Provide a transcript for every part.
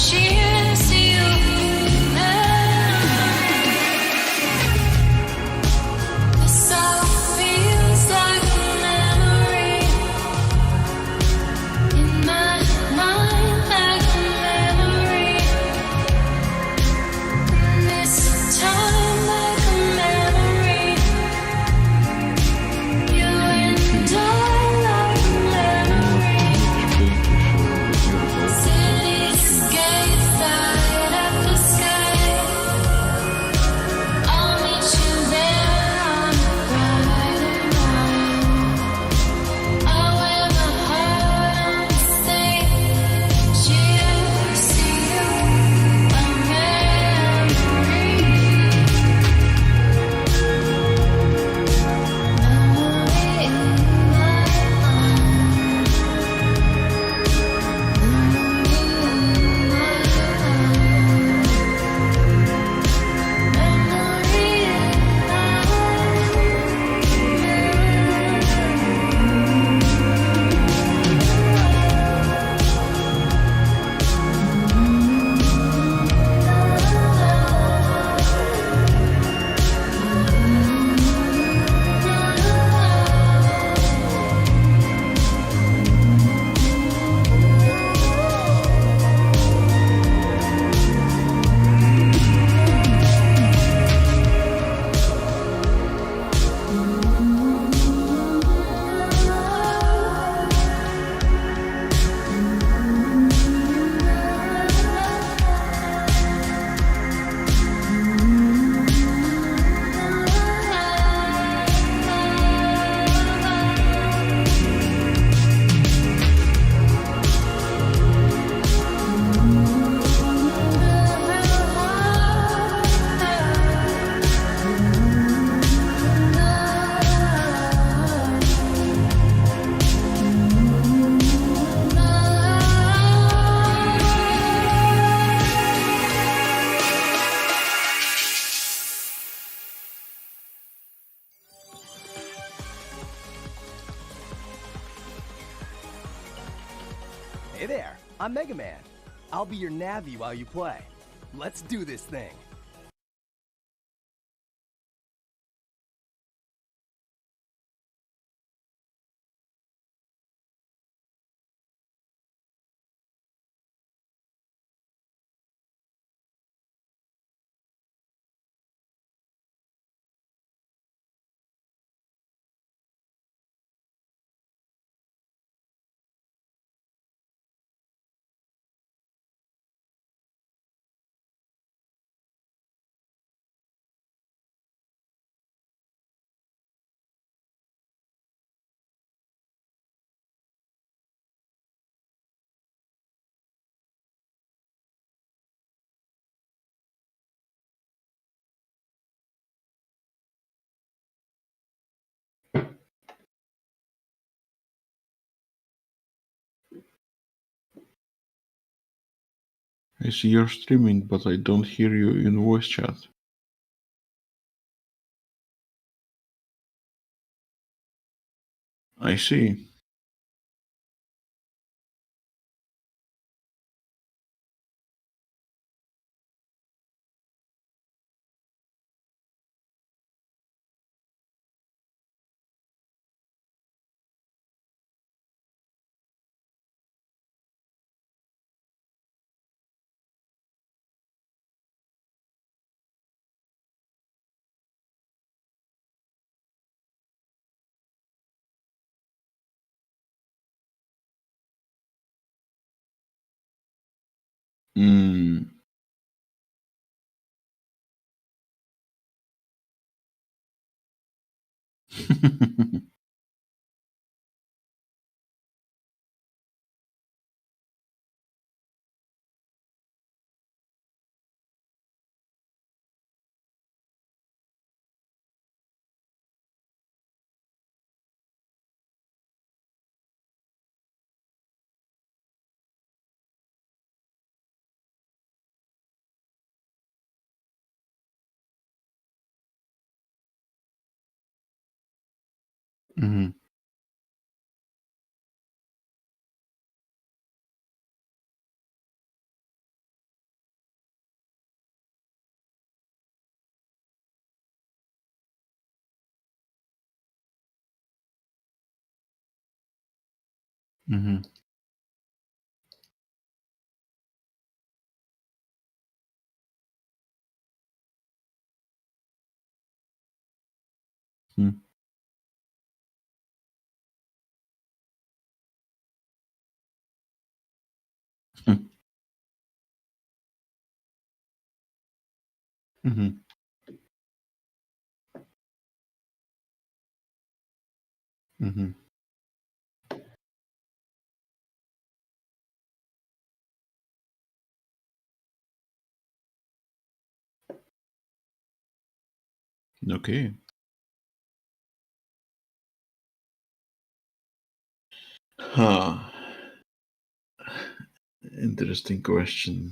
Cheers to you. This all feels like a memory in my mind, like a memory. This time, like a memory. You and I, like a memory. Cityscape, light up the sky. I'll meet you there on a Friday night. I'll wear my heart on the sleeve. Cheers to you, a memory. Memory in my mind. Hey there, I'm Mega Man. I'll be your Navi while you play. Let's do this thing. I see you're streaming, but I don't hear you in voice chat. I see. Hmm. Mhm. Mm-hmm. Mm-hmm. Mm-hmm. Okay. Huh. Interesting question.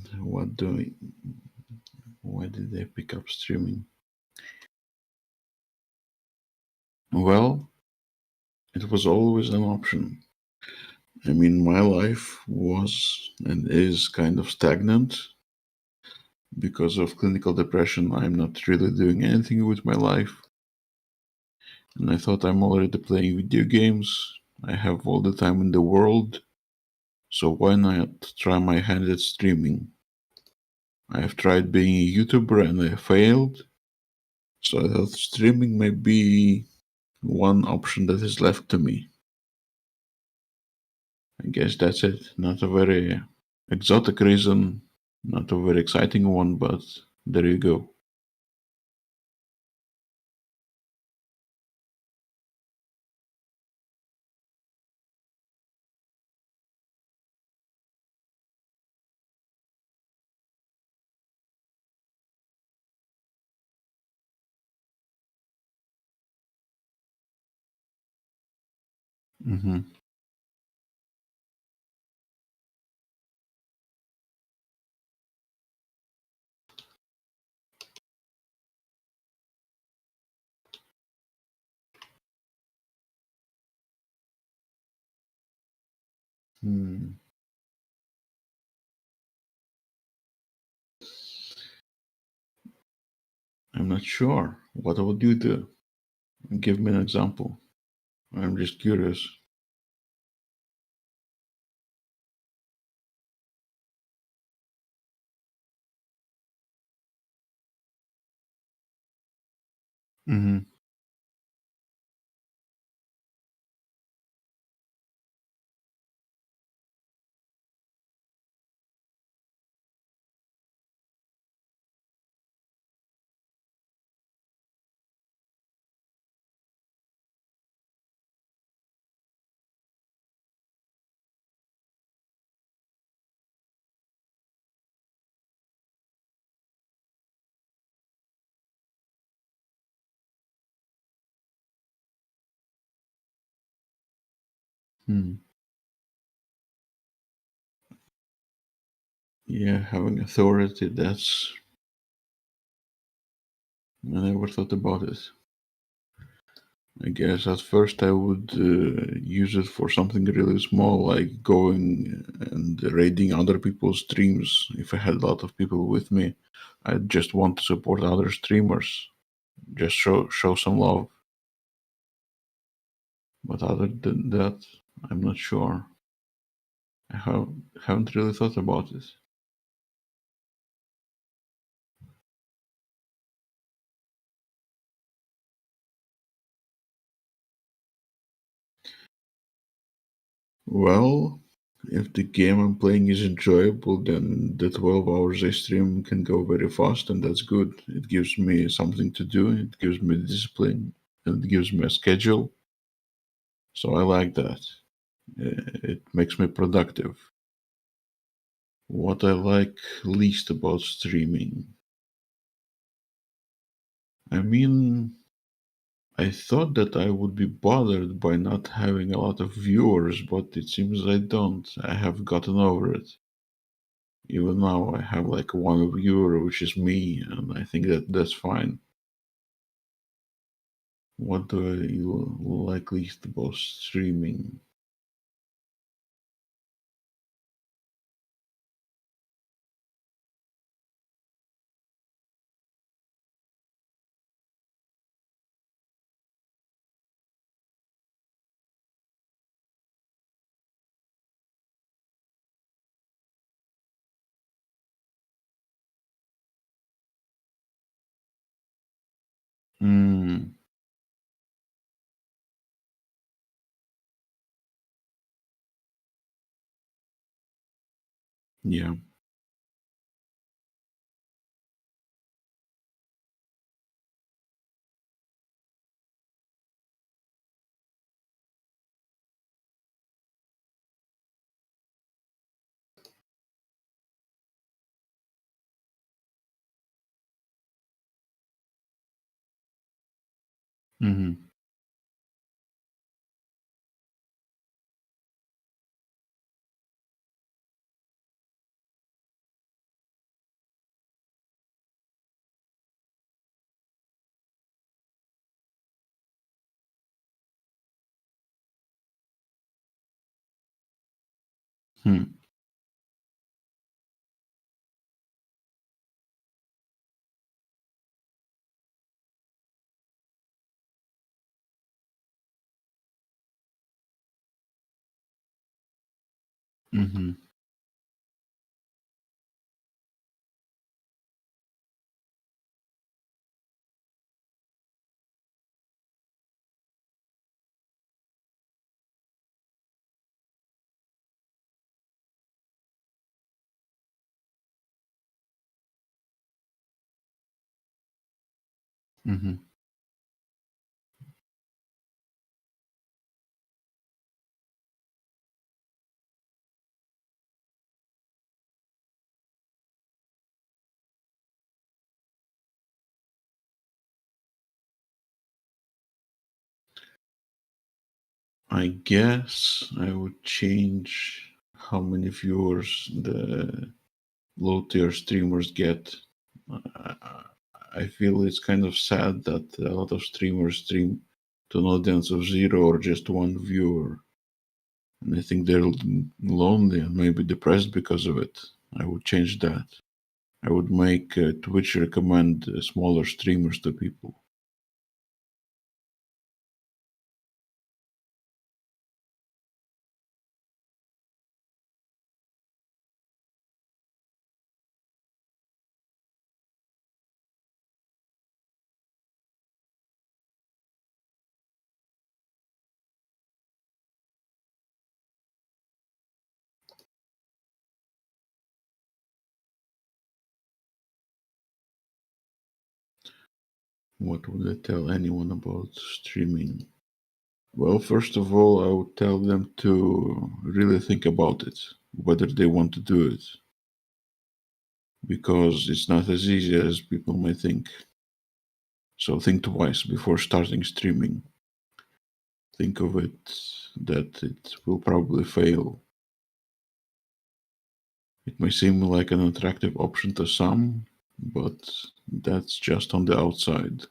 Why did I pick up streaming? Well, it was always an option. I mean, my life was and is kind of stagnant because of clinical depression. I'm not really doing anything with my life. And I thought I'm already playing video games. I have all the time in the world. So why not try my hand at streaming? I have tried being a YouTuber and I failed. So I thought streaming might be one option that is left to me. I guess that's it. Not a very exotic reason, not a very exciting one, but there you go. Mm-hmm. Hmm. I'm not sure. What would you do? Give me an example. I'm just curious. Mm-hmm. Hmm. Yeah, having authority, that's. I never thought about it. I guess at first I would use it for something really small, like going and raiding other people's streams. If I had a lot of people with me, I'd just want to support other streamers, just show some love. But other than that, I'm not sure. Haven't really thought about it. Well, if the game I'm playing is enjoyable, then the 12 hours I stream can go very fast, and that's good. It gives me something to do, it gives me discipline, and it gives me a schedule. So I like that. It makes me productive. What I like least about streaming. I mean, I thought that I would be bothered by not having a lot of viewers, but it seems I don't. I have gotten over it. Even now, I have like one viewer, which is me, and I think that that's fine. What do I like least about streaming? Mm, yeah. Mm-hmm. Hmm. Mm-hmm. Mm-hmm. I guess I would change how many viewers the low tier streamers get. I I feel it's kind of sad that a lot of streamers stream to an audience of zero or just one viewer. And I think they're lonely and maybe depressed because of it. I would change that. I would make Twitch recommend smaller streamers to people. What would I tell anyone about streaming? Well, first of all, I would tell them to really think about it, whether they want to do it, because it's not as easy as people may think. So think twice before starting streaming. Think of it that it will probably fail. It may seem like an attractive option to some, but that's just on the outside.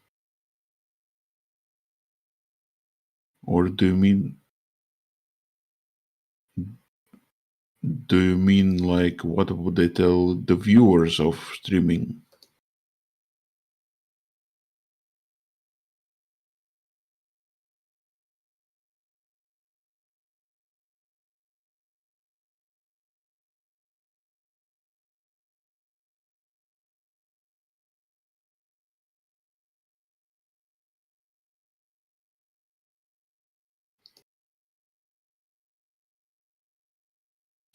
Or do you mean like what would they tell the viewers of streaming?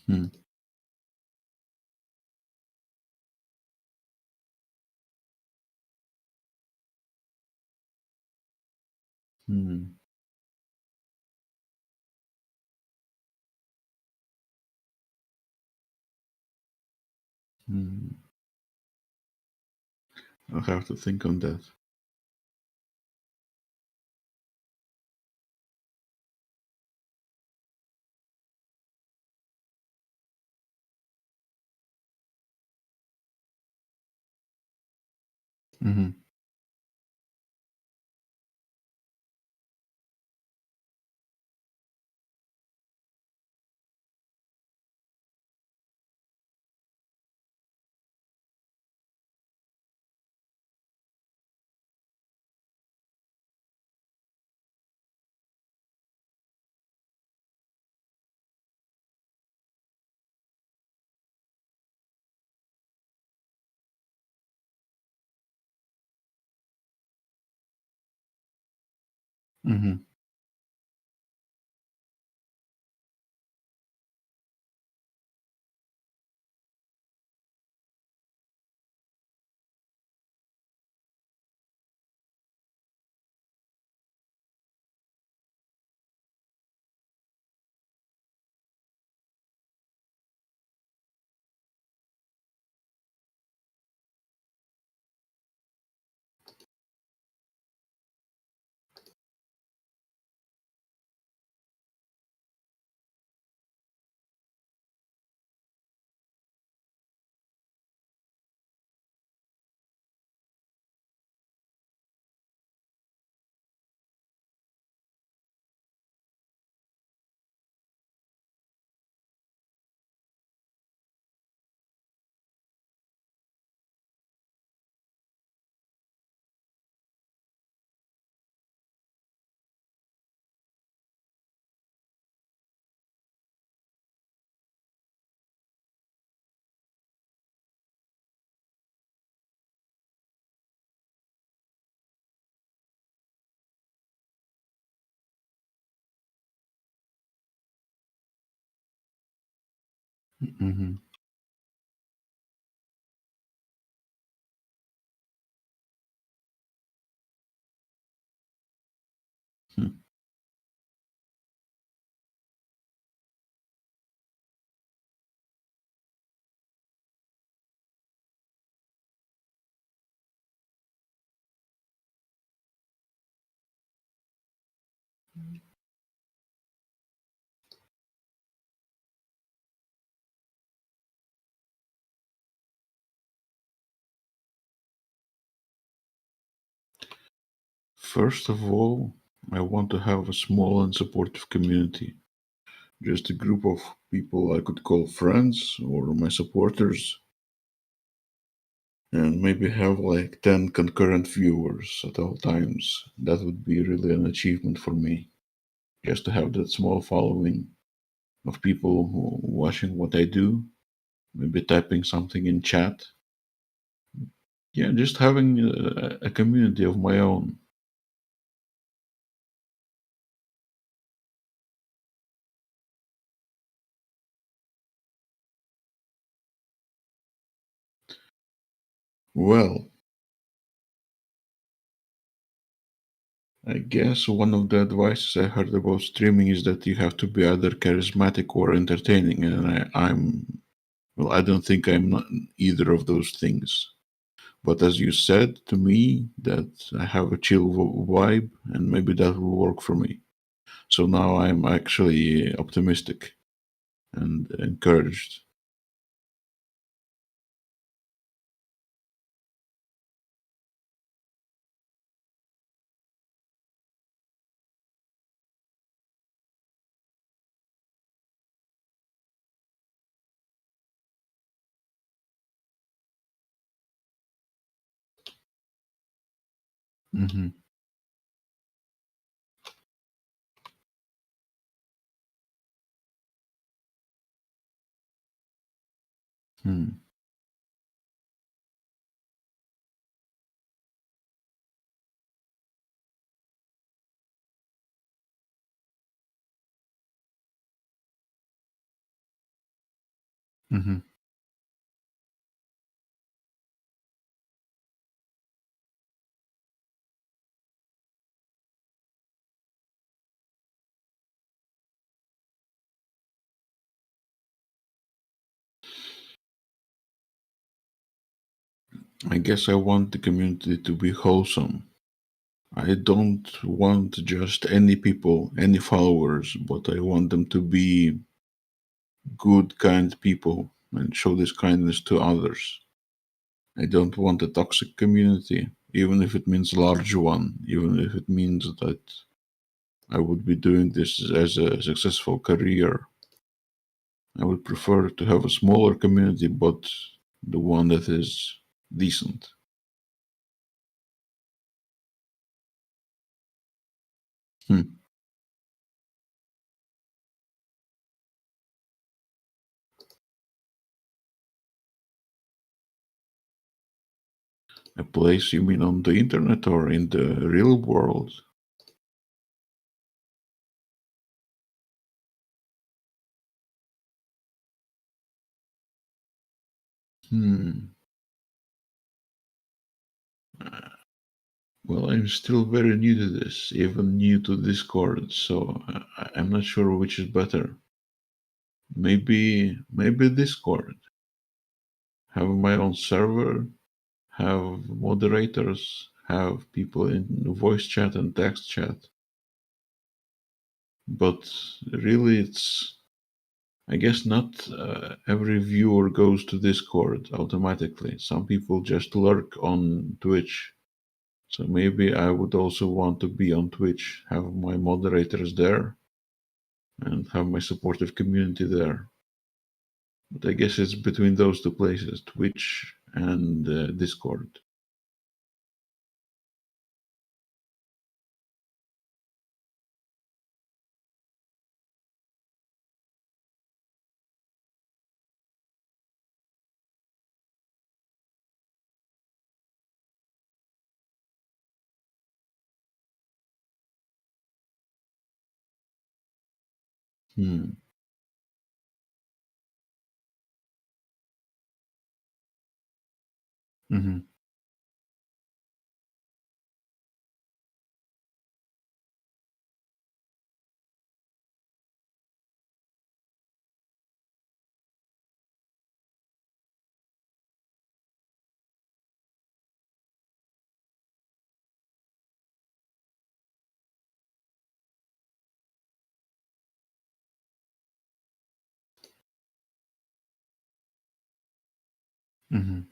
Hmm. Hmm. Hmm. I'll have to think on that. Hmm. Mm-hmm. Mm-hmm. First of all, I want to have a small and supportive community. Just a group of people I could call friends or my supporters, and maybe have like 10 concurrent viewers at all times. That would be really an achievement for me. Just to have that small following of people who watching what I do, maybe typing something in chat. Yeah, just having a community of my own. Well, I guess one of the advices I heard about streaming is that you have to be either charismatic or entertaining, and I'm well, I don't think I'm not either of those things. But as you said to me, that I have a chill vibe, and maybe that will work for me. So now I'm actually optimistic and encouraged. Hmm. Hmm. Hmm. I guess I want the community to be wholesome. I don't want just any people, any followers, but I want them to be good, kind people and show this kindness to others. I don't want a toxic community, even if it means a large one, even if it means that I would be doing this as a successful career. I would prefer to have a smaller community, but the one that is decent. Hmm. A place you mean on the internet or in the real world? Hmm. Uh, Well, I'm still very new to this, even new to Discord, so I'm not sure which is better. Maybe Discord. Have my own server, have moderators, have people in voice chat and text chat. But really, it's I guess not every viewer goes to Discord automatically. Some people just lurk on Twitch. So maybe I would also want to be on Twitch, have my moderators there, and have my supportive community there. But I guess it's between those two places, Twitch and Discord. Hmm. Hmm. Hmm.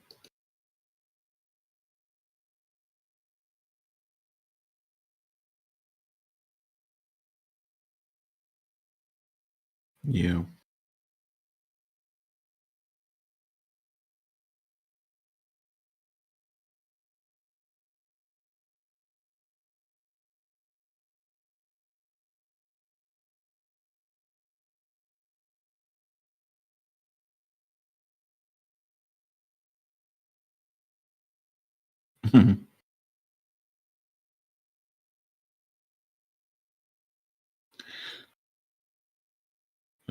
Yeah.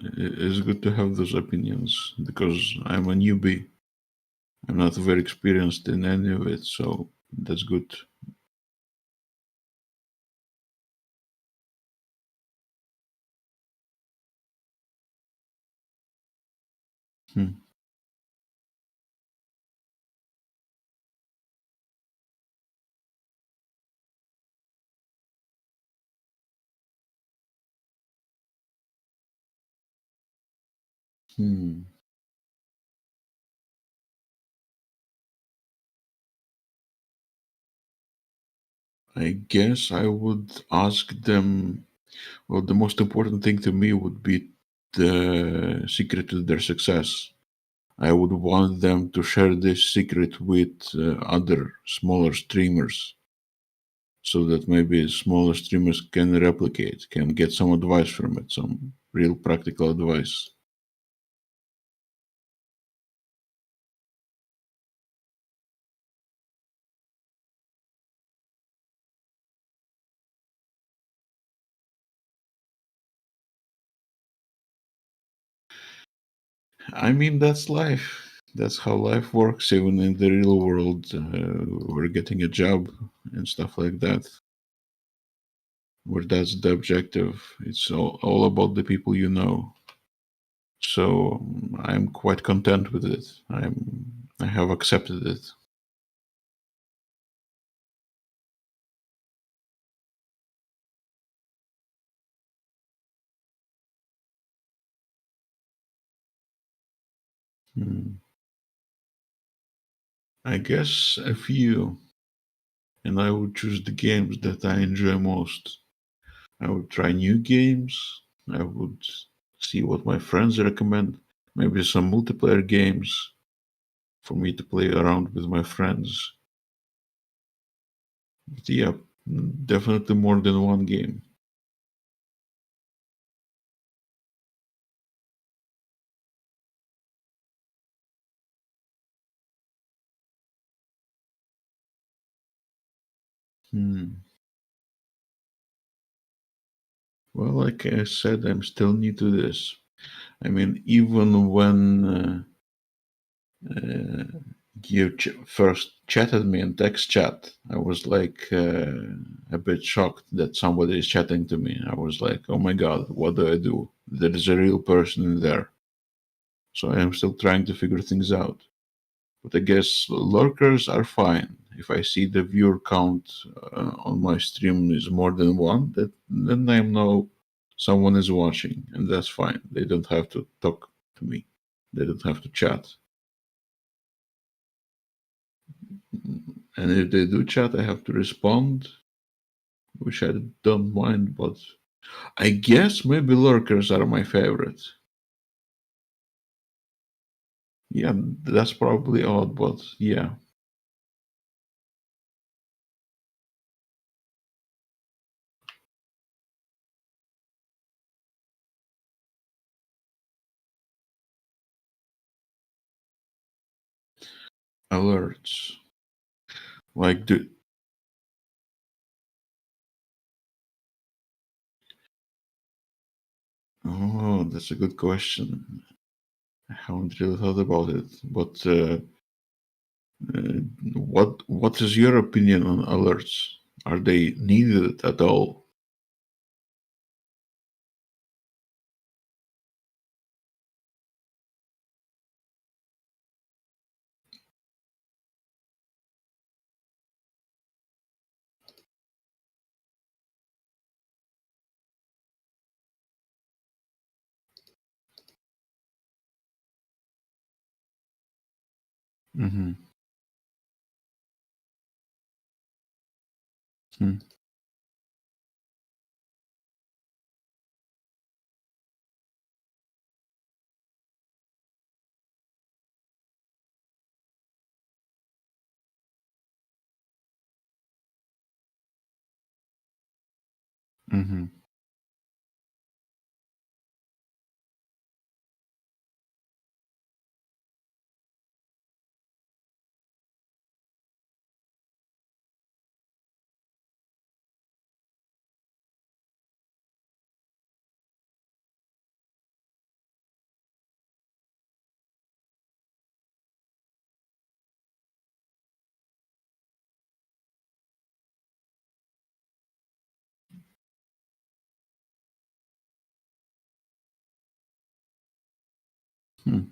It's good to have those opinions because I'm a newbie. I'm not very experienced in any of it, so that's good. Hmm. Hmm. I guess I would ask them. Well, the most important thing to me would be the secret to their success. I would want them to share this secret with other smaller streamers so that maybe smaller streamers can replicate, can get some advice from it, some real practical advice. I mean, that's life. That's how life works, even in the real world. We're getting a job and stuff like that, where that's the objective. It's all about the people you know. So I'm quite content with it. I have accepted it. Hmm. I guess a few, and I would choose the games that I enjoy most. I would try new games. I would see what my friends recommend. Maybe some multiplayer games for me to play around with my friends. But yeah, definitely more than one game. Hmm. Well, like I said, I'm still new to this. I mean, even when uh, you first chatted me in text chat. I was like a bit shocked that somebody is chatting to me. I was like, oh my god, what do I do? There is a real person in there. So I am still trying to figure things out. But I guess lurkers are fine. If I see the viewer count on my stream is more than one, then I know someone is watching, and that's fine. They don't have to talk to me. They don't have to chat. And if they do chat, I have to respond, which I don't mind, but I guess maybe lurkers are my favorite. Yeah, that's probably odd, but yeah. Alerts. Like, oh, that's a good question. I haven't really thought about it, but what is your opinion on alerts? Are they needed at all? Mm-hmm. Mm-hmm. Hmm.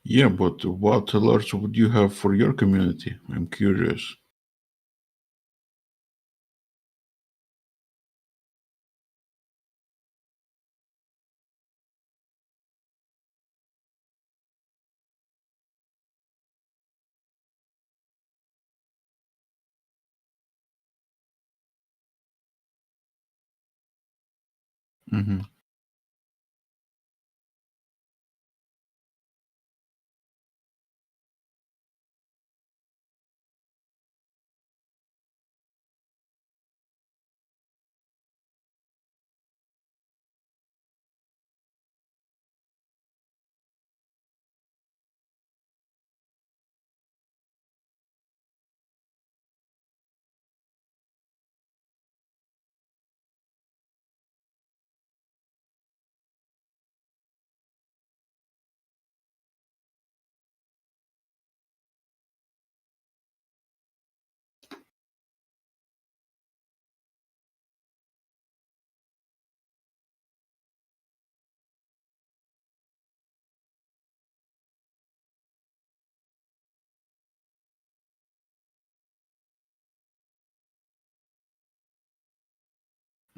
Yeah, but what alerts would you have for your community? I'm curious. Mm-hmm.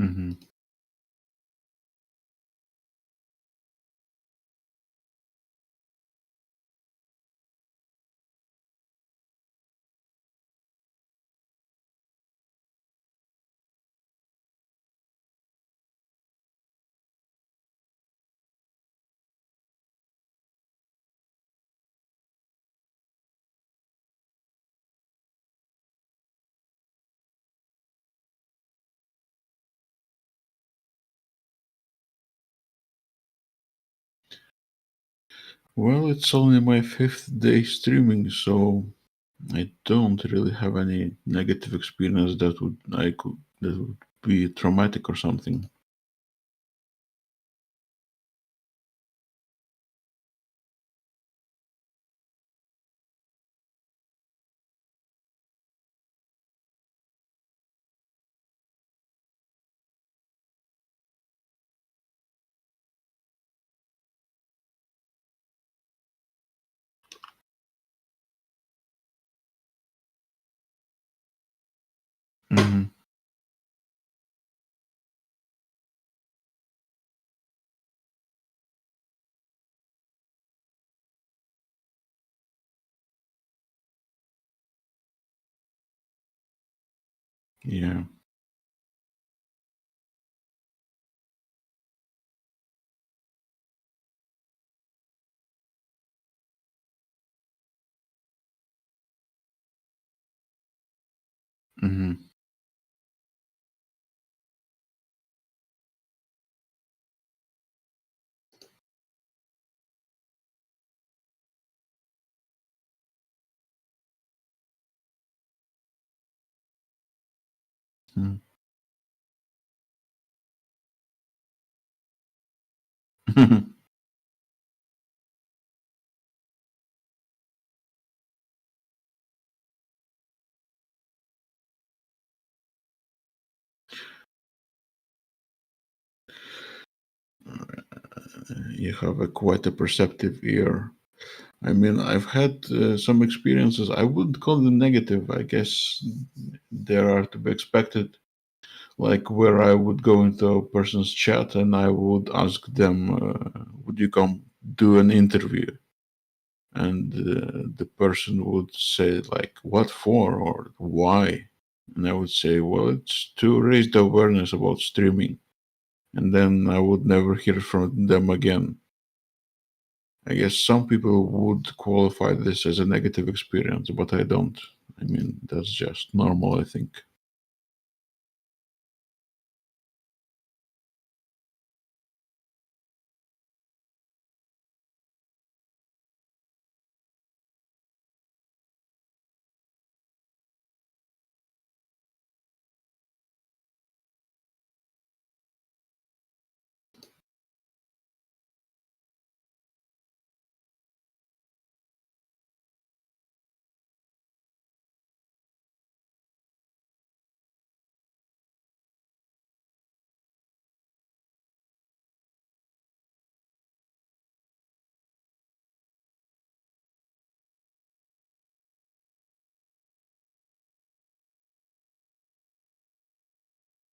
Mm-hmm. Well, it's only my fifth day streaming, so I don't really have any negative experience that would be traumatic or something. Hmm. Yeah. Hmm. You have a quite a perceptive ear. I mean, I've had some experiences. I wouldn't call them negative. I guess there are to be expected, like where I would go into a person's chat and I would ask them, "Would you come do an interview?" And the person would say, like, "What for or why?" And I would say, "Well, it's to raise the awareness about streaming." And then I would never hear from them again. I guess some people would qualify this as a negative experience, but I don't. I mean, that's just normal, I think.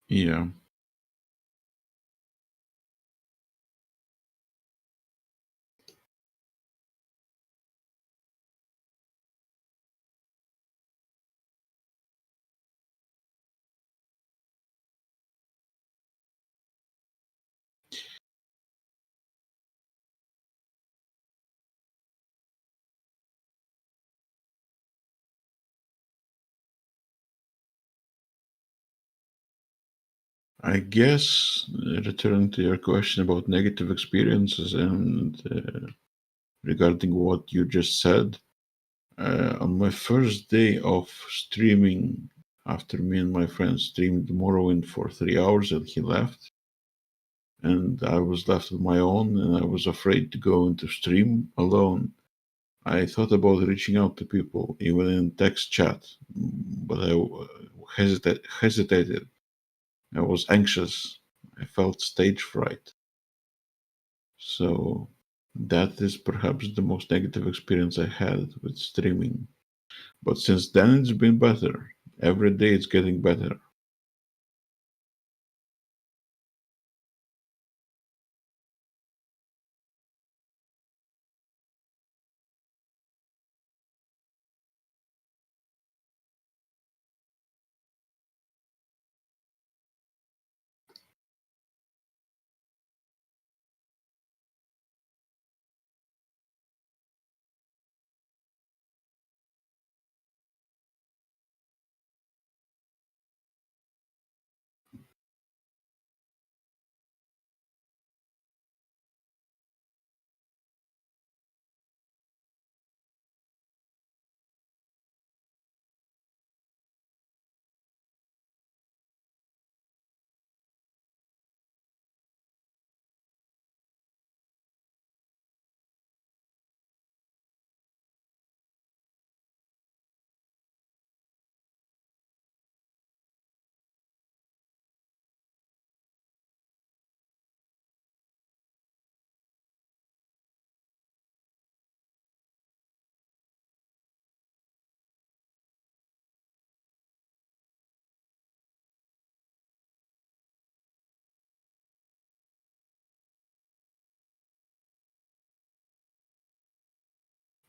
Yeah. I guess, returning to your question about negative experiences and regarding what you just said, on my first day of streaming, after me and my friend streamed Morrowind for 3 hours and he left, and I was left on my own, and I was afraid to go into stream alone. I thought about reaching out to people, even in text chat, but I hesitated. I was anxious. I felt stage fright. So that is perhaps the most negative experience I had with streaming. But since then, it's been better. Every day, it's getting better.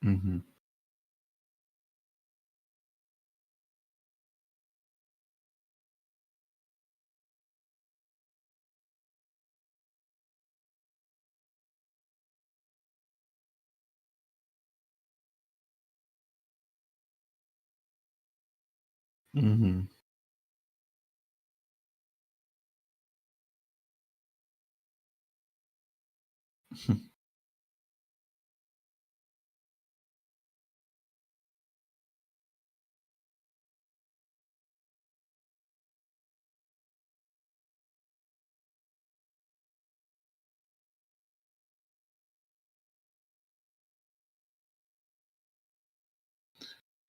Mm-hmm. Mm-hmm.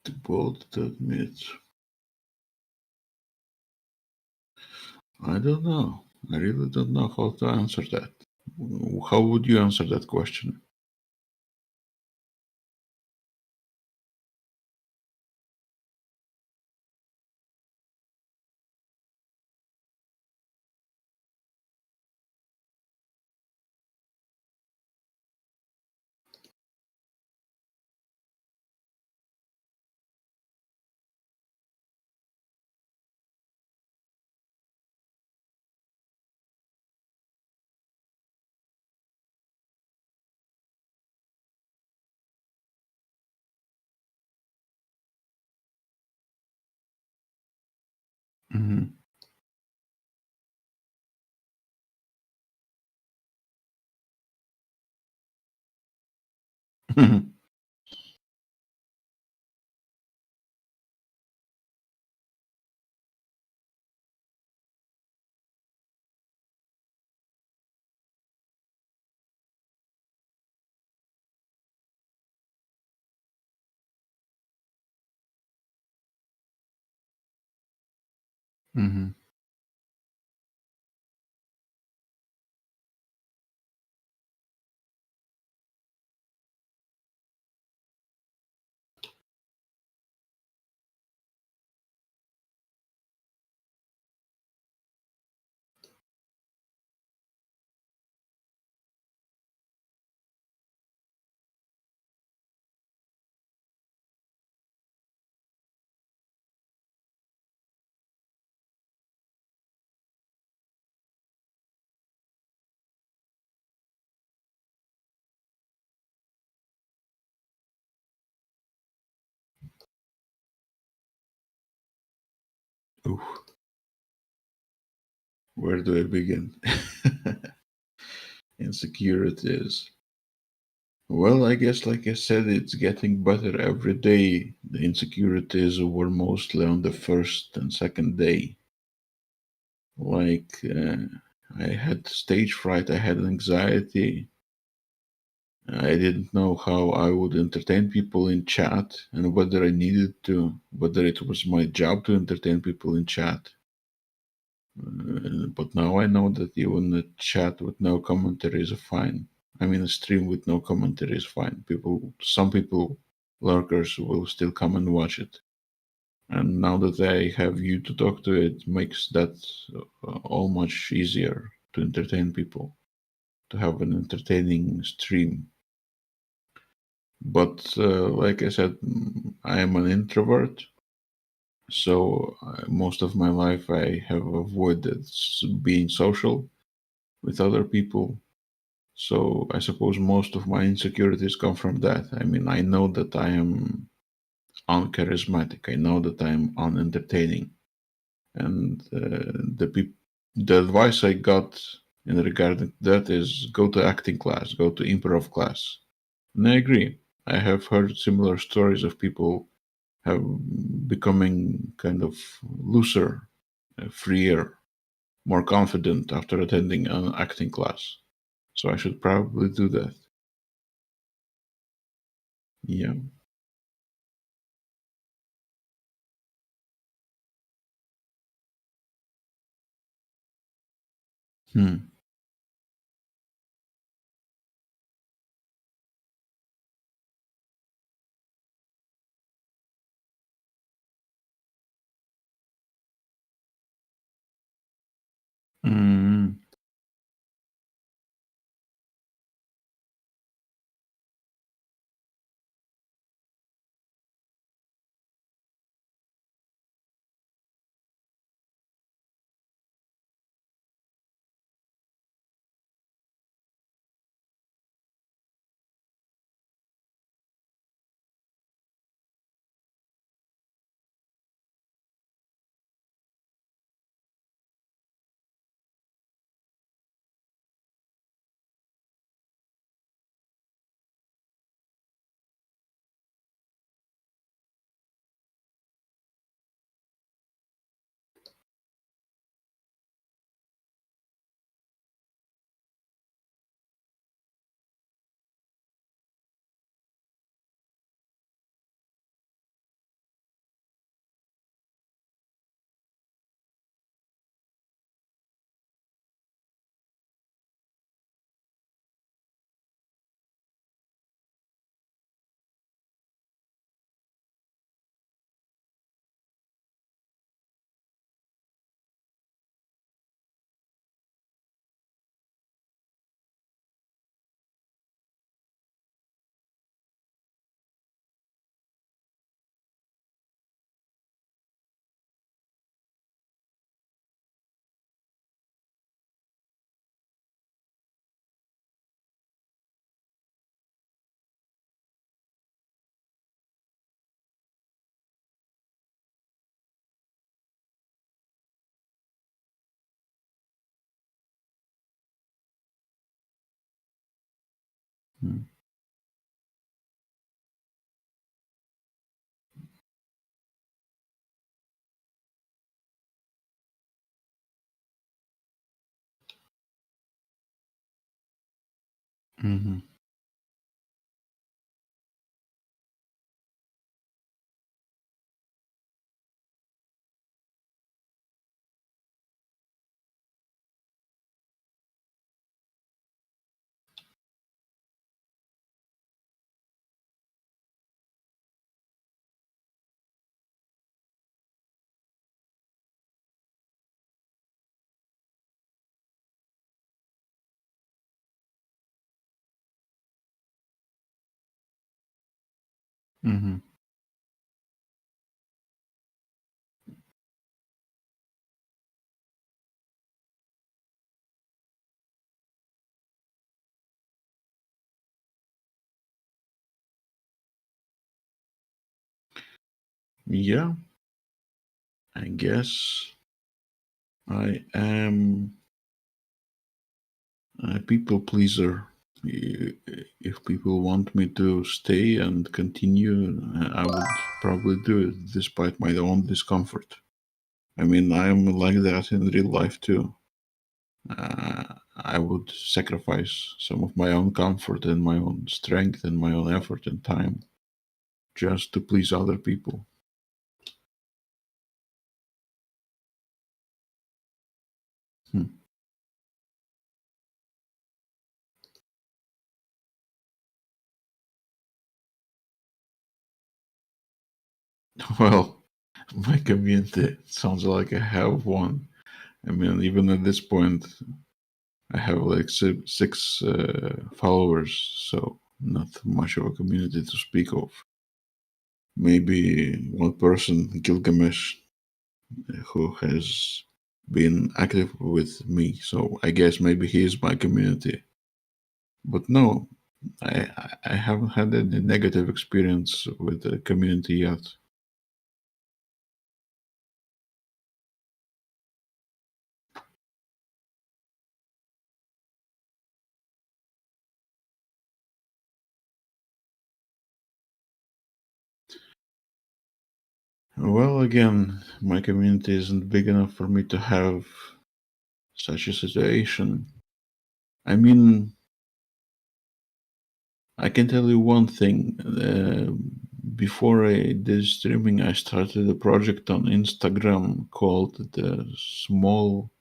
To both admit, I don't know. I really don't know how to answer that. How would you answer that question? Mm-hmm. Mm-hmm. Ooh, where do I begin? Insecurities. Well, I guess, like I said, it's getting better every day. The insecurities were mostly on the first and second day. Like, I had stage fright, I had anxiety. I didn't know how I would entertain people in chat and whether I needed to, whether it was my job to entertain people in chat. But now I know that even a chat with no commentary is fine. I mean, a stream with no commentary is fine. Some people, lurkers, will still come and watch it. And now that I have you to talk to, it makes that all much easier to entertain people, to have an entertaining stream. But like I said, I am an introvert. So most of my life I have avoided being social with other people. So I suppose most of my insecurities come from that. I mean, I know that I am uncharismatic. I know that I'm unentertaining, and the advice I got in regarding that is go to acting class, go to improv class. And I agree. I have heard similar stories of people have becoming kind of looser, freer, more confident after attending an acting class. So I should probably do that. Yeah. Hmm. Mm. Mm-hmm. Mm-hmm. Yeah, I guess I am a people pleaser. If people want me to stay and continue, I would probably do it despite my own discomfort. I mean, I am like that in real life too. I would sacrifice some of my own comfort and my own strength and my own effort and time just to please other people. Hmm. Well, my community sounds like I have one. I mean, even at this point, I have like six followers, so not much of a community to speak of. Maybe one person, Gilgamesh, who has been active with me, so I guess maybe he is my community. But no, I haven't had any negative experience with the community yet. Well, again, my community isn't big enough for me to have such a situation. I mean, I can tell you one thing. Before I did streaming, I started a project on Instagram called the Small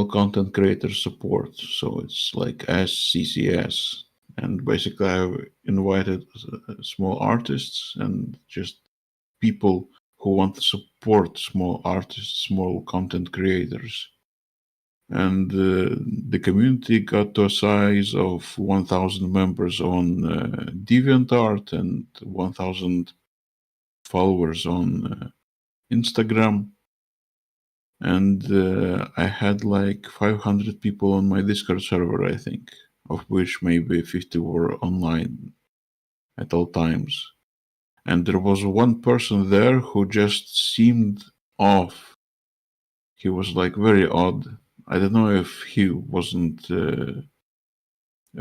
Content Creator Support. So it's like SCCS, and basically I've invited small artists and just people who want to support small artists, small content creators. And the community got to a size of 1,000 members on DeviantArt and 1,000 followers on Instagram. And I had like 500 people on my Discord server, I think, of which maybe 50 were online at all times. And there was one person there who just seemed off. He was like very odd. I don't know if he wasn't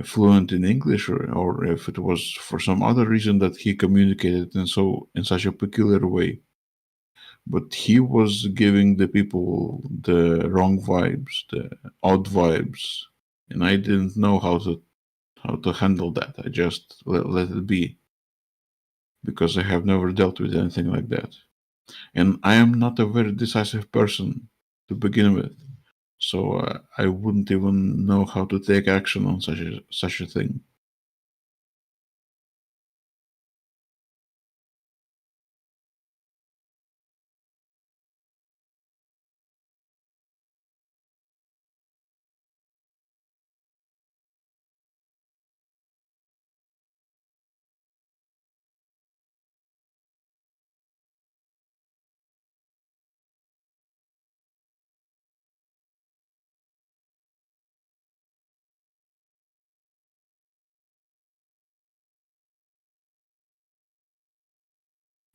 fluent in English, or if it was for some other reason that he communicated in such a peculiar way. But he was giving the people the wrong vibes, the odd vibes, and I didn't know how to handle that. I just let it be because I have never dealt with anything like that, and I am not a very decisive person to begin with. So I wouldn't even know how to take action on such a thing.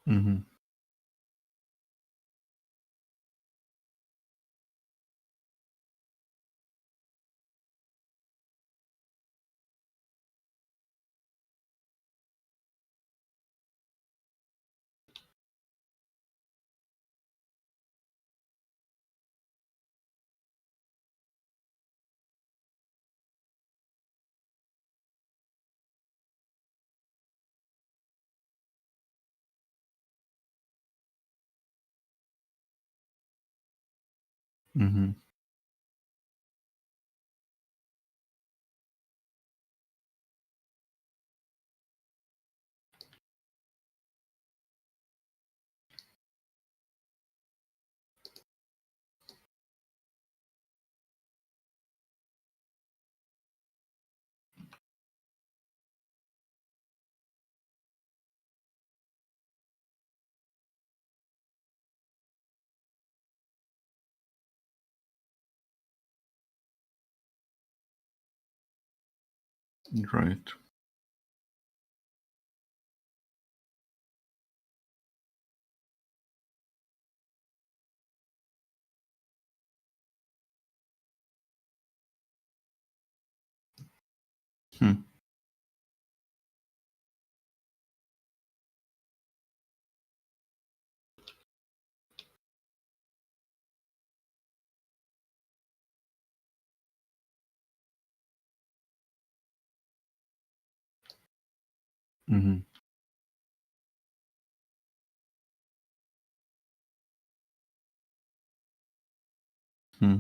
Hmm. Mm-hmm. Right. Hmm. Mm-hmm. Hmm.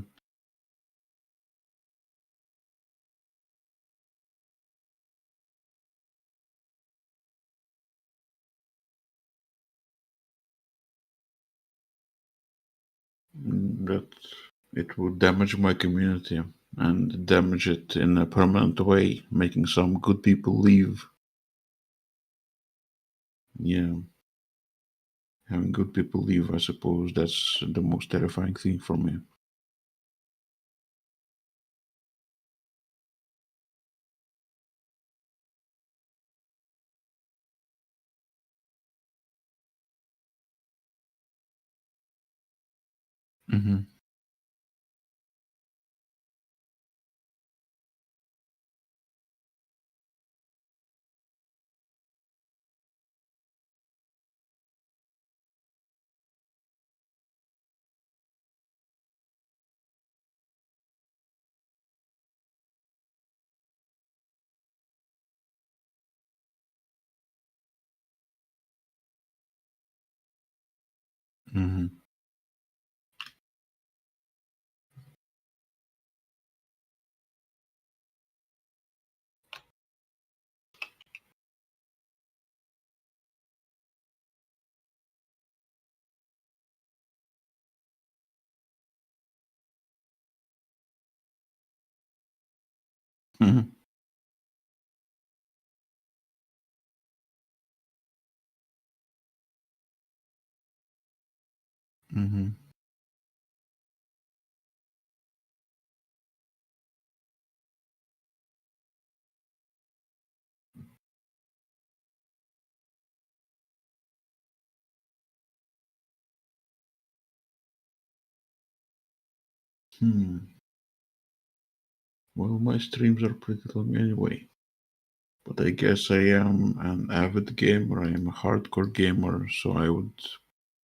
That it would damage my community and damage it in a permanent way, making some good people leave. Yeah, having good people leave, I suppose that's the most terrifying thing for me. Mm-hmm. Mm-hmm. Mm-hmm. Mm-hmm. Hmm. Well, my streams are pretty long anyway. But I guess I am an avid gamer. I am a hardcore gamer, so I would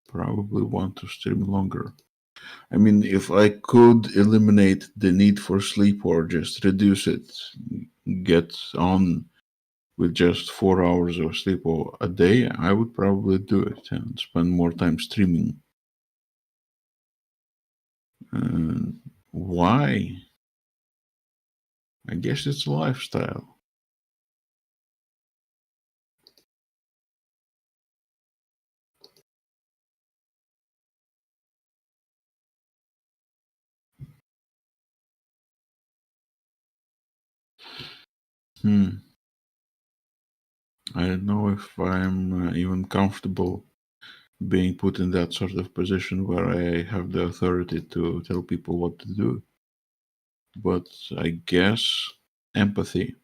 probably want to stream longer. I mean, if I could eliminate the need for sleep or just reduce it, get on with just 4 hours of sleep a day, I would probably do it and spend more time streaming. And why? I guess it's a lifestyle. Hmm. I don't know if I'm even comfortable being put in that sort of position where I have the authority to tell people what to do. But I guess empathy.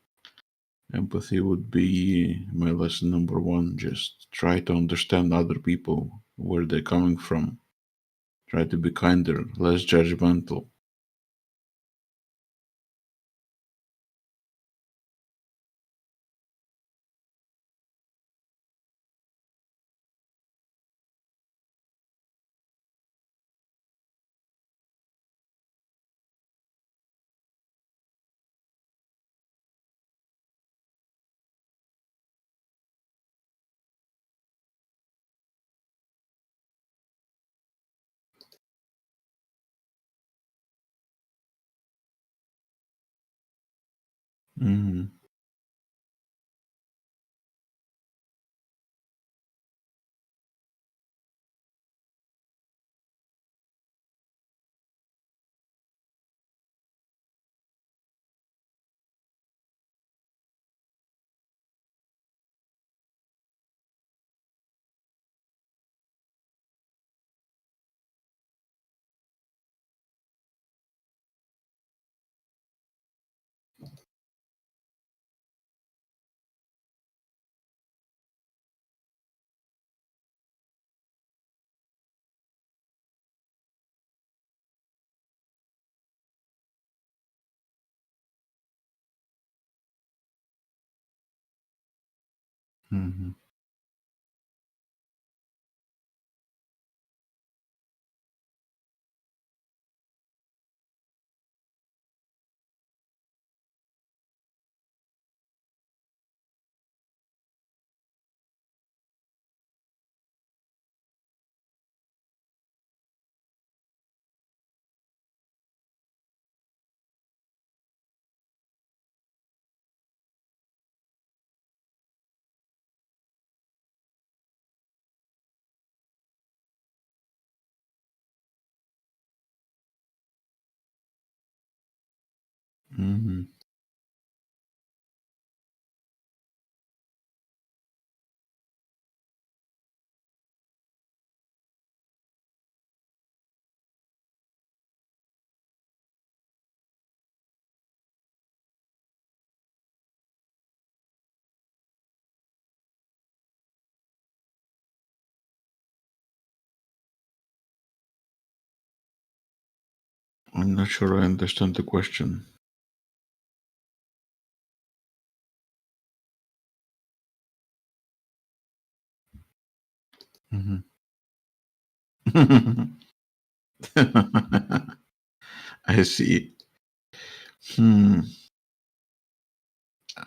Empathy would be my lesson number one. Just try to understand other people, where they're coming from. Try to be kinder, less judgmental. Mm-hmm. Mm-hmm. Mm-hmm. I'm not sure I understand the question. Mm-hmm. I see. Hmm.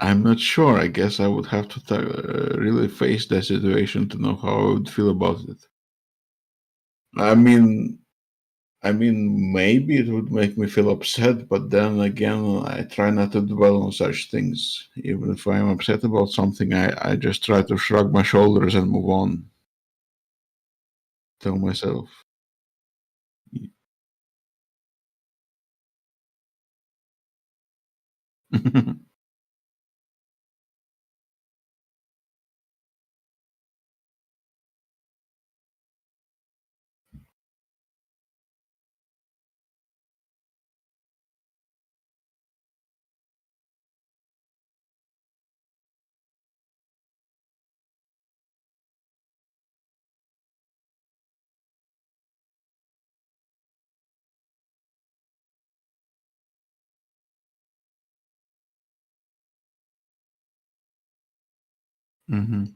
I'm not sure. I guess I would have to really face that situation to know how I would feel about it. I mean, maybe it would make me feel upset, but then again, I try not to dwell on such things. Even if I'm upset about something, I just try to shrug my shoulders and move on. Tell myself. Mm-hmm.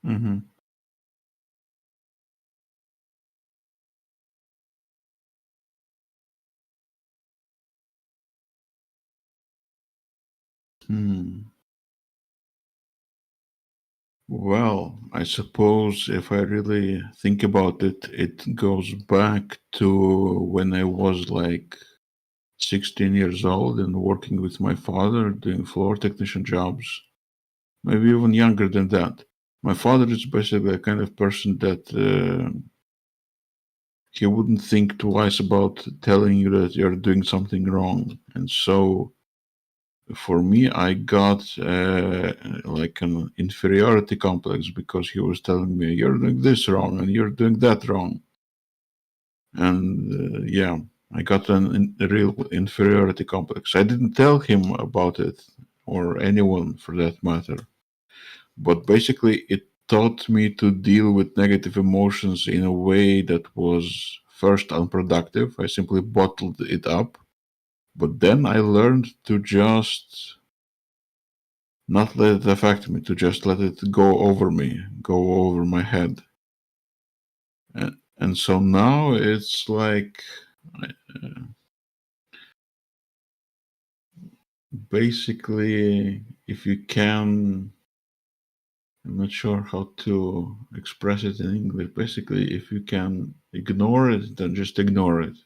Mm-hmm. Hmm. Well, I suppose if I really think about it, it goes back to when I was like 16 years old and working with my father doing floor technician jobs, maybe even younger than that. My father is basically a kind of person that he wouldn't think twice about telling you that you're doing something wrong. And so for me, I got like an inferiority complex because he was telling me, you're doing this wrong and you're doing that wrong. And yeah, I got a real inferiority complex. I didn't tell him about it, or anyone for that matter. But basically, it taught me to deal with negative emotions in a way that was first unproductive. I simply bottled it up. But then I learned to just not let it affect me, to just let it go over me, go over my head. And so now it's like basically, if you can I'm not sure how to express it in English. Basically, if you can ignore it, then just ignore it.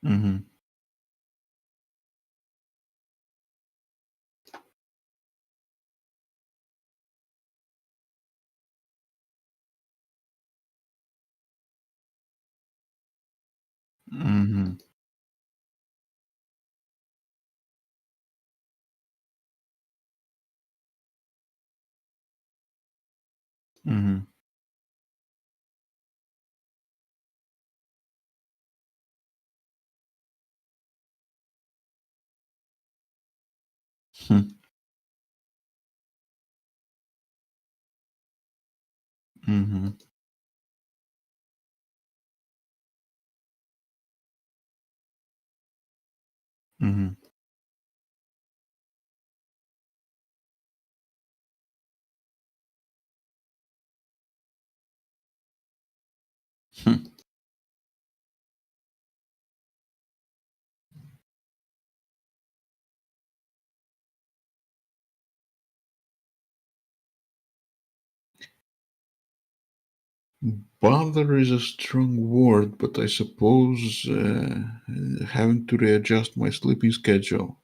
Mm-hmm. Mm-hmm. Mm-hmm. Mm-hmm. Mm-hmm. Bother is a strong word, but I suppose having to readjust my sleeping schedule.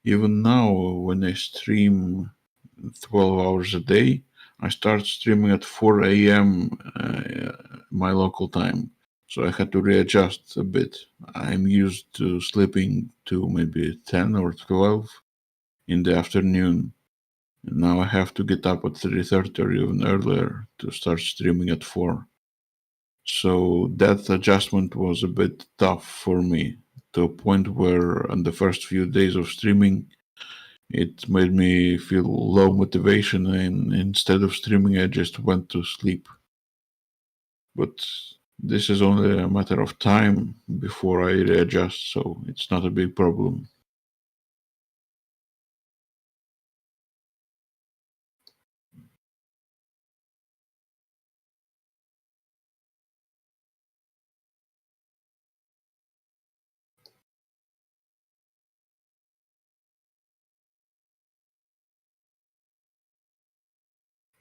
Even now, when I stream 12 hours a day, I start streaming at 4 a.m. My local time. So I had to readjust a bit. I'm used to sleeping to maybe 10 or 12 in the afternoon. And now I have to get up at 3:30 or even earlier to start streaming at 4. So that adjustment was a bit tough for me, to a point where on the first few days of streaming it made me feel low motivation, and instead of streaming I just went to sleep. But this is only a matter of time before I readjust, so it's not a big problem.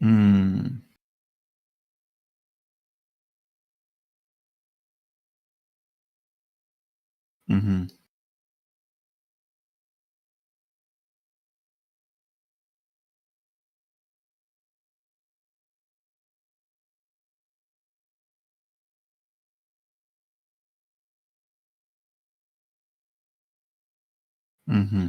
Mm. Mm-hmm. Mm-hmm.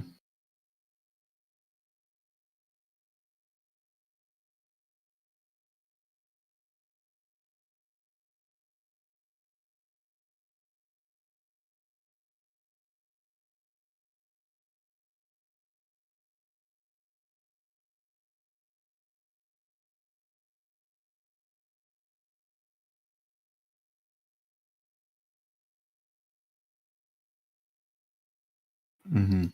Mm-hmm.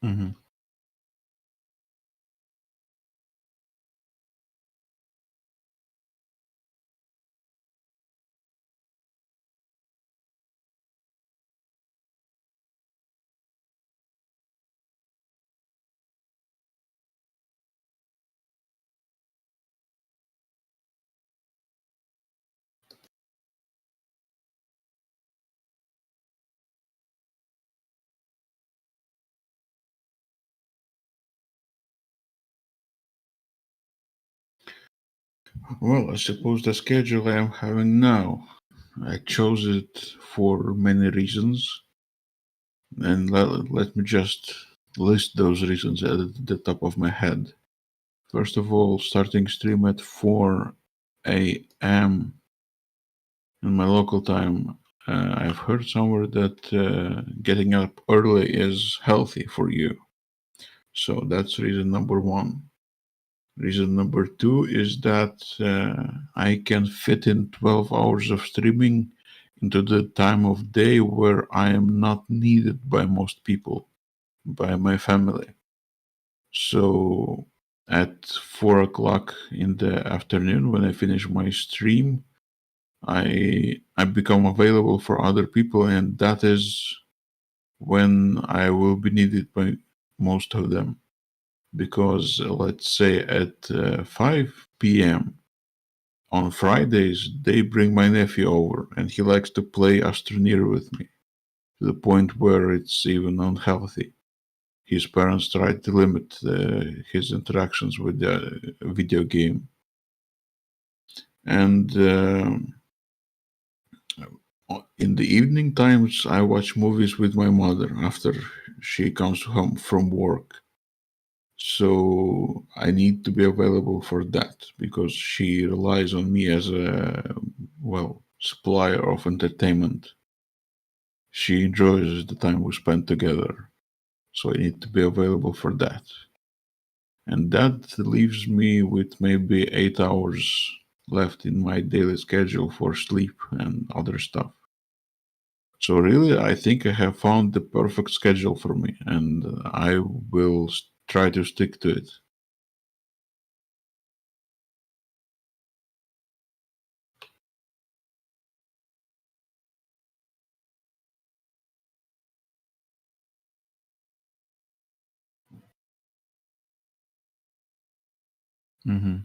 Mm-hmm. Well, I suppose the schedule I am having now, I chose it for many reasons, and let me just list those reasons at the top of my head. First of all, starting stream at 4 a.m. in my local time. I've heard somewhere that getting up early is healthy for you. So that's reason number one. Reason number two is that I can fit in 12 hours of streaming into the time of day where I am not needed by most people, by my family. So at 4 o'clock in the afternoon, when I finish my stream, I become available for other people, and that is when I will be needed by most of them. Because let's say at 5 p.m. on Fridays, they bring my nephew over, and he likes to play Astroneer with me to the point where it's even unhealthy. His parents tried to limit his interactions with the video game, and in the evening times, I watch movies with my mother after she comes home from work. So I need to be available for that because she relies on me as a, well, supplier of entertainment. She enjoys the time we spend together. So I need to be available for that. And that leaves me with maybe 8 hours left in my daily schedule for sleep and other stuff. So really, I think I have found the perfect schedule for me, and I will try to stick to it. Hmm.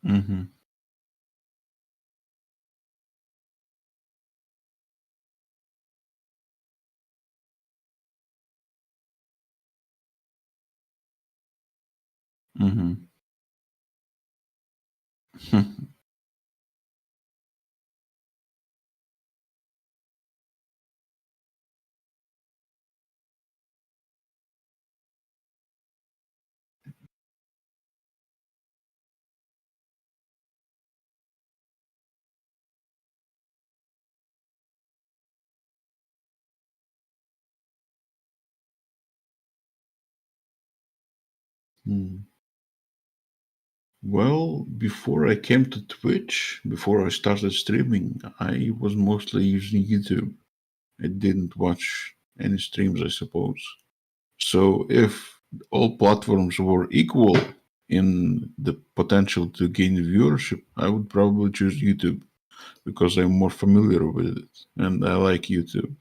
Hmm. Hmm. Well, before I came to Twitch, before I started streaming, I was mostly using YouTube. I didn't watch any streams, I suppose. So if all platforms were equal in the potential to gain viewership, I would probably choose YouTube because I'm more familiar with it and I like YouTube.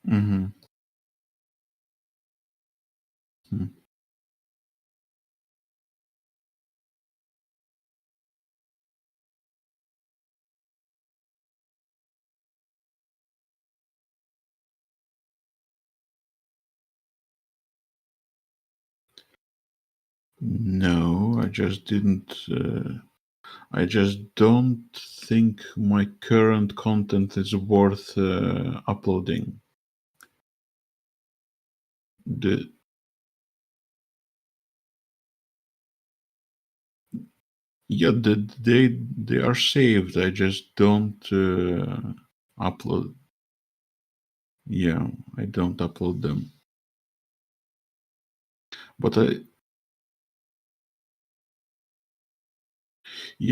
Mm-hmm. No, I just didn't. I just don't think my current content is worth uploading. The Yeah, they are saved. I just don't upload. Yeah, I don't upload them. But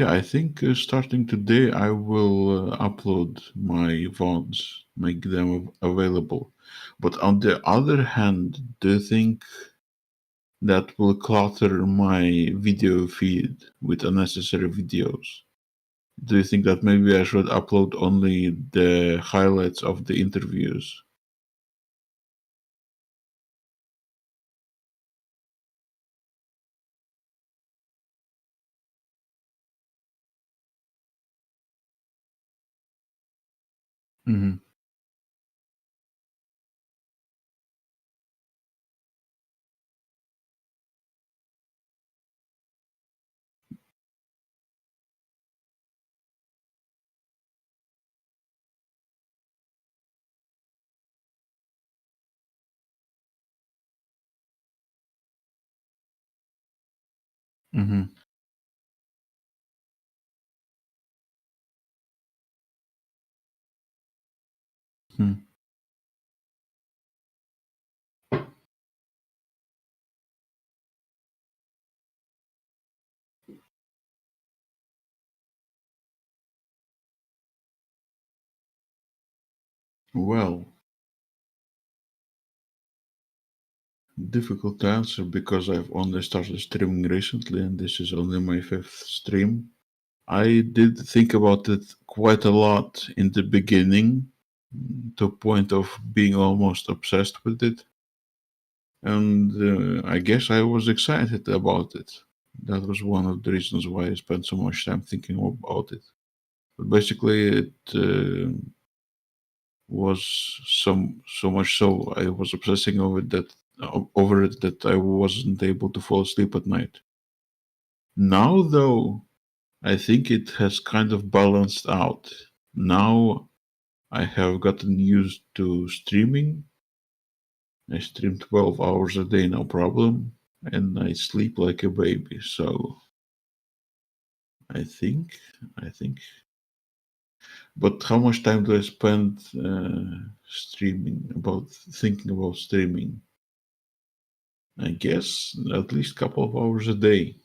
I think starting today I will upload my VODs, make them available. But on the other hand, do you think that will clutter my video feed with unnecessary videos? Do you think that maybe I should upload only the highlights of the interviews? Mm-hmm. Mm-hmm. Hmm. Well, difficult to answer because I've only started streaming recently and this is only my 5th stream. I did think about it quite a lot in the beginning, to a point of being almost obsessed with it. And I guess I was excited about it. That was one of the reasons why I spent so much time thinking about it. But basically, it was so much so I was obsessing over it that I wasn't able to fall asleep at night. Now, though, I think it has kind of balanced out. Now I have gotten used to streaming. I stream 12 hours a day, no problem, and I sleep like a baby. So I think, I think. But how much time do I spend streaming? About thinking about streaming? I guess at least a couple of hours a day.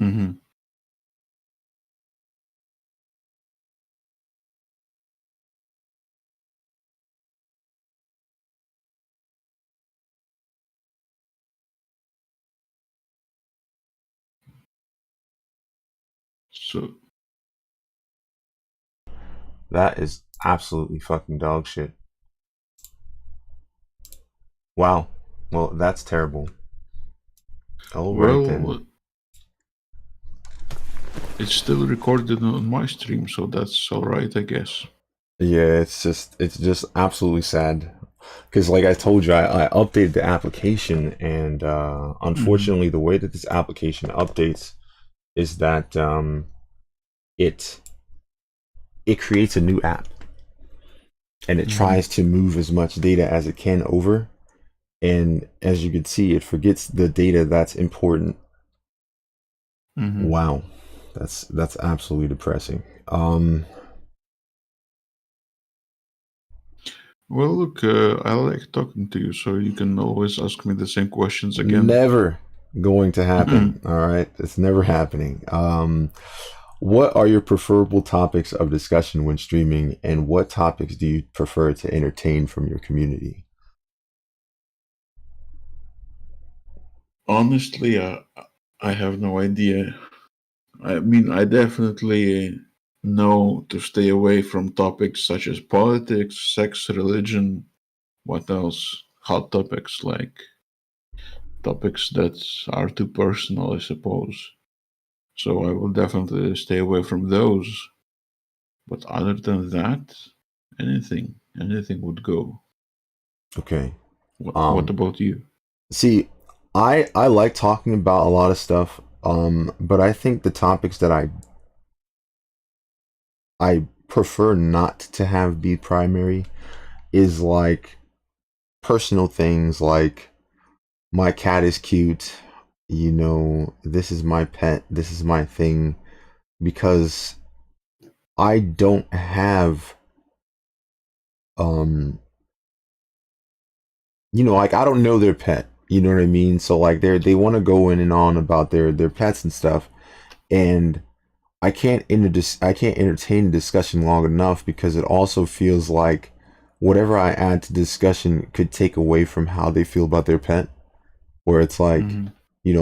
Mm-hmm. So, That is absolutely fucking dog shit. Wow. Well, that's terrible. All right then. well, it's still recorded on my stream, so that's all right, I guess. Yeah, it's just absolutely sad. Because like I told you, I updated the application, and Mm-hmm. unfortunately, the way that this application updates is that it it creates a new app, and it Mm-hmm. tries to move as much data as it can over. And as you can see, it forgets the data that's important. Hmm. Wow, that's absolutely depressing. Well, look, I like talking to you, so you can always ask me the same questions again. Never going to happen. All right, it's never happening. What are your preferable topics of discussion when streaming, and what topics do you prefer to entertain from your community? Honestly, I have no idea. I mean, I definitely know to stay away from topics such as politics, sex, religion, what else? Hot topics like topics that are too personal, I suppose. So I will definitely stay away from those. But other than that, anything would go. Okay. What about you? See, I like talking about a lot of stuff, but I think the topics that I prefer not to have be primary is like personal things like my cat is cute, this is my pet, this is my thing, because I don't have um like I don't know their pet. You know what I mean? So like they want to go in and on about their pets and stuff, and I can't entertain the discussion long enough because it also feels like whatever I add to discussion could take away from how they feel about their pet. Where it's like, Hmm.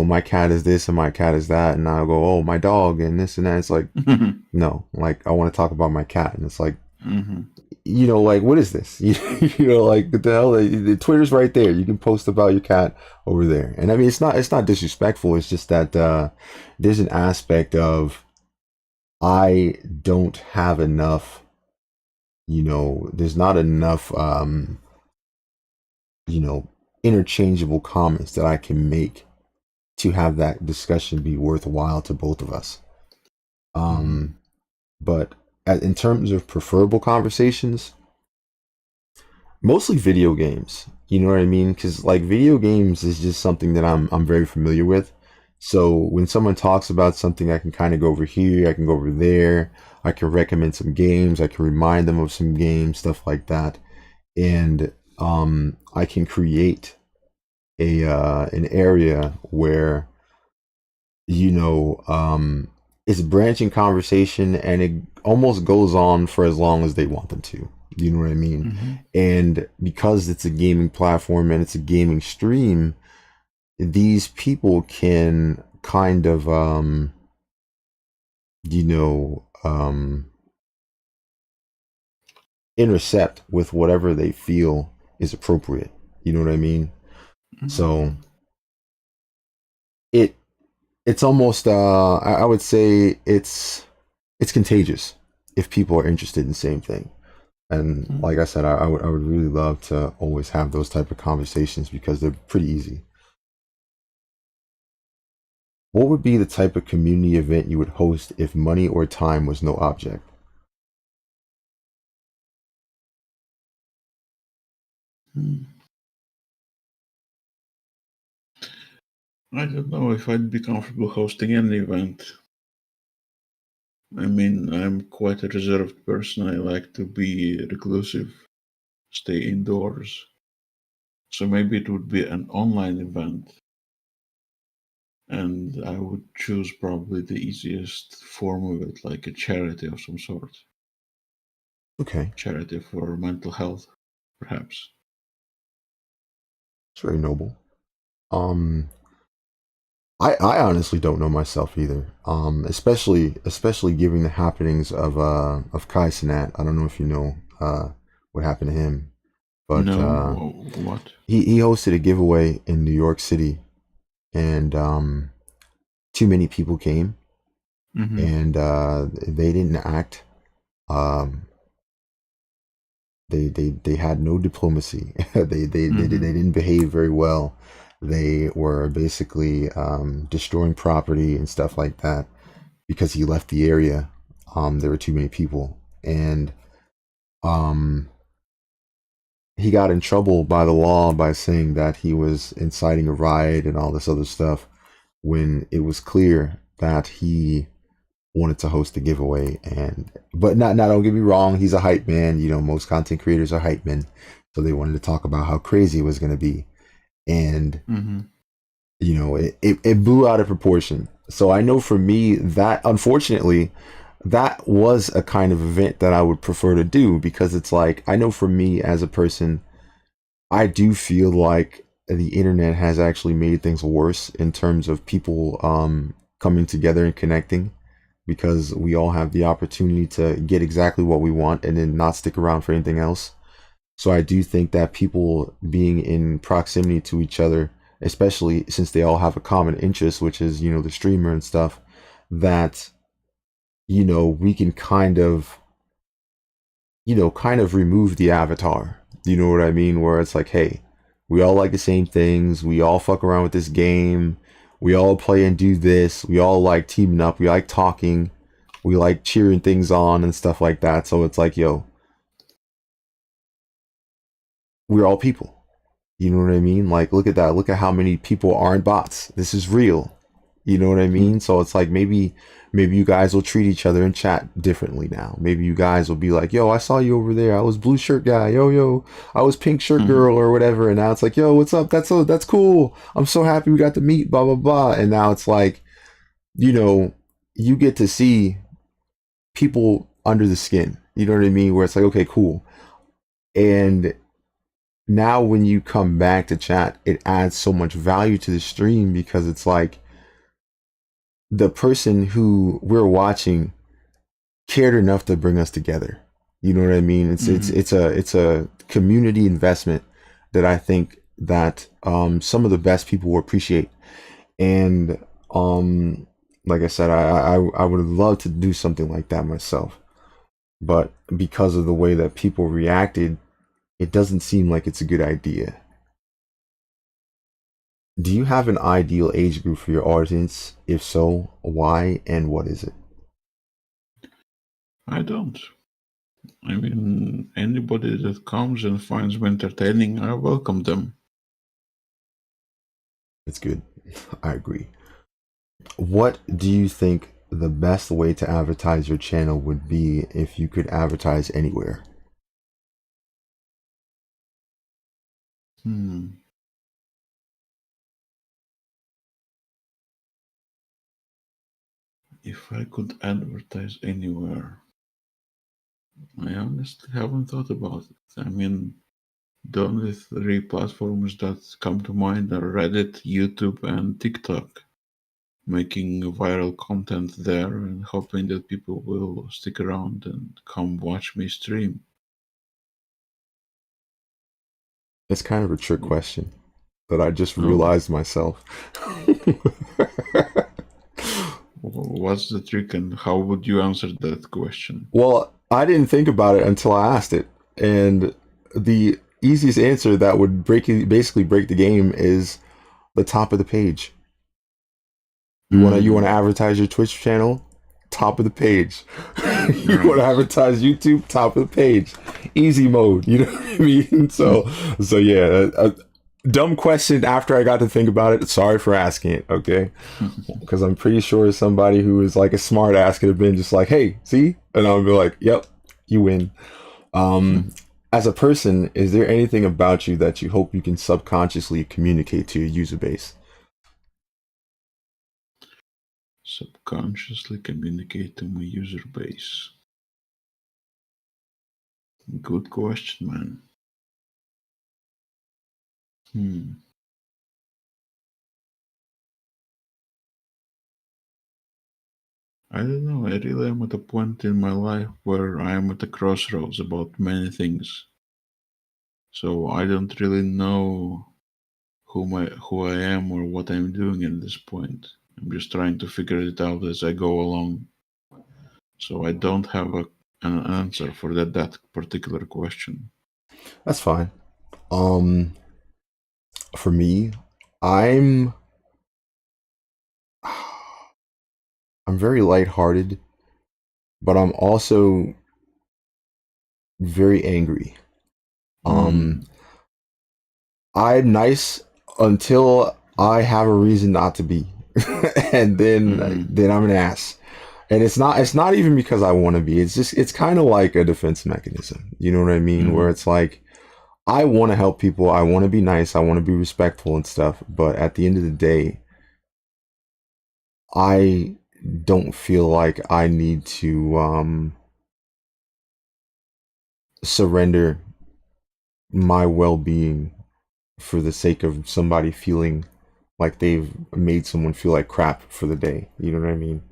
my cat is this and my cat is that, and I'll go, oh, my dog and this and that. It's like, Hmm. no, like I want to talk about my cat, and it's like, Hmm. like what is this? Like what the hell? The Twitter's right there. You can post about your cat over there, and I mean, it's not disrespectful. It's just that there's an aspect of I don't have enough, there's not enough, you know, interchangeable comments that I can make to have that discussion be worthwhile to both of us. Um, but in terms of preferable conversations, mostly video games. You know what I mean? Because like video games is just something that I'm very familiar with. So when someone talks about something, I can kind of go over here, I can go over there, I can recommend some games, I can remind them of some games, stuff like that, and I can create a an area where it's branching conversation and it almost goes on for as long as they want them to. You know what I mean? Hmm. And because it's a gaming platform and it's a gaming stream, these people can kind of you know um intercept with whatever they feel is appropriate. You know what I mean? So it it's almost I would say it's contagious if people are interested in the same thing. And like I said, I would really love to always have those type of conversations because they're pretty easy. What would be the type of community event you would host if money or time was no object? I don't know if I'd be comfortable hosting any event. I mean, I'm quite a reserved person. I like to be reclusive, stay indoors. So maybe it would be an online event, and I would choose probably the easiest form of it, like a charity of some sort. Okay, Charity for mental health, perhaps. it's very noble. Um, I honestly don't know myself either. Especially given the happenings of Kai Cenat. I don't know if you know what happened to him, but No, what? he hosted a giveaway in New York City, and too many people came, Mm-hmm. and they didn't act. Um, they had no diplomacy. Mm-hmm. They didn't behave very well. They were basically destroying property and stuff like that because he left the area. There were too many people, and um, he got in trouble by the law by saying that he was inciting a riot and all this other stuff when it was clear that he wanted to host a giveaway, but not don't get me wrong, he's a hype man. You know, most content creators are hype men, so they wanted to talk about how crazy it was going to be, and you know, it blew out of proportion. So I know for me that unfortunately that was a kind of event that I would prefer to do, because it's like, I know for me as a person, I do feel like the internet has actually made things worse in terms of people coming together and connecting, because we all have the opportunity to get exactly what we want and then not stick around for anything else. So I do think that people being in proximity to each other, especially since they all have a common interest, which is, you know, the streamer and stuff, that, you know, we can kind of remove the avatar. You know what I mean? Where it's like, hey, we all like the same things. We all fuck around with this game. We all play and do this. We all like teaming up. We like talking. We like cheering things on and stuff like that. So it's like, yo, we're all people. You know what I mean? Like, look at that. Look at how many people aren't bots. This is real. You know what I mean? So it's like, maybe you guys will treat each other in chat differently now. Maybe you guys will be like, yo, I saw you over there. I was blue shirt guy. Yo, I was pink shirt girl or whatever. And now it's like, yo, what's up? That's cool. I'm so happy we got to meet, blah, blah, blah. And now it's like, you know, you get to see people under the skin. You know what I mean? Where it's like, okay, cool. And now when you come back to chat, it adds so much value to the stream, because it's like, the person who we're watching cared enough to bring us together. You know what I mean? It's a community investment that I think that some of the best people will appreciate. And like I said, I would love to do something like that myself, but because of the way that people reacted, it doesn't seem like it's a good idea. Do you have an ideal age group for your audience? If so, why and what is it? I don't. I mean, anybody that comes and finds me entertaining, I welcome them. It's good. I agree. What do you think the best way to advertise your channel would be if you could advertise anywhere? If I could advertise anywhere, I honestly haven't thought about it. I mean, the only 3 platforms that come to mind are Reddit, YouTube, and TikTok. Making viral content there and hoping that people will stick around and come watch me stream. It's kind of a trick question that I just realized myself. What's the trick, and how would you answer that question? Well, I didn't think about it until I asked it, and the easiest answer that would basically break the game is the top of the page. You want to advertise your Twitch channel? Top of the page. You want to advertise YouTube? Top of the page. Easy mode. You know what I mean? So yeah. A dumb question after I got to think about it. Sorry for asking it. Okay, because I'm pretty sure somebody who is like a smart ass could have been just like, "Hey, see," and I'll be like, "Yep, you win." As a person, is there anything about you that you hope you can subconsciously communicate to your user base? Subconsciously communicate to my user base. Good question, man. I don't know. I really am at a point in my life where I am at a crossroads about many things. So I don't really know who I am or what I'm doing at this point. I'm just trying to figure it out as I go along. So I don't have an answer for that particular question. That's fine. For me, I'm very lighthearted, but I'm also very angry. I'm nice until I have a reason not to be. and then I'm an ass. And it's not even because I want to be. It's kind of like a defense mechanism. You know what I mean? Where it's like I want to help people, I want to be nice, I want to be respectful and stuff, but at the end of the day, I don't feel like I need to surrender my well-being for the sake of somebody feeling like they've made someone feel like crap for the day. You know what I mean?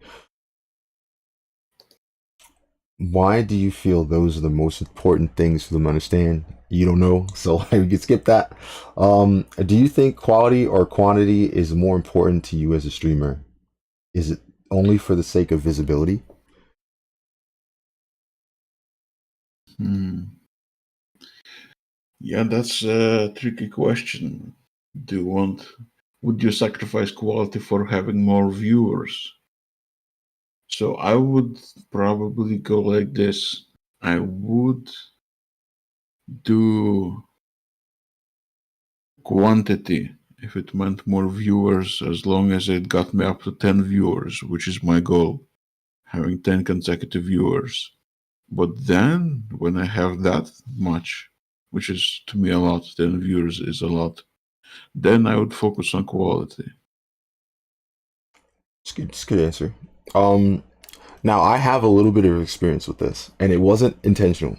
Why do you feel those are the most important things for them to understand? You don't know, so we can skip that. Do you think quality or quantity is more important to you as a streamer? Is it only for the sake of visibility? Hmm. Yeah, that's a tricky question. Would you sacrifice quality for having more viewers? So I would probably go like this. I would do quantity if it meant more viewers, as long as it got me up to 10 viewers, which is my goal, having 10 consecutive viewers. But then, when I have that much, which is to me a lot, 10 viewers is a lot, then I would focus on quality. It's a good answer. Um, Now I have a little bit of experience with this, and it wasn't intentional.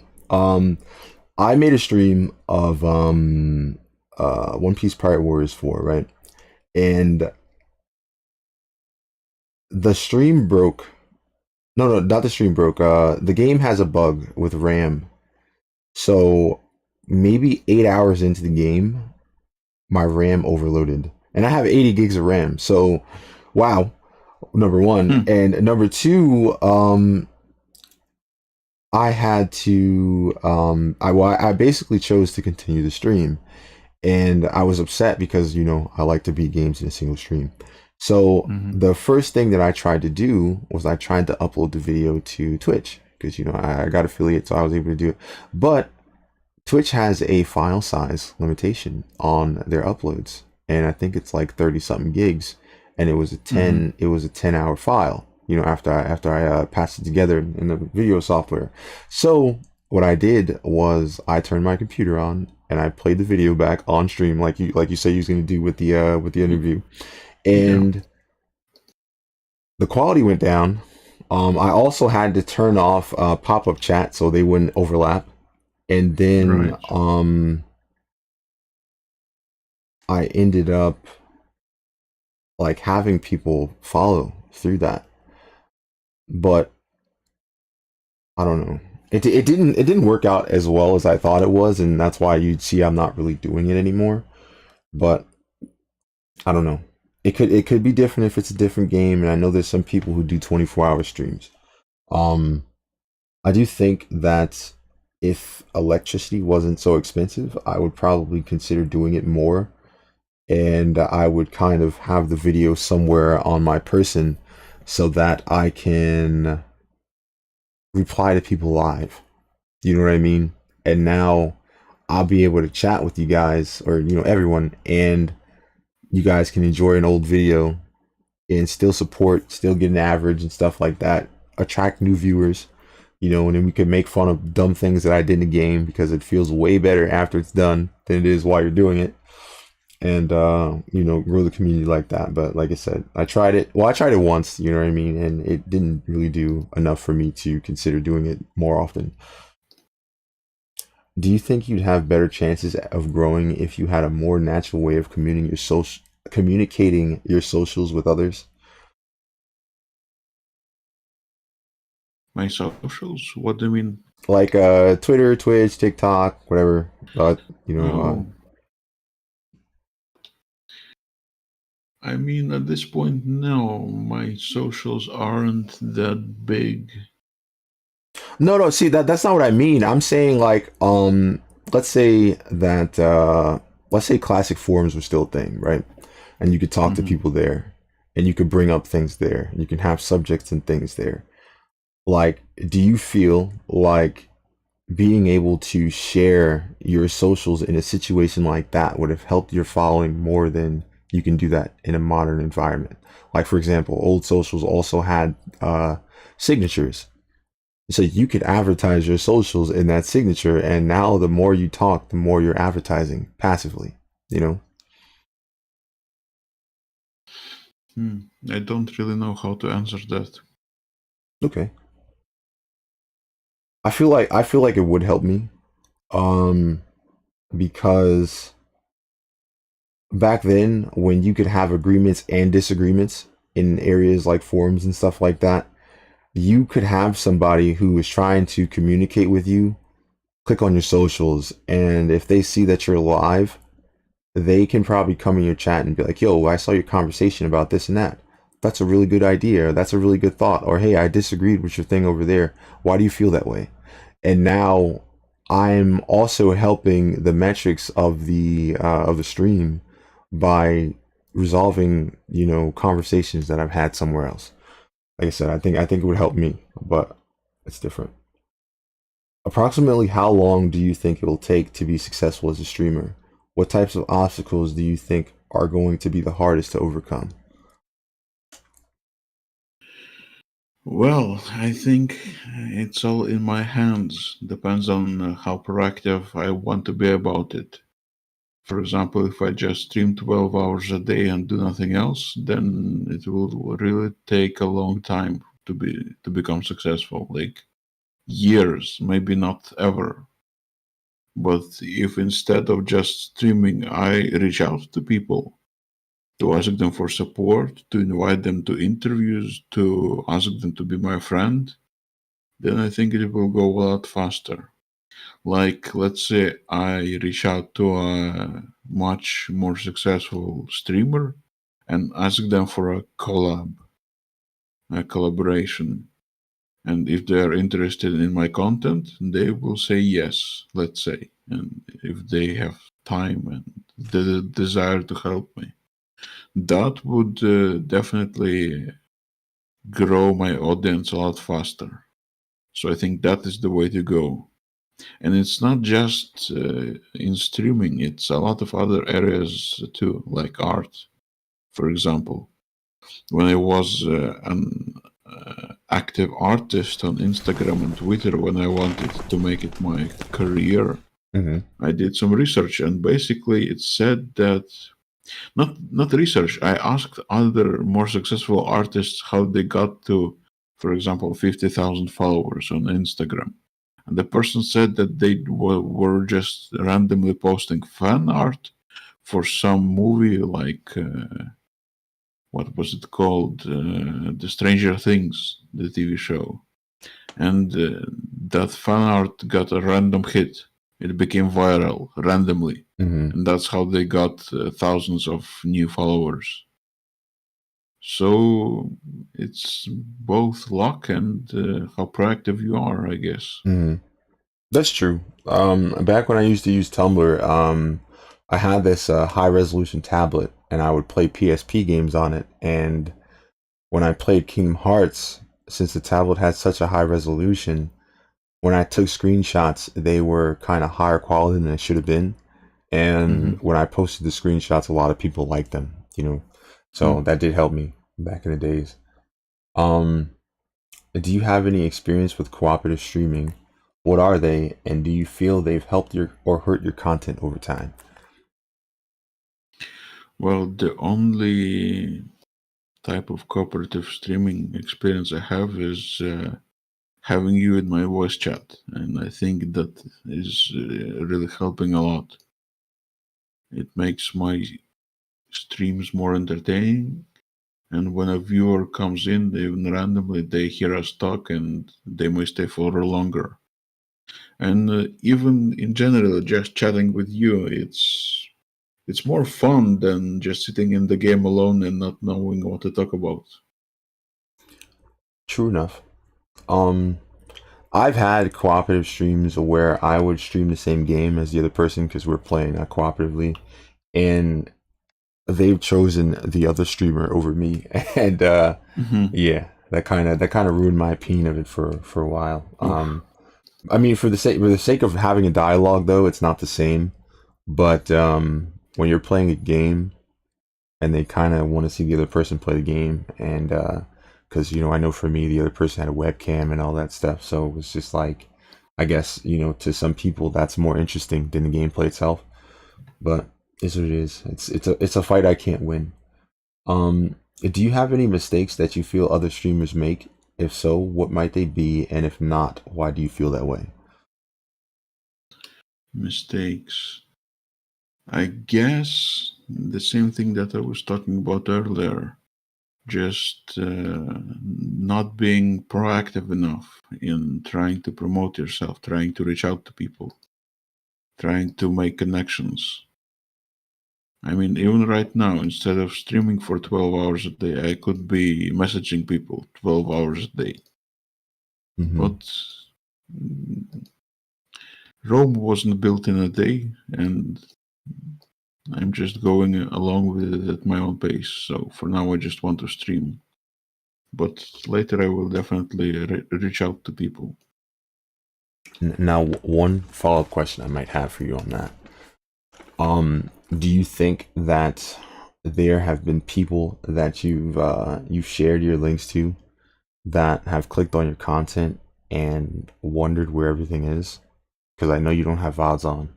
I made a stream of One Piece Pirate Warriors 4, right? And the stream broke. No, not the stream broke. The game has a bug with RAM. So maybe 8 hours into the game, my RAM overloaded. And I have 80 gigs of RAM. So wow, number one. And number two, I had to I basically chose to continue the stream, and I was upset because I like to beat games in a single stream. So the first thing that I tried to do was I tried to upload the video to Twitch because I got affiliate, so I was able to do it. But Twitch has a file size limitation on their uploads, and I think it's like 30 something gigs, and it was a 10-hour file. After I passed it together in the video software. So what I did was I turned my computer on and I played the video back on stream, like you said you was going to do with the interview, and the quality went down. I also had to turn off pop-up chat so they wouldn't overlap, and then I ended up like having people follow through that. But I don't know. It didn't work out as well as I thought it was, and that's why you'd see I'm not really doing it anymore. But I don't know. It could be different if it's a different game, and I know there's some people who do 24-hour streams. I do think that if electricity wasn't so expensive, I would probably consider doing it more, and I would kind of have the video somewhere on my person so that I can reply to people live. You know what I mean? And now I'll be able to chat with you guys, or everyone, and you guys can enjoy an old video and still get an average and stuff like that, attract new viewers, and then we could make fun of dumb things that I did in the game because it feels way better after it's done than it is while you're doing it. And grow the community like that. But like I said, I tried it once, you know what I mean, and it didn't really do enough for me to consider doing it more often. Do you think you'd have better chances of growing if you had a more natural way of communicating your socials with others? My socials? What do you mean? Like Twitter, Twitch, TikTok, whatever. I mean, at this point, no. My socials aren't that big. No. See, that's not what I mean. I'm saying like, let's say classic forums were still a thing, right? And you could talk to people there, and you could bring up things there, and you can have subjects and things there. Like, do you feel like being able to share your socials in a situation like that would have helped your following more than you can do that in a modern environment? Like for example, old socials also had signatures. So you could advertise your socials in that signature, and now the more you talk, the more you're advertising passively, you know? I don't really know how to answer that. Okay. I feel like it would help me. Because back then when you could have agreements and disagreements in areas like forums and stuff like that, you could have somebody who is trying to communicate with you click on your socials, and if they see that you're live, they can probably come in your chat and be like, yo, I saw your conversation about this and that. That's a really good idea, or that's a really good thought, or hey, I disagreed with your thing over there. Why do you feel that way? And now I'm also helping the metrics of the stream by resolving, you know, conversations that I've had somewhere else. Like I said, I think it would help me, but it's different. Approximately how long do you think it'll take to be successful as a streamer? What types of obstacles do you think are going to be the hardest to overcome? Well, I think it's all in my hands. Depends on how proactive I want to be about it. For example, if I just stream 12 hours a day and do nothing else, then it will really take a long time to become successful, like years, maybe not ever. But if instead of just streaming, I reach out to people to ask them for support, to invite them to interviews, to ask them to be my friend, then I think it will go a lot faster. Like, let's say I reach out to a much more successful streamer and ask them for a collaboration. And if they're interested in my content, they will say yes, let's say. And if they have time and the desire to help me, that would definitely grow my audience a lot faster. So I think that is the way to go. And it's not just in streaming, it's a lot of other areas too, like art, for example. When I was an active artist on Instagram and Twitter, when I wanted to make it my career, I did some research, and basically it said that not research. I asked other more successful artists how they got to, for example, 50,000 followers on Instagram. And the person said that they were just randomly posting fan art for some movie like, what was it called? The Stranger Things, the TV show. And that fan art got a random hit. It became viral randomly. And that's how they got thousands of new followers. So it's both luck and how proactive you are, I guess. That's true. Back when I used to use Tumblr, I had this high resolution tablet, and I would play PSP games on it. And when I played Kingdom Hearts, since the tablet had such a high resolution, when I took screenshots, they were kind of higher quality than they should have been. And when I posted the screenshots, a lot of people liked them, you know. So that did help me back in the days. Do you have any experience with cooperative streaming? What are they, and do you feel they've helped your or hurt your content over time? Well, the only type of cooperative streaming experience I have is having you in my voice chat, and I think that is really helping a lot. It makes my streams more entertaining, and when a viewer comes in, even randomly, they hear us talk and they may stay for longer. And even in general, just chatting with you, it's more fun than just sitting in the game alone and not knowing what to talk about. True enough. I've had cooperative streams where I would stream the same game as the other person because we're playing cooperatively, and they've chosen the other streamer over me, and yeah, that kind of ruined my opinion of it for a while. I mean, for the sake of having a dialogue, though, it's not the same. But when you're playing a game, and they kind of want to see the other person play the game. And because I know for me, the other person had a webcam and all that stuff, so it was just like, I guess to some people that's more interesting than the gameplay itself. But it's what it is. It's a fight I can't win. Do you have any mistakes that you feel other streamers make? If so, what might they be? And if not, why do you feel that way? Mistakes. I guess the same thing that I was talking about earlier. Just not being proactive enough in trying to promote yourself, trying to reach out to people, trying to make connections. I mean, even right now, instead of streaming for 12 hours a day, I could be messaging people 12 hours a day. Mhm. But Rome wasn't built in a day, and I'm just going along with it at my own pace. So for now, I just want to stream. But later, I will definitely reach out to people. Now, one follow-up question I might have for you on that. Do you think that there have been people that you've shared your links to that have clicked on your content and wondered where everything is? Because I know you don't have VODs on.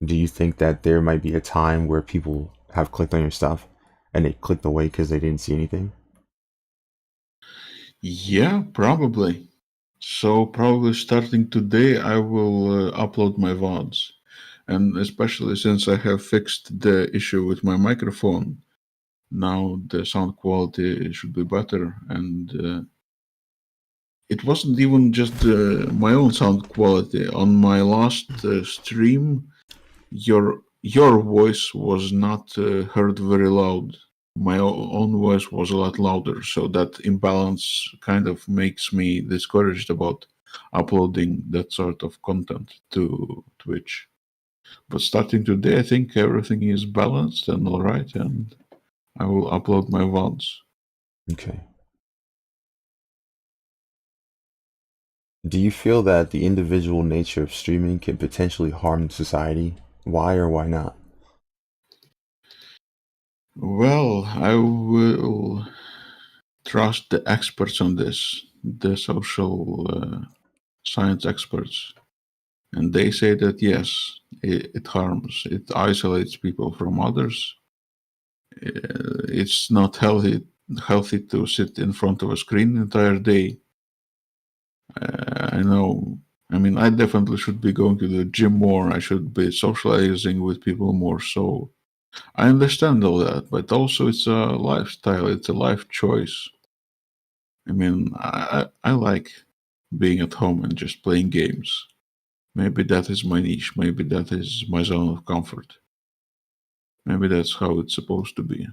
Do you think that there might be a time where people have clicked on your stuff and they clicked away because they didn't see anything? Yeah, probably. So probably starting today, I will upload my VODs. And especially since I have fixed the issue with my microphone, now the sound quality should be better. And it wasn't even just my own sound quality. On my last stream, your voice was not heard very loud. My own voice was a lot louder, so that imbalance kind of makes me discouraged about uploading that sort of content to Twitch. But starting today, I think everything is balanced and all right, and I will upload my VODs. Okay. Do you feel that the individual nature of streaming can potentially harm society? Why or why not? Well, I will trust the experts on this, the social science experts. And they say that yes, it harms, it isolates people from others. It's not healthy to sit in front of a screen the entire day. I know. I mean, I definitely should be going to the gym more. I should be socializing with people more. So I understand all that, but also it's a lifestyle. It's a life choice. I mean, I like being at home and just playing games. Maybe that is my niche. Maybe that is my zone of comfort. Maybe that's how it's supposed to be.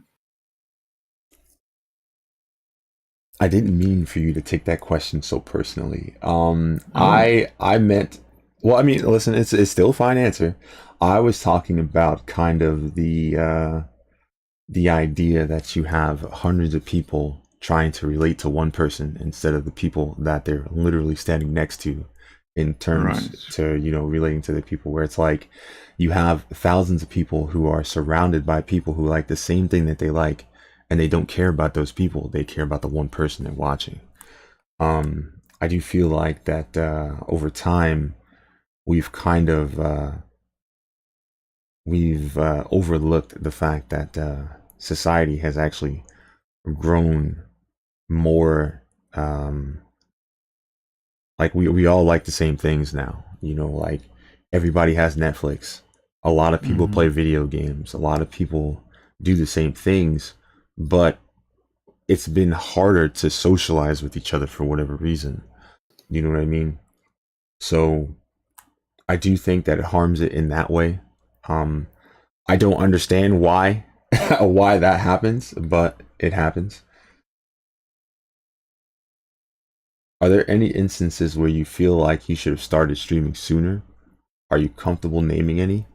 I didn't mean for you to take that question so personally. Oh, I meant, well, I mean, listen, it's still a fine answer. I was talking about kind of the idea that you have hundreds of people trying to relate to one person instead of the people that they're literally standing next to, in terms right. to relating to the people, where it's like you have thousands of people who are surrounded by people who like the same thing that they like, and they don't care about those people. They care about the one person they're watching. I do feel like that over time we've kind of overlooked the fact that society has actually grown more, like we all like the same things now. Like everybody has Netflix. A lot of people play video games. A lot of people do the same things, but it's been harder to socialize with each other for whatever reason. You know what I mean? So I do think that it harms it in that way. I don't understand why why that happens, but it happens. Are there any instances where you feel like you should have started streaming sooner? Are you comfortable naming any?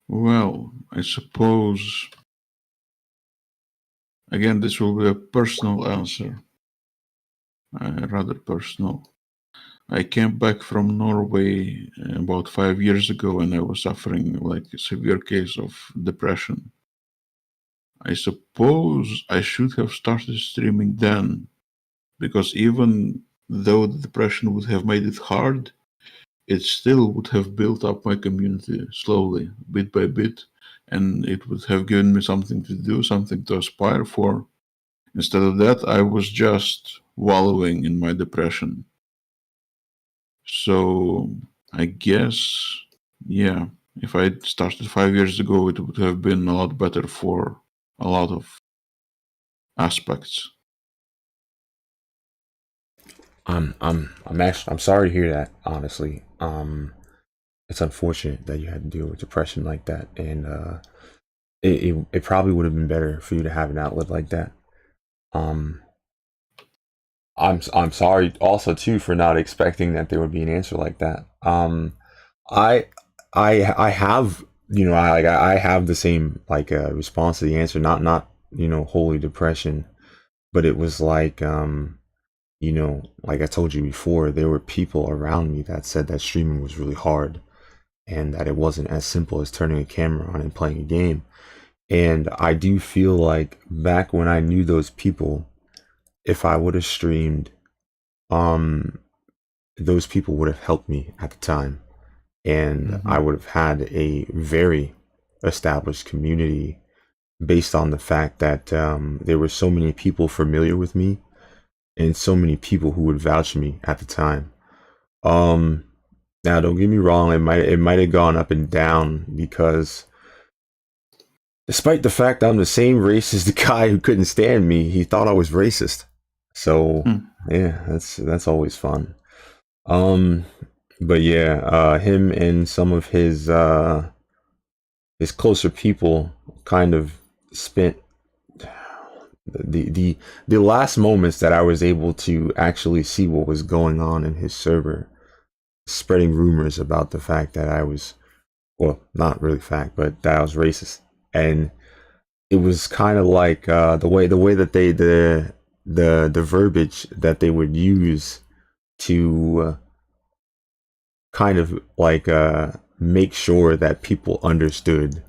Well, I suppose, again, this will be a personal answer, rather personal. I came back from Norway about 5 years ago, and I was suffering like a severe case of depression. I suppose I should have started streaming then, because even though the depression would have made it hard, it still would have built up my community slowly, bit by bit, and it would have given me something to do, something to aspire for. Instead of that, I was just wallowing in my depression. So I guess, yeah, if I started 5 years ago, it would have been a lot better for a lot of aspects. I'm sorry to hear that, honestly. It's unfortunate that you had to deal with depression like that, and it probably would have been better for you to have an outlet like that. Um, I'm sorry also too for not expecting that there would be an answer like that. I I have, I have the same like response to the answer, not wholly depression, but it was like like I told you before, there were people around me that said that streaming was really hard and that it wasn't as simple as turning a camera on and playing a game. And I do feel like back when I knew those people, if I would have streamed, um, those people would have helped me at the time. And I would have had a very established community based on the fact that there were so many people familiar with me and so many people who would vouch for me at the time. Now don't get me wrong, it might have gone up and down because despite the fact I'm the same race as the guy who couldn't stand me, he thought I was racist. So yeah, that's always fun. But yeah, him and some of his closer people kind of spent the last moments that I was able to actually see what was going on in his server, spreading rumors about the fact that I was, well, not really fact, but that I was racist. And it was kind of like the way that they the verbiage that they would use to kind of like make sure that people understood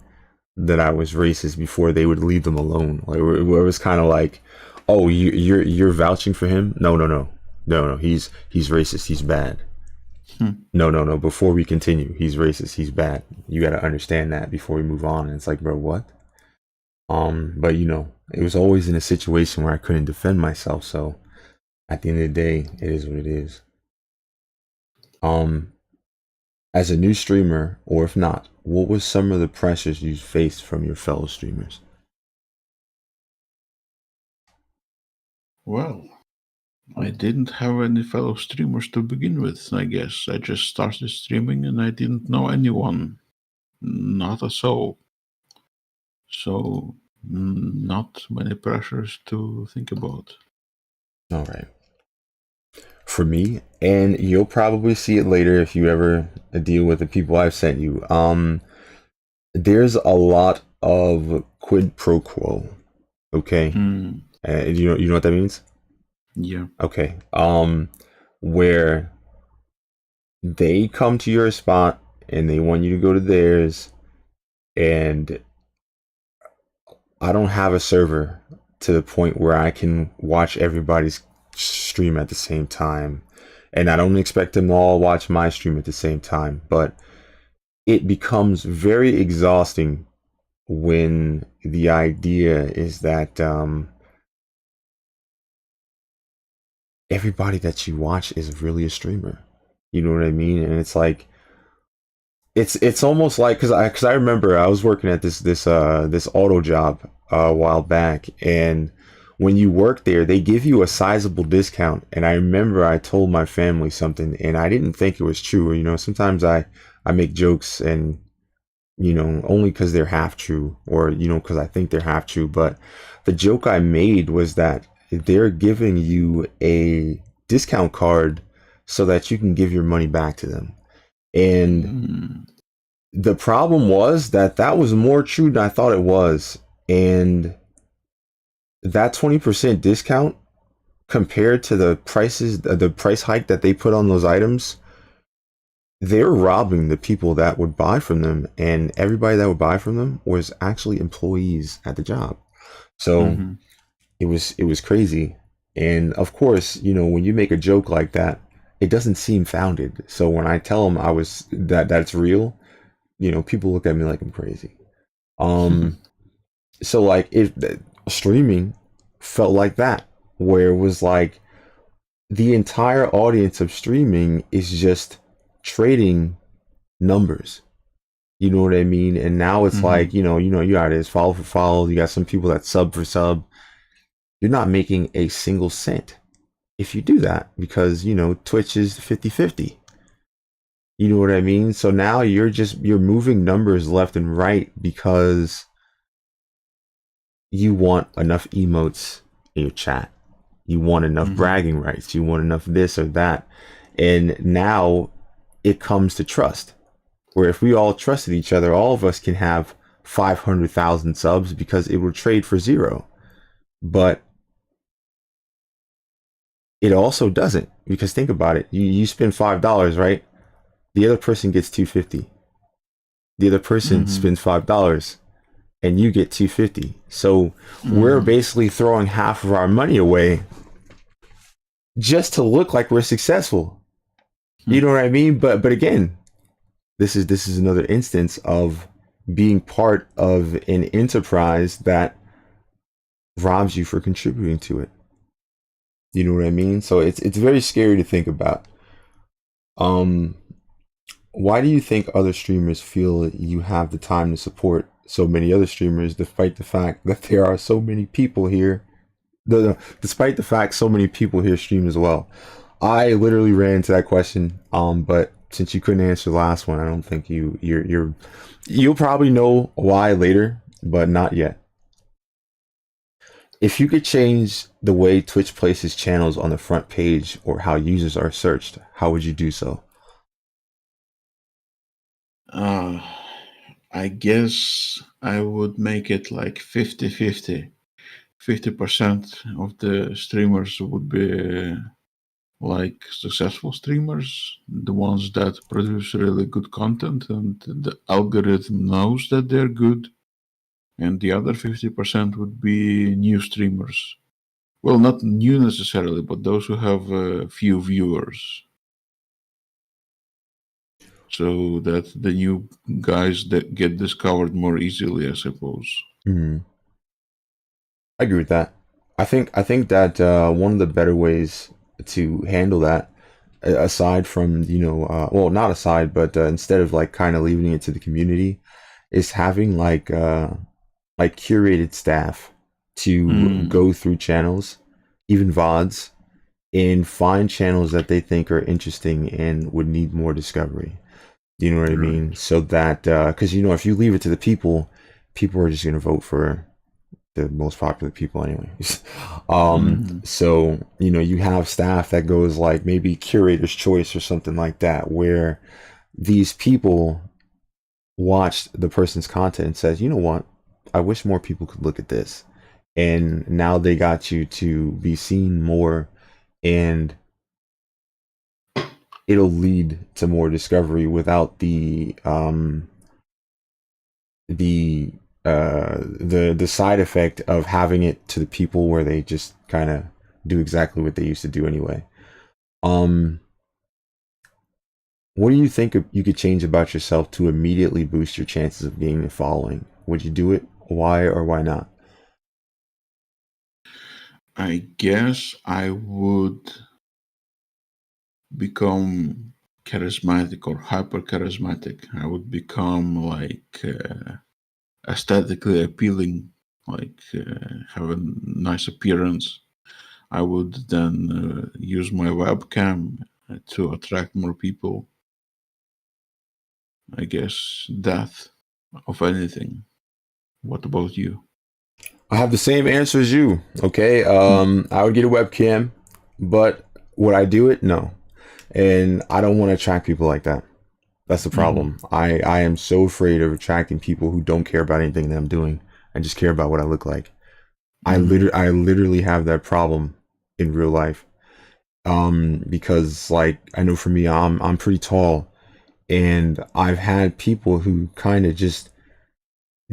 that I was racist before they would leave them alone. Like it was kind of like, oh, you're vouching for him? No, he's racist, he's bad. No, before we continue, he's racist, he's bad. You got to understand that before we move on. And it's like, bro, what? But it was always in a situation where I couldn't defend myself. So at the end of the day, it is what it is. As a new streamer, or if not, what was some of the pressures you faced from your fellow streamers? Well, I didn't have any fellow streamers to begin with, I guess. I just started streaming and I didn't know anyone. Not a soul. So, not many pressures to think about. All right. For me, and you'll probably see it later if you ever deal with the people I've sent you, there's a lot of quid pro quo. Okay. You know what that means? Yeah. Okay. Where they come to your spot and they want you to go to theirs, and I don't have a server to the point where I can watch everybody's stream at the same time, and I don't expect them to all watch my stream at the same time, but it becomes very exhausting when the idea is that everybody that you watch is really a streamer. You know what I mean? And it's like it's almost like because I remember I was working at this auto job a while back, and when you work there, they give you a sizable discount. And I remember I told my family something, and I didn't think it was true. Sometimes I make jokes, and only because they're half true, or because I think they're half true. But the joke I made was that they're giving you a discount card so that you can give your money back to them. And the problem was that was more true than I thought it was. And that 20% discount compared to the prices, the price hike that they put on those items, they're robbing the people that would buy from them, and everybody that would buy from them was actually employees at the job. So Mm-hmm. it was crazy. And of course, when you make a joke like that, it doesn't seem founded. So when I tell them that's real, people look at me like I'm crazy. So like streaming felt like that, where it was like the entire audience of streaming is just trading numbers. You know what I mean? And now it's Mm-hmm. like, you got it, follow for follow. You got some people that sub for sub. You're not making a single cent if you do that, because, Twitch is 50-50. You know what I mean? So now you're moving numbers left and right because you want enough emotes in your chat. You want enough Mm-hmm. bragging rights. You want enough this or that. And now it comes to trust, where if we all trusted each other, all of us can have 500,000 subs because it will trade for zero. But it also doesn't, because think about it. You spend $5, right? The other person gets $2.50. The other person Mm-hmm. spends $5 and you get $2.50. So we're basically throwing half of our money away just to look like we're successful. You know what I mean? But again, this is another instance of being part of an enterprise that robs you for contributing to it. You know what I mean? So it's very scary to think about. Why do you think other streamers feel you have the time to support so many other streamers, despite the fact that there are so many people here? Despite the fact so many people here stream as well. I literally ran into that question. But since you couldn't answer the last one, I don't think you'll probably know why later, but not yet. If you could change the way Twitch places channels on the front page or how users are searched, how would you do so? I guess I would make it like 50-50. 50% of the streamers would be like successful streamers, the ones that produce really good content and the algorithm knows that they're good. And the other 50% would be new streamers. Well, not new necessarily, but those who have a few viewers. So that the new guys that get discovered more easily, I suppose. I agree with that. I think that one of the better ways to handle that, aside from well, not aside, but instead of like kind of leaving it to the community, is having like curated staff to go through channels, even VODs, and find channels that they think are interesting and would need more discovery. You know what I mean? So that because if you leave it to the people are just going to vote for the most popular people anyways. So you have staff that goes like maybe curator's choice or something like that, where these people watched the person's content and says, you know what, I wish more people could look at this, and now they got you to be seen more, and it'll lead to more discovery without the side effect of having it to the people where they just kind of do exactly what they used to do anyway. What do you think you could change about yourself to immediately boost your chances of gaining a following? Would you do it? Why or why not? I guess I would become charismatic or hyper charismatic. I would become like aesthetically appealing, like have a nice appearance. I would then use my webcam to attract more people. I guess that of anything. What about you? I have the same answer as you. Okay. I would get a webcam, but would I do it? No. And I don't want to attract people like that. That's the problem. I am so afraid of attracting people who don't care about anything that I'm doing and just care about what I look like. I literally have that problem in real life. Because like I know for me, I'm pretty tall, and I've had people who kind of just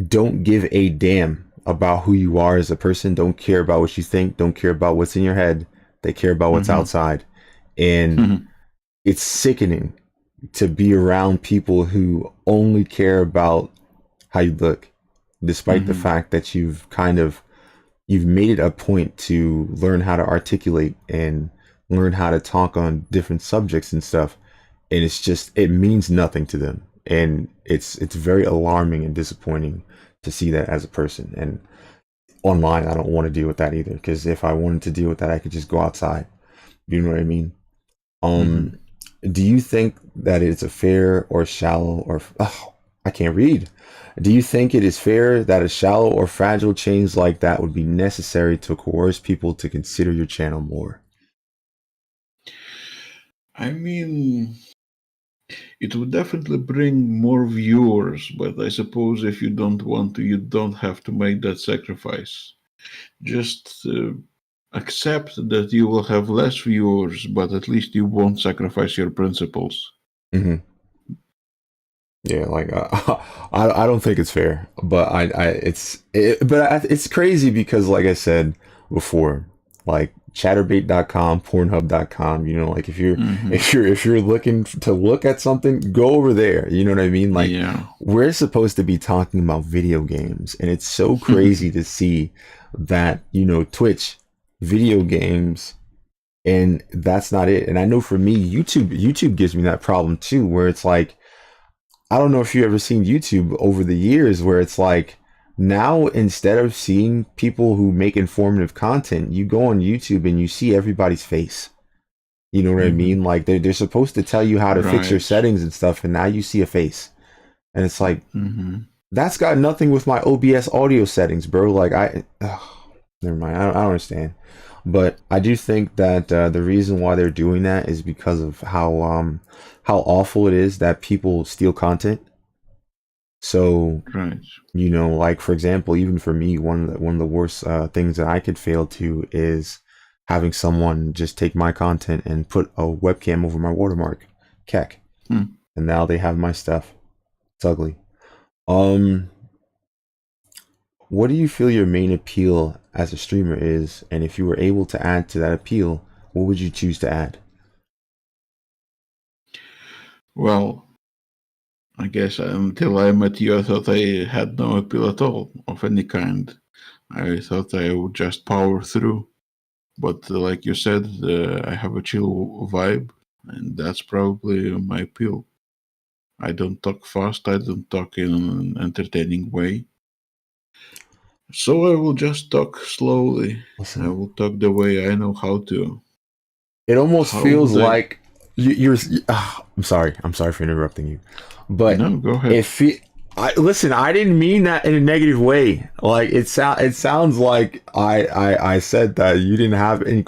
don't give a damn about who you are as a person, don't care about what you think, don't care about what's in your head. They care about what's outside. And it's sickening to be around people who only care about how you look, despite the fact that you've made it a point to learn how to articulate and learn how to talk on different subjects and stuff. And it's just, it means nothing to them. And it's very alarming and disappointing to see that as a person. And online, I don't want to deal with that either, because if I wanted to deal with that, I could just go outside. You know what I mean? Do you think that it's a fair or shallow or I can't read. Do you think it is fair that a shallow or fragile change like that would be necessary to coerce people to consider your channel more? I mean, it would definitely bring more viewers, but I suppose if you don't want to, you don't have to make that sacrifice. Just accept that you will have less viewers, but at least you won't sacrifice your principles. Mm-hmm. Yeah, like I don't think it's fair, but it's crazy because, like I said before, like Chatterbait.com, Pornhub.com, you know, like if you're looking to look at something, go over there. You know what I mean? Like we're supposed to be talking about video games, and it's so crazy to see that, you know, Twitch, video games, and that's not it. And I know for me, YouTube gives me that problem too, where it's like, I don't know if you've ever seen YouTube over the years where it's like, now instead of seeing people who make informative content, you go on YouTube and you see everybody's face. You know what I mean? Like they're supposed to tell you how to fix your settings and stuff, and now you see a face. And it's like, that's got nothing with my OBS audio settings, bro. Like never mind. I don't understand. But I do think that the reason why they're doing that is because of how awful it is that people steal content. So, you know, like for example, even for me, one of the worst things that I could fail to is having someone just take my content and put a webcam over my watermark, Keck, and now they have my stuff. It's ugly. What do you feel your main appeal as a streamer is, and if you were able to add to that appeal, what would you choose to add? Well, I guess until I met you, I thought I had no appeal at all of any kind. I thought I would just power through. But like you said, I have a chill vibe, and that's probably my appeal. I don't talk fast, I don't talk in an entertaining way. So I will just talk slowly. Listen, I will talk the way I know how to. It almost feels like you're. I'm sorry for interrupting you, but no, go ahead. Listen, I didn't mean that in a negative way. Like it sounds like I said that you didn't have any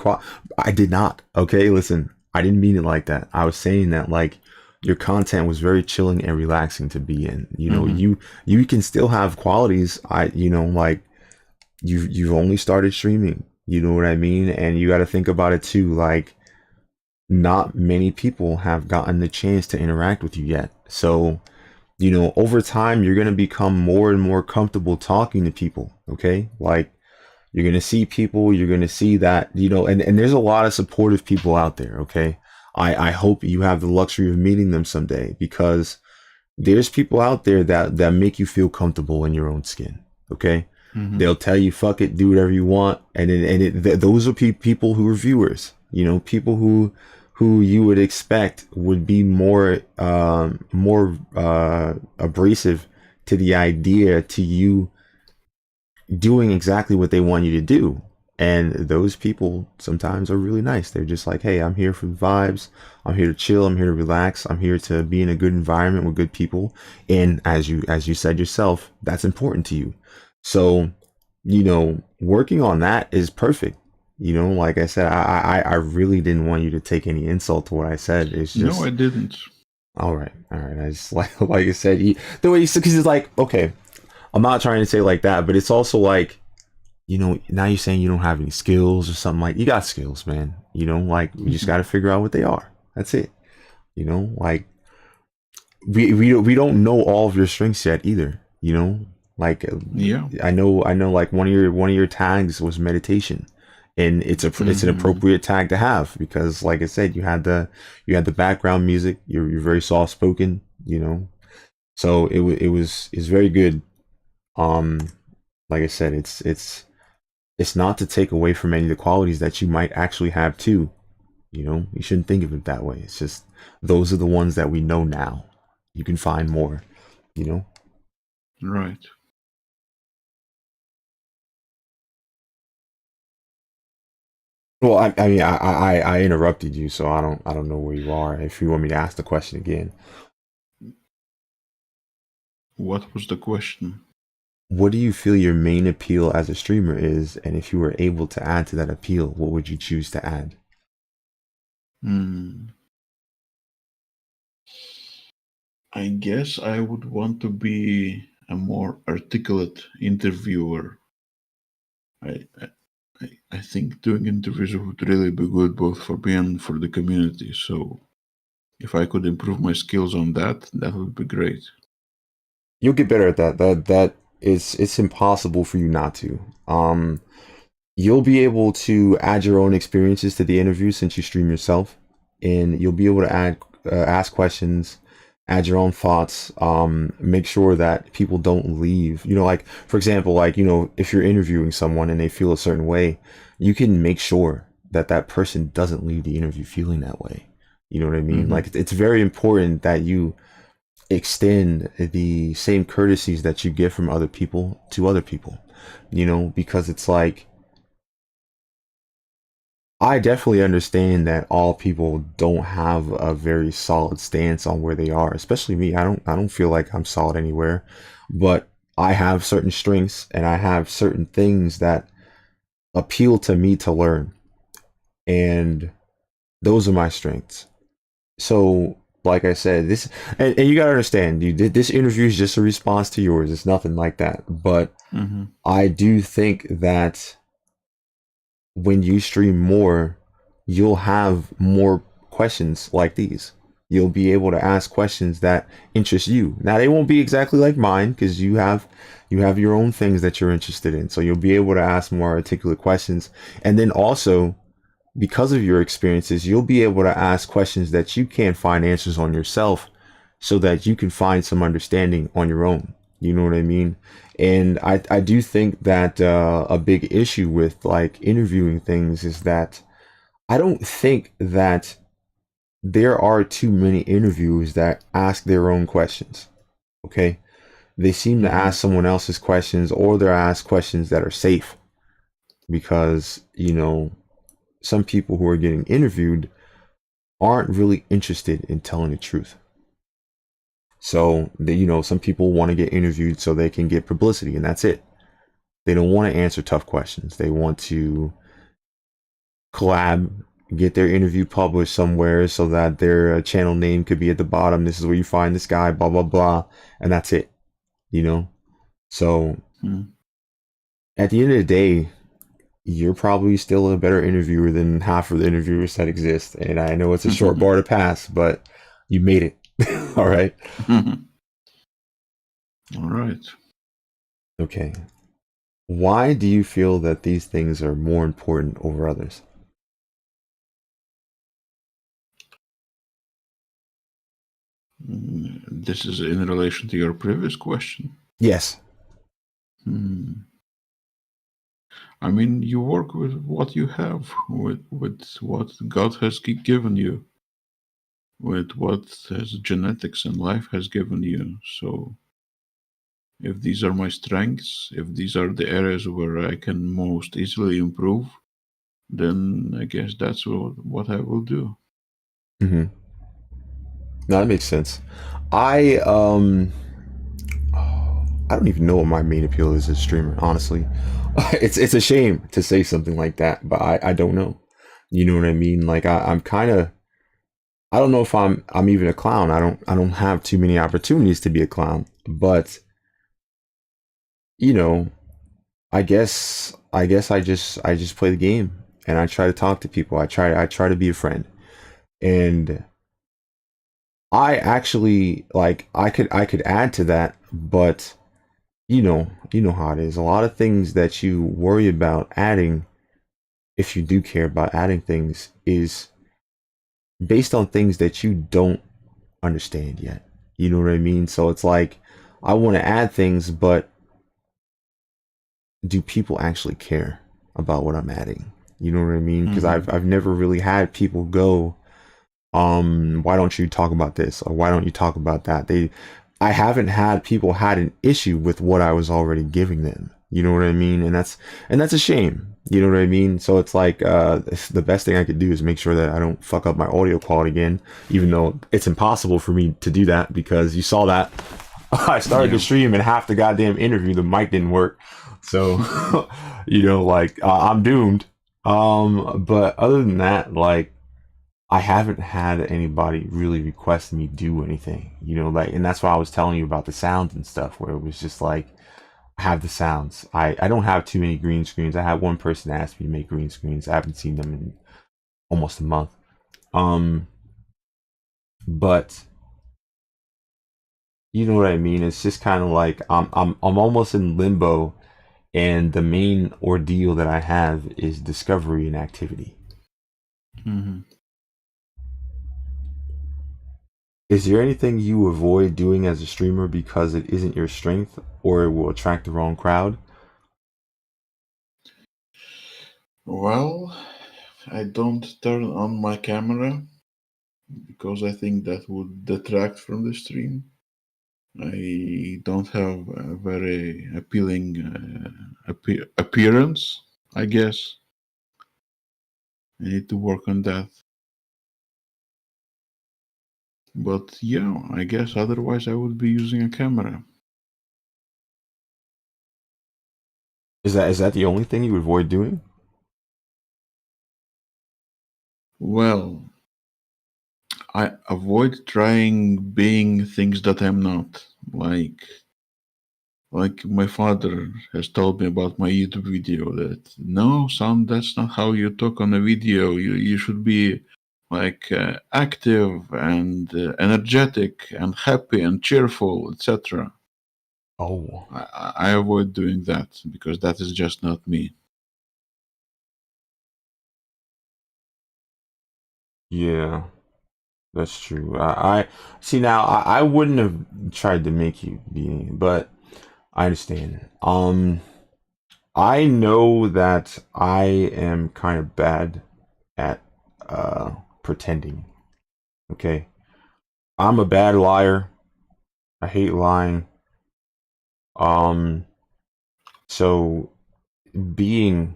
I did not. Okay, listen, I didn't mean it like that. I was saying that like your content was very chilling and relaxing to be in. You know, you can still have qualities. Like you've only started streaming. You know what I mean? And you got to think about it too. Like, not many people have gotten the chance to interact with you yet. So, you know, over time, you're going to become more and more comfortable talking to people. Okay. Like you're going to see people, you're going to see that, you know, and there's a lot of supportive people out there. Okay. I hope you have the luxury of meeting them someday, because there's people out there that make you feel comfortable in your own skin. Okay. They'll tell you, fuck it, do whatever you want. And those are people who are viewers, you know, people who you would expect would be more abrasive to the idea to you doing exactly what they want you to do. And those people sometimes are really nice. They're just like, hey, I'm here for the vibes. I'm here to chill. I'm here to relax. I'm here to be in a good environment with good people. And as you said yourself, that's important to you. So, you know, working on that is perfect. You know, like I said, I really didn't want you to take any insult to what I said. It's just, no, I didn't. All right. I just like I said, the way you said, because it's like, okay, I'm not trying to say like that, but it's also like, now you're saying you don't have any skills or something. Like, you got skills, man. Like, we just got to figure out what they are. That's it. Like, we don't know all of your strengths yet either. Like, Yeah. I know like one of your tags was meditation, and it's an appropriate tag to have, because like I said, you had the background music. You're very soft spoken, so it's very good. Like I said, it's not to take away from any of the qualities that you might actually have too. You shouldn't think of it that way. It's just, those are the ones that we know now. You can find more, Right. Well, I mean, I interrupted you, so I don't know where you are. If you want me to ask the question again, What was the question? what do you feel your main appeal as a streamer is, and if you were able to add to that appeal, what would you choose to add? I guess I would want to be a more articulate interviewer. I think doing interviews would really be good both for me and for the community. So if I could improve my skills on that, that would be great. You'll get better at that. It's impossible for you not to. You'll be able to add your own experiences to the interview since you stream yourself, and you'll be able to ask questions, add your own thoughts. Make sure that people don't leave. Like, for example, like, if you're interviewing someone and they feel a certain way, you can make sure that that person doesn't leave the interview feeling that way. You know what I mean? Like, it's very important that you extend the same courtesies that you get from other people to other people, because it's like, I definitely understand that all people don't have a very solid stance on where they are, especially me. I don't feel like I'm solid anywhere, but I have certain strengths and I have certain things that appeal to me to learn, and those are my strengths. So, like I said, and you gotta understand, this interview is just a response to yours. It's nothing like that. But I do think that when you stream more, you'll have more questions like these. You'll be able to ask questions that interest you. Now, they won't be exactly like mine, because you have your own things that you're interested in. So you'll be able to ask more articulate questions. And then also, because of your experiences, you'll be able to ask questions that you can't find answers on yourself, so that you can find some understanding on your own. You know what I mean? And I do think that a big issue with like interviewing things is that I don't think that there are too many interviewers that ask their own questions. Okay? They seem to ask someone else's questions, or they're asked questions that are safe, because, some people who are getting interviewed aren't really interested in telling the truth. So, some people want to get interviewed so they can get publicity, and that's it. They don't want to answer tough questions. They want to collab, get their interview published somewhere so that their channel name could be at the bottom. This is where you find this guy, blah, blah, blah. And that's it, So, at the end of the day, you're probably still a better interviewer than half of the interviewers that exist. And I know it's a short bar to pass, but you made it. All right. All right. Okay. Why do you feel that these things are more important over others? This is in relation to your previous question. Yes. I mean, you work with what you have, with what God has given you, with what genetics and life has given you. So if these are my strengths, if these are the areas where I can most easily improve, then I guess that's what I will do. No, that makes sense. I don't even know what my main appeal is as a streamer, honestly. It's a shame to say something like that, but I don't know. You know what I mean? Like, I'm kind of, I don't know if I'm even a clown. I don't have too many opportunities to be a clown, but I just play the game and I try to talk to people. I try to be a friend. And I actually like I could add to that, but you know how it is. A lot of things that you worry about adding, if you do care about adding things, is based on things that you don't understand yet. You know what I mean? So it's like I want to add things, but do people actually care about what I'm adding? You know what I mean? Because I've never really had people go, why don't you talk about this or why don't you talk about that? I haven't had people had an issue with what I was already giving them. You know what I mean? And that's a shame. You know what I mean? So it's like the best thing I could do is make sure that I don't fuck up my audio quality again, even though it's impossible for me to do that because you saw that I started the stream and half the goddamn interview the mic didn't work. So like I'm doomed. But other than that, like I haven't had anybody really request me do anything, like, and that's why I was telling you about the sounds and stuff, where it was just like, I have the sounds. I don't have too many green screens. I had one person ask me to make green screens. I haven't seen them in almost a month. But you know what I mean? It's just kind of like I'm almost in limbo, and the main ordeal that I have is discovery and activity. Mm-hmm. Is there anything you avoid doing as a streamer because it isn't your strength or it will attract the wrong crowd? Well, I don't turn on my camera because I think that would detract from the stream. I don't have a very appealing appearance, I guess. I need to work on that. But yeah, I guess otherwise I would be using a camera. Is that the only thing you avoid doing? Well, I avoid trying being things that I'm not. Like my father has told me about my YouTube video that no, son, that's not how you talk on a video. You should be like active and energetic and happy and cheerful, etc. Oh, I avoid doing that because that is just not me. yeah, that's true. I see now. I wouldn't have tried to make you be, but I understand. I know that I am kind of bad at pretending. Okay, I'm a bad liar. I hate lying. Um, so being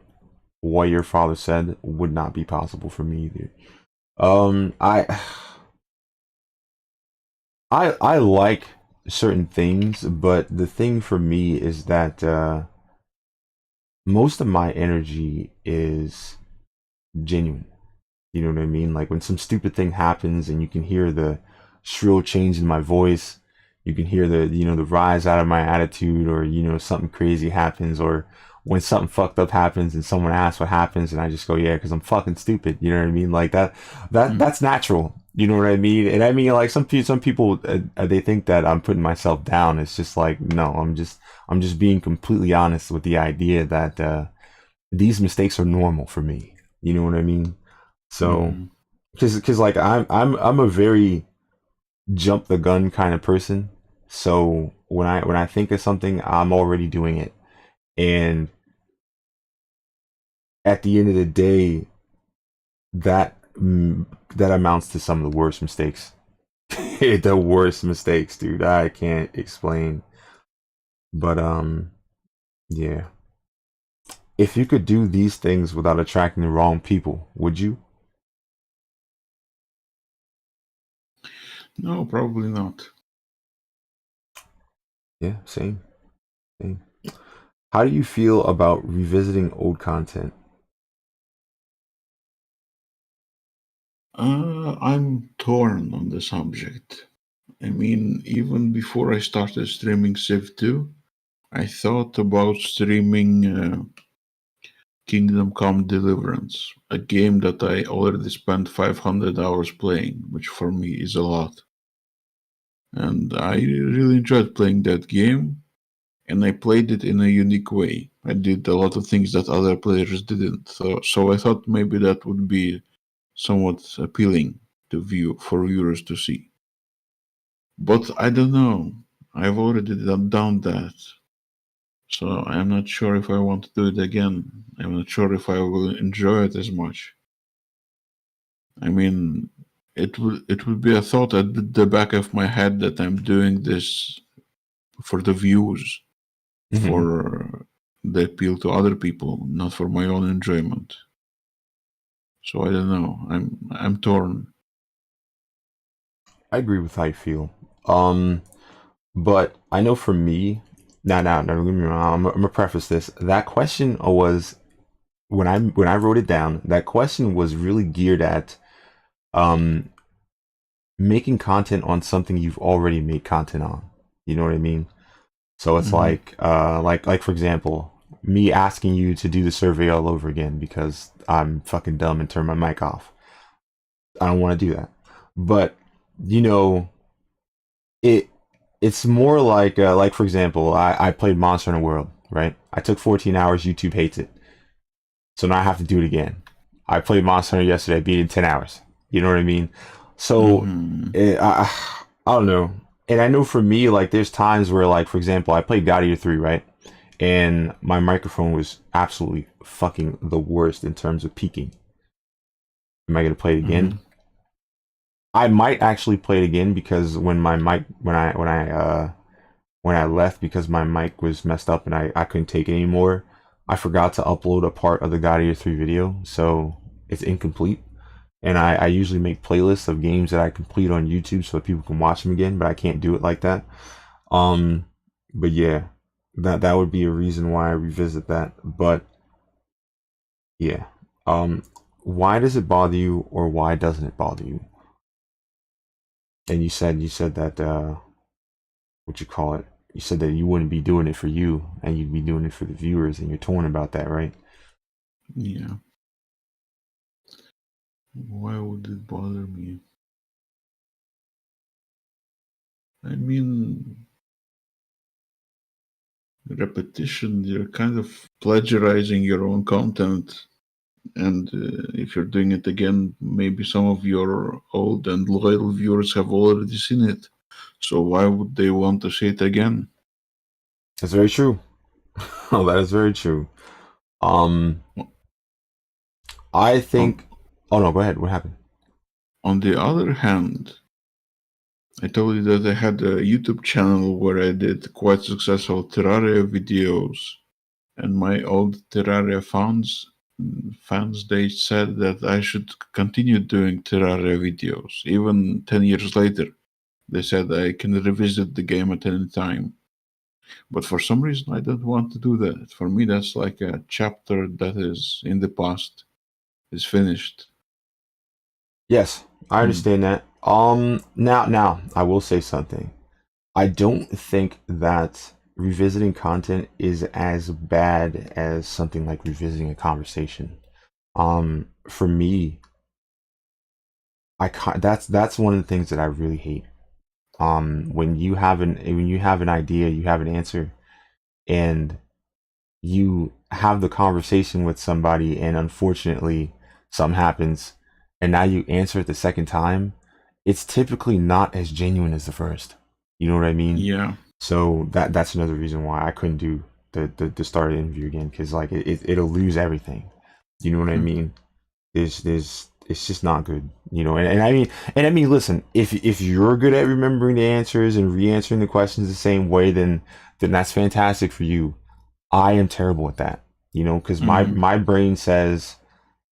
what your father said would not be possible for me either. I I like certain things, but the thing for me is that most of my energy is genuine. You know what I mean? Like when some stupid thing happens and you can hear the shrill change in my voice, you can hear the rise out of my attitude, or something crazy happens, or when something fucked up happens and someone asks what happens and I just go, yeah, because I'm fucking stupid. You know what I mean? Like that's natural. You know what I mean? And I mean, like some people they think that I'm putting myself down. It's just like, no, I'm just being completely honest with the idea that these mistakes are normal for me. You know what I mean? So, because like I'm a very jump the gun kind of person. So when I think of something, I'm already doing it, and at the end of the day, that amounts to some of the worst mistakes. The worst mistakes, dude. I can't explain, but yeah. If you could do these things without attracting the wrong people, would you? No, probably not. Yeah, same, same. How do you feel about revisiting old content? I'm torn on the subject. I mean, even before I started streaming Civ 2, I thought about streaming Kingdom Come Deliverance, a game that I already spent 500 hours playing, which for me is a lot. And I really enjoyed playing that game, and I played it in a unique way. I did a lot of things that other players didn't. So I thought maybe that would be somewhat appealing for viewers to see. But I don't know. I've already done that. So I'm not sure if I want to do it again. I'm not sure if I will enjoy it as much. I mean, it would be a thought at the back of my head that I'm doing this for the views, for the appeal to other people, not for my own enjoyment. So I don't know. I'm torn. I agree with how you feel. But I know for me, now, don't get me wrong. I'm gonna preface this. That question was when I wrote it down. That question was really geared at making content on something you've already made content on. You know what I mean? So it's like for example, me asking you to do the survey all over again because I'm fucking dumb and turn my mic off. I don't want to do that. But you know, it's more like for example, I played Monster Hunter World, right? I took 14 hours. YouTube hates it, so now I have to do it again. I played Monster Hunter yesterday, beat it in 10 hours. You know what I mean? So I don't know. And I know for me, like, there's times where, like, for example, I played God Eater 3, right? And my microphone was absolutely fucking the worst in terms of peaking. Am I gonna play it again? I might actually play it again because when my mic, when I left because my mic was messed up and I couldn't take it anymore, I forgot to upload a part of the God Eater 3 video, so it's incomplete. And I usually make playlists of games that I complete on YouTube so that people can watch them again, but I can't do it like that. But yeah, that would be a reason why I revisit that. But yeah, why does it bother you, or why doesn't it bother you? And you said that what you call it? You said that you wouldn't be doing it for you, and you'd be doing it for the viewers, and you're torn about that, right? Yeah. Why would it bother me? I mean, repetition, you're kind of plagiarizing your own content. And if you're doing it again, maybe some of your old and loyal viewers have already seen it. So why would they want to see it again? That's very true. Oh, that is very true. I think. Oh no, go ahead. What happened? On the other hand, I told you that I had a YouTube channel where I did quite successful Terraria videos, and my old Terraria fans, they said that I should continue doing Terraria videos. Even 10 years later, they said I can revisit the game at any time. But for some reason, I don't want to do that. For me, that's like a chapter that is in the past, is finished. Yes, I understand that. Now, I will say something. I don't think that revisiting content is as bad as something like revisiting a conversation. For me, that's one of the things that I really hate. When you have an idea, you have an answer, and you have the conversation with somebody, and unfortunately, something happens, and now you answer it the second time. It's typically not as genuine as the first. You know what I mean? Yeah. So that's another reason why I couldn't do the start of the interview again, because like it'll lose everything. You know what I mean? There's it's just not good, you know. And I mean, listen, if you're good at remembering the answers and re-answering the questions the same way, then that's fantastic for you. I am terrible at that, you know, because my brain says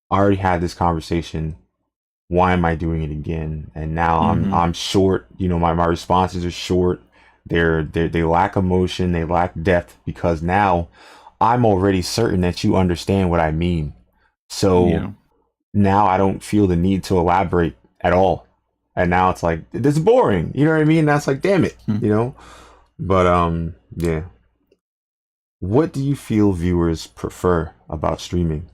I already had this conversation. Why am I doing it again? And now I'm short. You know, my responses are short. They lack emotion. They lack depth, because now I'm already certain that you understand what I mean. So now I don't feel the need to elaborate at all. And now it's like, this is boring. You know what I mean? That's like, damn it, you know? But yeah. What do you feel viewers prefer about streaming?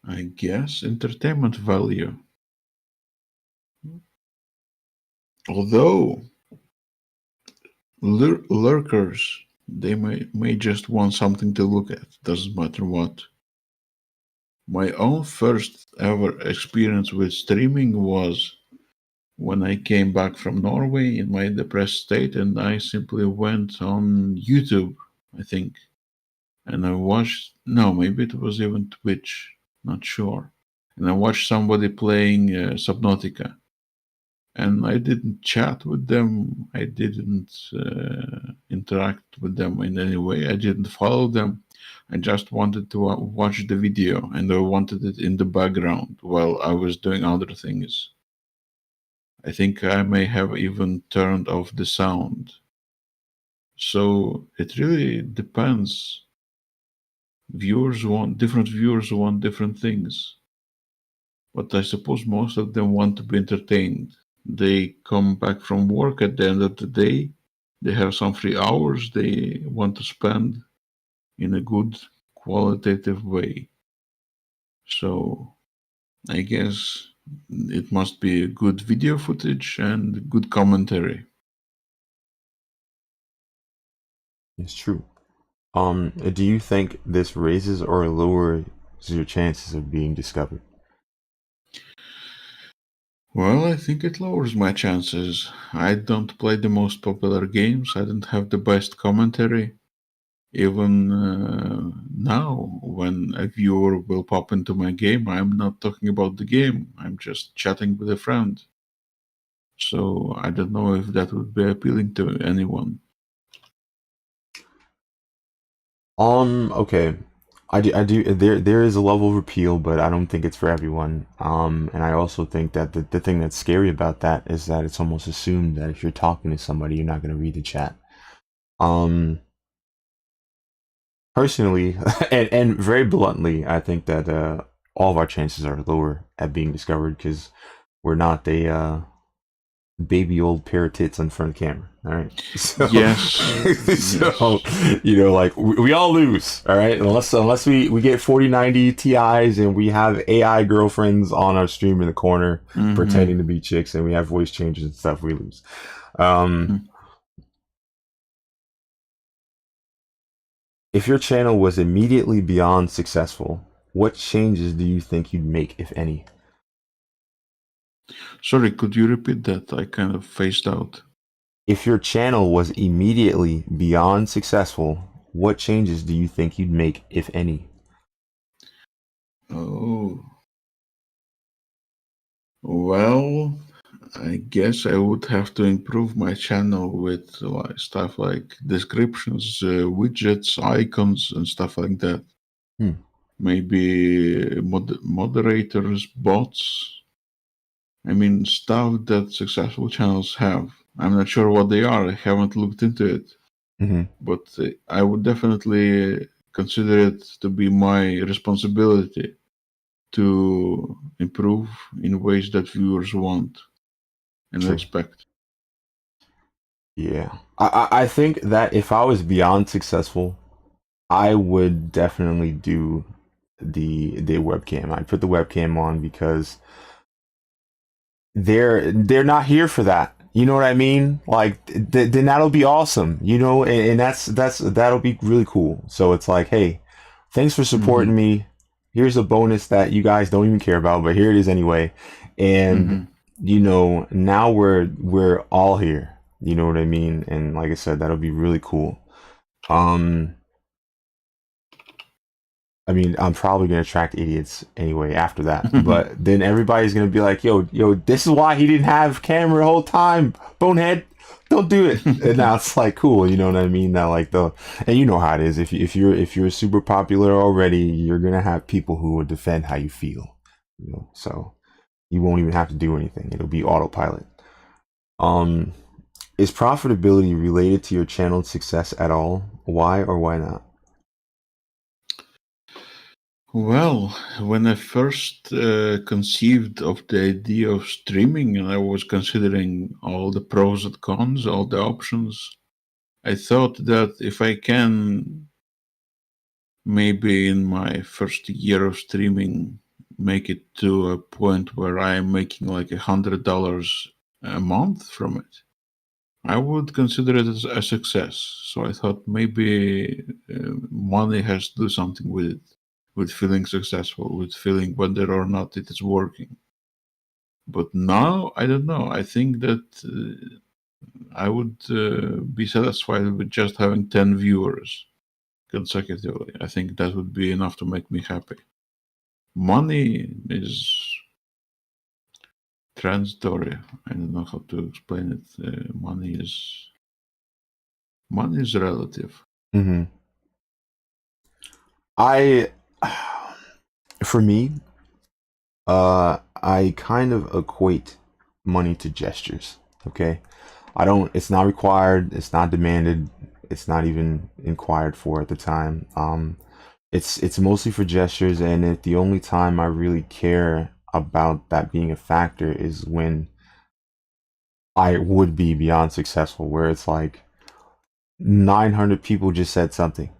I guess entertainment value. Although lurkers, they may just want something to look at, doesn't matter what. My own first ever experience with streaming was when I came back from Norway in my depressed state, and I simply went on YouTube, I think, and I watched, no, maybe it was even Twitch, not sure. And I watched somebody playing Subnautica. And I didn't chat with them. I didn't interact with them in any way. I didn't follow them. I just wanted to watch the video, and I wanted it in the background while I was doing other things. I think I may have even turned off the sound. So it really depends. Different viewers want different things. But I suppose most of them want to be entertained. They come back from work at the end of the day. They have some free hours they want to spend in a good, qualitative way. So I guess it must be good video footage and good commentary. It's true. Do you think this raises or lowers your chances of being discovered? Well, I think it lowers my chances. I don't play the most popular games. I don't have the best commentary. Even now, when a viewer will pop into my game, I'm not talking about the game. I'm just chatting with a friend. So I don't know if that would be appealing to anyone. Okay. I do. There is a level of appeal, but I don't think it's for everyone. And I also think that the thing that's scary about that is that it's almost assumed that if you're talking to somebody, you're not going to read the chat. Personally, and very bluntly, I think that all of our chances are lower at being discovered because we're not a baby old pair of tits in front of the camera. All right. So, Yes. so like we all lose. All right. Unless we get 4090 Ti's and we have AI girlfriends on our stream in the corner pretending to be chicks and we have voice changes and stuff, we lose. If your channel was immediately beyond successful, what changes do you think you'd make, if any? Sorry, could you repeat that? I kind of phased out. If your channel was immediately beyond successful, what changes do you think you'd make, if any? Oh. Well, I guess I would have to improve my channel with stuff like descriptions, widgets, icons, and stuff like that. Maybe moderators, bots. I mean, stuff that successful channels have. I'm not sure what they are. I haven't looked into it. But I would definitely consider it to be my responsibility to improve in ways that viewers want and expect. Yeah. I think that if I was beyond successful, I would definitely do the webcam. I'd put the webcam on because they're not here for that. You know what I mean? Like then that'll be awesome, and that'll be really cool. So it's like, hey, thanks for supporting me. Here's a bonus that you guys don't even care about, but here it is anyway. And now we're all here. You know what I mean? And like I said, that'll be really cool. I mean, I'm probably going to attract idiots anyway after that. But then everybody's going to be like, yo, this is why he didn't have camera the whole time. Bonehead, don't do it. And now it's like, cool. You know what I mean? Now, and you know how it is. If you're super popular already, you're going to have people who will defend how you feel. So you won't even have to do anything. It'll be autopilot. Is profitability related to your channel's success at all? Why or why not? Well, when I first conceived of the idea of streaming and I was considering all the pros and cons, all the options, I thought that if I can, maybe in my first year of streaming, make it to a point where I'm making like $100 a month from it, I would consider it as a success. So I thought maybe money has to do something with it, with feeling successful, with feeling whether or not it is working. But now, I don't know. I think that I would be satisfied with just having 10 viewers consecutively. I think that would be enough to make me happy. Money is transitory. I don't know how to explain it. Money is relative. Mm-hmm. For me, I kind of equate money to gestures. Okay, it's not required, it's not demanded, it's not even inquired for at the time. It's mostly for gestures, and the only time I really care about that being a factor is when I would be beyond successful, where it's like 900 people just said something.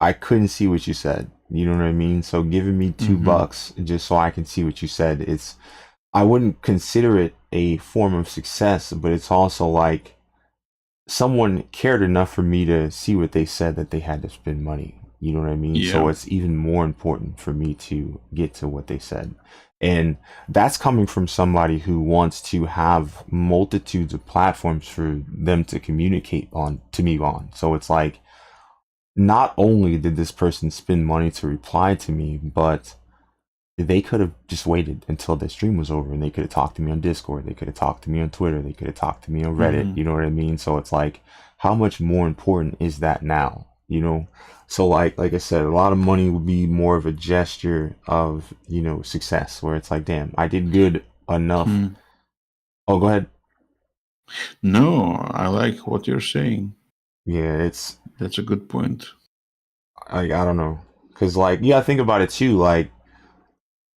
I couldn't see what you said. You know what I mean? So giving me $2 just so I can see what you said, I wouldn't consider it a form of success, but it's also like someone cared enough for me to see what they said that they had to spend money. You know what I mean? Yeah. So it's even more important for me to get to what they said. And that's coming from somebody who wants to have multitudes of platforms for them to communicate to me on. So it's like, not only did this person spend money to reply to me, but they could have just waited until the stream was over, and they could have talked to me on Discord, they could have talked to me on Twitter, they could have talked to me on Reddit. You know what I mean? So it's like, how much more important is that now? You know? So like I said, a lot of money would be more of a gesture of, success, where it's like, damn, I did good enough. Oh, go ahead. No, I like what you're saying. Yeah, that's a good point. I don't know, because I think about it too. Like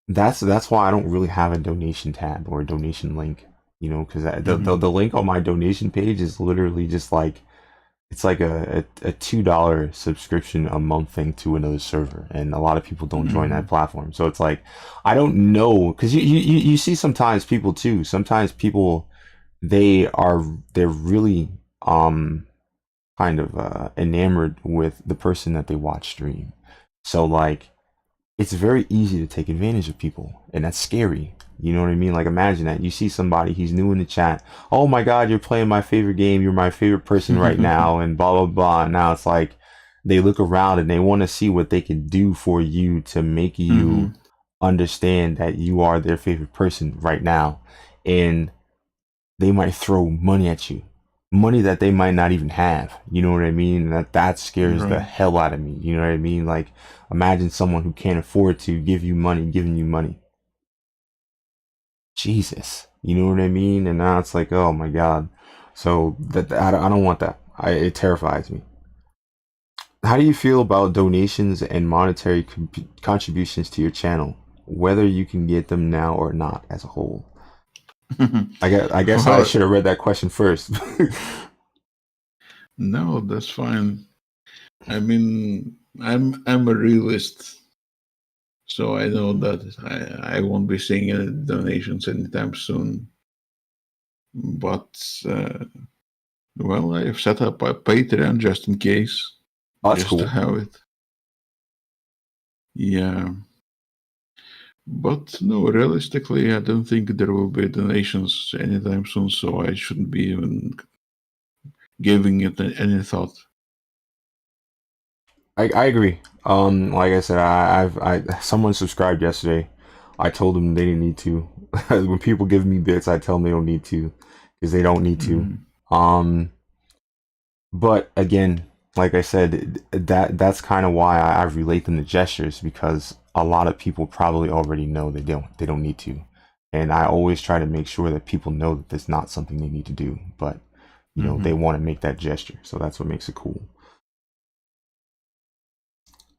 that's why I don't really have a donation tab or a donation link. Because the link on my donation page is literally just like, it's like a $2 subscription a month thing to another server, and a lot of people don't join that platform. So it's like, I don't know, because you see sometimes people too. Sometimes people they're really kind of enamored with the person that they watch stream. So like, it's very easy to take advantage of people, and that's scary. You know what I mean? Like, imagine that you see somebody, he's new in the chat. Oh my God, you're playing my favorite game. You're my favorite person right now, and blah, blah, blah. And now it's like, they look around and they want to see what they can do for you to make you understand that you are their favorite person right now. And they might throw money at you. Money that they might not even have. You know what I mean? That scares the hell out of me. You know what I mean? Like, imagine someone who can't afford to give you money giving you money. Jesus, you know what I mean? And now it's like, oh my God. So I don't want that. It terrifies me. How do you feel about donations and monetary contributions to your channel, whether you can get them now or not as a whole? I guess I should have read that question first. No, that's fine. I mean, I'm a realist, so I know that I won't be seeing any donations anytime soon. But I've set up a Patreon just in case. That's just cool. To have it. Yeah. But no, realistically, I don't think there will be donations anytime soon, so I shouldn't be even giving it any thought. I agree. Like I said, someone subscribed yesterday. I told them they didn't need to. When people give me bits, I tell them they don't need to, because they don't need to. But again, like I said, that's kind of why I relate them to gestures, because a lot of people probably already know they don't need to, and I always try to make sure that people know that that's not something they need to do, but they want to make that gesture, so that's what makes it cool.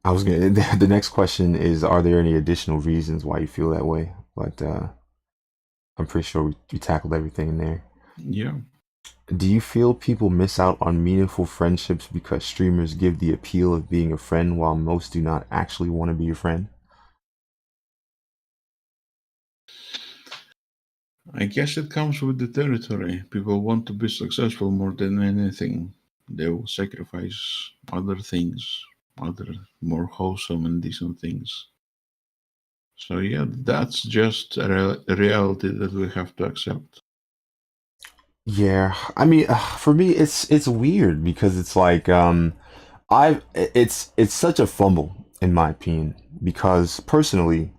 The next question is, are there any additional reasons why you feel that way? But I'm pretty sure we tackled everything in there. Yeah. Do you feel people miss out on meaningful friendships because streamers give the appeal of being a friend while most do not actually want to be your friend? I guess it comes with the territory. People want to be successful more than anything. They will sacrifice other things, other more wholesome and decent things. So yeah, that's just a reality that we have to accept. Yeah, I mean, for me, it's weird because it's like it's such a fumble in my opinion because personally,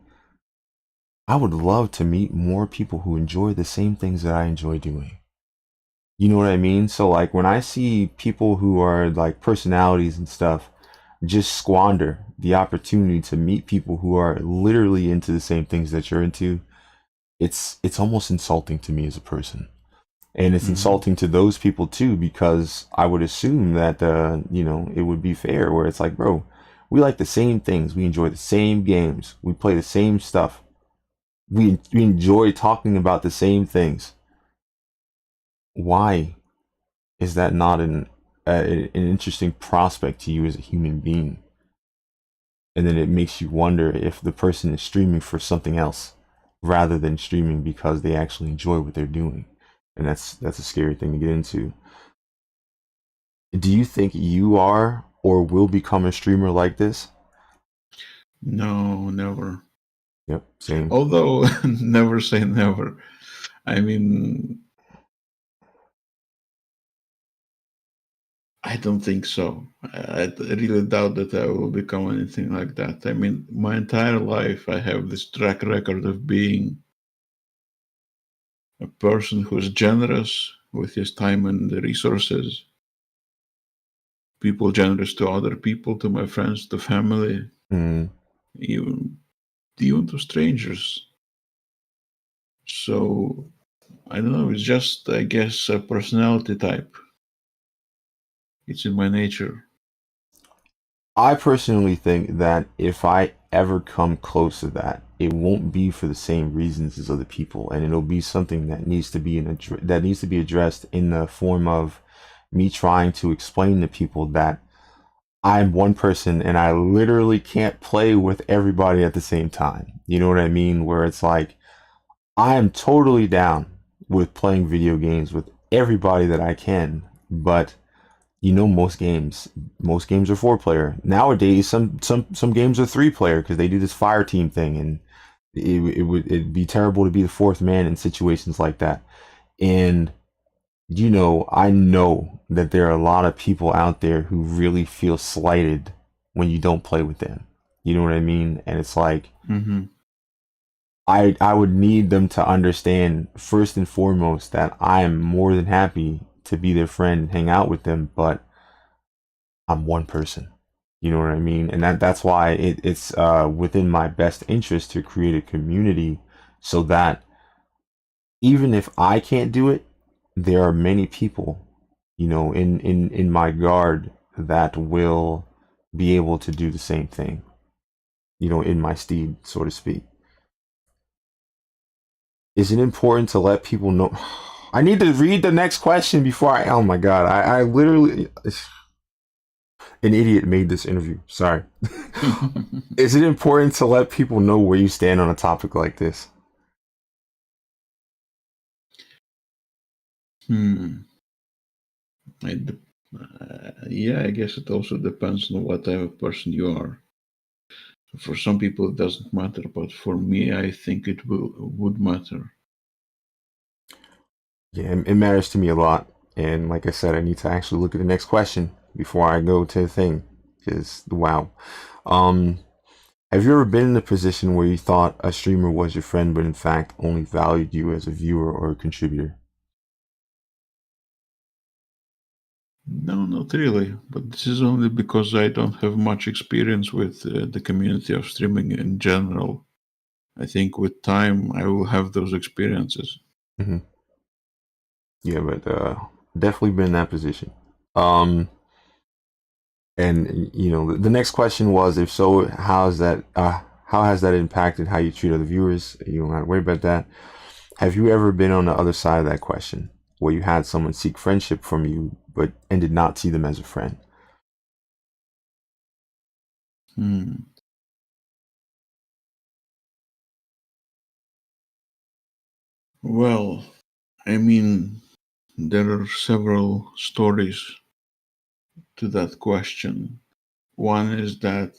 I would love to meet more people who enjoy the same things that I enjoy doing. You know what I mean? So like when I see people who are like personalities and stuff just squander the opportunity to meet people who are literally into the same things that you're into, it's almost insulting to me as a person. And it's Mhm. insulting to those people too because I would assume that you know, it would be fair where it's like, bro, we like the same things, we enjoy the same games, we play the same stuff. We enjoy talking about the same things. Why is that not an interesting prospect to you as a human being? And then it makes you wonder if the person is streaming for something else rather than streaming because they actually enjoy what they're doing. And that's a scary thing to get into. Do you think you are or will become a streamer like this? No, never. Yep, same. Although, never say never. I mean, I don't think so. I really doubt that I will become anything like that. I mean, my entire life I have this track record of being a person who's generous with his time and resources, people generous to other people, to my friends, to family, Mm, even, even to strangers. So, I don't know, it's just, I guess, a personality type. It's in my nature. I personally think that if I ever come close to that, it won't be for the same reasons as other people, and it'll be something that needs to be that needs to be addressed in the form of me trying to explain to people that I'm one person and I literally can't play with everybody at the same time. You know what I mean? Where it's like I am totally down with playing video games with everybody that I can, but you know most games are 4 player. Nowadays some games are 3 player because they do this fire team thing, and it'd be terrible to be the fourth man in situations like that. And you know, I know that there are a lot of people out there who really feel slighted when you don't play with them. You know what I mean? And it's like Mm-hmm. I would need them to understand first and foremost that I am more than happy to be their friend and hang out with them, but I'm one person. You know what I mean? And that's why it's within my best interest to create a community so that even if I can't do it, there are many people, you know, in my guard that will be able to do the same thing, you know, in my steed, so to speak. Is it important to let people know? I need to read the next question before oh my God, I literally, an idiot made this interview. Sorry. Is it important to let people know where you stand on a topic like this? Hmm. Yeah, I guess it also depends on what type of person you are. For some people, it doesn't matter, but for me, I think it would matter. Yeah, it matters to me a lot. And like I said, I need to actually look at the next question before I go to the thing. Because, wow. Um, have you ever been in a position where you thought a streamer was your friend, but in fact only valued you as a viewer or a contributor? No, not really. But this is only because I don't have much experience with the community of streaming in general. I think with time, I will have those experiences. Hmm. Yeah, but definitely been in that position. Um, and you know, the next question was, if so, how has that impacted how you treat other viewers? You don't have to worry about that. Have you ever been on the other side of that question? where you had someone seek friendship from you, but and did not see them as a friend? Hmm. Well, I mean, there are several stories to that question. One is that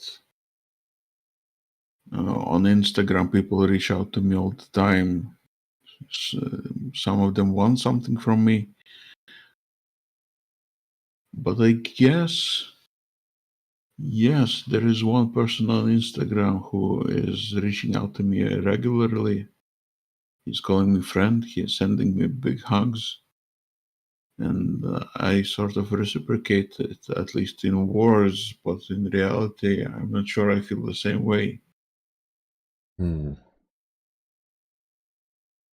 on Instagram, people reach out to me all the time. Some of them want something from me. But I guess, yes, there is one person on Instagram who is reaching out to me regularly. He's calling me friend. He's sending me big hugs. And I sort of reciprocate it, at least in words, but in reality, I'm not sure I feel the same way. Hmm.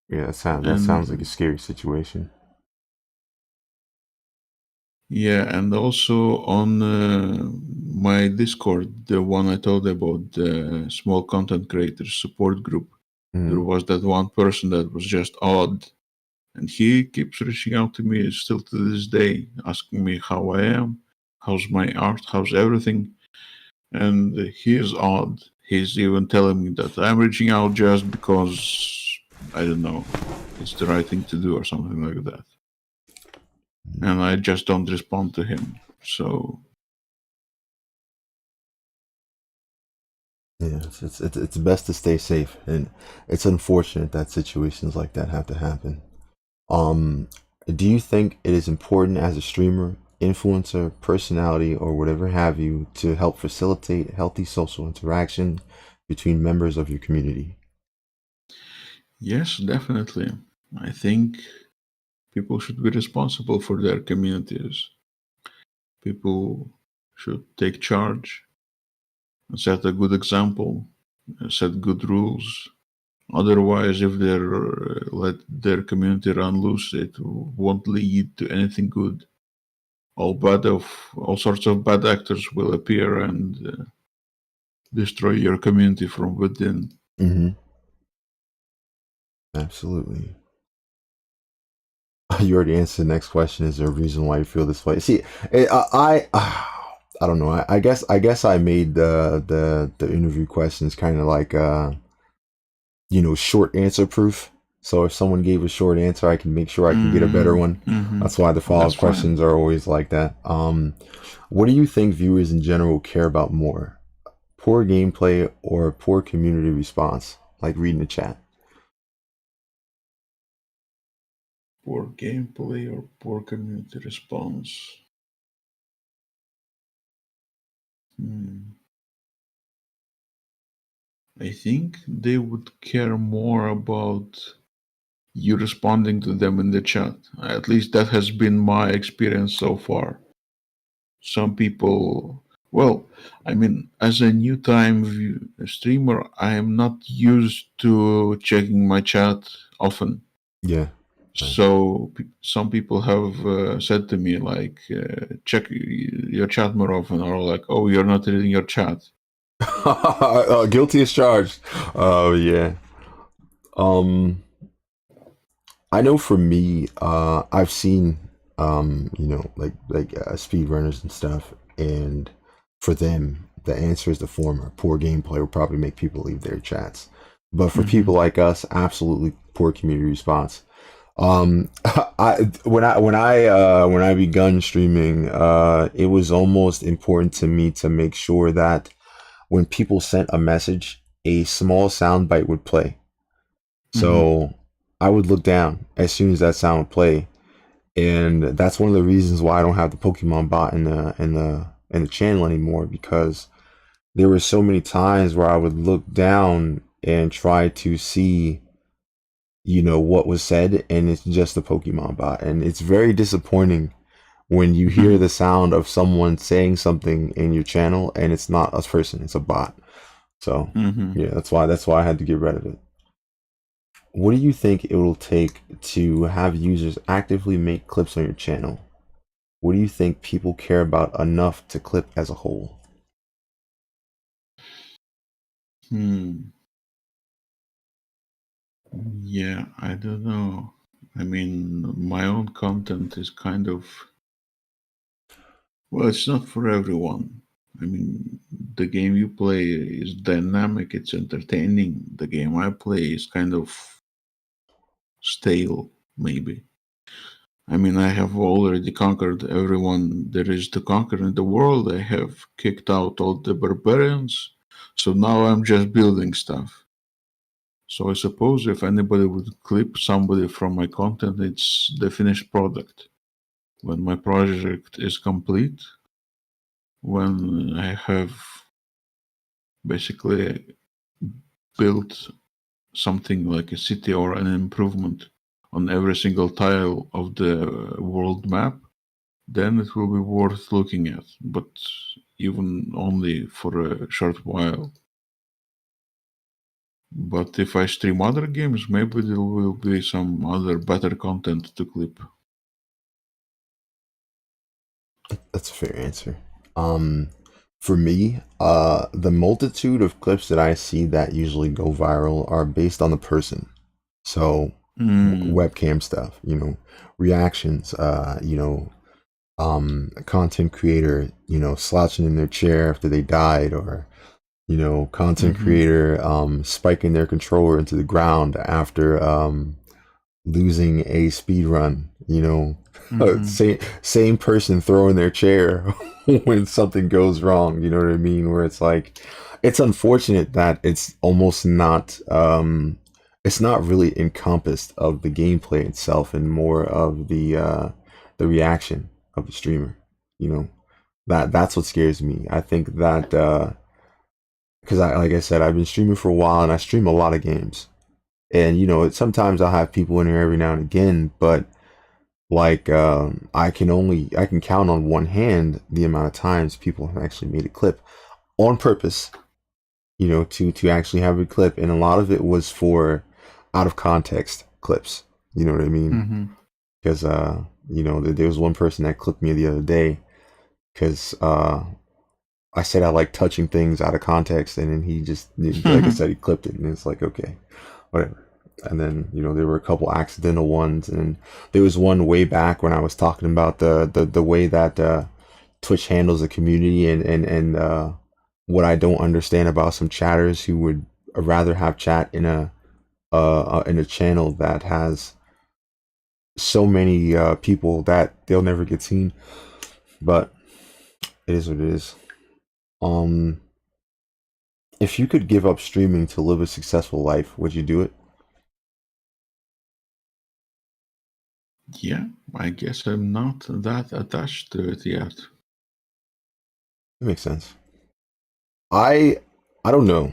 Yeah, that sounds like a And scary situation. yeah, and also on my Discord, the one I told about, the small content creators support group, there Hmm. was that one person that was just odd. And he keeps reaching out to me still to this day, asking me how I am, how's my art, how's everything. And he is odd. He's even telling me that I'm reaching out just because, I don't know, it's the right thing to do or something like that. And I just don't respond to him. So, Yeah, it's best to stay safe, and it's unfortunate that situations like that have to happen. Um, do you think it is important as a streamer, influencer, personality, or whatever have you to help facilitate healthy social interaction between members of your community? yes, definitely. I think people should be responsible for their communities. People should take charge, set a good example, set good rules. Otherwise, if they let their community run loose, it won't lead to anything good. All sorts of bad actors will appear and destroy your community from within. Hmm. Absolutely. You already answered the next question. Is there a reason why you feel this way? See, I don't know. I guess I made the interview questions kind of like short answer proof. So if someone gave a short answer, I can make sure I can get a better one. Mm-hmm. That's why the follow That's up fine. questions are always like that. What do you think viewers in general care about more? Poor gameplay or poor community response? Like reading the chat. Poor gameplay or poor community response. Hmm. I think they would care more about you responding to them in the chat. At least that has been my experience so far. Some people, well, I mean, as a new time streamer, I am not used to checking my chat often. Yeah. Right. So some people have said to me like, check your chat more often, or like, oh, you're not reading your chat. Guilty as charged. Oh yeah. Um, I know for me, I've seen, like speed runners and stuff, and for them, the answer is the former. Poor gameplay will probably make people leave their chats, but for Mm-hmm. people like us, absolutely poor community response. When I begun streaming, it was almost important to me to make sure that when people sent a message, a small sound bite would play. Mm-hmm. So I would look down as soon as that sound would play, and that's one of the reasons why I don't have the Pokemon bot in the channel anymore, because there were so many times where I would look down and try to see what was said, and it's just the Pokemon bot, and it's very disappointing when you hear the sound of someone saying something in your channel and it's not a person, it's a bot. So Mm-hmm. yeah, that's why I had to get rid of it. What do you think it will take to have users actively make clips on your channel? What do you think people care about enough to clip as a whole? Hmm. Yeah, I don't know. I mean, my own content is kind of, well, it's not for everyone. I mean, the game you play is dynamic, it's entertaining. The game I play is kind of stale, maybe. I mean, I have already conquered everyone there is to conquer in the world. I have kicked out all the barbarians. So now I'm just building stuff. So I suppose if anybody would clip somebody from my content, it's the finished product. When my project is complete, when I have basically built something like a city or an improvement on every single tile of the world map, then it will be worth looking at, but even only for a short while. But if I stream other games, maybe there will be some other better content to clip. That's a fair answer. Um, for me, the multitude of clips that I see that usually go viral are based on the person. So webcam stuff, reactions, content creator, slouching in their chair after they died, or content creator spiking their controller into the ground after losing a speed run, same person throwing their chair when something goes wrong, you know what I mean? Where it's like, it's unfortunate that it's not really encompassed of the gameplay itself and more of the reaction of the streamer, you know. That's what scares me. I think that because like I said, I've been streaming for a while and I stream a lot of games. And sometimes I'll have people in here every now and again, but like I can count on one hand the amount of times people have actually made a clip on purpose, to actually have a clip, and a lot of it was for out of context clips. You know what I mean? Because there was one person that clipped me the other day because I said I like touching things out of context, and then he just, like I said, he clipped it, and it's like, okay, whatever. And then there were a couple accidental ones, and there was one way back when I was talking about the way that Twitch handles the community, and what I don't understand about some chatters who would rather have chat in a channel that has so many people that they'll never get seen. But it is what it is. If you could give up streaming to live a successful life, would you do it? Yeah, I guess I'm not that attached to it yet. It makes sense. I don't know.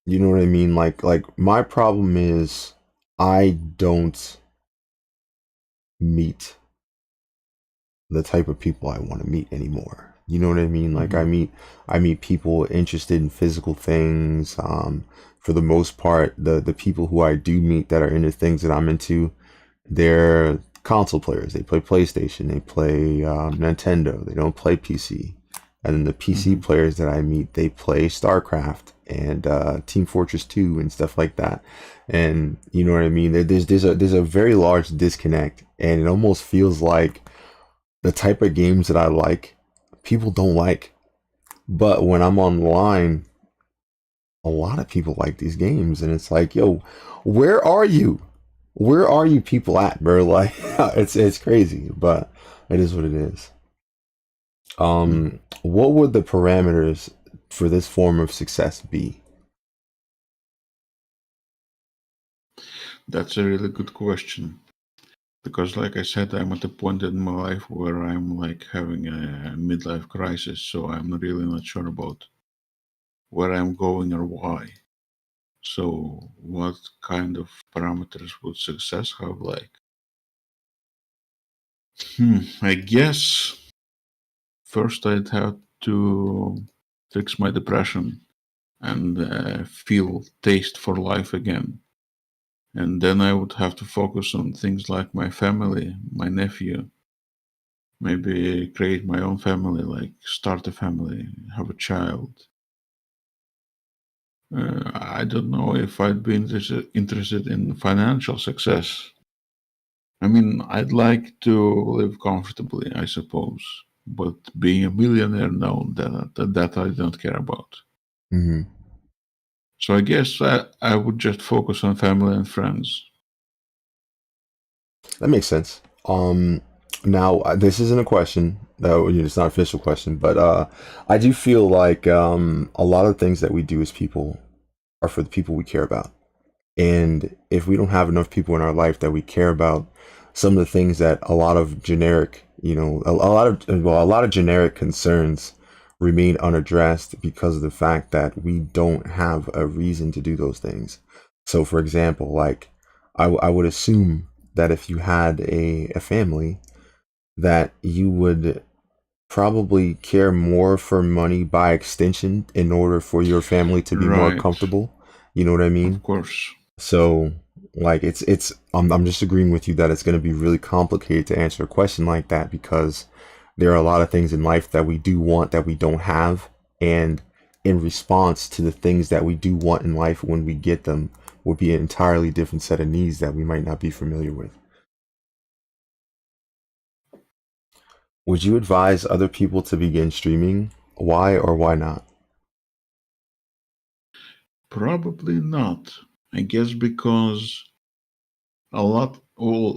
You know what I mean? Like my problem is I don't meet the type of people I want to meet anymore. You know what I mean? Like I meet people interested in physical things. For the most part, the people who I do meet that are into things that I'm into, they're console players. They play PlayStation. They play Nintendo. They don't play PC. And then the PC players that I meet, they play StarCraft and Team Fortress 2 and stuff like that. And you know what I mean? There's a very large disconnect, and it almost feels like the type of games that I like, people don't like. But when I'm online, a lot of people like these games, and it's like, yo, where are you? Where are you people at, bro? Like, it's crazy, but it is what it is. What would the parameters for this form of success be? That's a really good question. Because like I said, I'm at a point in my life where I'm like having a midlife crisis, so I'm really not sure about where I'm going or why. So what kind of parameters would success have like? I guess first I'd have to fix my depression and feel taste for life again. And then I would have to focus on things like my family, my nephew, maybe create my own family, like start a family, have a child. I don't know if I'd be interested in financial success. I mean, I'd like to live comfortably, I suppose, but being a millionaire, no, that I don't care about. Hmm. So I guess I would just focus on family and friends. That makes sense. Now this isn't a question. No, it's not an official question, but I do feel like a lot of things that we do as people are for the people we care about. And if we don't have enough people in our life that we care about, some of the things that a lot of generic, a lot of generic concerns remain unaddressed because of the fact that we don't have a reason to do those things. So, for example, like I would assume that if you had a family, that you would probably care more for money by extension in order for your family to be more Right, comfortable. You know what I mean? of course. So like it's I'm just agreeing with you that it's going to be really complicated to answer a question like that because there are a lot of things in life that we do want that we don't have, and in response to the things that we do want in life when we get them will be an entirely different set of needs that we might not be familiar with. Would you advise other people to begin streaming? Why or why not? Probably not. I guess because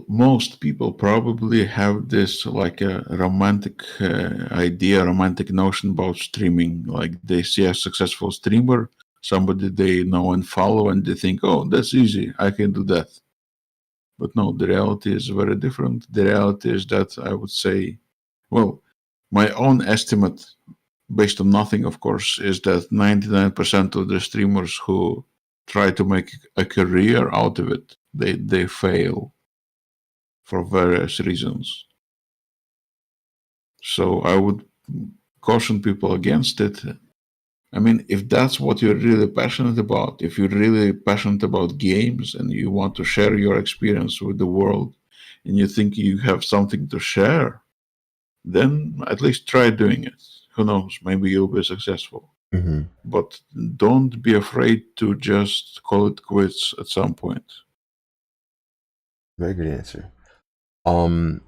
most people probably have this like a romantic romantic notion about streaming. Like they see a successful streamer, somebody they know and follow, and they think, oh, that's easy, I can do that. But no, the reality is very different. The reality is that I would say, well, my own estimate, based on nothing, of course, is that 99% of the streamers who try to make a career out of it, they fail for various reasons. So I would caution people against it. I mean, if that's what you're really passionate about, if you're really passionate about games and you want to share your experience with the world and you think you have something to share, then at least try doing it. Who knows? Maybe you'll be successful. Hmm. But don't be afraid to just call it quits at some point. Very good answer. Um,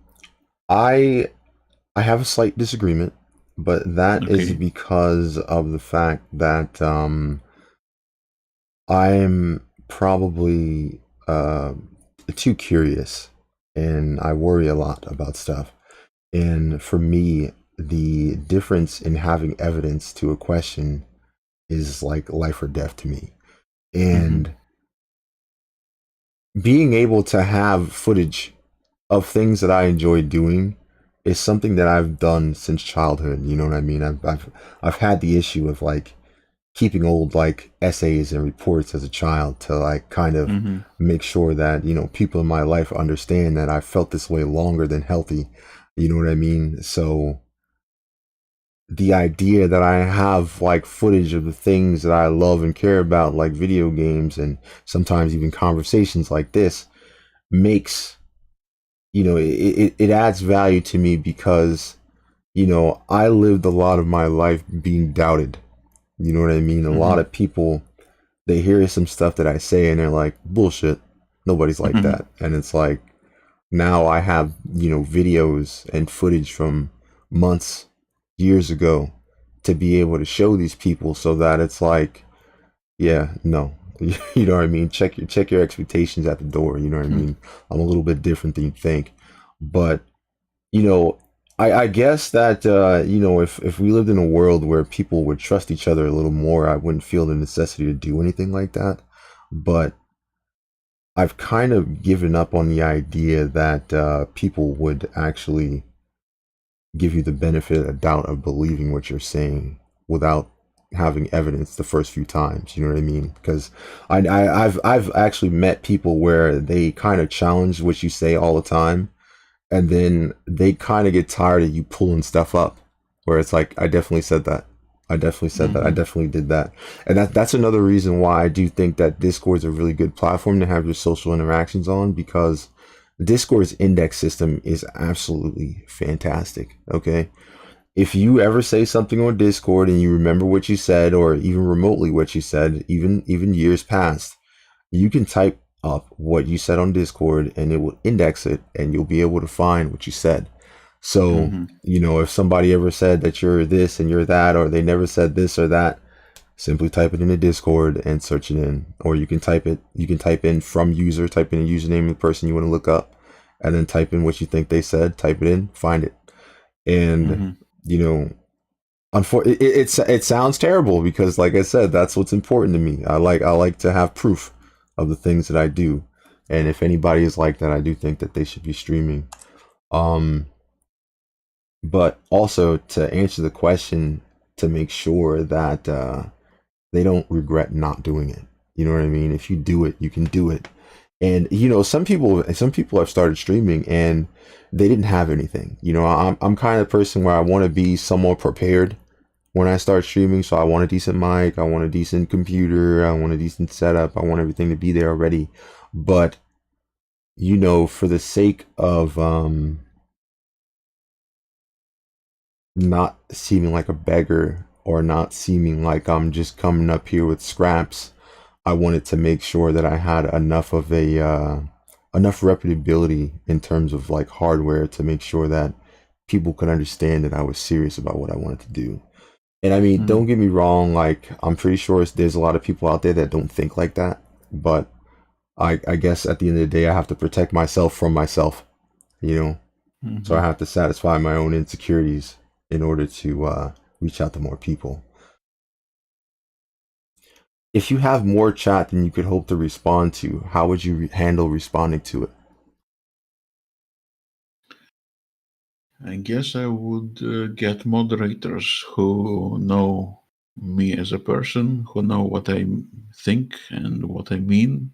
I I have a slight disagreement, but that is Okay. because of the fact that I'm probably too curious and I worry a lot about stuff. And for me, the difference in having evidence to a question is like life or death to me. Mm-hmm. And being able to have footage of things that I enjoy doing is something that I've done since childhood. You know what I mean? I've had the issue of like keeping old like essays and reports as a child to like kind of Mm-hmm. make sure that people in my life understand that I felt this way longer than healthy. You know what I mean? So the idea that I have like footage of the things that I love and care about, like video games and sometimes even conversations like this, makes it adds value to me because I lived a lot of my life being doubted. You know what I mean? A lot Mm-hmm. of people, they hear some stuff that I say and they're like, bullshit, nobody's like Mm-hmm. that. And it's like, now I have videos and footage from months, years ago, to be able to show these people so that it's like, yeah, no. You know what I mean? Check your expectations at the door. You know what I mean? I'm a little bit different than you think. But, you know, I guess that if we lived in a world where people would trust each other a little more, I wouldn't feel the necessity to do anything like that. But I've kind of given up on the idea that people would actually give you the benefit of the doubt of believing what you're saying without having evidence the first few times. You know what I mean? Because I've actually met people where they kind of challenge what you say all the time, and then they kind of get tired of you pulling stuff up, where it's like, I definitely said that. I definitely said that. I Mm-hmm. definitely did that. And that's another reason why I do think that Discord is a really good platform to have your social interactions on, because Discord's index system is absolutely fantastic. Okay. If you ever say something on Discord and you remember what you said, or even remotely what you said, even years past, you can type up what you said on Discord, and it will index it, and you'll be able to find what you said. So, Mm-hmm. if somebody ever said that you're this and you're that, or they never said this or that, simply type it in the Discord and search it in. Or you can type in from user, type in a username of the person you want to look up, and then type in what you think they said, type it in, find it. And, Mm-hmm. you know, it sounds terrible because, like I said, that's what's important to me. I like to have proof of the things that I do. And if anybody is like that, I do think that they should be streaming. Um, but also to answer the question, to make sure that they don't regret not doing it. You know what I mean? If you do it, you can do it. And some people have started streaming and they didn't have anything. I'm kind of the person where I want to be somewhat prepared when I start streaming. So I want a decent mic, I want a decent computer, I want a decent setup, I want everything to be there already. But for the sake of not seeming like a beggar or not seeming like I'm just coming up here with scraps, I wanted to make sure that I had enough reputability in terms of like hardware to make sure that people could understand that I was serious about what I wanted to do. And I mean, Mm-hmm. don't get me wrong, like I'm pretty sure there's a lot of people out there that don't think like that, but I guess at the end of the day I have to protect myself from myself, you know. So Mm-hmm. I have to satisfy my own insecurities in order to reach out to more people. If you have more chat than you could hope to respond to, how would you handle responding to it? I guess I would get moderators who know me as a person, who know what I think and what I mean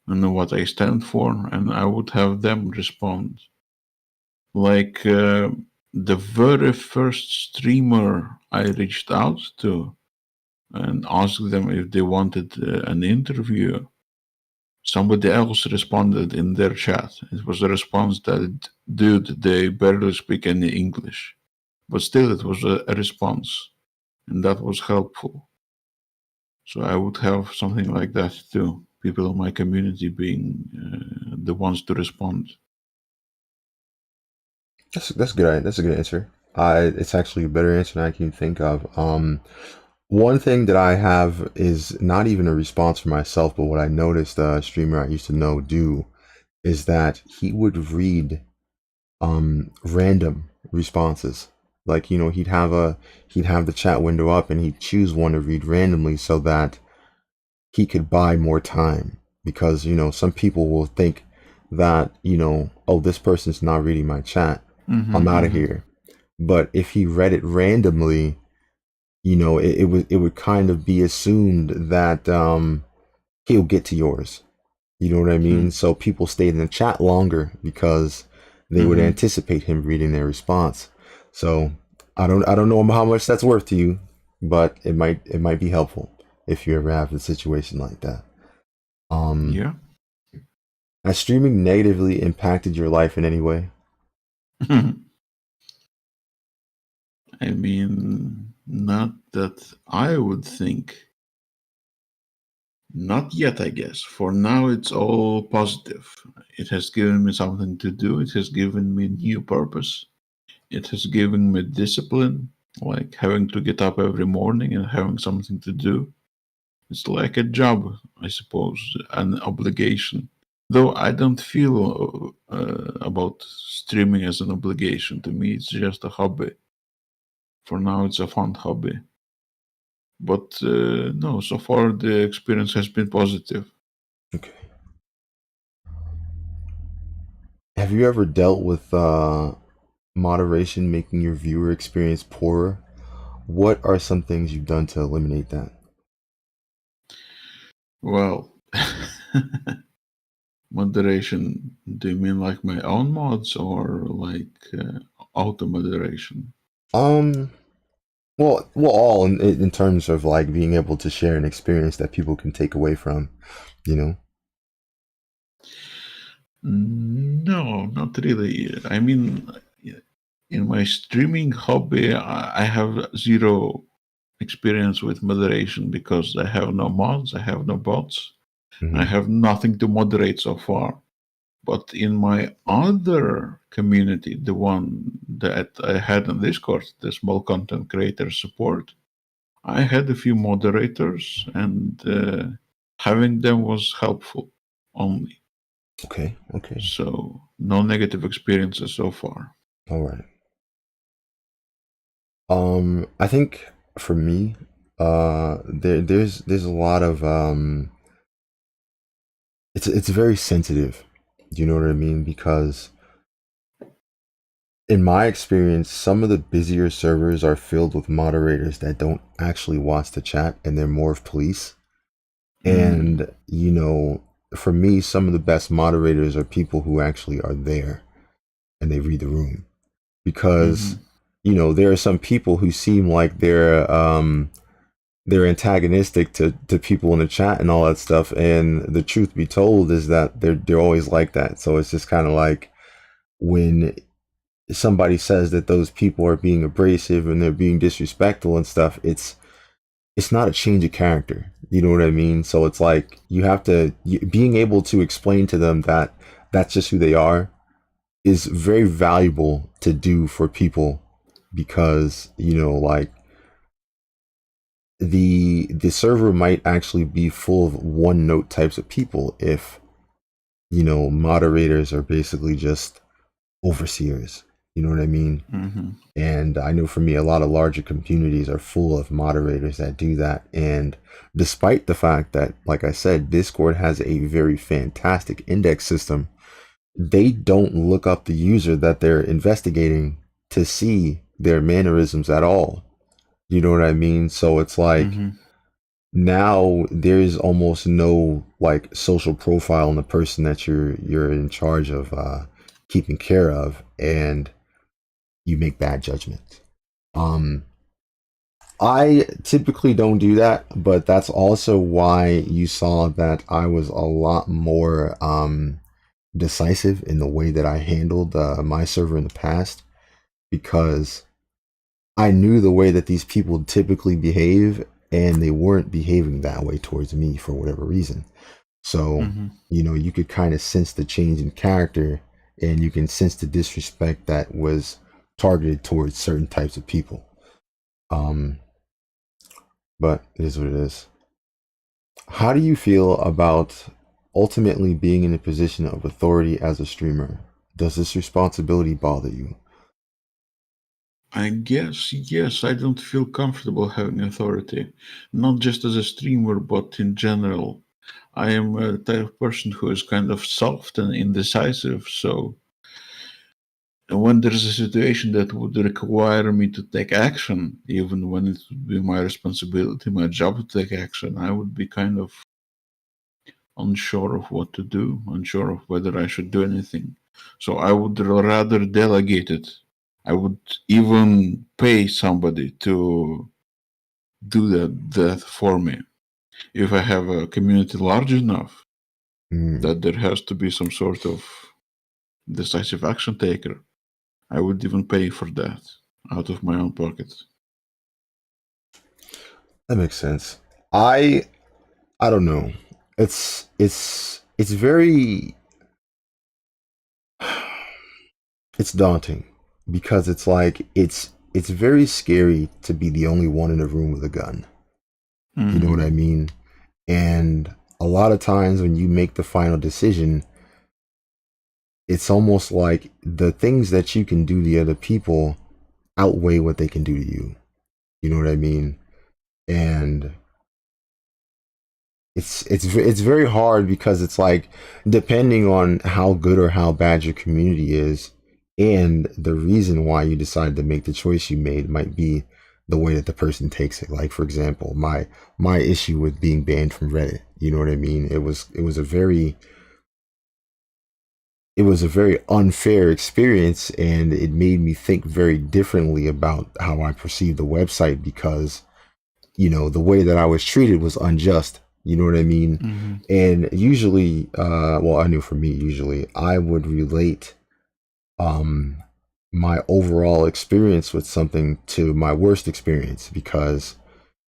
and what I stand for, and I would have them respond. Like the very first streamer I reached out to and asked them if they wanted an interview, somebody else responded in their chat. It was a response that, dude, they barely speak any English. But still, it was a response, and that was helpful. So I would have something like that too. People in my community being the ones to respond. That's good. That's a good answer. It's actually a better answer than I can think of. One thing that I have is not even a response for myself, but what I noticed a streamer I used to know do is that he would read random responses. Like, he'd have the chat window up and he'd choose one to read randomly so that he could buy more time. Because, some people will think that, oh, this person's not reading my chat, Mm-hmm, I'm out of mm-hmm. here. But if he read it randomly, it would kind of be assumed that he'll get to yours. You know what I mean? So people stayed in the chat longer because they would Mm-hmm. anticipate him reading their response. So I don't know how much that's worth to you, but it might be helpful if you ever have a situation like that. Um, Yeah. has streaming negatively impacted your life in any way? I mean, not that I would think. Not yet, I guess. For now, it's all positive. It has given me something to do. It has given me new purpose. It has given me discipline, like having to get up every morning and having something to do. It's like a job, I suppose, an obligation. Though I don't feel about streaming as an obligation. To me, it's just a hobby. For now, it's a fun hobby. But no, so far the experience has been positive. Okay. Have you ever dealt with moderation making your viewer experience poorer? What are some things you've done to eliminate that? Well, moderation, do you mean like my own mods or like auto moderation? Um, well, all in terms of like being able to share an experience that people can take away from, you know. No, not really. I mean, in my streaming hobby, I have zero experience with moderation because I have no mods, I have no bots. I have nothing to moderate so far. But in my other community, the one that I had on Discord, the small content creator support, I had a few moderators, and having them was helpful only. Okay. So no negative experiences so far. All right. I think for me, there's a lot of it's very sensitive. Do you know what I mean? Because in my experience, some of the busier servers are filled with moderators that don't actually watch the chat, and they're more of police. And you know, for me, some of the best moderators are people who actually are there and they read the room. Because you know, there are some people who seem like they're antagonistic to people in the chat and all that stuff, and the truth be told is that they're always like that. So it's just kind of like when somebody says that those people are being abrasive and they're being disrespectful and stuff, it's not a change of character. You know what I mean? So it's like you have to being able to explain to them that that's just who they are is very valuable to do for people, because you know, like the server might actually be full of one note types of people if, you know, moderators are basically just overseers. You know what I mean? And I know for me, a lot of larger communities are full of moderators that do that. And despite the fact that, like I said, Discord has a very fantastic index system, they don't look up the user that they're investigating to see their mannerisms at all. You know what I mean? So it's like now there's almost no like social profile in the person that you're in charge of keeping care of, and you make bad judgments. I typically don't do that, but that's also why you saw that I was a lot more decisive in the way that I handled my server in the past, because I knew the way that these people typically behave, and they weren't behaving that way towards me for whatever reason. So, you know, you could kind of sense the change in character, and you can sense the disrespect that was targeted towards certain types of people. But it is what it is. How do you feel about ultimately being in a position of authority as a streamer? Does this responsibility bother you? I guess, yes, I don't feel comfortable having authority, not just as a streamer, but in general. I am a type of person who is kind of soft and indecisive, so when there's a situation that would require me to take action, even when it would be my responsibility, my job to take action, I would be kind of unsure of what to do, unsure of whether I should do anything. So I would rather delegate it. I would even pay somebody to do that for me. If I have a community large enough that there has to be some sort of decisive action taker, I would even pay for that out of my own pocket. That makes sense. I don't know. It's very it's daunting, because it's like it's very scary to be the only one in a room with a gun. You know what I mean? And a lot of times when you make the final decision, it's almost like the things that you can do to other people outweigh what they can do to you. You know what I mean? And it's very hard, because it's like, depending on how good or how bad your community is, and the reason why you decided to make the choice you made might be the way that the person takes it. Like, for example, my issue with being banned from Reddit, you know what I mean? It was a very unfair experience, and it made me think very differently about how I perceived the website, because, you know, the way that I was treated was unjust. You know what I mean? And usually, well, I knew for me, usually I would relate my overall experience with something to my worst experience, because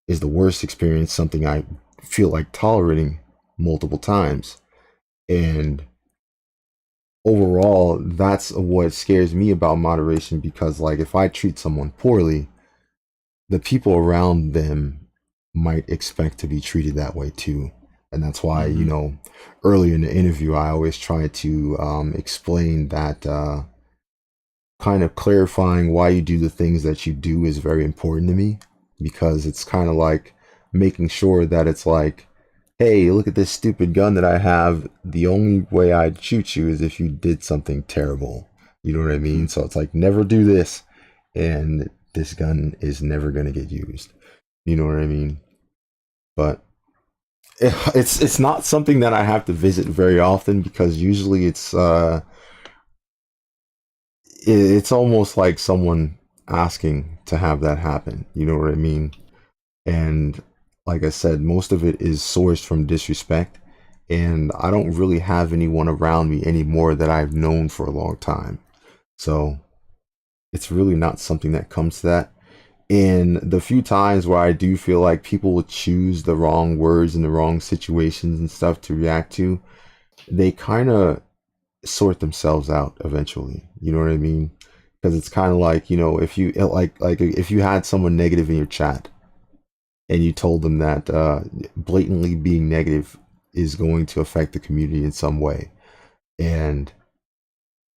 is the worst experience something I feel like tolerating multiple times. And overall, that's what scares me about moderation, because like if I treat someone poorly, the people around them might expect to be treated that way too. And that's why, Hmm. earlier in the interview, I always try to explain that kind of clarifying why you do the things that you do is very important to me, because it's kind of like making sure that it's like, hey, look at this stupid gun that I have. The only way I'd shoot you is if you did something terrible. You know what I mean? So it's like, never do this, and this gun is never going to get used. You know what I mean? But it's not something that I have to visit very often, because usually it's almost like someone asking to have that happen. You know what I mean? And like I said, most of it is sourced from disrespect. And I don't really have anyone around me anymore that I've known for a long time. So it's really not something that comes to that. And the few times where I do feel like people will choose the wrong words in the wrong situations and stuff to react to, they kind of sort themselves out eventually. You know what I mean? Because it's kind of like, if you like if you had someone negative in your chat and you told them that blatantly being negative is going to affect the community in some way, and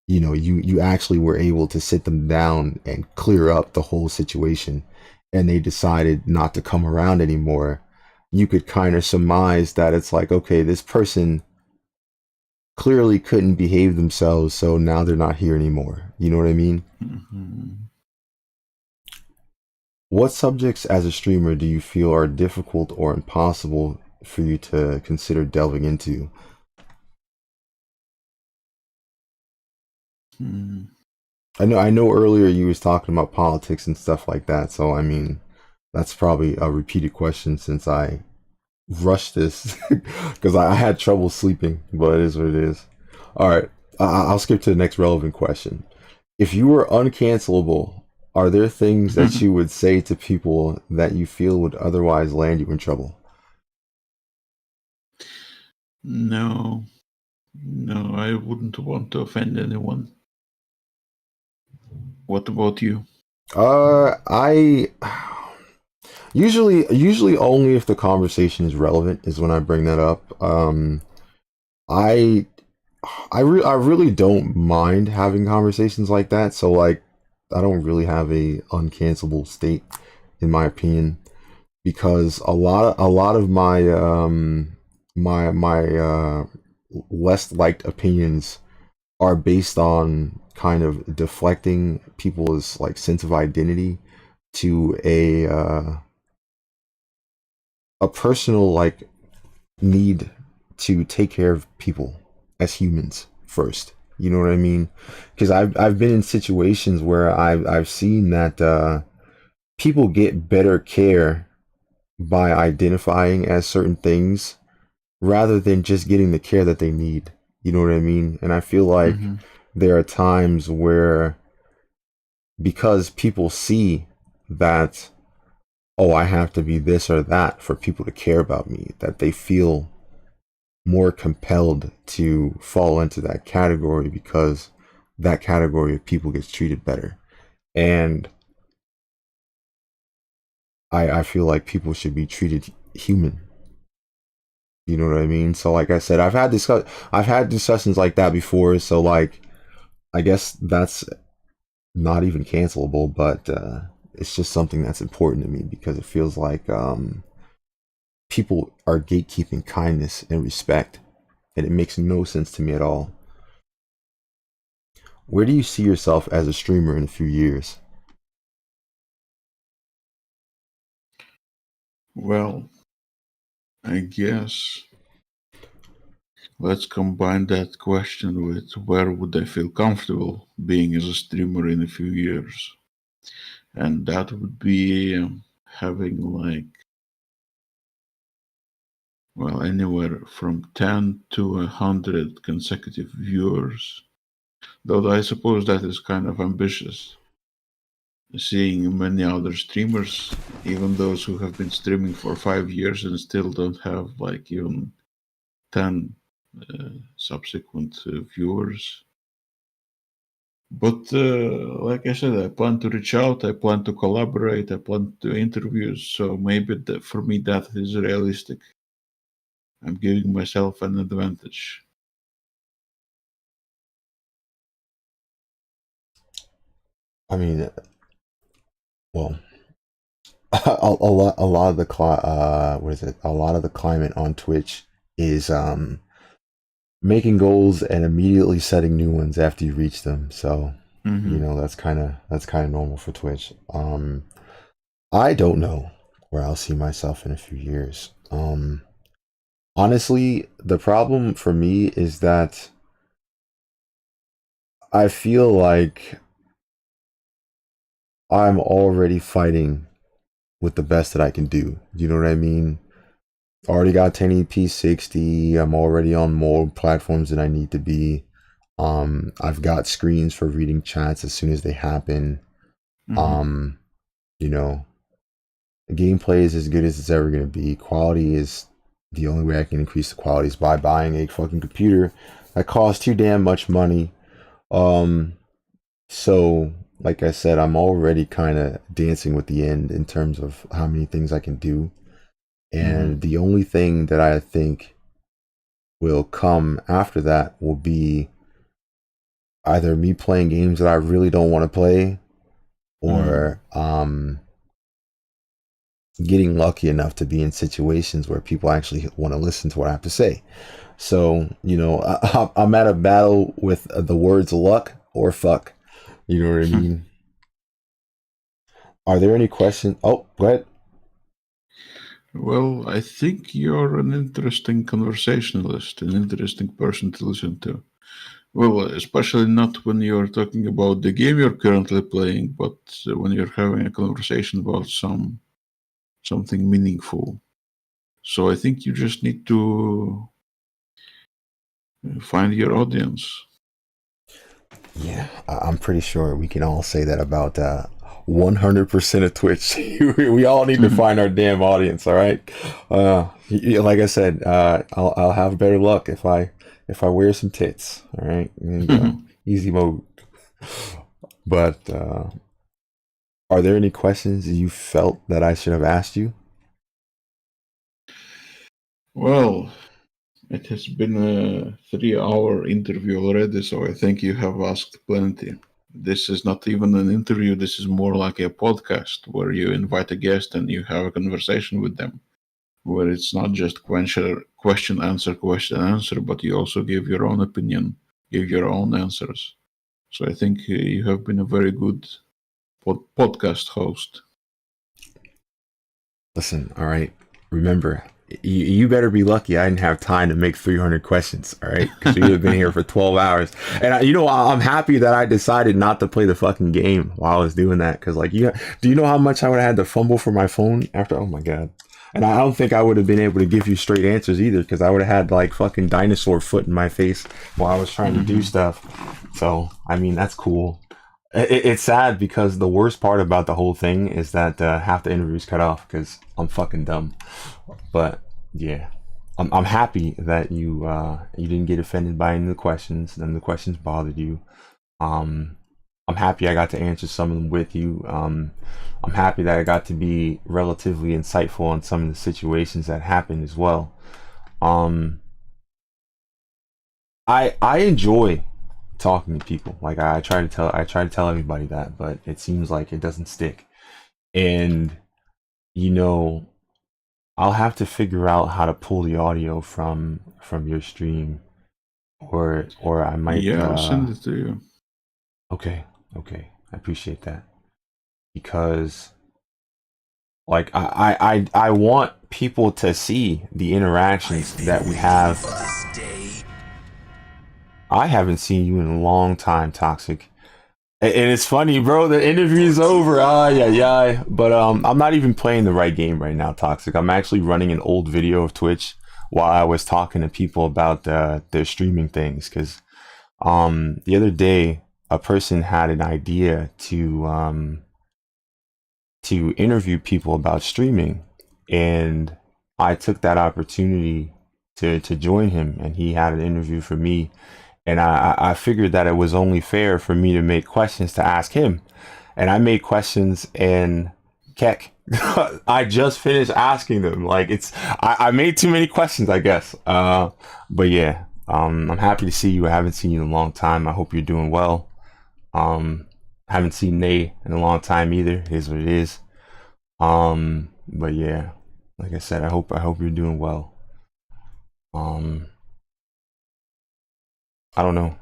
you actually were able to sit them down and clear up the whole situation, and they decided not to come around anymore, you could kind of surmise that it's like, okay, this person clearly couldn't behave themselves, so now they're not here anymore. You know what I mean? Hmm. What subjects as a streamer do you feel are difficult or impossible for you to consider delving into? Hmm. I know earlier you was talking about politics and stuff like that, so I mean, that's probably a repeated question since I rushed this because I had trouble sleeping, but it is what it is. All right, I'll skip to the next relevant question. If you were uncancelable, are there things that you would say to people that you feel would otherwise land you in trouble? No, no, I wouldn't want to offend anyone. What about you? I usually only if the conversation is relevant is when I bring that up. I I really don't mind having conversations like that. So like, I don't really have a uncancelable state, in my opinion, because a lot of my less liked opinions are based on kind of deflecting people's like sense of identity to a personal like need to take care of people as humans first. You know what I mean? Because I've been in situations where I've seen that people get better care by identifying as certain things rather than just getting the care that they need. You know what I mean? And I feel like Hmm. there are times where, because people see that, oh, I have to be this or that for people to care about me, that they feel more compelled to fall into that category because that category of people gets treated better. And I feel like people should be treated human. You know what I mean? So like I said, I've had discussions like that before. So like, I guess that's not even cancelable, but it's just something that's important to me because it feels like people are gatekeeping kindness and respect, and it makes no sense to me at all. Where do you see yourself as a streamer in a few years? Well, I guess let's combine that question with where would I feel comfortable being as a streamer in a few years? And that would be having like, well, anywhere from 10 to 100 consecutive viewers. Though I suppose that is kind of ambitious. Seeing many other streamers, even those who have been streaming for 5 years and still don't have like even 10 subsequent viewers. But like I said, I plan to reach out, I plan to collaborate, I plan to interviews. So maybe for me that is realistic. I'm giving myself an advantage. I mean, well, a lot of the what is it? A lot of the climate on Twitch is making goals and immediately setting new ones after you reach them. So you know that's kind of normal for Twitch. I don't know where I'll see myself in a few years. Honestly, the problem for me is that I feel like I'm already fighting with the best that I can do. You know what I mean? Already got 1080p 60. I'm already on more platforms than I need to be. I've got screens for reading chats as soon as they happen. You know, the gameplay is as good as it's ever going to be. Quality is the only way I can increase the quality is by buying a fucking computer that costs too damn much money. So like I said, I'm already kind of dancing with the end in terms of how many things I can do. And the only thing that I think will come after that will be either me playing games that I really don't want to play or getting lucky enough to be in situations where people actually want to listen to what I have to say. So, you know, I'm at a battle with the words luck or fuck. You know what I mean? Are there any questions? Oh, go ahead. Well, I think you're an interesting conversationalist, an interesting person to listen to. Well, especially not when you're talking about the game you're currently playing, but when you're having a conversation about something meaningful. So I think you just need to find your audience. Yeah, I'm pretty sure we can all say that about 100% of Twitch. We all need to find our damn audience. All right. Like I said, I'll have better luck if I wear some tits. All right. And, easy mode. But are there any questions you felt that I should have asked you? Well, it has been a 3-hour interview already, so I think you have asked plenty. This is not even an interview, this is more like a podcast where you invite a guest and you have a conversation with them, where it's not just question, answer, but you also give your own opinion, give your own answers. So I think you have been a very good podcast host. Listen, all right, remember, you better be lucky I didn't have time to make 300 questions, all right? Because we would have been here for 12 hours. And, I'm happy that I decided not to play the fucking game while I was doing that. Because, like, do you know how much I would have had to fumble for my phone after? Oh, my God. And I don't think I would have been able to give you straight answers either, because I would have had, like, fucking dinosaur foot in my face while I was trying to do stuff. So, I mean, that's cool. It's sad because the worst part about the whole thing is that half the interview's cut off because I'm fucking dumb. But yeah, I'm happy that you didn't get offended by any of the questions. None of the questions bothered you. I'm happy I got to answer some of them with you. I'm happy that I got to be relatively insightful on some of the situations that happened as well. I enjoy talking to people. Like I try to tell everybody that, but it seems like it doesn't stick. And I'll have to figure out how to pull the audio from your stream, or I might I'll send it to you. Okay, I appreciate that, because like I want people to see the interactions that we have. I haven't seen you in a long time, Toxic. And it's funny, bro, the interview's over. Yeah. But I'm not even playing the right game right now, Toxic. I'm actually running an old video of Twitch while I was talking to people about their streaming things. Because the other day, a person had an idea to interview people about streaming. And I took that opportunity to join him, and he had an interview for me, and I figured that it was only fair for me to make questions to ask him, and I made questions, and Keck, I just finished asking them. Like I made too many questions, I guess. But yeah, I'm happy to see you. I haven't seen you in a long time. I hope you're doing well. Haven't seen Nay in a long time either. It is what it is. But yeah, like I said, I hope you're doing well. I don't know.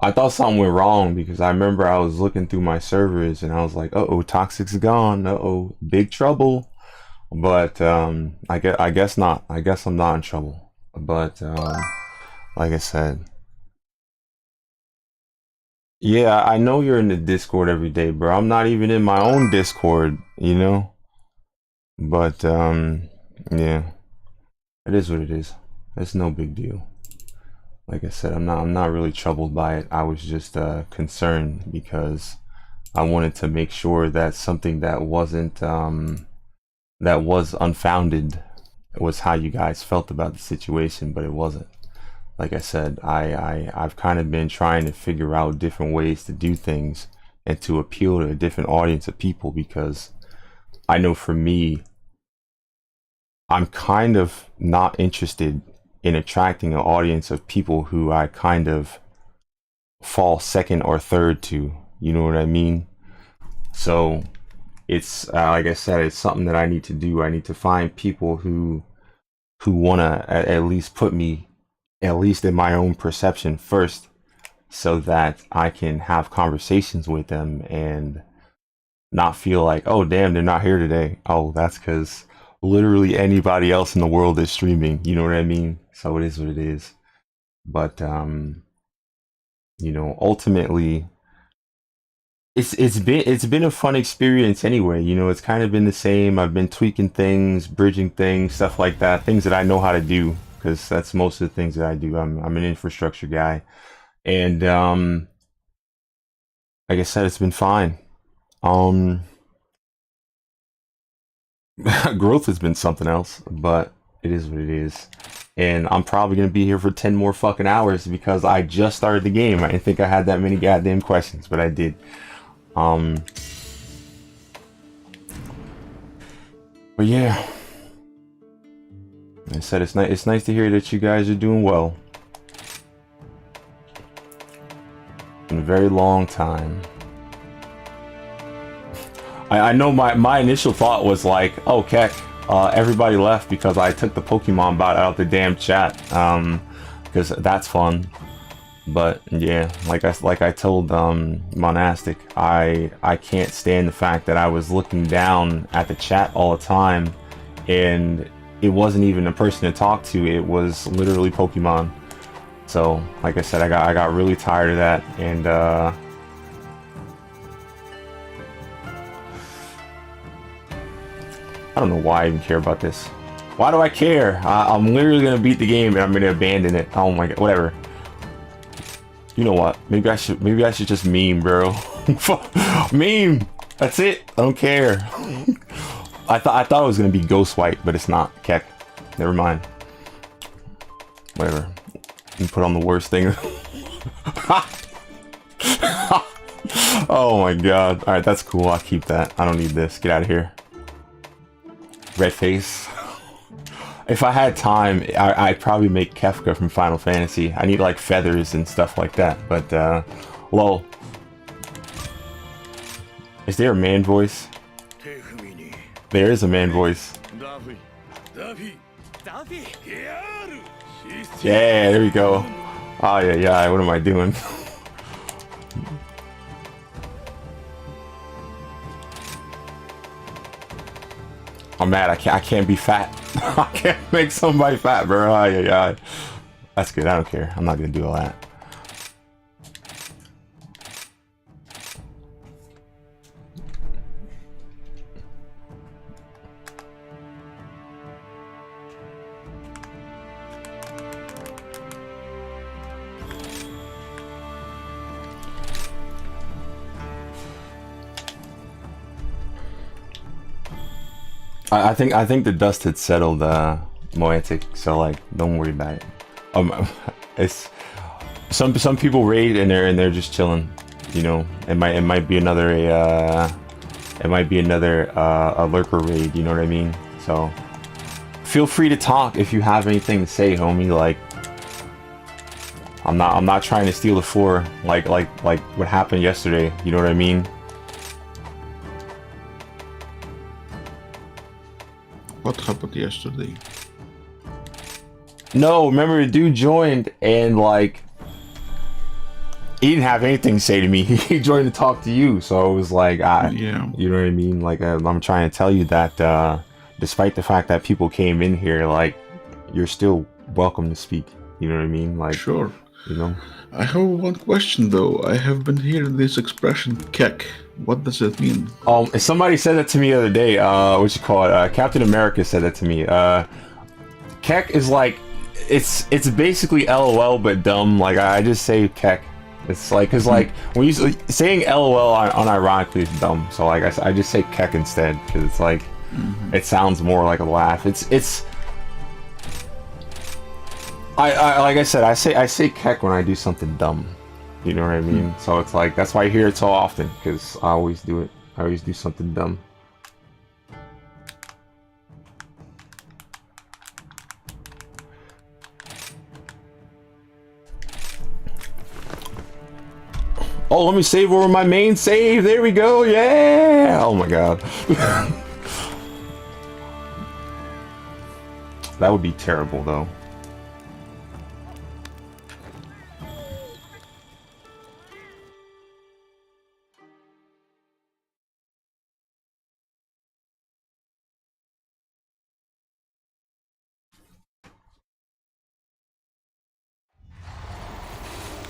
I thought something went wrong because I remember I was looking through my servers and I was like, "Uh-oh, Toxic's gone. Uh-oh, big trouble." But I guess not. I guess I'm not in trouble. But like I said, yeah, I know you're in the Discord every day, bro. I'm not even in my own Discord, you know? But yeah, it is what it is. It's no big deal. Like I said, I'm not really troubled by it. I was just concerned because I wanted to make sure that something that wasn't that was unfounded was how you guys felt about the situation, but it wasn't. Like I said, I've kind of been trying to figure out different ways to do things and to appeal to a different audience of people, because I know for me, I'm kind of not interested in attracting an audience of people who I kind of fall second or third to, you know what I mean? So it's like I said, it's something that I need to do. I need to find people who want to at least put me, at least in my own perception first, so that I can have conversations with them and not feel like, oh damn, they're not here today. Oh, that's because literally anybody else in the world is streaming, you know what I mean? So it is what it is. But you know, ultimately it's been a fun experience anyway. You know, it's kind of been the same. I've been tweaking things, bridging things, stuff like that, things that I know how to do, because that's most of the things that I do. I'm an infrastructure guy, and like I said, it's been fine. Growth has been something else, but it is what it is. And I'm probably gonna be here for 10 more fucking hours because I just started the game. I didn't think I had that many goddamn questions, but I did. But yeah, like I said, it's nice to hear that you guys are doing well. In a very long time. I know my initial thought was like, oh, Keck, everybody left because I took the Pokemon bot out of the damn chat, because that's fun. But yeah, like I told Monastic, I can't stand the fact that I was looking down at the chat all the time, and it wasn't even a person to talk to. It was literally Pokemon. So like I said, I got really tired of that, and I don't know why I even care about this. Why do I care? I'm literally gonna beat the game and I'm gonna abandon it. Oh my god, whatever. You know what? Maybe I should just meme, bro. Meme. That's it. I don't care. I thought it was gonna be Ghost White, but it's not. Keck. Never mind. Whatever. You put on the worst thing. Oh my god. All right, that's cool. I'll keep that. I don't need this. Get out of here. Red face. If I had time, I'd probably make Kefka from Final Fantasy. I need like feathers and stuff like that, but lol. Is there a man voice? There is a man voice. Yeah, there we go. Oh yeah, what am I doing? I'm mad. I can't be fat. I can't make somebody fat, bro. Oh, yeah. That's good. I don't care. I'm not gonna do all that. I think the dust had settled Moetic, so like don't worry about it. It's some people raid and they're just chilling, you know. It might be another a lurker raid, you know what I mean? So feel free to talk if you have anything to say, homie. Like I'm not trying to steal the floor like what happened yesterday, you know what I mean? What happened yesterday? No, remember the dude joined and like he didn't have anything to say to me. He joined to talk to you, so it was like, Yeah. you know what I mean? Like I'm trying to tell you that despite the fact that people came in here, like you're still welcome to speak. You know what I mean? Like, Sure. you know. I have one question though. I have been hearing this expression "kek." What does that mean? Somebody said that to me the other day. What you call it? Captain America said that to me. Kek is like, it's basically LOL but dumb. Like I just say kek. It's like, cause like when you saying LOL unironically is dumb. So like I just say kek instead because it's like it sounds more like a laugh. I like I said, I say kek when I do something dumb. You know what I mean? So it's like that's why I hear it so often because I always do it. I always do something dumb. Oh, let me save over my main save. There we go. Yeah. Oh my god. That would be terrible though.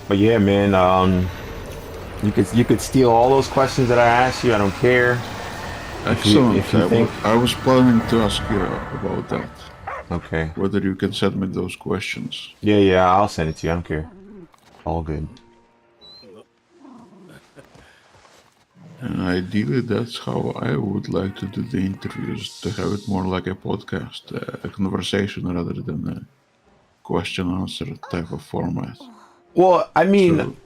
But yeah, man, you could steal all those questions that I asked you. I don't care. Excellent. If you think... I was planning to ask you about that. Okay. Whether you can send me those questions. Yeah, I'll send it to you. I don't care. All good. And ideally, that's how I would like to do the interviews, to have it more like a podcast, a conversation rather than a question-answer type of format. Well, I mean,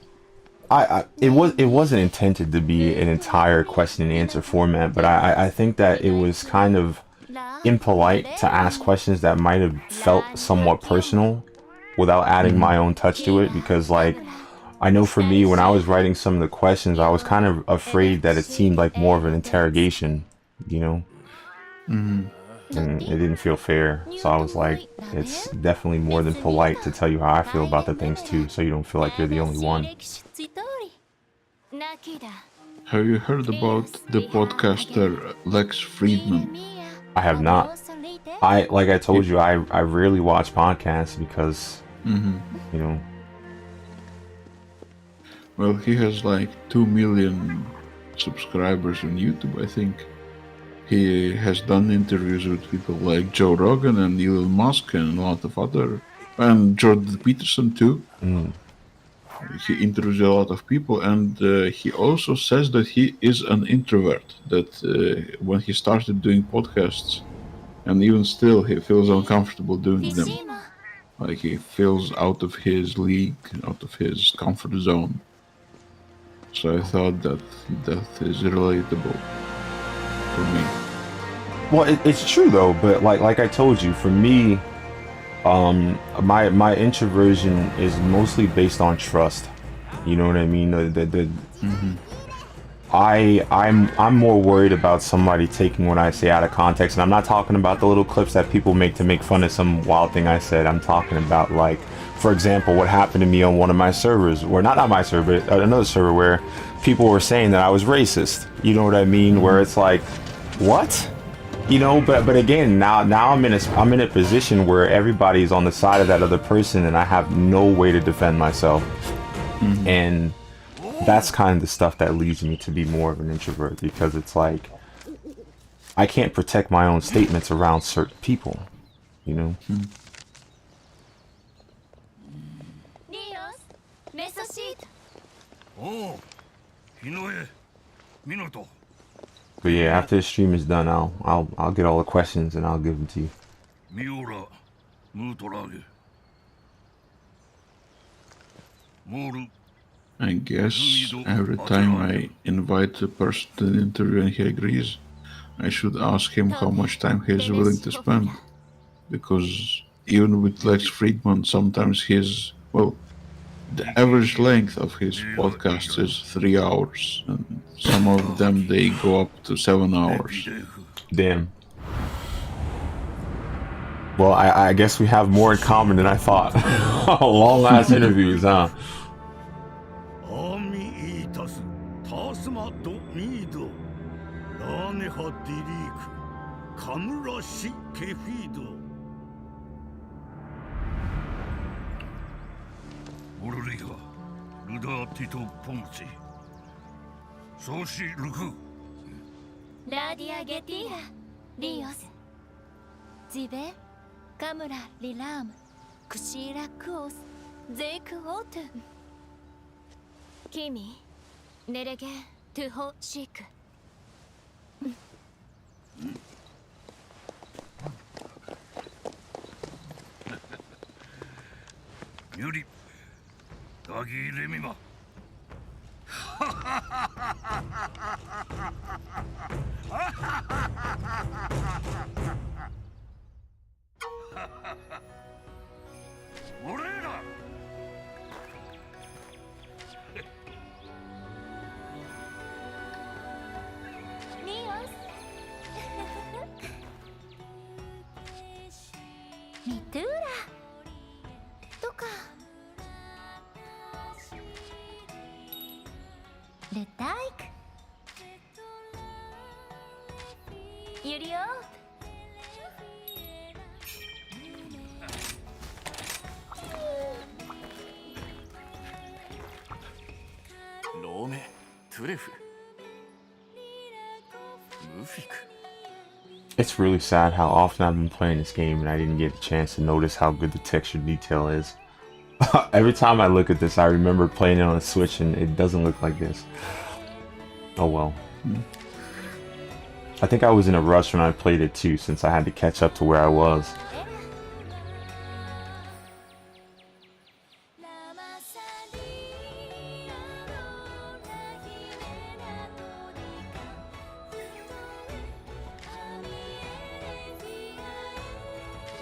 So, it wasn't intended to be an entire question and answer format, but I think that it was kind of impolite to ask questions that might have felt somewhat personal without adding my own touch to it, because like I know for me when I was writing some of the questions I was kind of afraid that it seemed like more of an interrogation, you know. And it didn't feel fair, so I was like, it's definitely more than polite to tell you how I feel about the things too, so you don't feel like you're the only one. have you heard about the podcaster Lex Friedman? I have not. Like I told you, I rarely watch podcasts because, you know. Well, he has like 2 million subscribers on YouTube, I think. He has done interviews with people like Joe Rogan and Elon Musk and a lot of other, and Jordan Peterson too. He interviews a lot of people, and he also says that he is an introvert, that when he started doing podcasts, and even still he feels uncomfortable doing them. Like he feels out of his league, out of his comfort zone. So I thought that is relatable for me. Well, it's true though, but like I told you, for me, my introversion is mostly based on trust. You know what I mean? I'm more worried about somebody taking what I say out of context, and I'm not talking about the little clips that people make to make fun of some wild thing I said. I'm talking about, like, for example, what happened to me on one of my servers, or not my server, but another server, where people were saying that I was racist. You know what I mean? Where it's like, what? You know, but again, now I'm in a position where everybody's on the side of that other person, and I have no way to defend myself. And that's kind of the stuff that leads me to be more of an introvert, because it's like I can't protect my own statements around certain people, you know. But yeah, after the stream is done, I'll get all the questions and I'll give them to you. ムートラーゲモール I guess every time I invite a person to an interview and he agrees, I should ask him how much time he is willing to spend. Because even with Lex Friedman, sometimes his, well, the average length of his podcast is 3 hours, and some of them they go up to 7 hours. Damn. Well, I guess we have more in common than I thought. Long ass interviews, huh? アミイータスタスマドミードラーネハディリークカムラシケフィードオルリガルダーティトポンチソシルクラディアゲティーラリオスジベカムラリラームクシーラクオスゼイクオートゥキミネレゲトゥホシークミュリダギーレミマ俺らリオスミトゥーラとかレタイクユリオーローメトゥレフムフィク It's really sad how often I've been playing this game and I didn't get a chance to notice how good the texture detail is. Every time I look at this, I remember playing it on a Switch and it doesn't look like this. Oh well. I think I was in a rush when I played it too, since I had to catch up to where I was.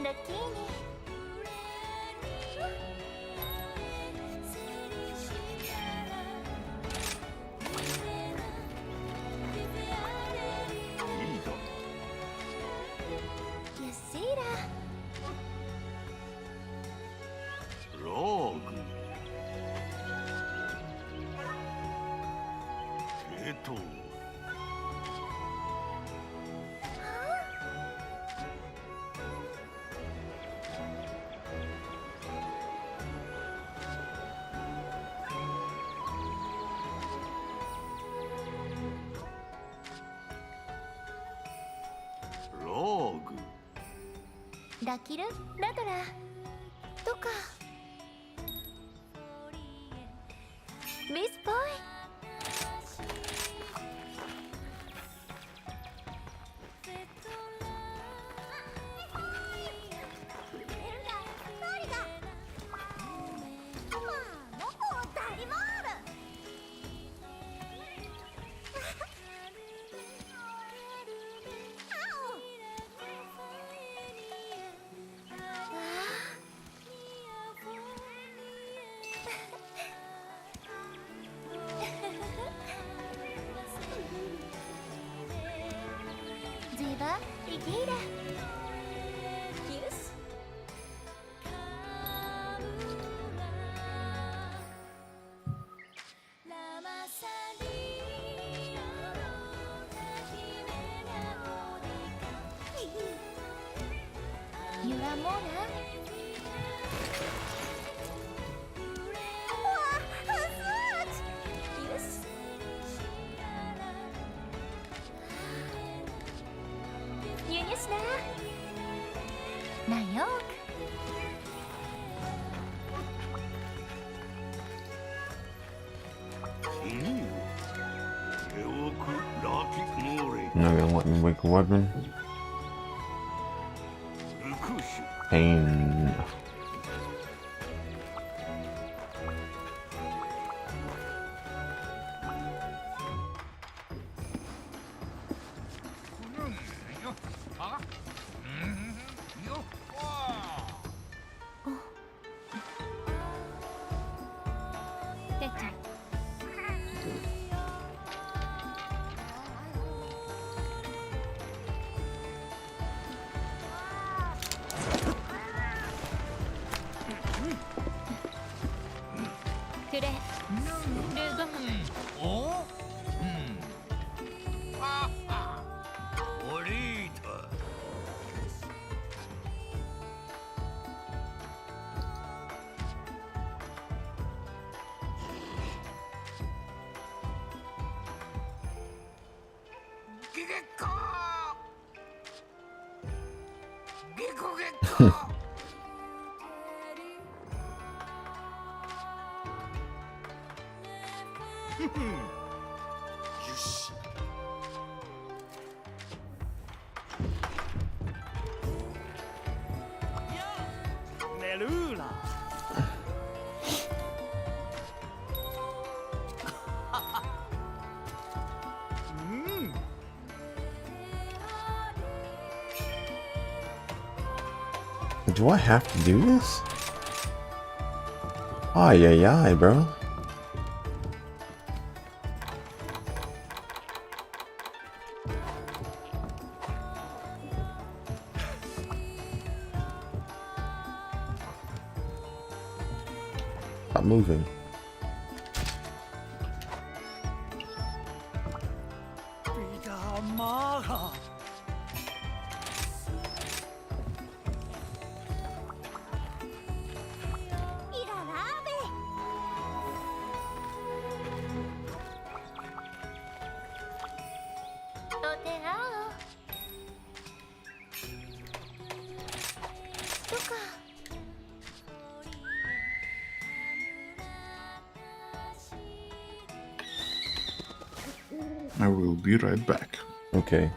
ラッキーにいいだユシーラローグケトウローグラキルラドラとかミスボーイジバイギーラユスユラモーナユスユニスナナヨークエオクラキモーレ You're not gonna let me wake a weapon? ルクシュ Pain. テト。くれ。ルゴン。おオリータゲゲッコーゲコゲッコーよしネルーラDo I have to do this? Ay, ay, ay, bro. Stop moving. Peter Maga. I will be right back. Okay.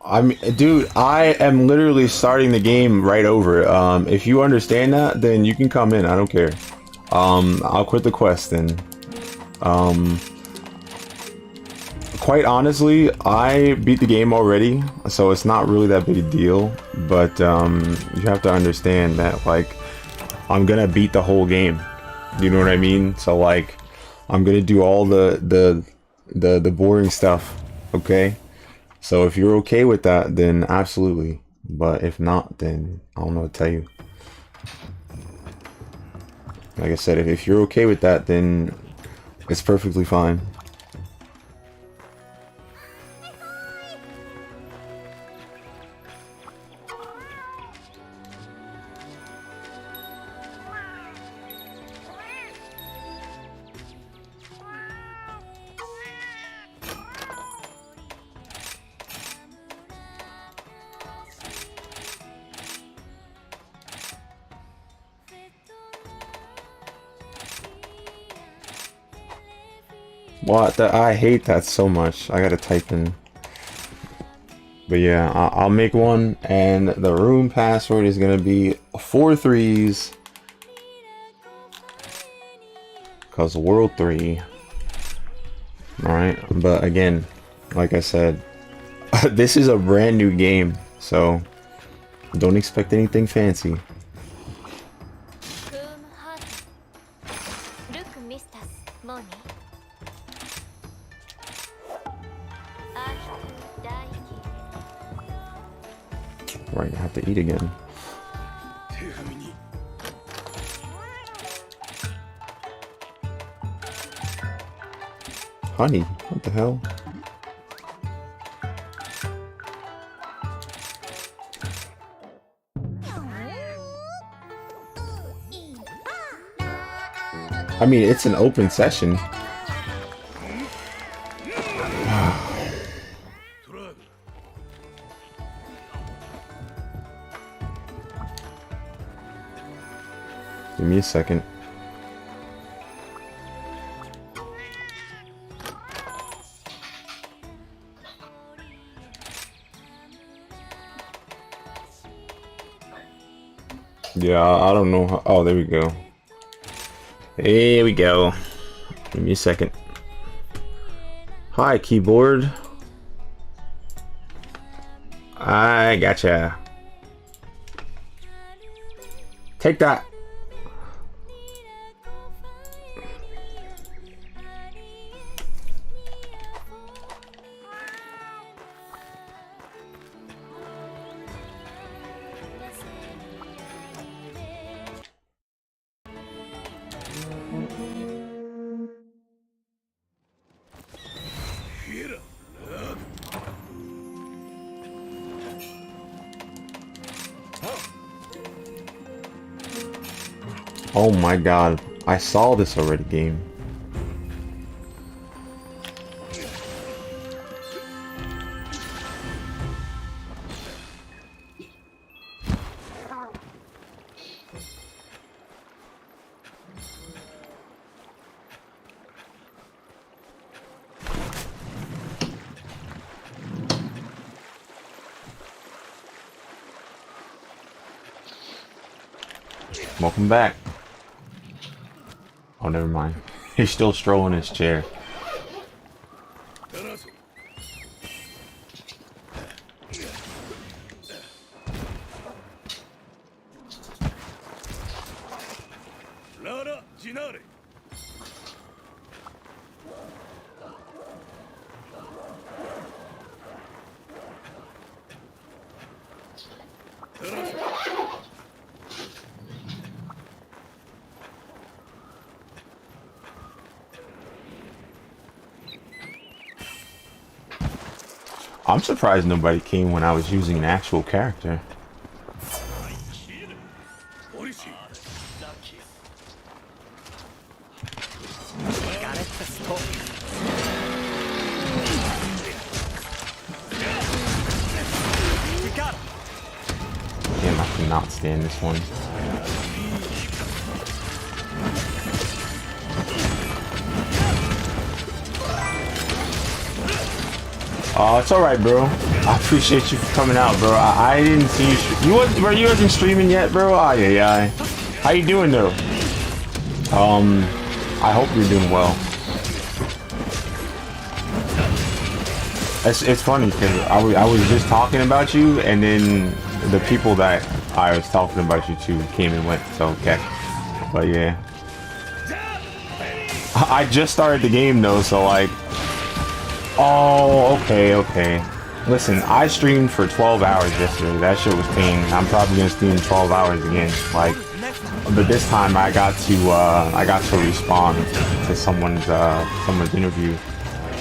I mean, dude, I am literally starting the game right over. If you understand that, then you can come in. I don't care. I'll quit the quest then. Quite honestly, I beat the game already, so it's not really that big a deal. But you have to understand that, like, I'm gonna beat the whole game. You know what I mean? So like, I'm gonna do all the boring stuff. Okay. So if you're okay with that, then absolutely. But if not, then I don't know what to tell you. Like I said, if you're okay with that, then it's perfectly fine. What? I hate that so much. I gotta type in. But yeah, I'll make one, and the room password is gonna be 4 3s. Cause World 3. Alright, but again, like I said, this is a brand new game, so don't expect anything fancy. Right, I have to eat again. Honey, what the hell? I mean, it's an open session. Give me a second. Yeah, I don't know how. Oh, there we go. Here we go. Give me a second. Hi, keyboard. I gotcha. Take that. Oh my god, I saw this already, game. Welcome back. Oh, never mind. He's still strolling his chair. I'm surprised nobody came when I was using an actual character. Damn, I cannot stand this one. Oh, it's alright, bro. I appreciate you for coming out, bro. I didn't see you. You wasn't streaming yet, bro? Ah, yeah. How you doing, though? I hope you're doing well. It's funny because I was just talking about you, and then the people that I was talking about you to came and went. So okay, but yeah, I just started the game though, so like. Oh, okay. Listen, I streamed for 12 hours yesterday. That shit was pain. I'm probably gonna stream 12 hours again. Like, but this time I got to respond to someone's interview,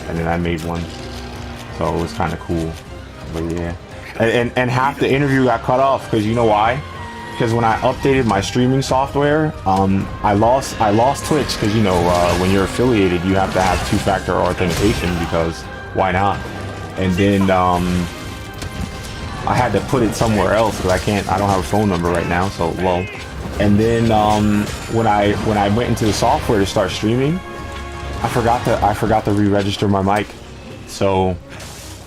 and then I made one. So it was kind of cool. But yeah, and half the interview got cut off because you know why? Because when I updated my streaming software, I lost Twitch because you know when you're affiliated, you have to have two-factor authentication because why not? And then I had to put it somewhere else because I don't have a phone number right now, so low. And then when I went into the software to start streaming, I forgot to re-register my mic. So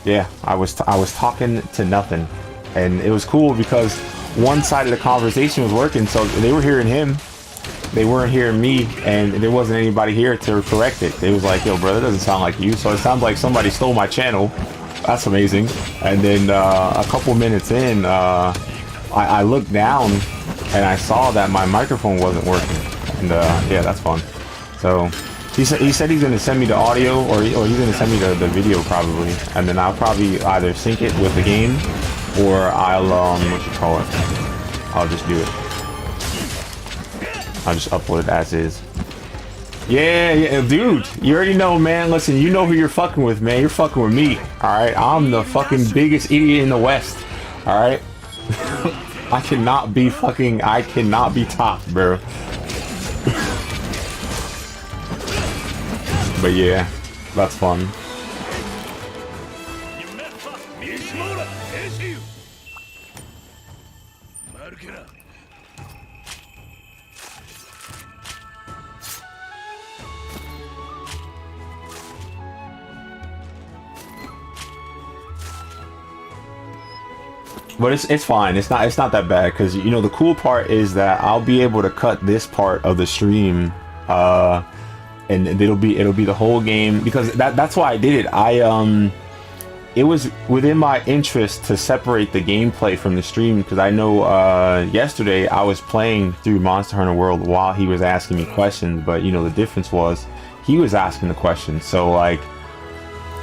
yeah, I was talking to nothing, and it was cool because one side of the conversation was working, so they were hearing him, they weren't hearing me, and there wasn't anybody here to correct it. They was like, yo bro, that doesn't sound like you. So it sounds like somebody stole my channel. That's amazing. And then a couple minutes in, I looked down and I saw that my microphone wasn't working, and yeah, that's fun. So he said he's gonna send me the audio, or he's gonna send me the video probably, and then I'll probably either sync it with the game, or I'll I'll just do it. I'll just upload it as is. Yeah, dude, you already know, man. Listen, you know who you're fucking with, man. You're fucking with me, alright? I'm the fucking biggest idiot in the West, alright? I cannot be top, bro. But yeah, that's fun. But it's fine. It's not that bad because you know the cool part is that I'll be able to cut this part of the stream, and it'll be the whole game because that's why I did it. It was within my interest to separate the gameplay from the stream because I know yesterday I was playing through Monster Hunter World while he was asking me questions, but you know the difference was he was asking the questions. So like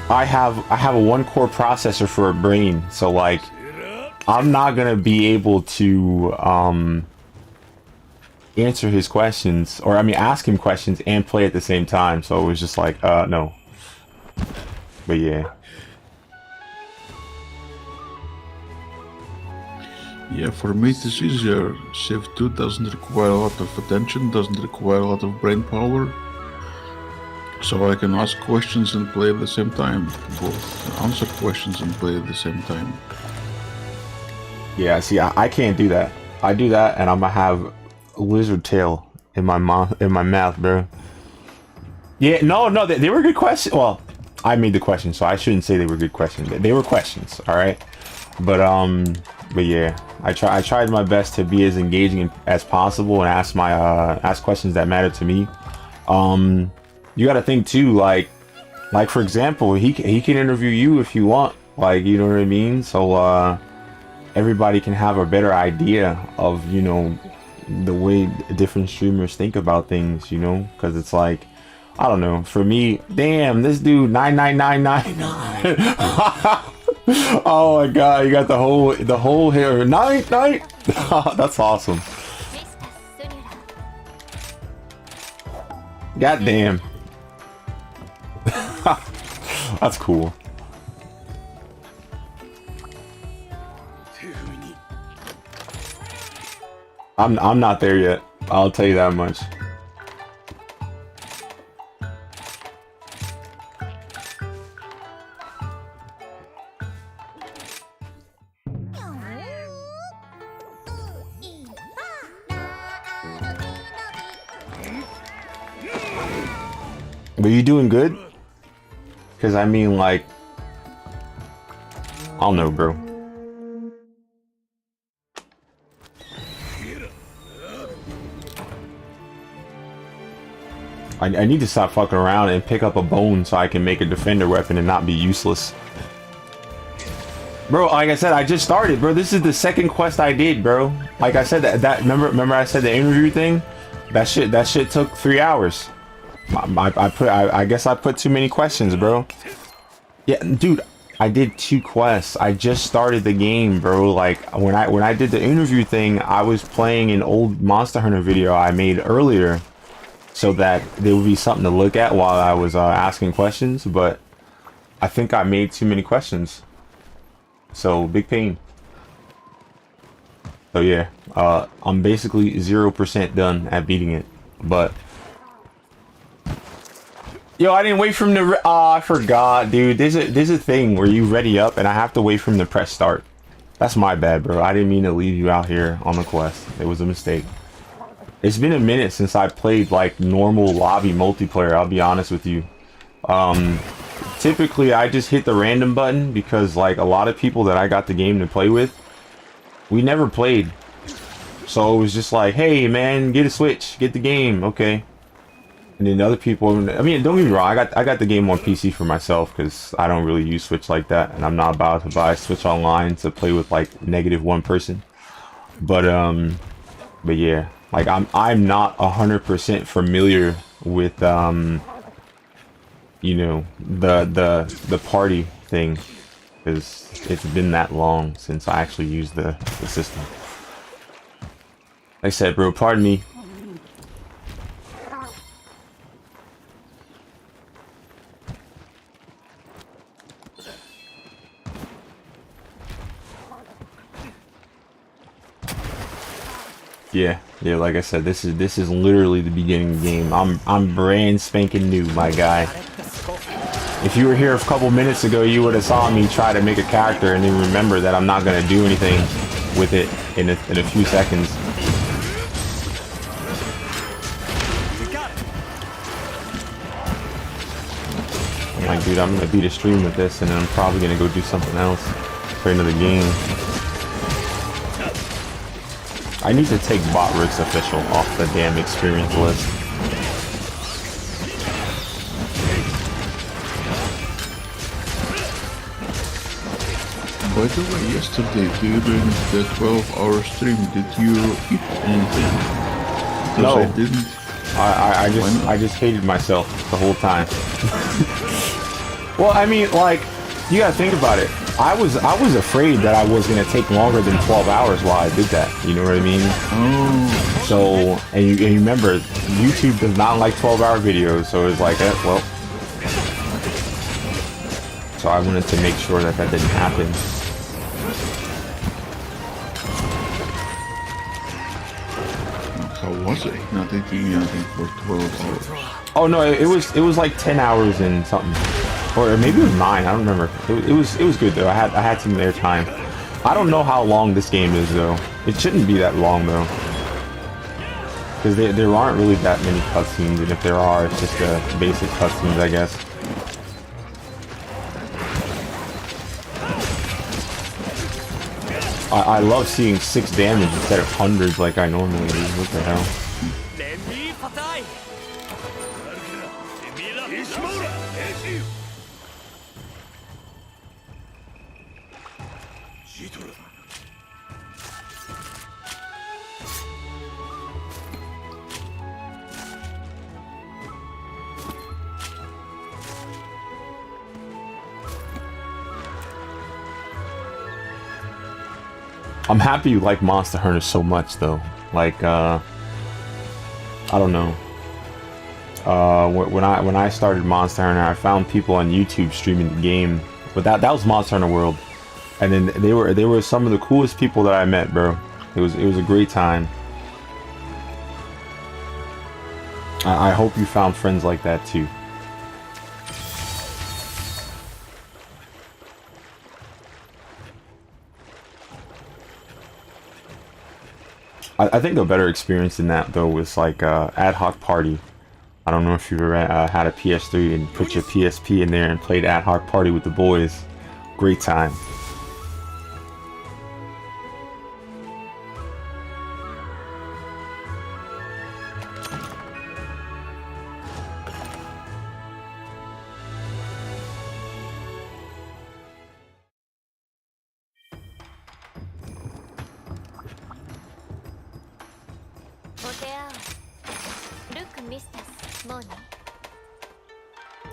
I have a 1-core processor for a brain, so like I'm not gonna be able to answer his questions, or I mean ask him questions and play at the same time. So it was just like no. But yeah. Yeah, for me it is easier. Civ 2 doesn't require a lot of attention, doesn't require a lot of brain power. So I can ask questions and play at the same time. Both answer questions and play at the same time. Yeah, see, I can't do that. I do that and I'm gonna have a lizard tail in my mouth, bro. Yeah, no, they were good questions. Well, I made the questions, so I shouldn't say they were good questions. They were questions, all right? But yeah, I tried my best to be as engaging as possible and ask questions that matter to me. You got to think too, like for example, he can interview you if you want, like, you know what I mean? So everybody can have a better idea of, you know, the way different streamers think about things, you know, because it's like, I don't know, for me, damn, this dude 99999. Oh my god, you got the whole hair. Night. That's awesome. God damn. That's cool. I'm not there yet. I'll tell you that much. But you doing good? Because I mean, like, I don't know, bro. I need to stop fucking around and pick up a bone so I can make a defender weapon and not be useless. Bro, like I said, I just started, bro. This is the second quest I did, bro. Like I said, remember I said the interview thing? That shit took 3 hours. I guess I put too many questions, bro. Yeah, dude, I did 2 quests. I just started the game, bro. Like when I did the interview thing, I was playing an old Monster Hunter video I made earlier, so that there would be something to look at while I was asking questions. But I think I made too many questions, so big pain. So yeah, I'm basically 0% done at beating it, but. Yo, I didn't wait for him to. I forgot, dude. There's a thing where you ready up, and I have to wait for him to press start. That's my bad, bro. I didn't mean to leave you out here on the quest. It was a mistake. It's been a minute since I played like normal lobby multiplayer. I'll be honest with you. Typically, I just hit the random button because like a lot of people that I got the game to play with, we never played. So it was just like, hey man, get a Switch, get the game, okay. And then other people, I mean, don't get me wrong, I got the game on PC for myself because I don't really use Switch like that, and I'm not about to buy Switch Online to play with like -1 person. But yeah, like I'm not 100% familiar with you know, the party thing because it's been that long since I actually used the system. Like I said, bro, pardon me. Yeah, like I said, this is literally the beginning of the game. I'm brand spanking new, my guy. If you were here a couple minutes ago, you would have saw me try to make a character and then remember that I'm not gonna do anything with it in a few seconds. I'm like, dude, I'm gonna beat a stream with this, and then I'm probably gonna go do something else, play another game. I need to take Botrix Official off the damn experience list. By the way, yesterday during the 12-hour stream, did you eat anything? Because No. I didn't. I just hated myself the whole time. Well, I mean, like, you gotta think about it. I was afraid that I was gonna take longer than 12 hours while I did that. You know what I mean? Oh. So, and you remember, YouTube does not like 12-hour videos, so it's like, well. So I wanted to make sure that didn't happen. How was it? Not eating anything for 12 hours. Oh no, it was like 10 hours and something. Or maybe it was 9, I don't remember. It was good though. I had some air time. I don't know how long this game is though. It shouldn't be that long though. Because there aren't really that many cutscenes, and if there are, it's just basic cutscenes, I guess. I love seeing 6 damage instead of hundreds like I normally do. What the hell? I'm happy you like Monster Hunter so much though. Like I don't know. When I started Monster Hunter, I found people on YouTube streaming the game. But that was Monster Hunter World. And then they were some of the coolest people that I met, bro. It was a great time. I hope you found friends like that too. I think a better experience than that though was like Ad Hoc Party. I don't know if you ever had a PS3 and put your PSP in there and played Ad Hoc Party with the boys. Great time.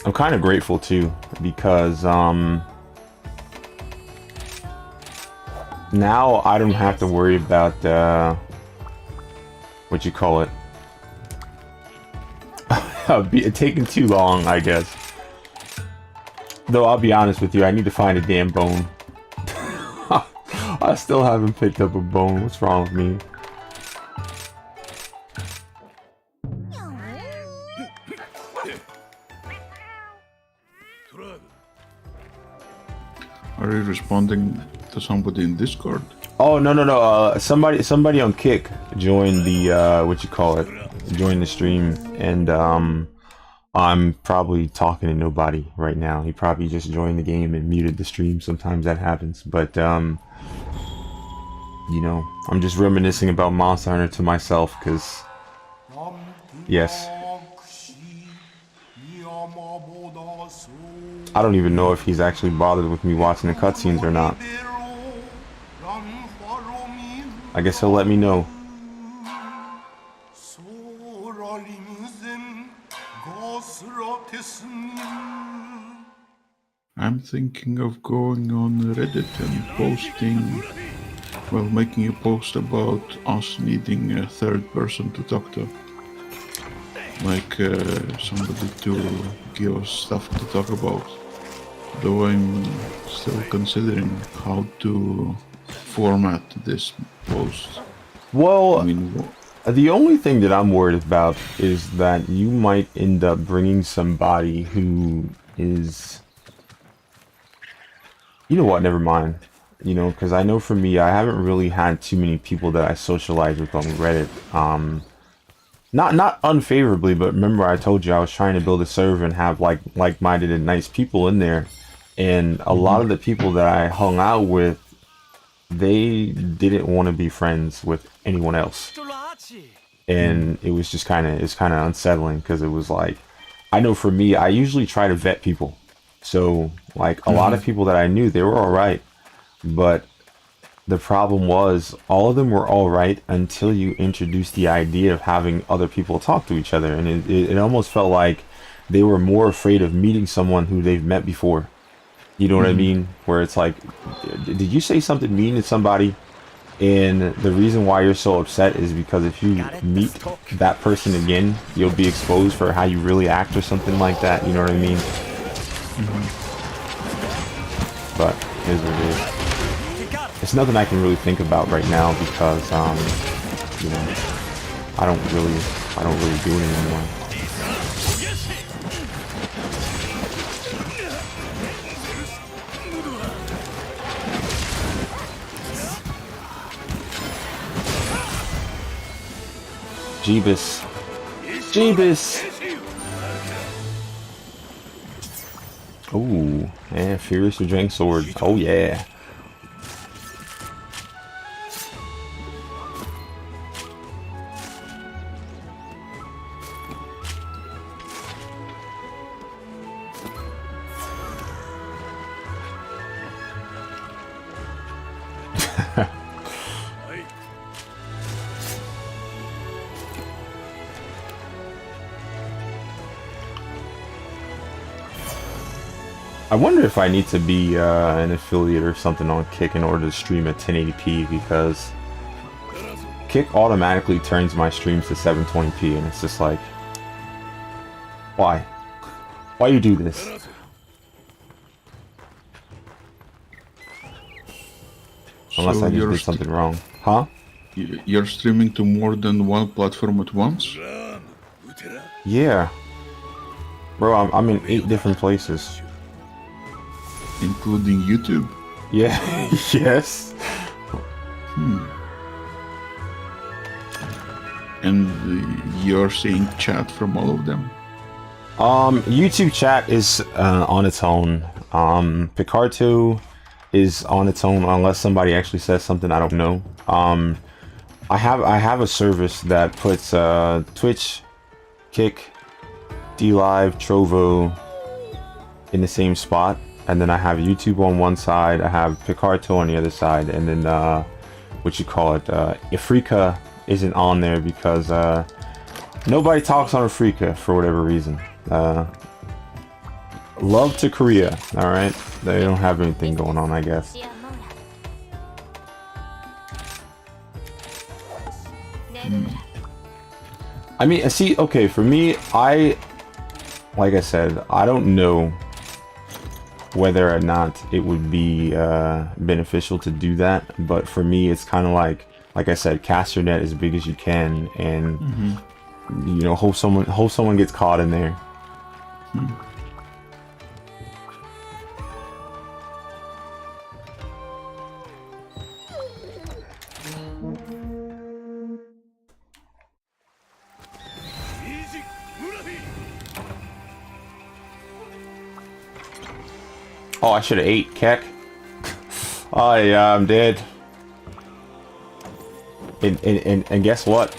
I'm kind of grateful too, because now I don't have to worry about what you call it taking too long, I guess. Though I'll be honest with you, I need to find a damn bone. I still haven't picked up a bone. What's wrong with me? Are you responding to somebody in Discord? Oh no. Somebody on Kick joined the what you call it? Joined the stream, and I'm probably talking to nobody right now. He probably just joined the game and muted the stream. Sometimes that happens, but you know, I'm just reminiscing about Monster Hunter to myself, because yes, I don't even know if he's actually bothered with me watching the cutscenes or not. I guess he'll let me know. I'm thinking of going on Reddit and posting, well, making a post about us needing a third person to talk to. Like somebody to give us stuff to talk about. Though I'm still considering how to format this post. Well, I mean, the only thing that I'm worried about is that you might end up bringing somebody who is... You know what, never mind. You know, because I know for me, I haven't really had too many people that I socialize with on Reddit. Not unfavorably, but remember I told you I was trying to build a server and have like-minded and nice people in there. And a lot of the people that I hung out with, they didn't want to be friends with anyone else. And it was just kind of unsettling, because it was like, I know for me, I usually try to vet people. So like a lot of people that I knew, they were all right. But the problem was, all of them were all right until you introduced the idea of having other people talk to each other. And it almost felt like they were more afraid of meeting someone who they've met before. You know what I mean? Where it's like, did you say something mean to somebody? And the reason why you're so upset is because if you meet that person again, you'll be exposed for how you really act or something like that. You know what I mean? But here's what it is. It's nothing I can really think about right now, because you know, I don't really do it anymore. Jeebus. Oh, yeah, Furious with Drank Sword. Oh yeah. I wonder if I need to be an affiliate or something on Kick in order to stream at 1080p, because Kick automatically turns my streams to 720p, and it's just like, why? Why you do this? Unless I just did something wrong. Huh? You're streaming to more than one platform at once? Yeah. Bro, I'm in 8 different places. Including YouTube? Yeah, yes. And you're seeing chat from all of them? YouTube chat is on its own. Picarto is on its own unless somebody actually says something I don't know. I have a service that puts Twitch, Kick, DLive, Trovo in the same spot, and then I have YouTube on one side, I have Picarto on the other side, and then what you call it, Afrika isn't on there because nobody talks on Afrika for whatever reason. Love to Korea, all right? They don't have anything going on, I guess. I mean, see, okay, for me, like I said, I don't know whether or not it would be beneficial to do that, but for me, it's kind of like I said, cast your net as big as you can, and you know, hope someone gets caught in there. Oh, I should have ate, Keck. Oh yeah, I'm dead. And guess what?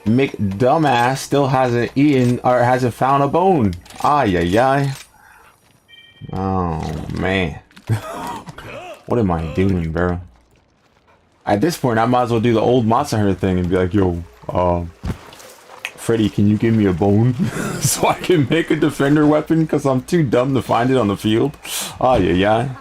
Mick dumbass still hasn't eaten or hasn't found a bone. Ay ay ay. Oh man. What am I doing, bro? At this point, I might as well do the old Monster Hunter thing and be like, yo, Freddy, can you give me a bone so I can make a defender weapon? Because I'm too dumb to find it on the field. Oh, yeah.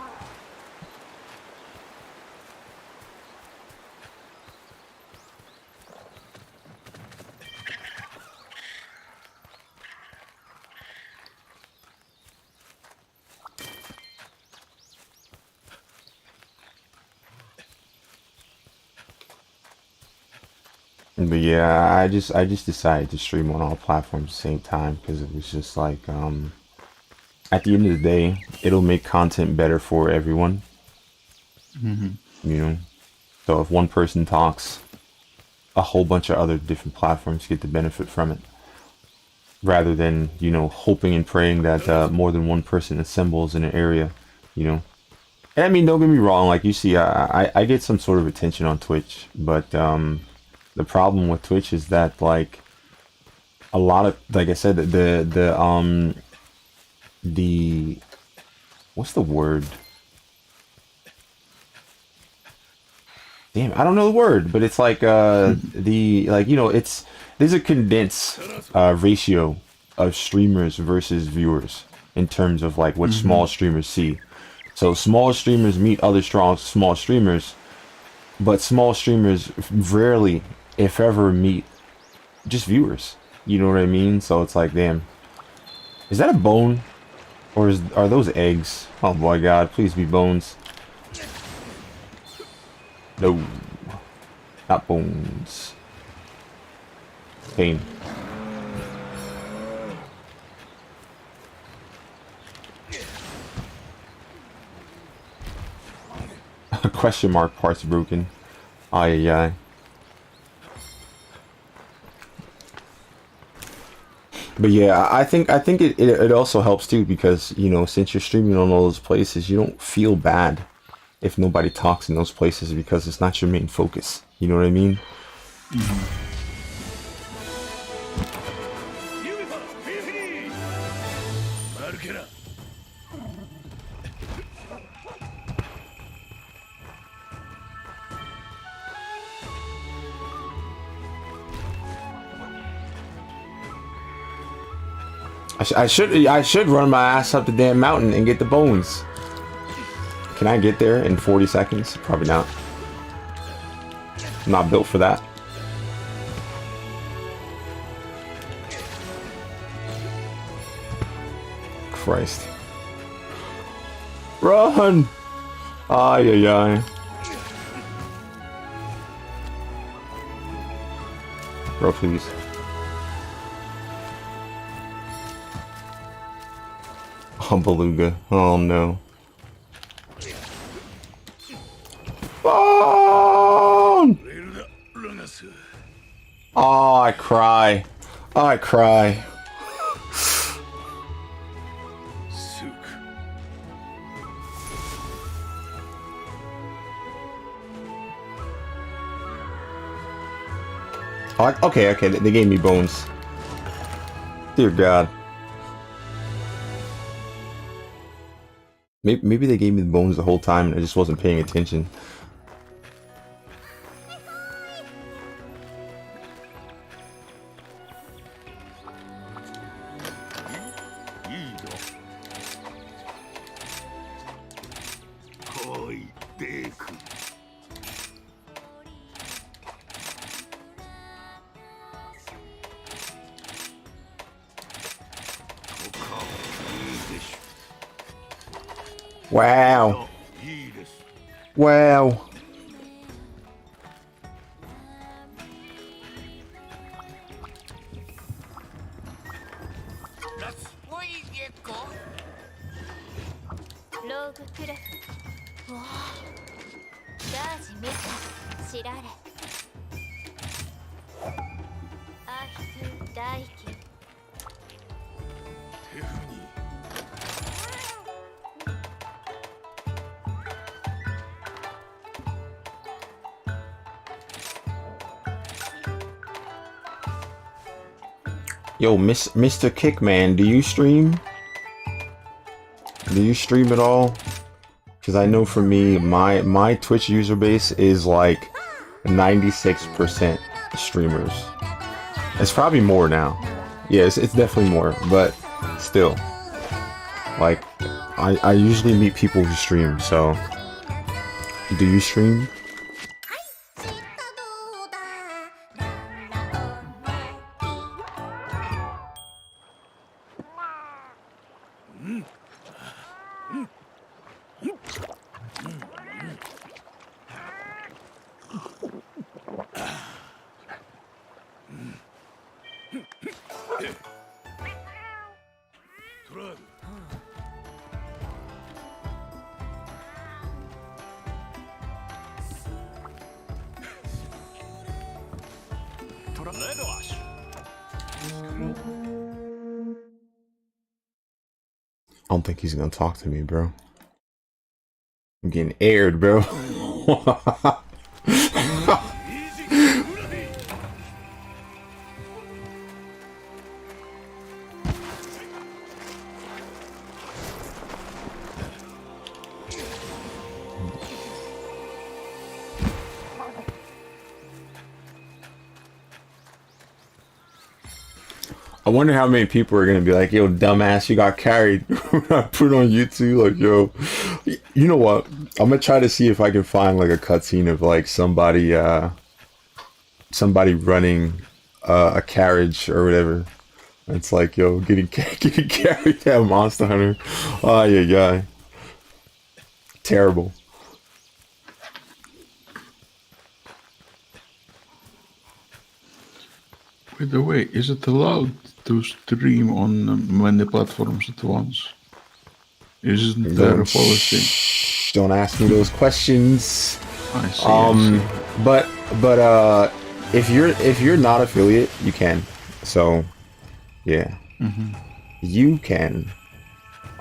But yeah, I just decided to stream on all platforms at the same time because it was just like, at the end of the day, it'll make content better for everyone. You know, so if one person talks, a whole bunch of other different platforms get the benefit from it, rather than, you know, hoping and praying that more than one person assembles in an area, you know. And I mean, don't get me wrong, like you see, I get some sort of attention on Twitch, but the problem with Twitch is that, like, a lot of, like I said, the what's the word? Damn, I don't know the word, but it's like like, you know, there's a condensed ratio of streamers versus viewers in terms of like what small streamers see. So small streamers meet other small streamers, but small streamers rarely, if ever, meet just viewers. You know what I mean? So it's like, damn, is that a bone, or are those eggs? Oh my God, please be bones. No, not bones. Pain. Question mark, parts broken. Ay ay ay. But yeah, I think it also helps too, because, you know, since you're streaming on all those places, you don't feel bad if nobody talks in those places because it's not your main focus. You know what I mean? I should run my ass up the damn mountain and get the bones. Can I get there in 40 seconds? Probably not. I'm not built for that. Christ. Run! Ay ay ay. Bro, please. Oh, beluga. Oh no. Bone! Oh, I cry. Oh, I cry. Oh, okay, they gave me bones. Dear God. Maybe they gave me the bones the whole time and I just wasn't paying attention. Wow. Wow. 로그 크래프 와 자지 미스 시라레 아히트 다이키 Yo, Mr. Kickman, do you stream? Do you stream at all? Because I know for me, my Twitch user base is like 96% streamers. It's probably more now. Yeah, it's definitely more, but still. Like, I usually meet people who stream, so... Do you stream? I don't think he's gonna talk to me, bro. I'm getting aired, bro. I wonder how many people are gonna be like, yo, dumbass, you got carried. I put it on YouTube, like, yo, you know what? I'm gonna try to see if I can find like a cutscene of like somebody running a carriage or whatever. It's like, yo, getting carried at Monster Hunter. Oh yeah. Terrible. By the way, is it allowed to stream on many platforms at once? Isn't there a policy? Shh, don't ask me those questions. I see. But if you're not affiliate, you can. So, yeah, you can.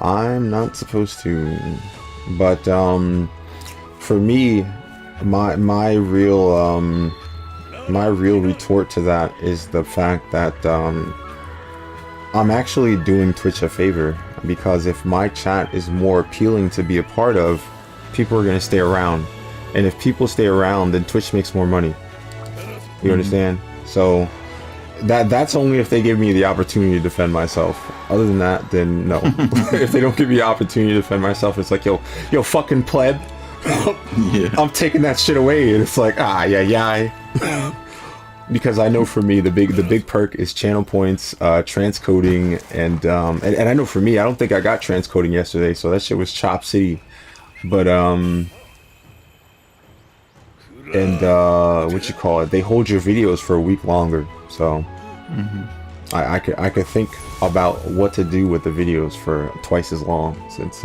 I'm not supposed to, but for me, my real retort to that is the fact that I'm actually doing Twitch a favor, because if my chat is more appealing to be a part of, people are going to stay around, and if people stay around, then Twitch makes more money. You understand? So that's only if they give me the opportunity to defend myself. Other than that, then no. If they don't give me the opportunity to defend myself, it's like, yo fucking pleb. Yeah. I'm taking that shit away, and it's like, yeah. Because I know for me the big perk is channel points, transcoding, and I know for me, I don't think I got transcoding yesterday, so that shit was Chop City. But what you call it? They hold your videos for a week longer, so I could think about what to do with the videos for twice as long since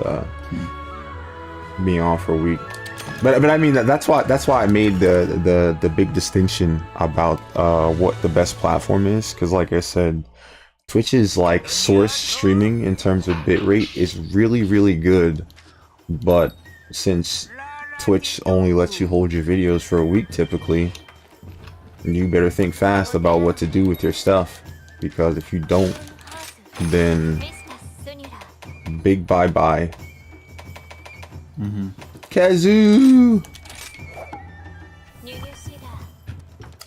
being off for a week. But I mean that's why I made the big distinction about what the best platform is, because like I said, Twitch's like source streaming in terms of bitrate is really good, but since Twitch only lets you hold your videos for a week typically, you better think fast about what to do with your stuff, because if you don't, then big bye bye. Kazoo!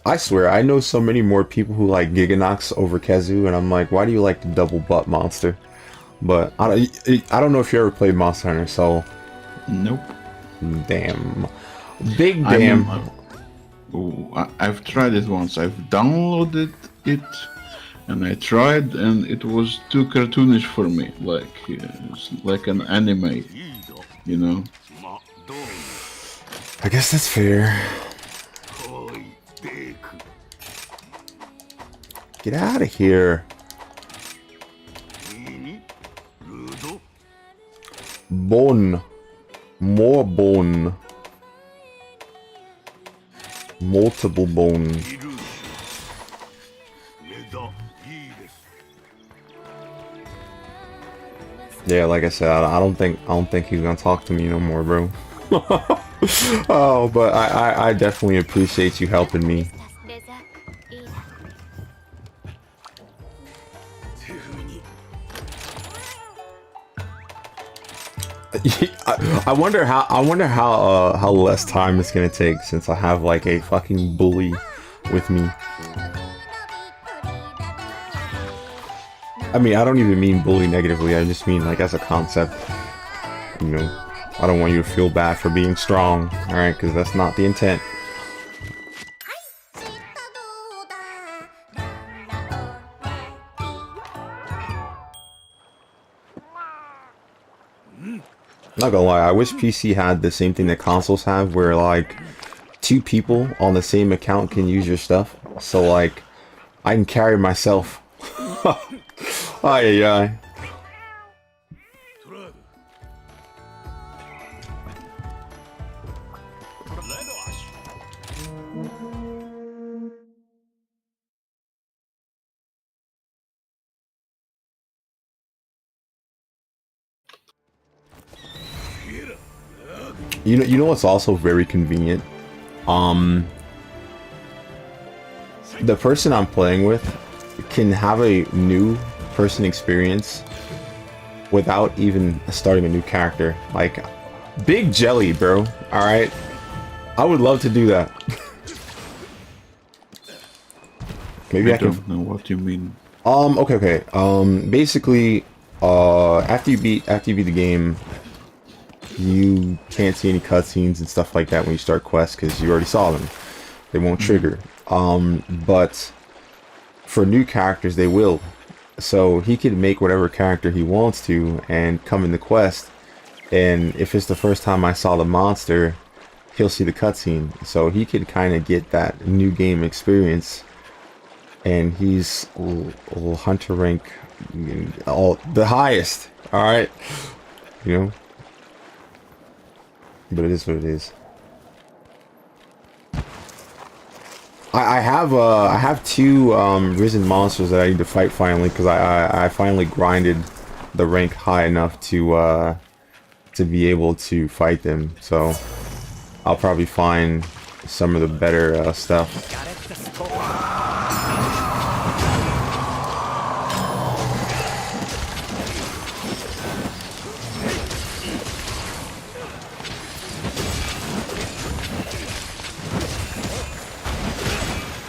I swear, I know so many more people who like Giganox over Kazoo, and I'm like, why do you like the double butt monster? But I don't know if you ever played Monster Hunter, so Nope. damn, big damn. I've tried it once. I've downloaded it, and I tried, and it was too cartoonish for me. Like an anime, you know. まあどうも I guess that's fair. おいデク Get out of here. にルド Bone. More bone. Multiple bone. いるメダいいです Yeah, like I said, I don't think he's gonna talk to me no more, bro. Oh, but I definitely appreciate you helping me. 手踏みに I wonder how less time it's gonna take since I have like a fucking bully with me. I mean, I don't even mean bully negatively. I just mean like as a concept. You know, I don't want you to feel bad for being strong, all right? Because that's not the intent. Not gonna lie, I wish PC had the same thing that consoles have, where like 2 people on the same account can use your stuff. So like, I can carry myself. Ay, ay. トラーグレドアッシュ You know what's also very convenient? The person I'm playing with can have a new person experience without even starting a new character. Like, big jelly, bro. Alright? I would love to do that. Maybe I can... don't know what you mean. Okay. Basically, after you beat the game, you can't see any cutscenes and stuff like that when you start quests because you already saw them. They won't trigger. But for new characters, they will. So he can make whatever character he wants to and come in the quest. And if it's the first time I saw the monster, he'll see the cutscene. So he can kind of get that new game experience. And he's hunter rank, the highest. All right, you know. But it is what it is. I have 2 risen monsters that I need to fight finally because I finally grinded the rank high enough to be able to fight them. So I'll probably find some of the better stuff.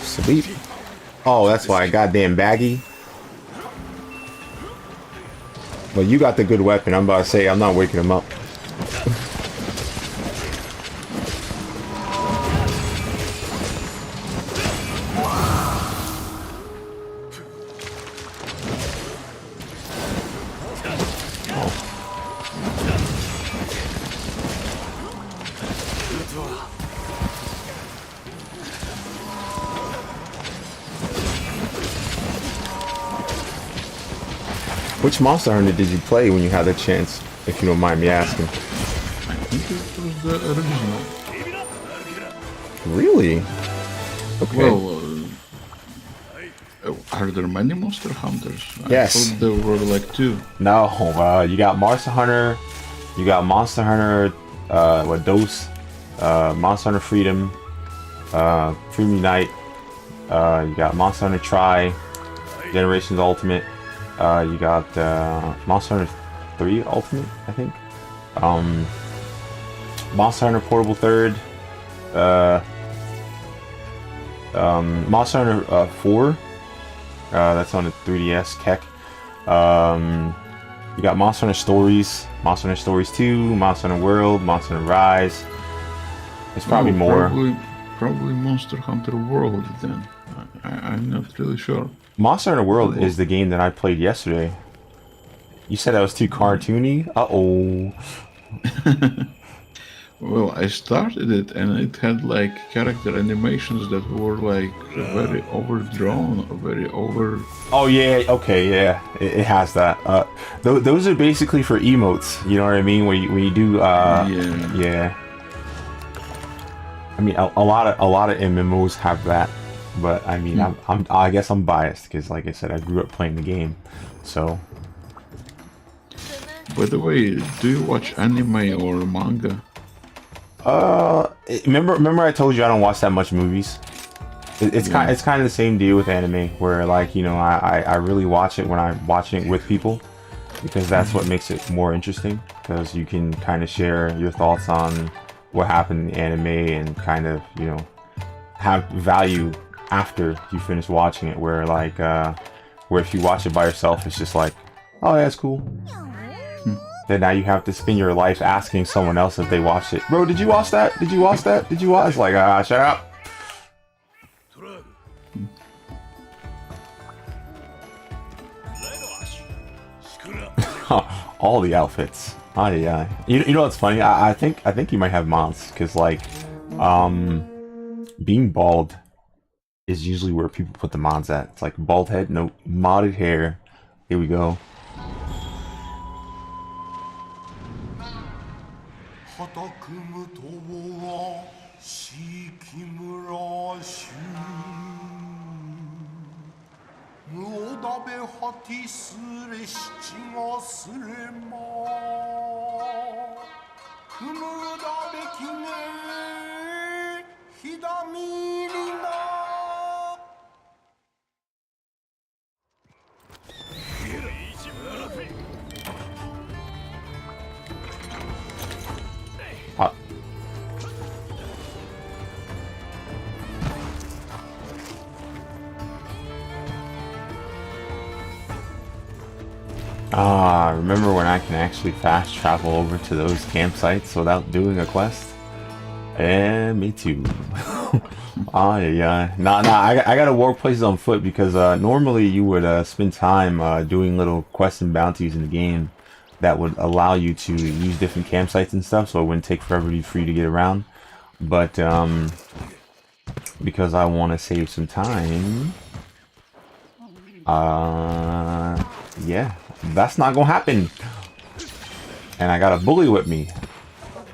Sweet. Oh, that's why. Goddamn baggy. Well, you got the good weapon. I'm about to say I'm not waking him up. Which Monster Hunter did you play when you had the chance, if you don't mind me asking? I think it was the original. Really? Okay. Well, are there many Monster Hunters? Yes. I thought there were like 2. No, you got Monster Hunter, you got Monster Hunter, Monster Hunter Freedom, Freedom Unite, You got Monster Hunter Tri, Generations Ultimate. You got Monster Hunter 3 Ultimate, I think. Monster Hunter Portable 3rd. Monster Hunter 4. That's on the 3DS, Keck. You got Monster Hunter Stories, Monster Hunter Stories 2, Monster Hunter World, Monster Hunter Rise. There's probably more. Probably Monster Hunter World then. I'm not really sure. Monster Hunter World is the game that I played yesterday. You said that was too cartoony? Uh-oh. Well, I started it and it had like character animations that were like very overdrawn or very over. Oh yeah, okay, yeah, it has that. Those are basically for emotes. You know what I mean? When you do, yeah. I mean, a lot of MMOs have that, but I mean, I guess I'm biased because, like I said, I grew up playing the game, so. By the way, do you watch anime or manga? Remember I told you I don't watch that much movies. It's kind of the same deal with anime, where like, you know, I really watch it when I'm watching it with people, because that's what makes it more interesting, because you can kind of share your thoughts on what happened in the anime and kind of, you know, have value after you finish watching it, where like where if you watch it by yourself, it's just like, oh yeah, it's cool. Then now you have to spend your life asking someone else if they watched it. Bro, did you watch that? Did you watch that? Did you watch? It's like, shut up. All the outfits. Oh yeah. You know what's funny? I think you might have mods, because like, being bald is usually where people put the mods at. It's like bald head, no modded hair. Here we go. くむとは四季村衆無おだべはてすれ七がすれまくむだべきねひだみりな Remember when I can actually fast travel over to those campsites without doing a quest? Yeah, me too. Yeah. Nah, I gotta walk places on foot, because normally you would spend time doing little quests and bounties in the game that would allow you to use different campsites and stuff, so it wouldn't take forever for you to get around. But because I want to save some time, yeah, that's not gonna happen. And I got a bully with me,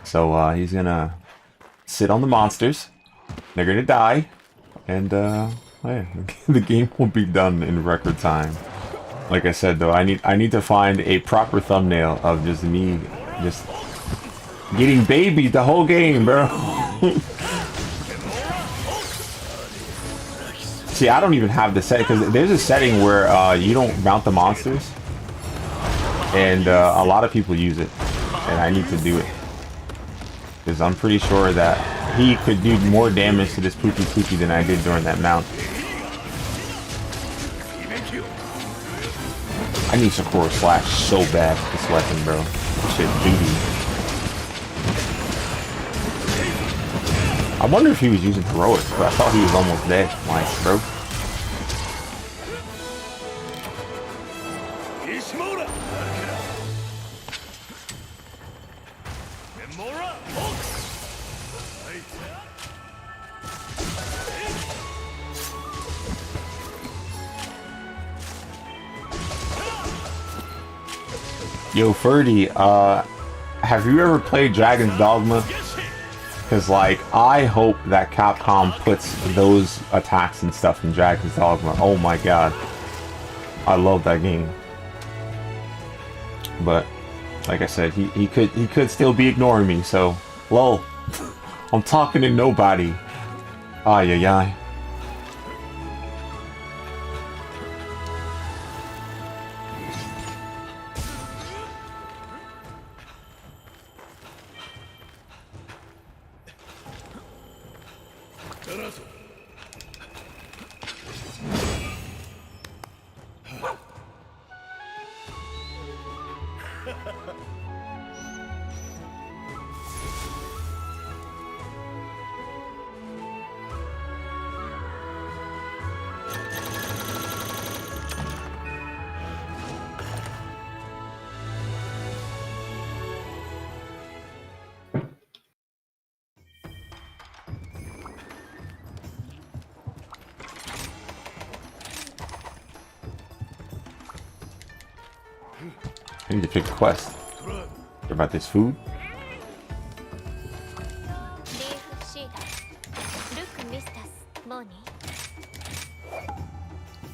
so he's gonna sit on the monsters. They're gonna die, and yeah, the game will be done in record time. Like I said though, I need to find a proper thumbnail of just me just getting babied the whole game, bro. See, I don't even have the set, because there's a setting where you don't mount the monsters, and a lot of people use it, and I need to do it, because I'm pretty sure that he could do more damage to this Pookie than I did during that mount. I need Sakura Slash so bad for this weapon, bro. This shit duty. I wonder if he was using heroics, but I thought he was almost dead. Like, bro. Yo, Ferdy, have you ever played Dragon's Dogma? Because, like, I hope that Capcom puts those attacks and stuff in Dragon's Dogma. Oh my god. I love that game. But, like I said, he could still be ignoring me, so, lol. I'm talking to nobody. Ay, ay, ay. I need to pick a quest. What about this food? リーフシーダルクミスタスモーニー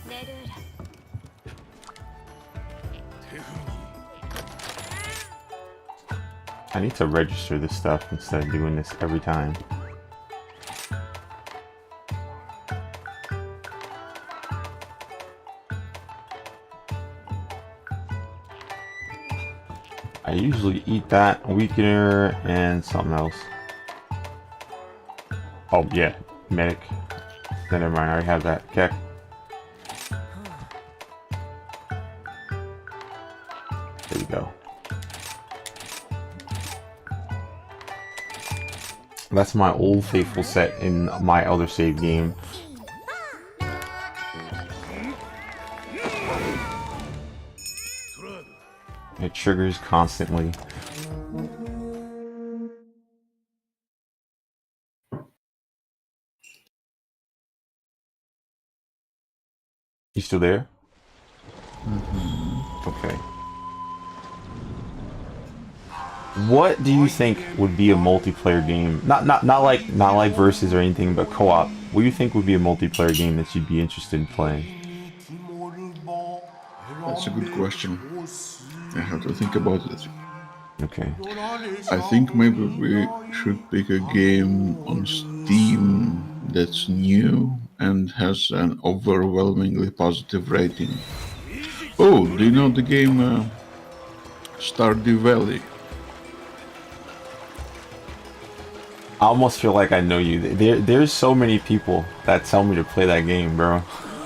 ネルーラ I need to register this stuff instead of doing this every time. I usually eat that, weakener, and something else. Oh yeah, medic. Then never mind, I already have that. Okay. There you go. That's my old faithful set in my other save game. It triggers constantly. You still there? Okay. What do you think would be a multiplayer game? Not like versus or anything, but co-op. What do you think would be a multiplayer game that you'd be interested in playing? That's a good question. I have to think about it. Okay. I think maybe we should pick a game on Steam that's new and has an overwhelmingly positive rating. Oh, do you know the game Stardew Valley? I almost feel like I know you. There's so many people that tell me to play that game, bro.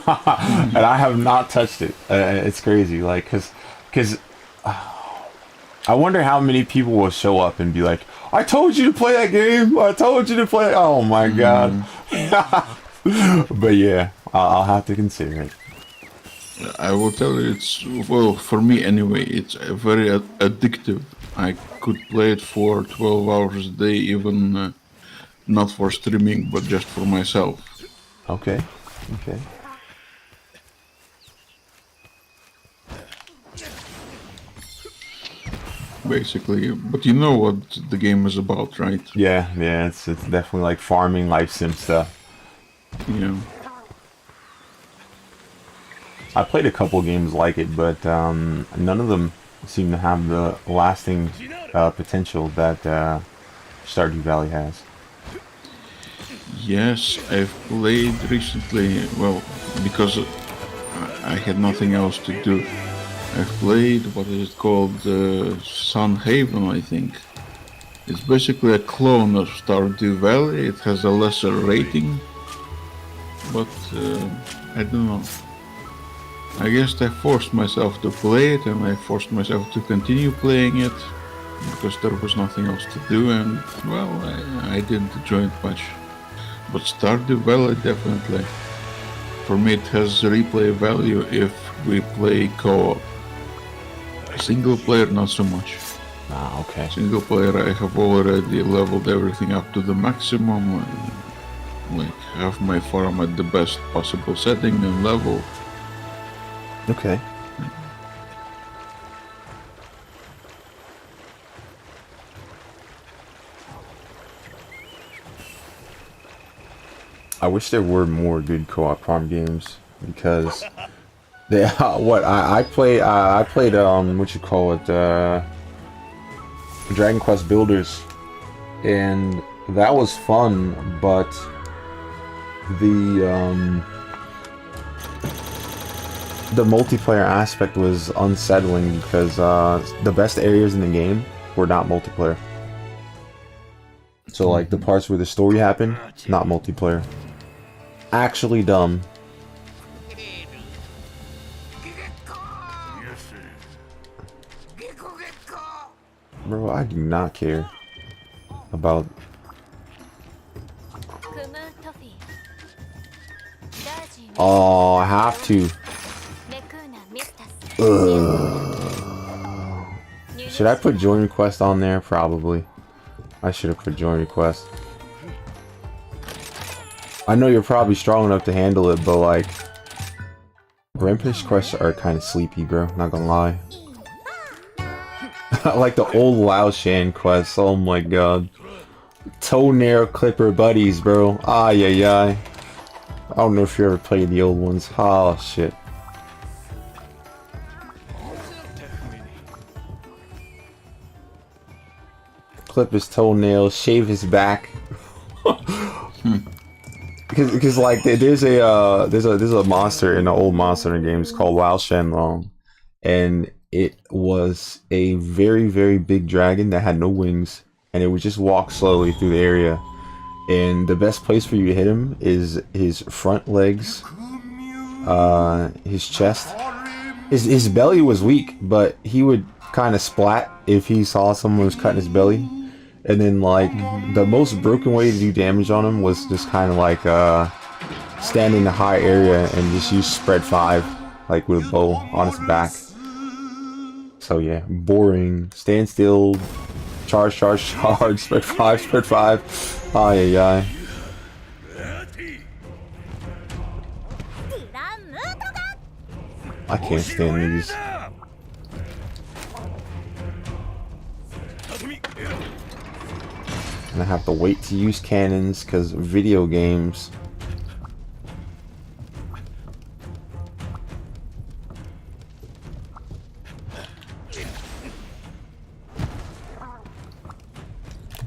And I have not touched it. It's crazy, like, cause I wonder how many people will show up and be like, "I told you to play that game. I told you to play." Oh my god. But yeah, I'll have to consider it. I will tell you, it's, well, for me anyway, it's very addictive. I could play it for 12 hours a day, even not for streaming, but just for myself. Okay. Okay. Basically, but you know what the game is about, right? Yeah, it's definitely like farming, life sim stuff. Yeah. I played a couple games like it, but none of them seem to have the lasting potential that Stardew Valley has. Yes, I've played recently, well, because I had nothing else to do. I've played, what is it called, Sun Haven, I think. It's basically a clone of Stardew Valley. It has a lesser rating, but I don't know. I guess I forced myself to play it, and I forced myself to continue playing it because there was nothing else to do, and well, I didn't enjoy it much. But Stardew Valley, definitely. For me, it has replay value if we play co-op. Single player, not so much. Ah, okay. Single player, I have already leveled everything up to the maximum. Like, have my farm at the best possible setting and level. Okay. I wish there were more good co-op farm games because they what I played what you call it Dragon Quest Builders, and that was fun, but the multiplayer aspect was unsettling because the best areas in the game were not multiplayer. So like the parts where the story happened, not multiplayer. Actually dumb. Bro, I do not care about. クムートフィダージー Oh, I have to. レクーナミスタス Should I put join request on there? Probably. I should have put join request. I know you're probably strong enough to handle it, but like, Rampage quests are kind of sleepy, bro. Not gonna lie. Like the old Lao Shan quests. Oh my god. Toenail clipper buddies, bro. Ah, yeah. I don't know if you ever played the old ones. Oh shit. Clip his toenails, shave his back. Because like there's a monster in the old Monster Hunter games called Lao Shenlong, and it was a very, very big dragon that had no wings, and it would just walk slowly through the area. And the best place for you to hit him is his front legs, his chest. His belly was weak, but he would kind of splat if he saw someone was cutting his belly. And then like the most broken way to do damage on him was just kind of like stand in a high area and just use spread 5, like with a bow on his back. So yeah, boring. Stand still, charge, spread 5. Ay, ay, ay. I can't stand these. And I have to wait to use cannons because video games.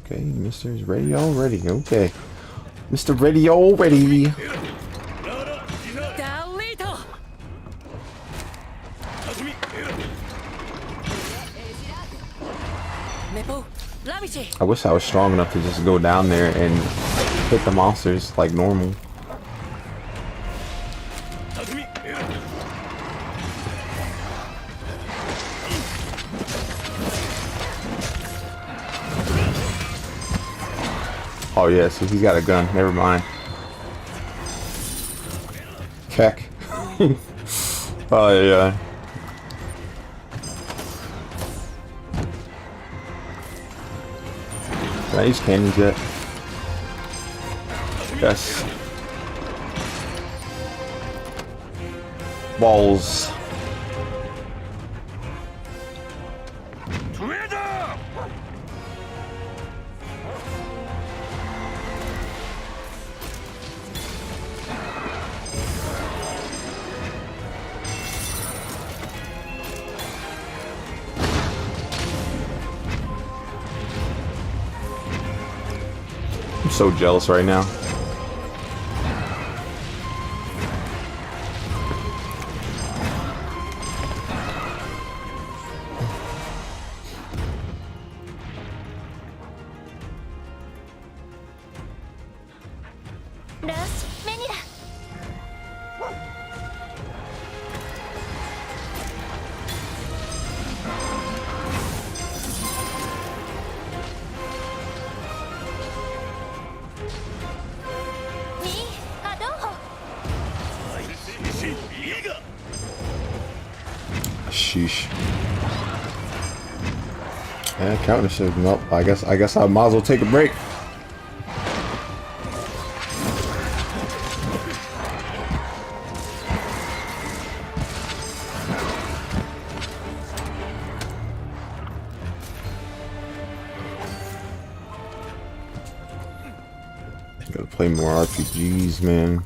Okay, Mr.'s ready already. Okay. Mr. Ready already. I wish I was strong enough to just go down there and hit the monsters like normal. Oh yeah, so he's got a gun. Never mind. Keck. Oh yeah. Can I use cannons yet? Yes. Balls. I'm so jealous right now. Sheesh. Yeah, counter shift. Nope. I guess I might as well take a break. Gotta play more RPGs, man.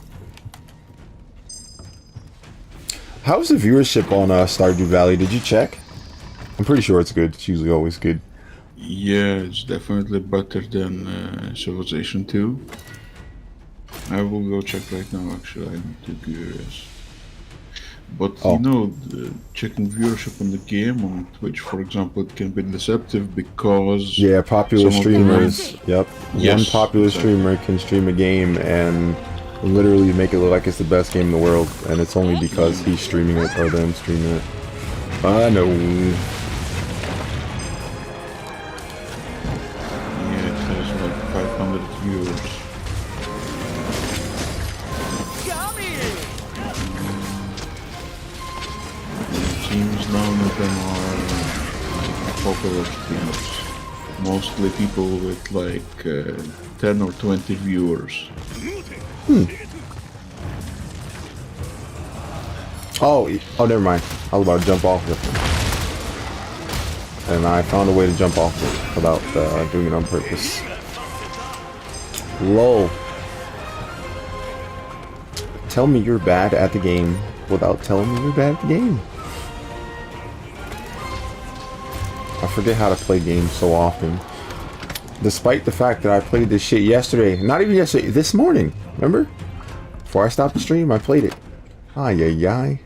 How's the viewership on Stardew Valley? Did you check? I'm pretty sure it's good. It's usually always good. Yeah, it's definitely better than Civilization 2. I will go check right now, actually. I'm too curious. But, you know, checking viewership on the game on Twitch, for example, it can be deceptive because... Yeah, popular streamers. Yep. Yes, one popular streamer can stream a game and literally make it look like it's the best game in the world, and it's only because he's streaming it or them streaming it. I know. seems none of them are like popular streamers. Mostly people with like 10 or 20 viewers. Oh, never mind. I was about to jump off it. And I found a way to jump off it without doing it on purpose. Lol. Tell me you're bad at the game without telling me you're bad at the game. I forget how to play games so often. Despite the fact that I played this shit yesterday. Not even yesterday, this morning. Remember? Before I stopped the stream, I played it. Ay, ay, ay.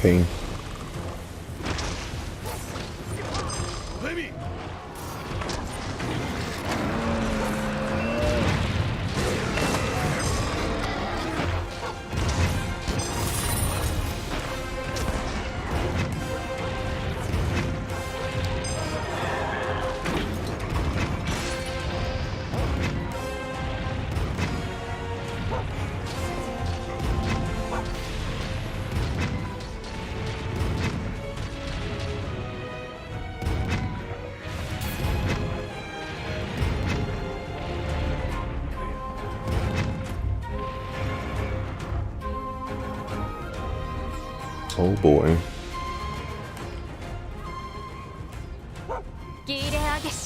Pain. Oh boy. ギレ上げし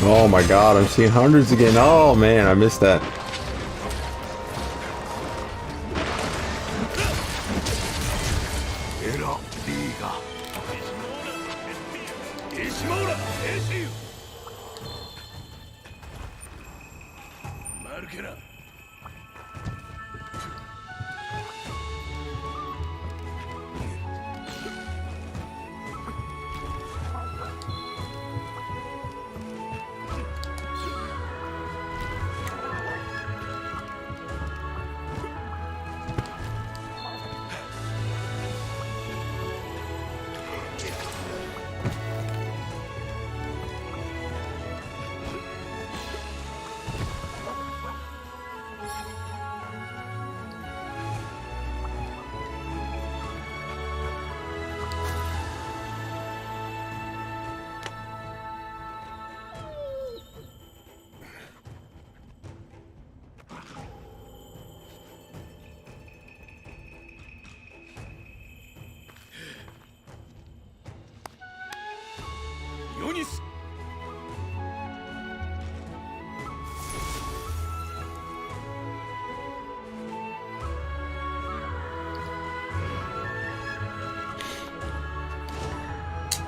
Oh my god, I'm seeing hundreds again. Oh man, I missed that.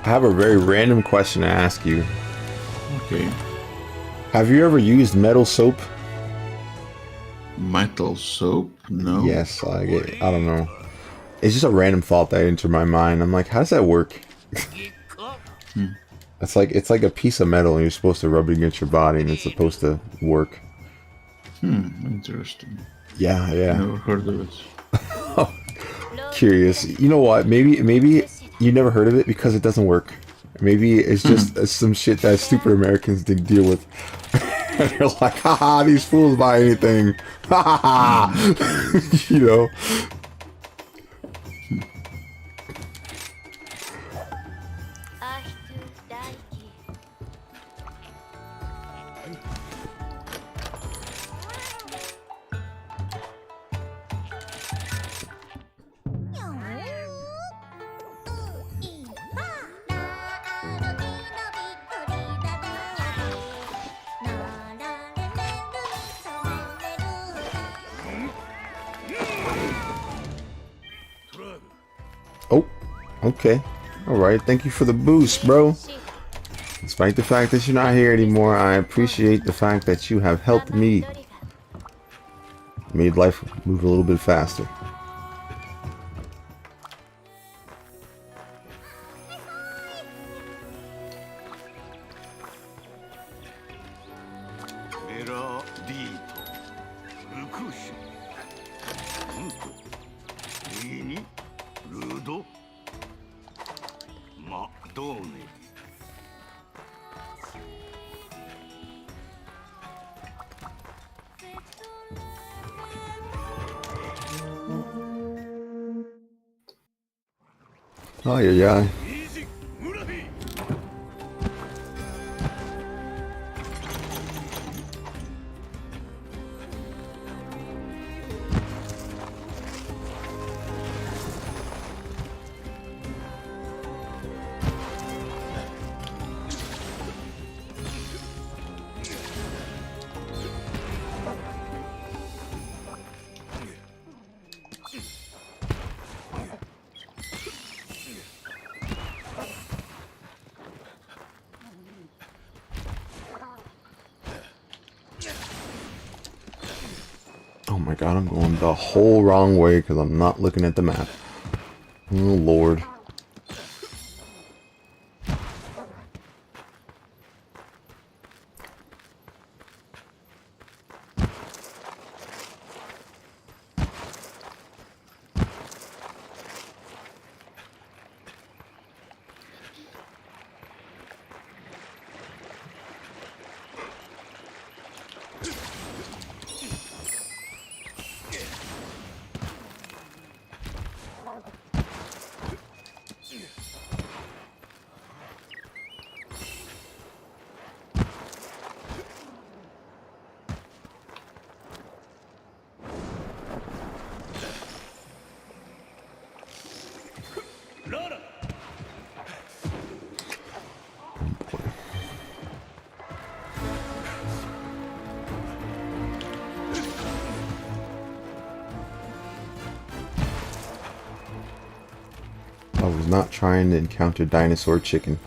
I have a very random question to ask you. Okay. Have you ever used metal soap? Metal soap? No. Yes, I don't know. It's just a random thought that entered my mind. I'm like, how does that work? It's like a piece of metal and you're supposed to rub it against your body and it's supposed to work. Interesting. Yeah. Never heard of it. Curious. You know what? Maybe you never heard of it because it doesn't work. Maybe it's just some shit that stupid Americans didn't deal with. They're like, haha, these fools buy anything. Ha You know? Oh, okay. Alright, thank you for the boost, bro. Despite the fact that you're not here anymore, I appreciate the fact that you have helped me. Made life move a little bit faster. Oh yeah. Oh my god, I'm going the whole wrong way because I'm not looking at the map. Oh lord. I was not trying to encounter dinosaur chicken.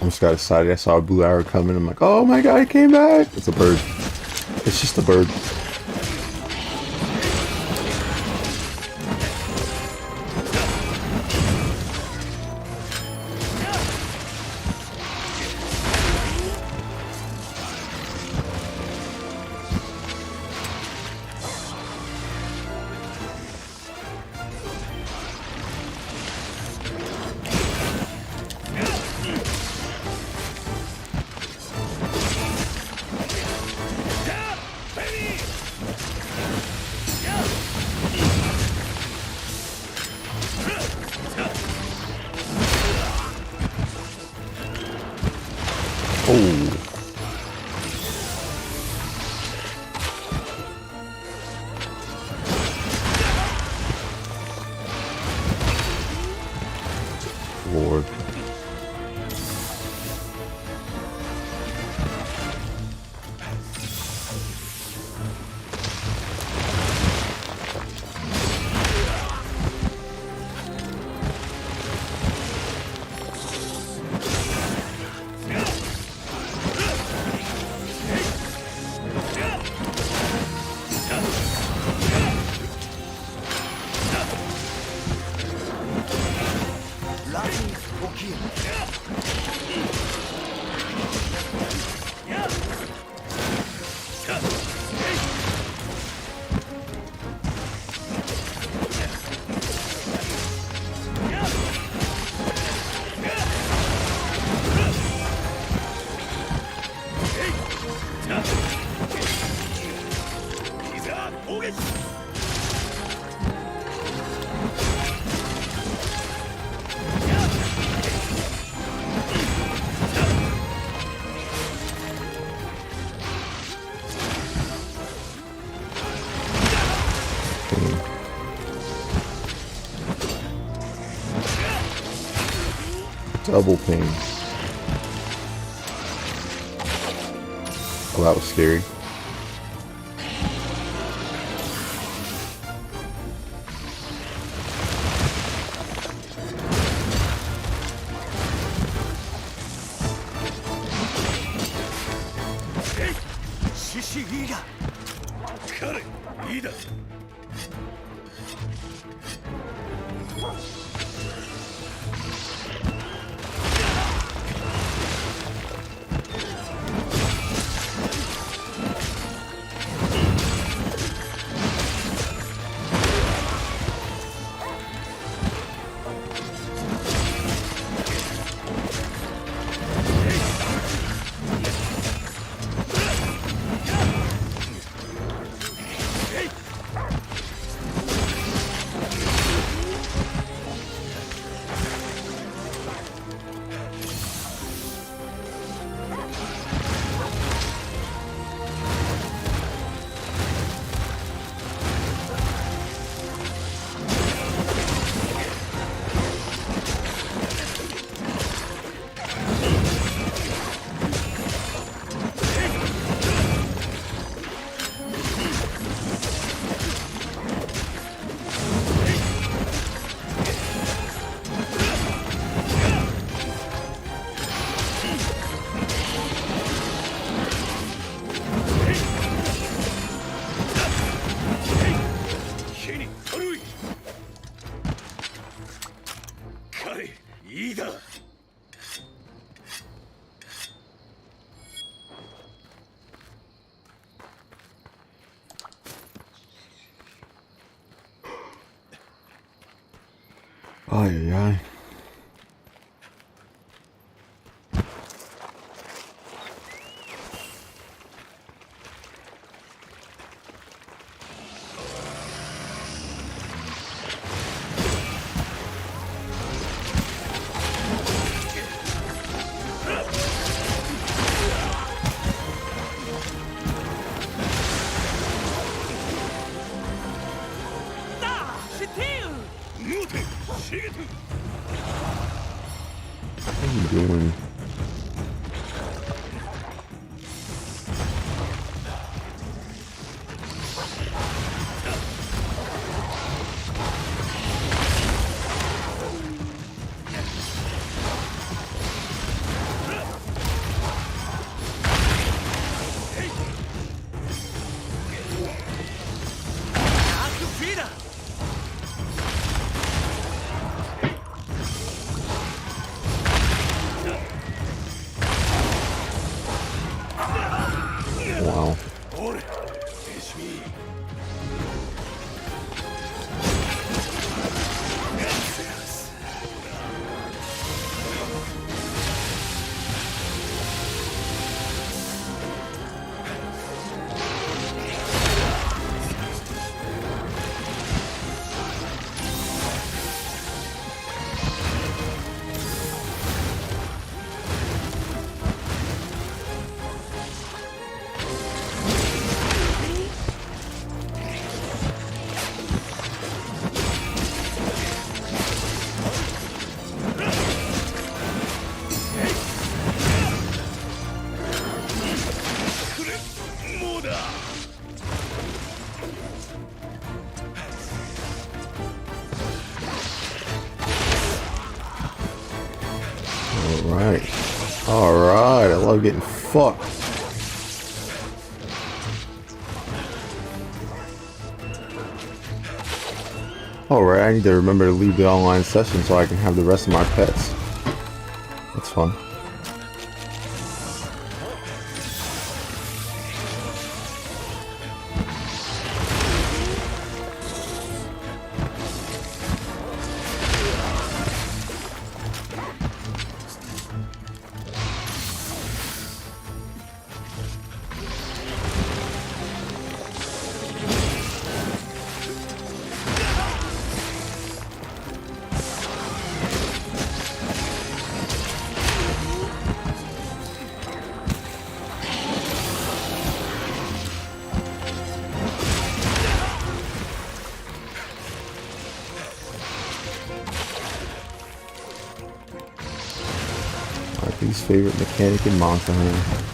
I just got excited. I saw a blue arrow coming. I'm like, oh my god, it came back. It's a bird. It's just a bird. Oh. Lord. Double pain. Oh, that was scary. Ay, ay, ay. Alright, I love getting fucked. Alright, I need to remember to leave the online session so I can have the rest of my pets. That's fun. My least favorite mechanic in Monster Hunter.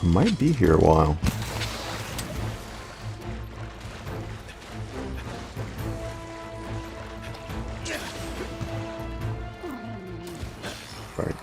I might be here a while. Right.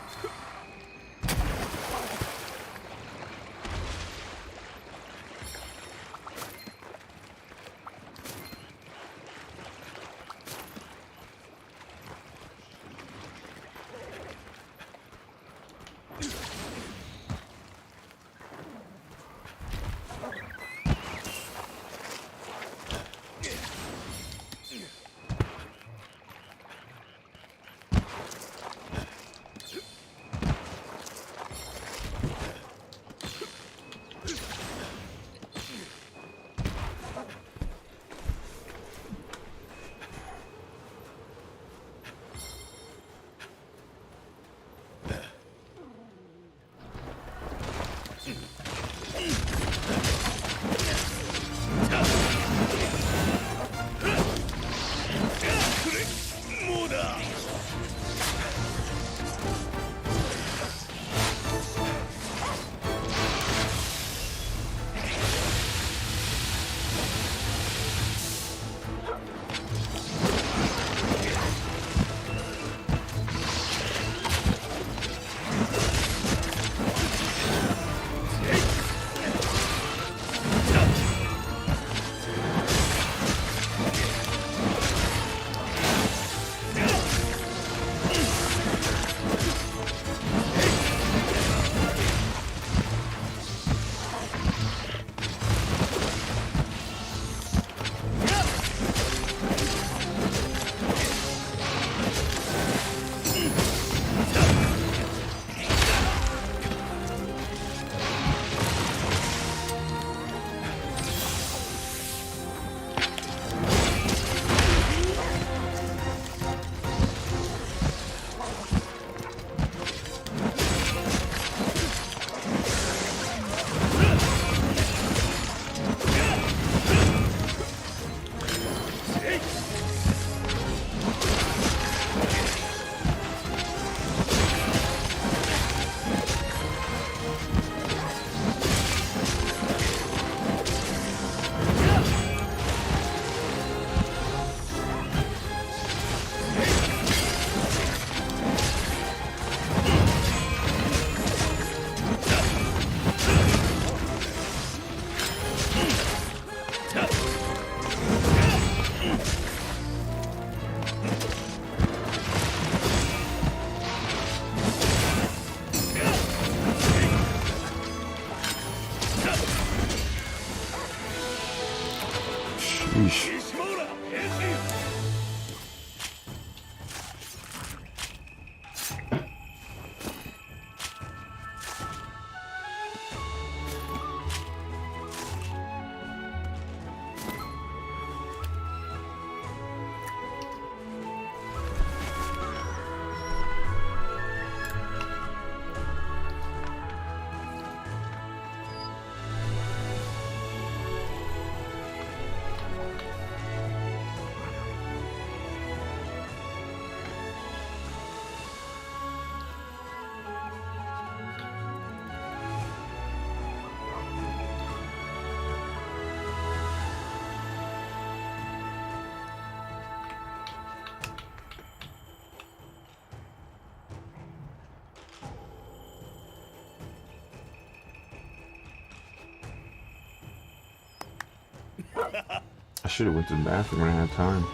I should have went to the bathroom when I had time.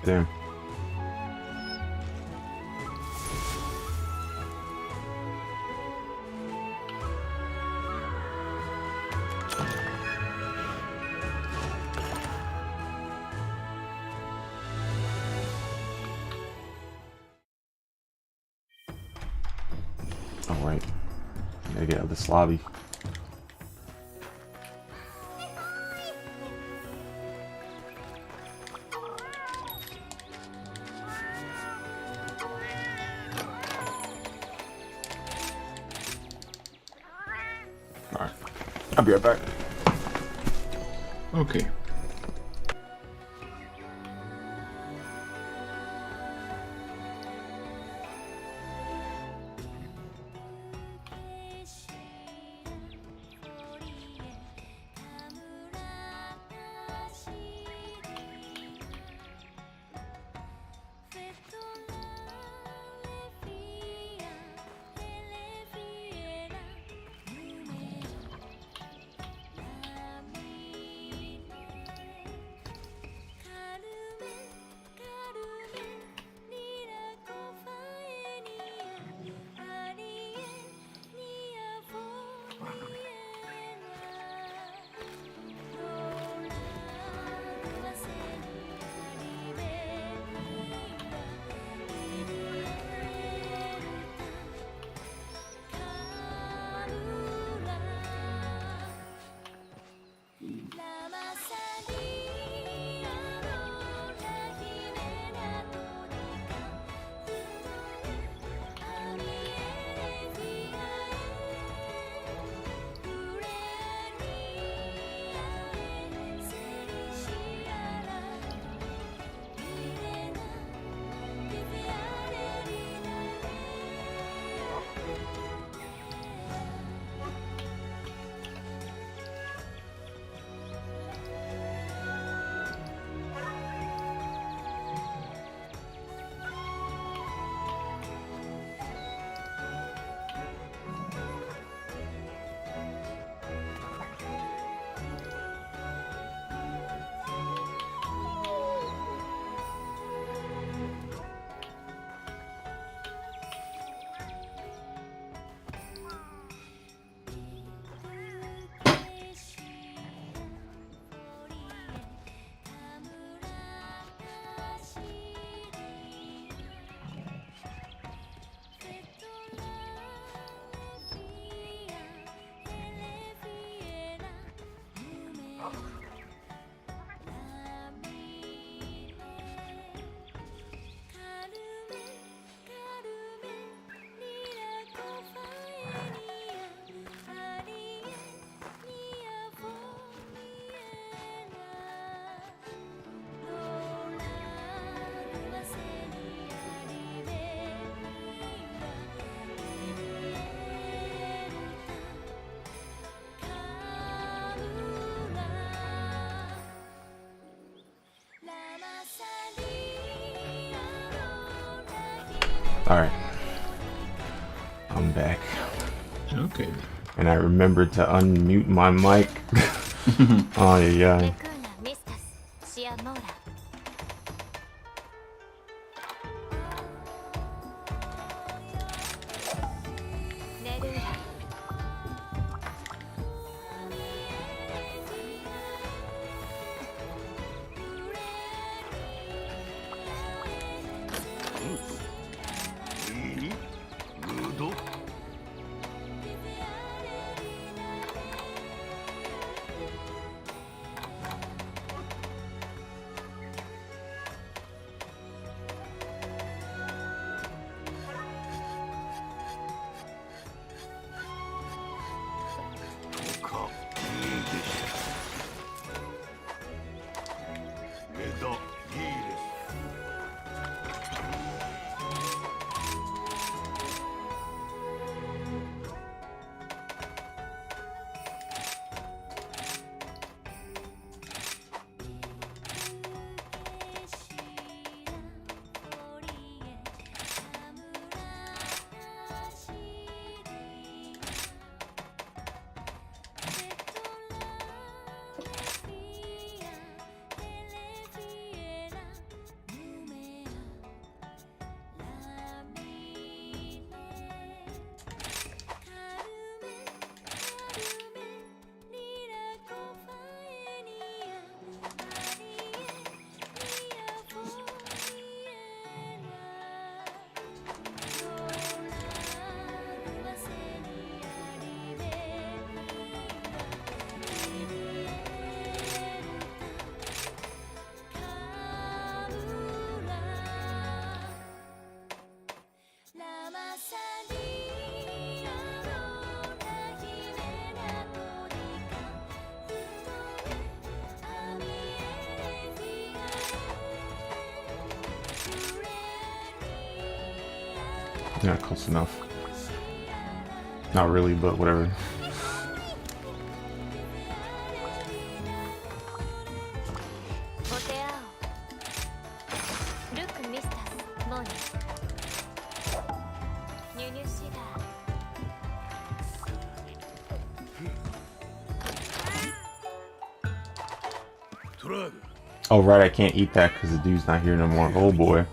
Damn. All right. Gotta get out of this lobby. Alright. I'll be right back. Okay. Alright. I'm back. Okay. And I remembered to unmute my mic. Oh, yeah. レクーナミスタスシアモーラネルーラ 「Yeah, close enough. Not really, but whatever. Look, Mr. Bonnie. New cigar. Oh right, I can't eat that because the dude's not here no more. Oh boy.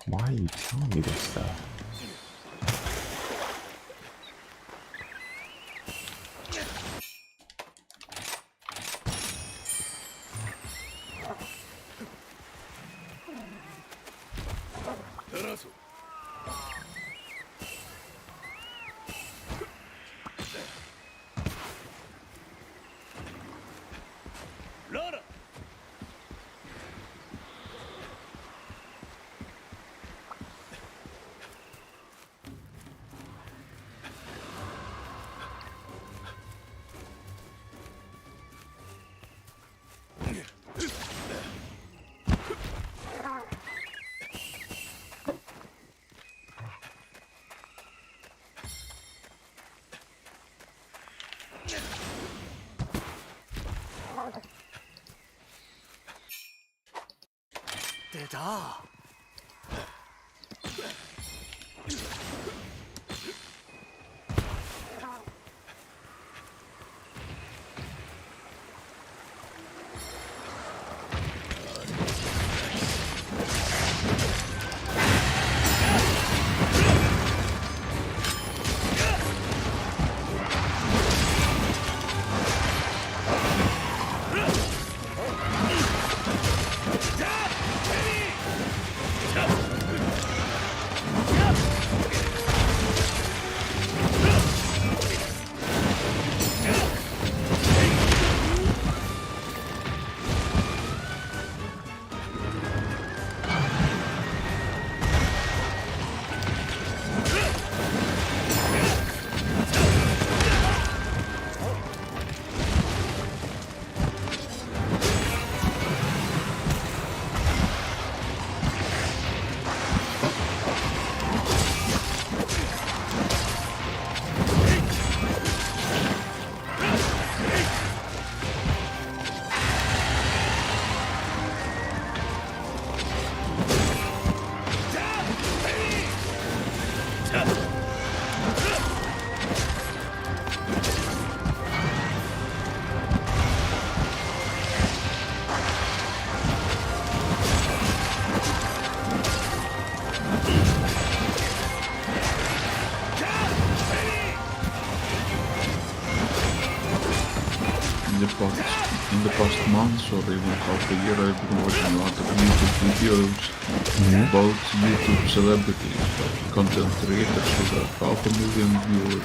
Why are you telling me this stuff? In the past months or even half a year, I've been watching a lot of YouTube videos about YouTube celebrities, like content creators who have 500,000 viewers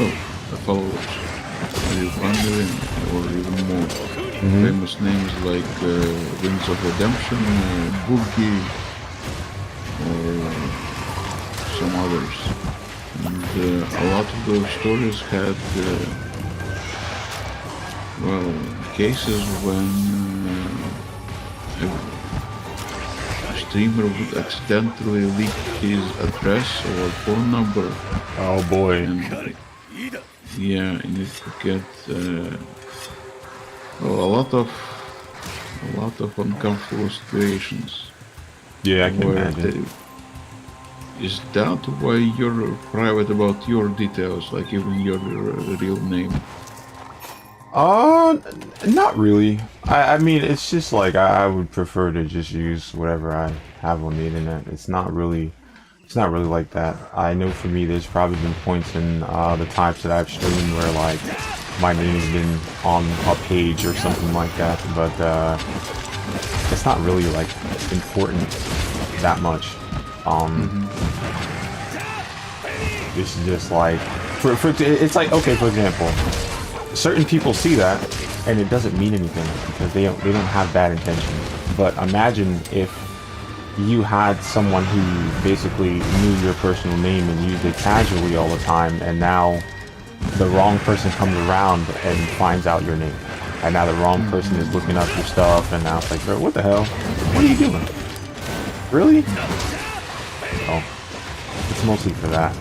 and followers, maybe 1 million or even more. Famous names like Wings of Redemption, Boogie, or some others. And a lot of those stories had, well, cases when a streamer would accidentally leak his address or phone number, Oh boy. and yeah, and it could get well, a lot of uncomfortable situations. Yeah, I can Where imagine. is that why you're private about your details, like even your real name? Not really. I mean, it's just like I would prefer to just use whatever I have on the internet. It's not really like that. I know for me, there's probably been points in the times that I've streamed where like my name's been on a page or something like that, but it's not really like important that much. This is just like it's like, okay, for example, certain people see that and it doesn't mean anything because they don't have bad intentions. But imagine if you had someone who basically knew your personal name and used it casually all the time, and now the wrong person comes around and finds out your name, and now the wrong person is looking up your stuff, and now it's like, bro, what the hell? What are you doing? Really? Oh, it's mostly for that.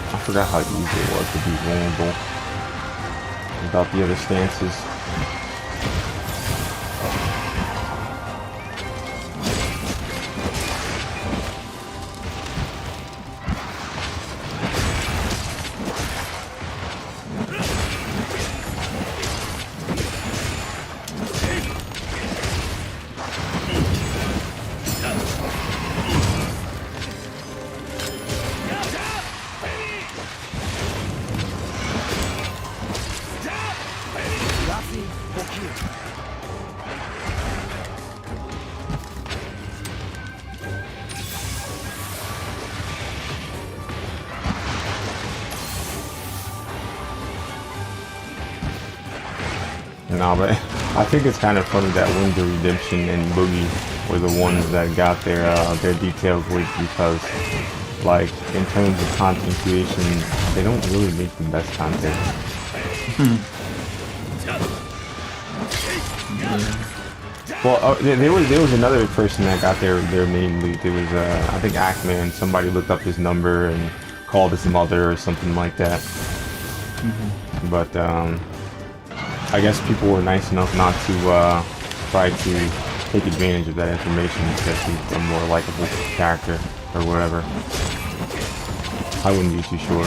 I forgot how easy it was to beat Randall without the other stances. No, but I think it's kind of funny that Wings of Redemption and Boogie were the ones that got their details leaked, because, like, in terms of content creation, they don't really make the best content. Well, there was another person that got their name leaked. It was I think Ackman. Somebody looked up his number and called his mother or something like that. But I guess people were nice enough not to try to take advantage of that information because he's a more likable character or whatever. I wouldn't be too sure.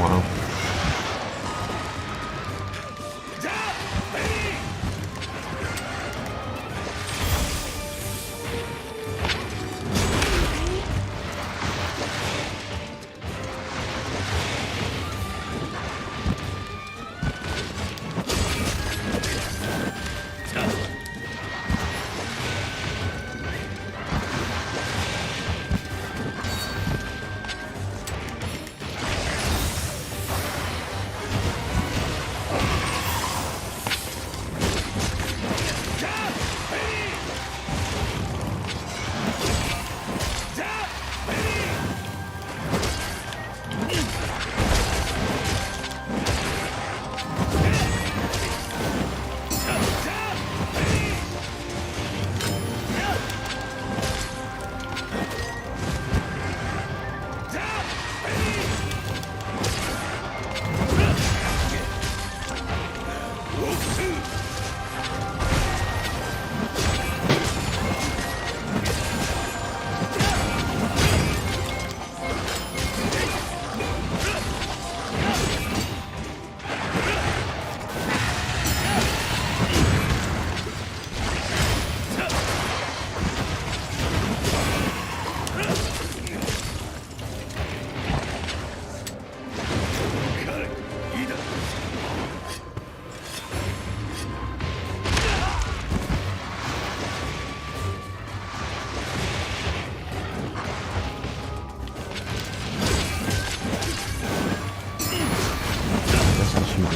Wow.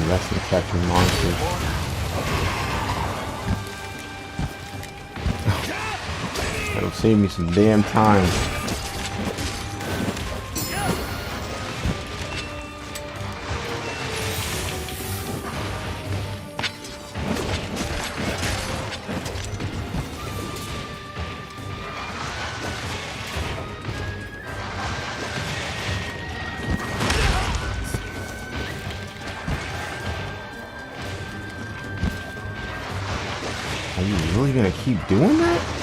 That's the catching monsters. That'll save me some damn time. Are you really gonna keep doing that?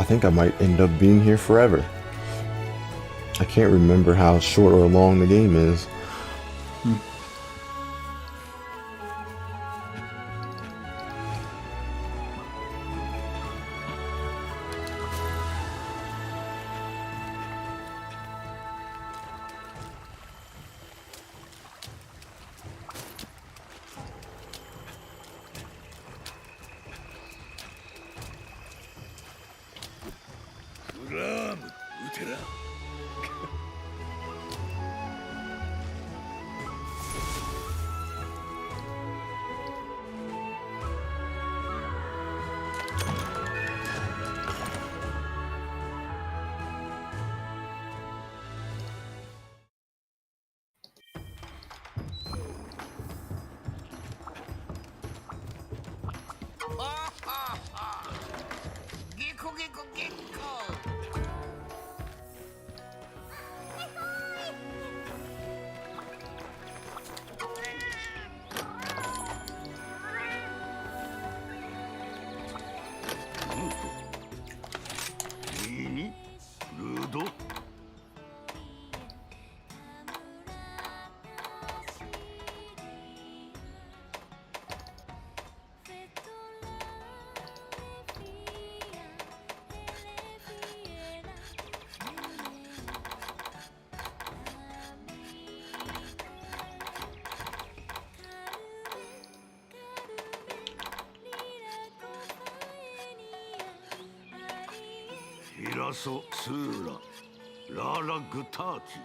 I think I might end up being here forever. I can't remember how short or long the game is. Hiraso Sura, Lara Gutachi.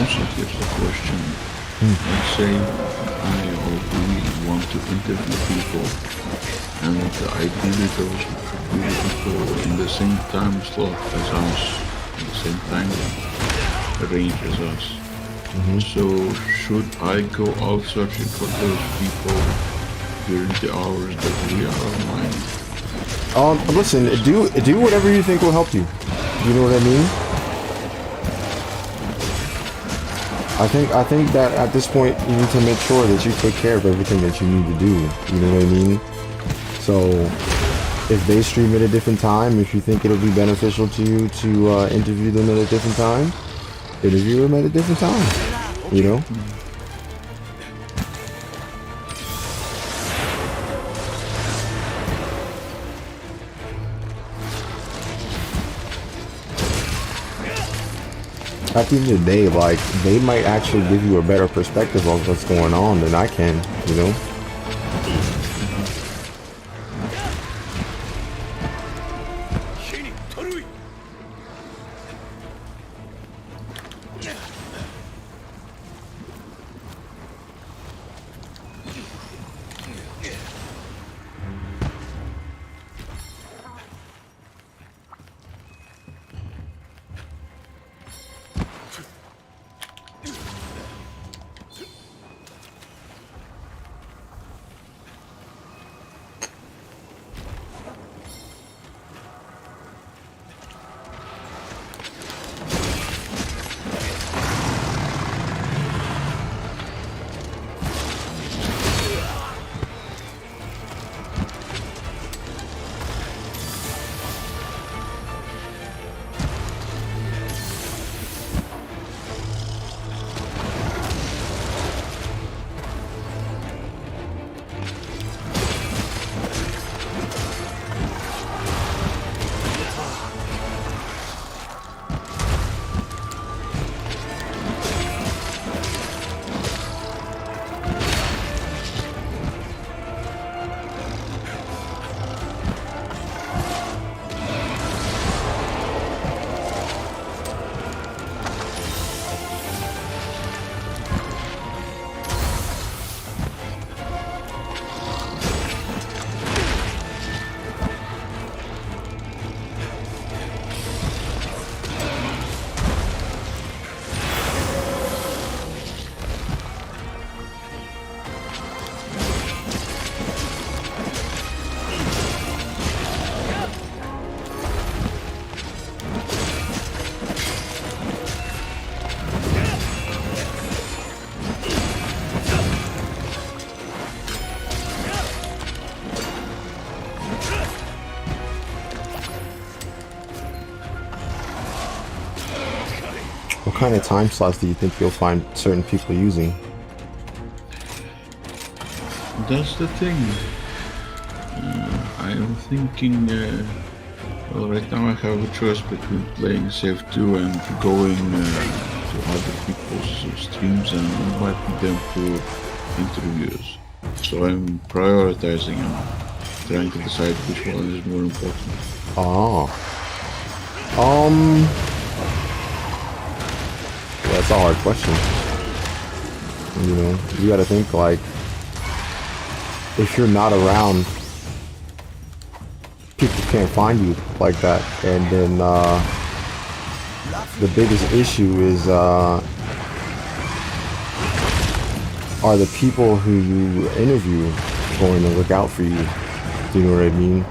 also here's the question. Let's say I or we want to interview people, and ideally those should be people in the same time slot as us, in the same time range as us. So should I go out searching for those people during the hours that we are online? Listen, do whatever you think will help you. You know what I mean? I think that at this point you need to make sure that you take care of everything that you need to do. You know what I mean? So if they stream at a different time, if you think it'll be beneficial to you to interview them at a different time, interview them at a different time. You know? At the end of the day, like, they might actually give you a better perspective of what's going on than I can, you know? What kind of time slots do you think you'll find certain people using? That's the thing. I am thinking, well, right now I have a choice between playing Save 2 and going to other people's streams and inviting them to interviews. So I'm prioritizing and trying to decide which one is more important. Oh. That's a hard question. You know, you gotta think, like, if you're not around, people can't find you like that. And then the biggest issue is are the people who you interview going to look out for you? Do you know what I mean?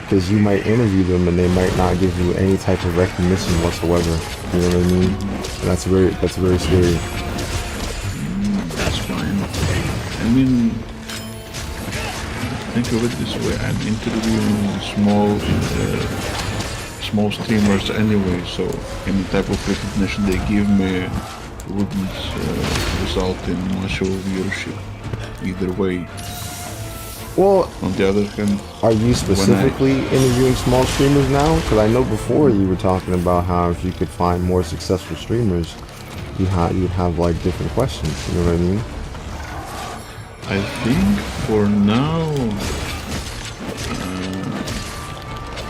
Because you might interview them and they might not give you any type of recognition whatsoever. You know what I mean? And that's very scary. That's fine. I mean, think of it this way: I'm interviewing small streamers anyway, so any type of recognition they give me wouldn't result in much of a viewership either way. Well, on the other hand, are you specifically interviewing small streamers now? Because I know before you were talking about how if you could find more successful streamers, you'd have like different questions. You know what I mean? I think for now,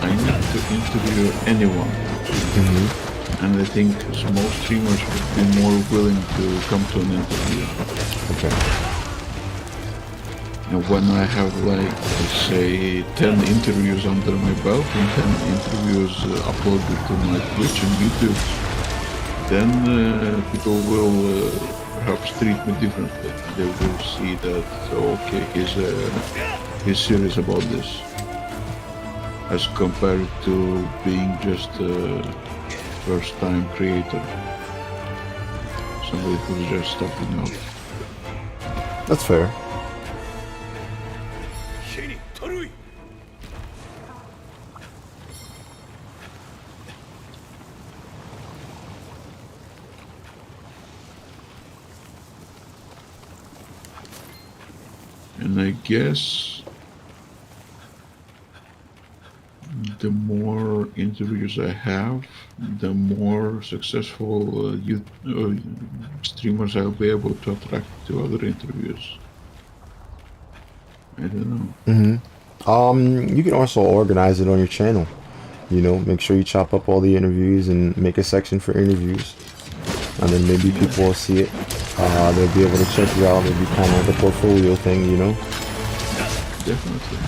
I need to interview anyone. and I think most streamers would be more willing to come to an interview. Okay. And when I have like, say, 10 interviews under my belt and 10 interviews uploaded to my Twitch and YouTube, then people will perhaps treat me differently. They will see that, okay, he's serious about this, as compared to being just a first-time creator, somebody who's just starting out. That's fair. And I guess the more interviews I have, the more successful streamers I'll be able to attract to other interviews. I don't know. You can also organize it on your channel. You know, make sure you chop up all the interviews and make a section for interviews. And then maybe people will see it. They'll be able to check you out. It'll be kind of like a portfolio thing, you know? Definitely.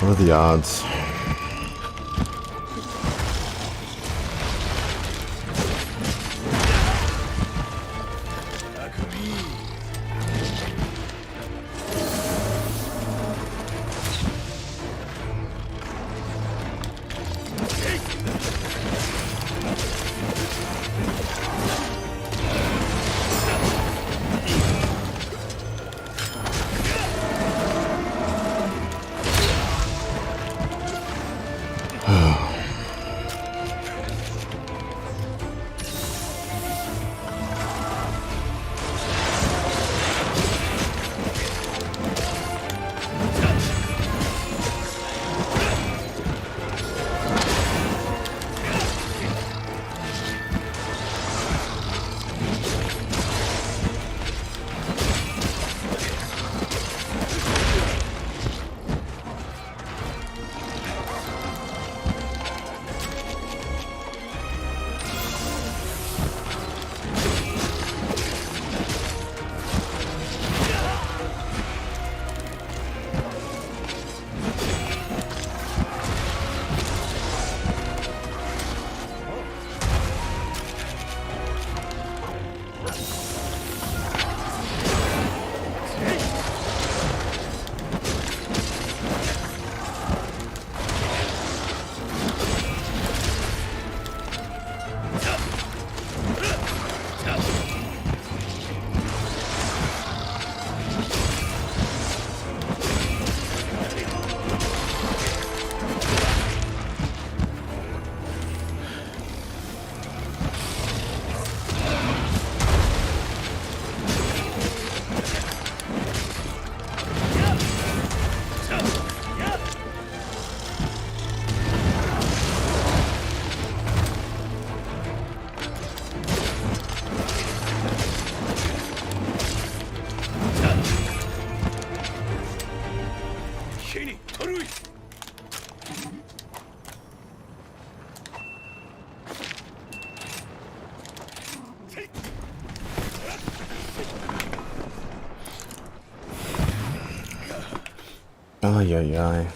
What are the odds? Ay, ay, ay.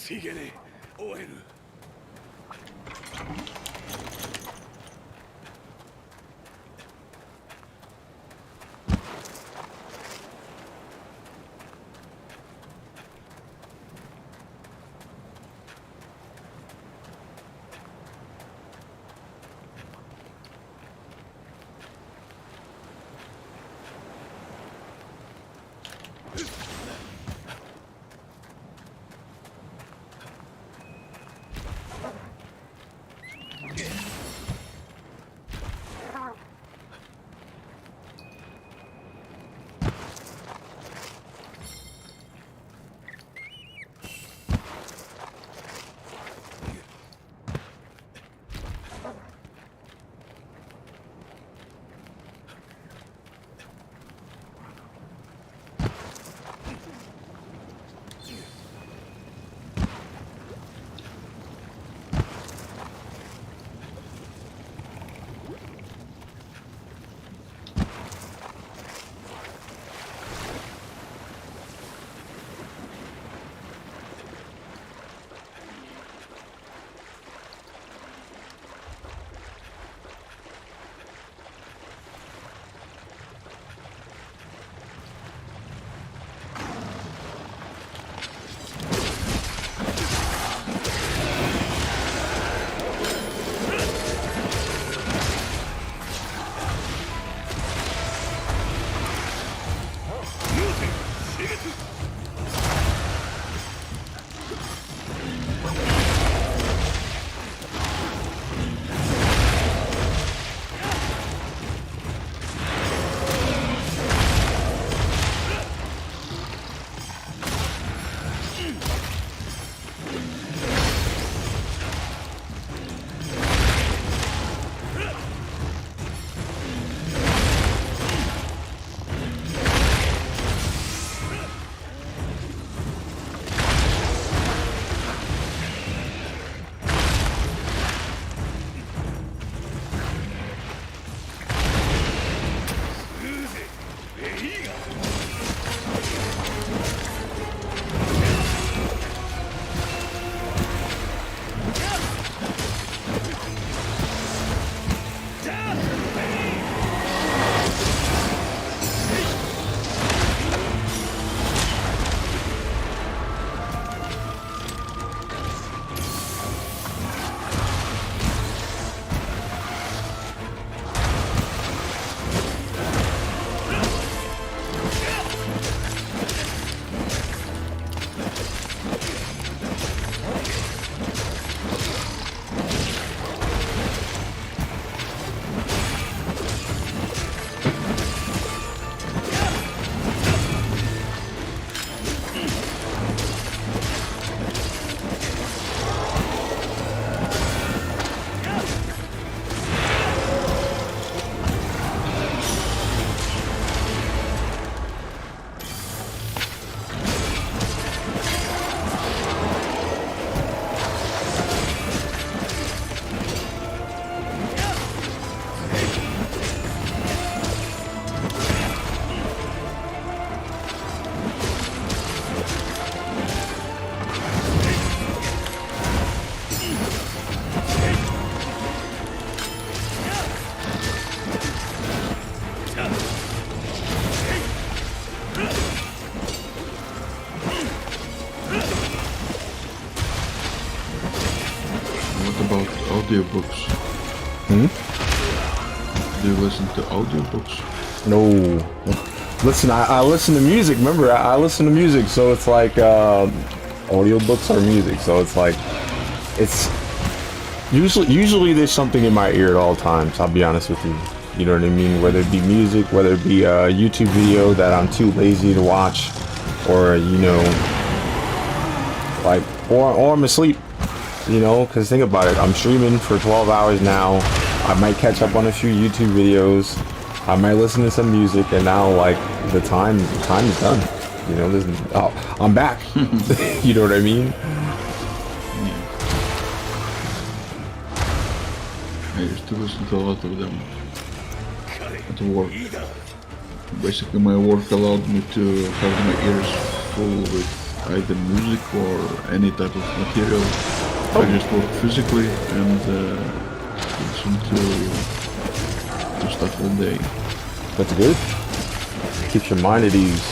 Síguele, Owen. about audiobooks? Do you listen to audiobooks? No. Listen, I listen to music. Remember, I listen to music, so it's like audiobooks are music. So it's like it's usually there's something in my ear at all times. I'll be honest with you. You know what I mean? Whether it be music, whether it be a YouTube video that I'm too lazy to watch, or you know, like or I'm asleep. You know, because think about it. I'm streaming for 12 hours now. I might catch up on a few YouTube videos. I might listen to some music, and now like the time is done. You know, I'm back. You know what I mean? I used to listen to a lot of them at work. Basically, my work allowed me to have my ears full with either music or any type of material. I just work physically and listen to stuff all day. That's good. Keeps your mind at ease.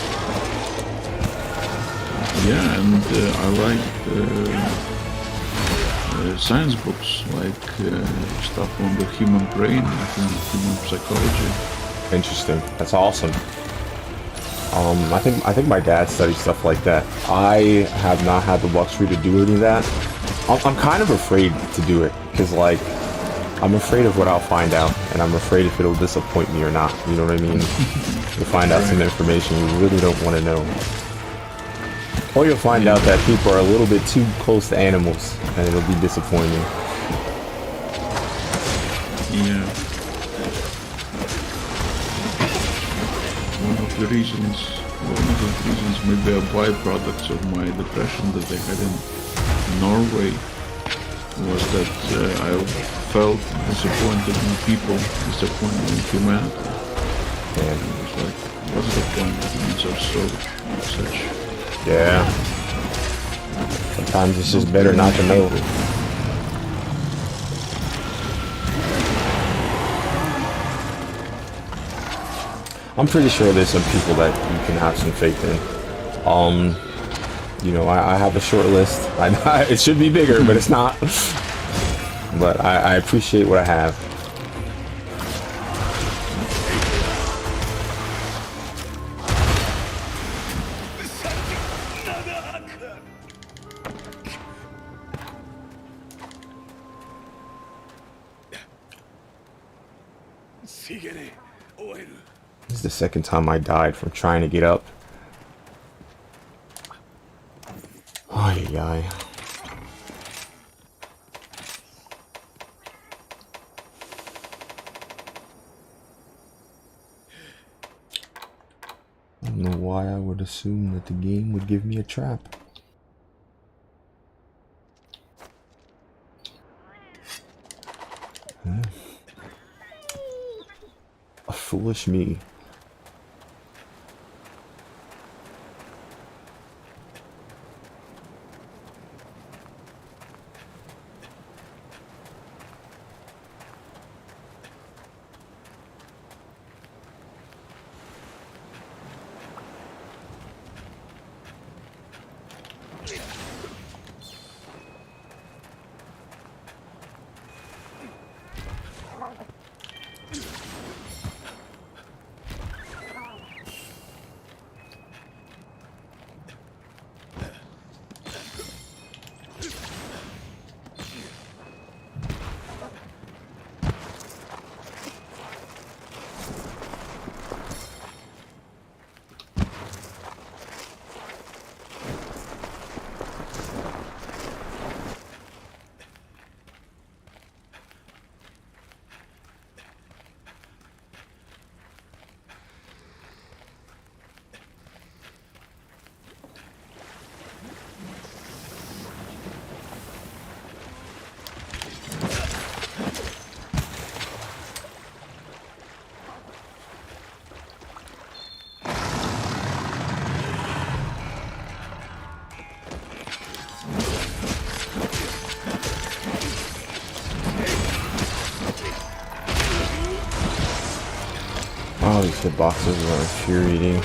Yeah, and I like science books, like stuff on the human brain, human psychology. Interesting. That's awesome. I think my dad studies stuff like that. I have not had the luxury to do any of that. I'm kind of afraid to do it because, like, I'm afraid of what I'll find out, and I'm afraid if it'll disappoint me or not. You know what I mean? You'll find out some information you really don't want to know. Or you'll find out that people are a little bit too close to animals, and it'll be disappointing. Yeah. One of the reasons, maybe a byproduct of my depression that I had in Norway was that I felt disappointed in people, disappointed in humanity. And it was like, what's the point? Humans are so such. Yeah. Sometimes it's just better not to know. I'm pretty sure there's some people that you can have some faith in. You know, I have a short list. It should be bigger, but it's not. But I appreciate what I have. This is the second time I died from trying to get up. Ay, ay. I don't know why I would assume that the game would give me a trap. A foolish me. Oh, these hitboxes are infuriating.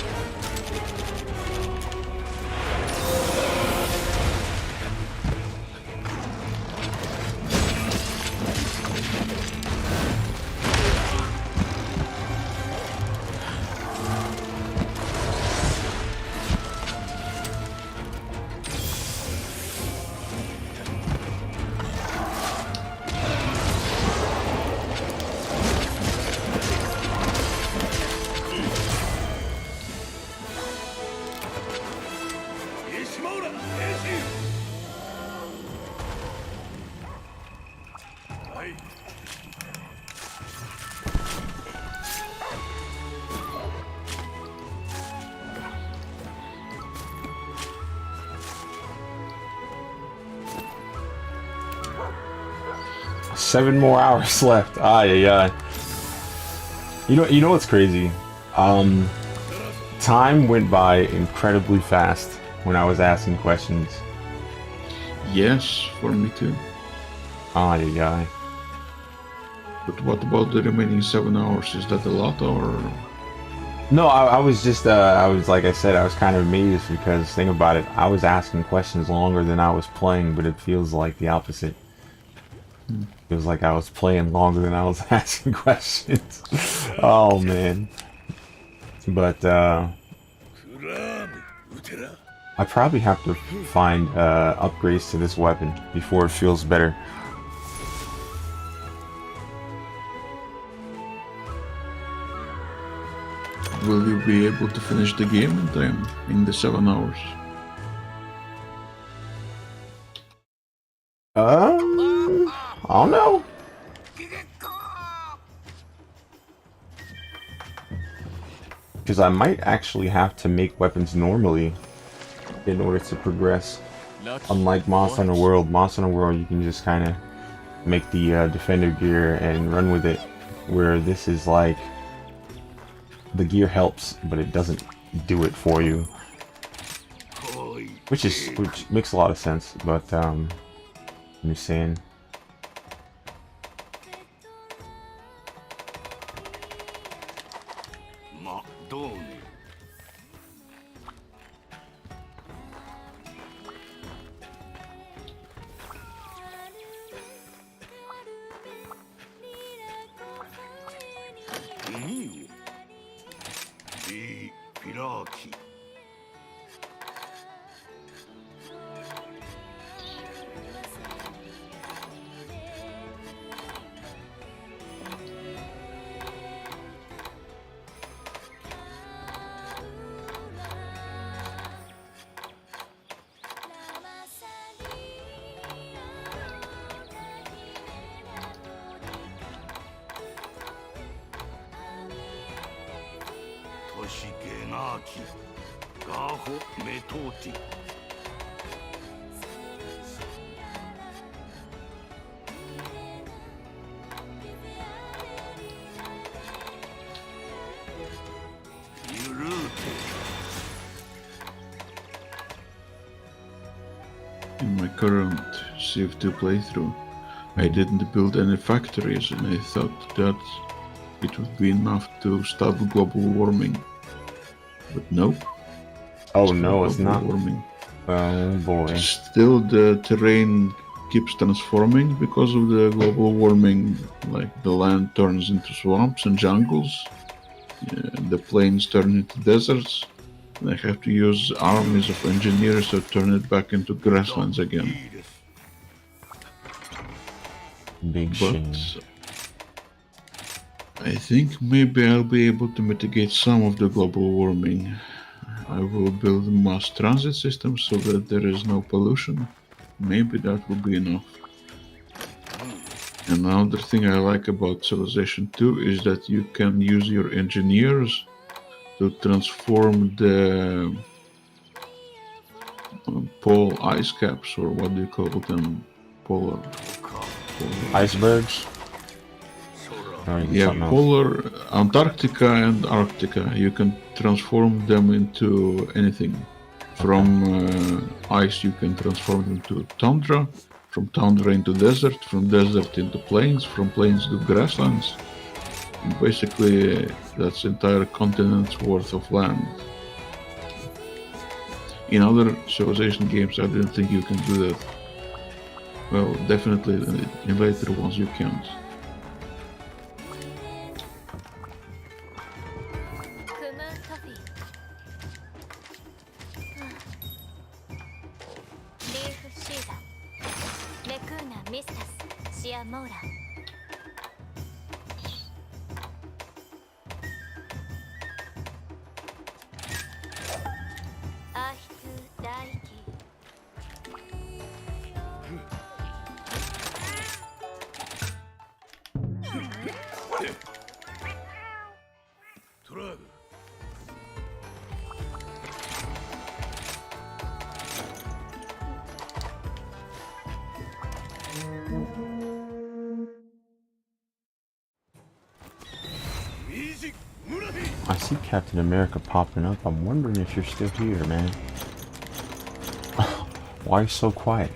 7 more hours left. Yeah. You know what's crazy? Time went by incredibly fast when I was asking questions. Yes, for me too. Yeah. But what about the remaining 7 hours? Is that a lot or? No, I was just, I was, like I said, I was kind of amazed because, think about it, I was asking questions longer than I was playing, but it feels like the opposite. It was like I was playing longer than I was asking questions. Oh, man. But, I probably have to find, upgrades to this weapon before it feels better. Will you be able to finish the game in time, in the 7 hours? I don't know. Because I might actually have to make weapons normally in order to progress. Unlike Monster Hunter World, Monster Hunter World you can just kind of make the defender gear and run with it, where this is like the gear helps, but it doesn't do it for you, which makes a lot of sense. But I'm just saying. In my current CF2 playthrough, I didn't build any factories, and I thought that it would be enough to stop global warming. But nope. Oh no, it's not. Warming. Oh boy. Still, the terrain keeps transforming because of the global warming. Like the land turns into swamps and jungles, the plains turn into deserts. And I have to use armies of engineers to turn it back into grasslands again. Big shame. I think maybe I'll be able to mitigate some of the global warming. I will build mass transit systems so that there is no pollution. Maybe that will be enough. Another thing I like about Civilization 2 is that you can use your engineers to transform the pole ice caps, or what do you call them? Polar icebergs? Yeah, polar, Antarctica and Arctica. You can transform them into anything. From ice you can transform them to tundra, from tundra into desert, from desert into plains, from plains to grasslands. And basically, that's entire continent's worth of land. In other Civilization games, I didn't think you can do that. Well, definitely in later ones you can't. I see Captain America popping up. I'm wondering if you're still here, man. Why are you so quiet?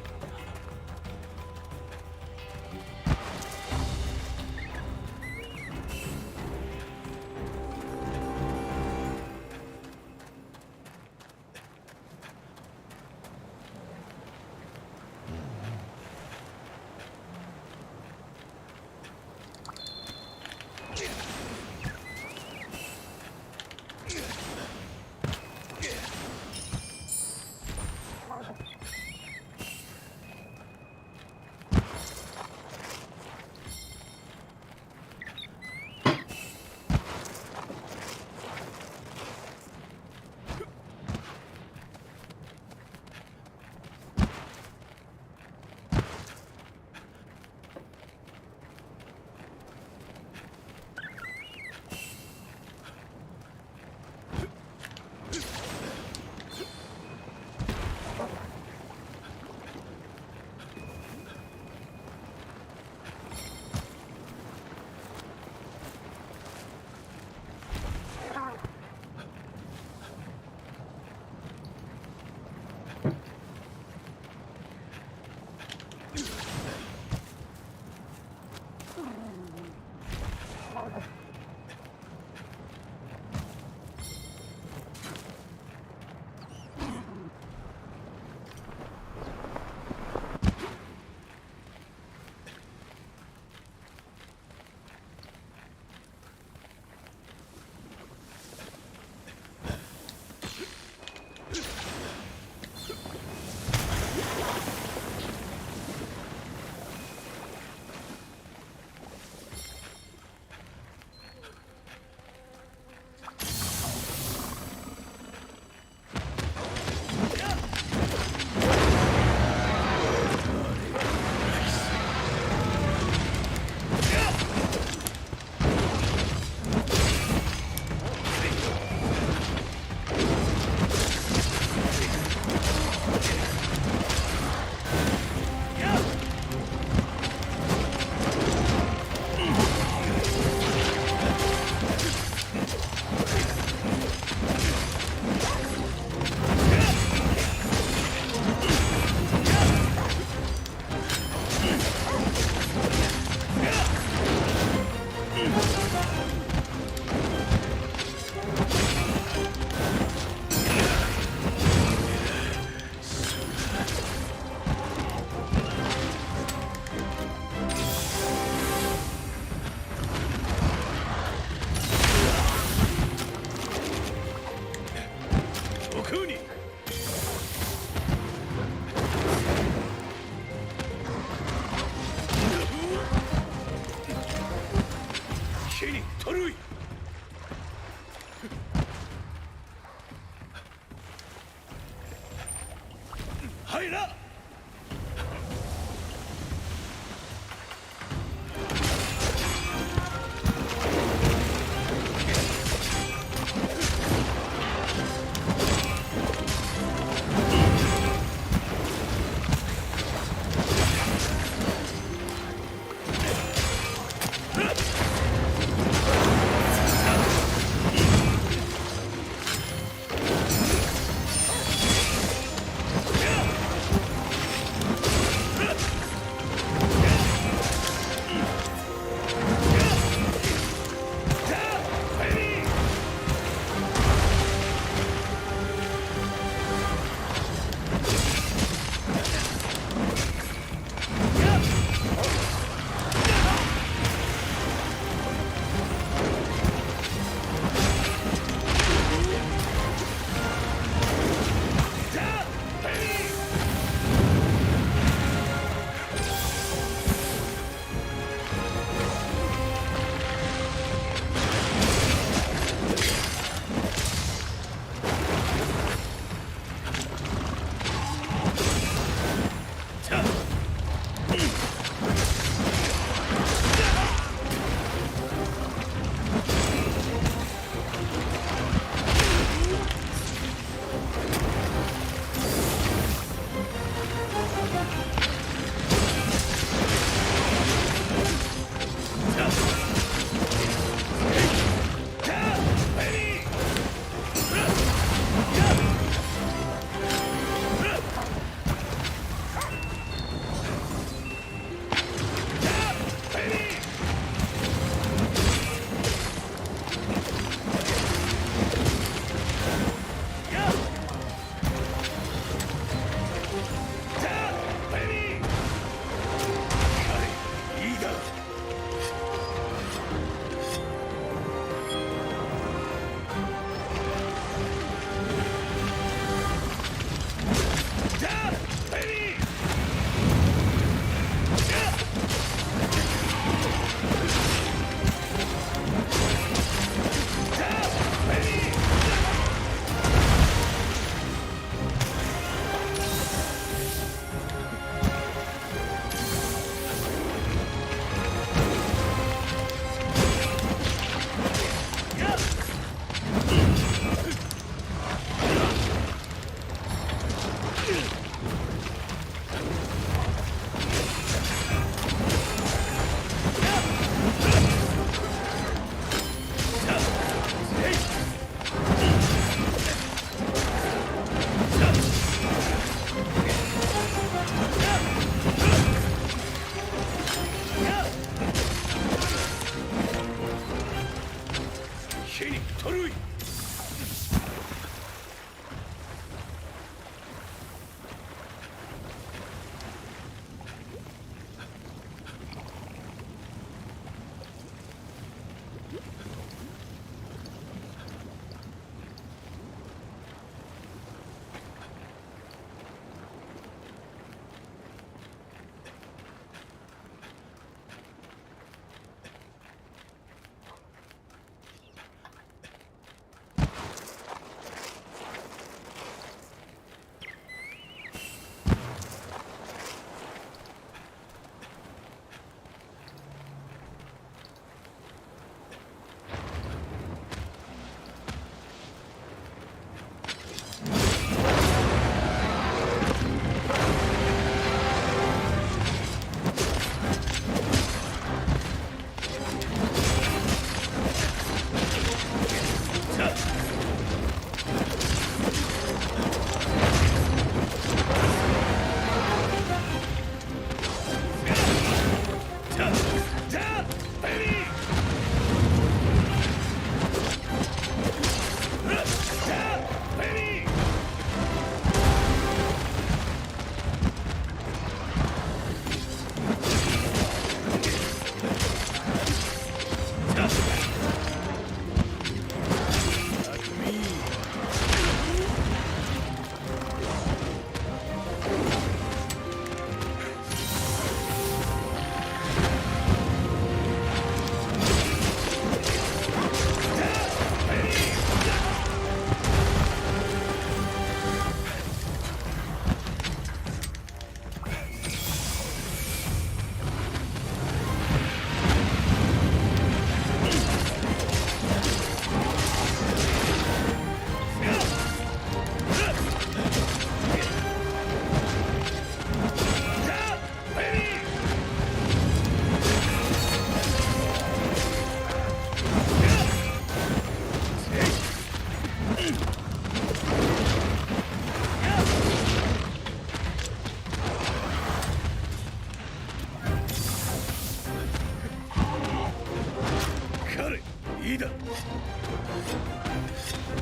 彼いいだ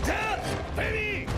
じゃあベビー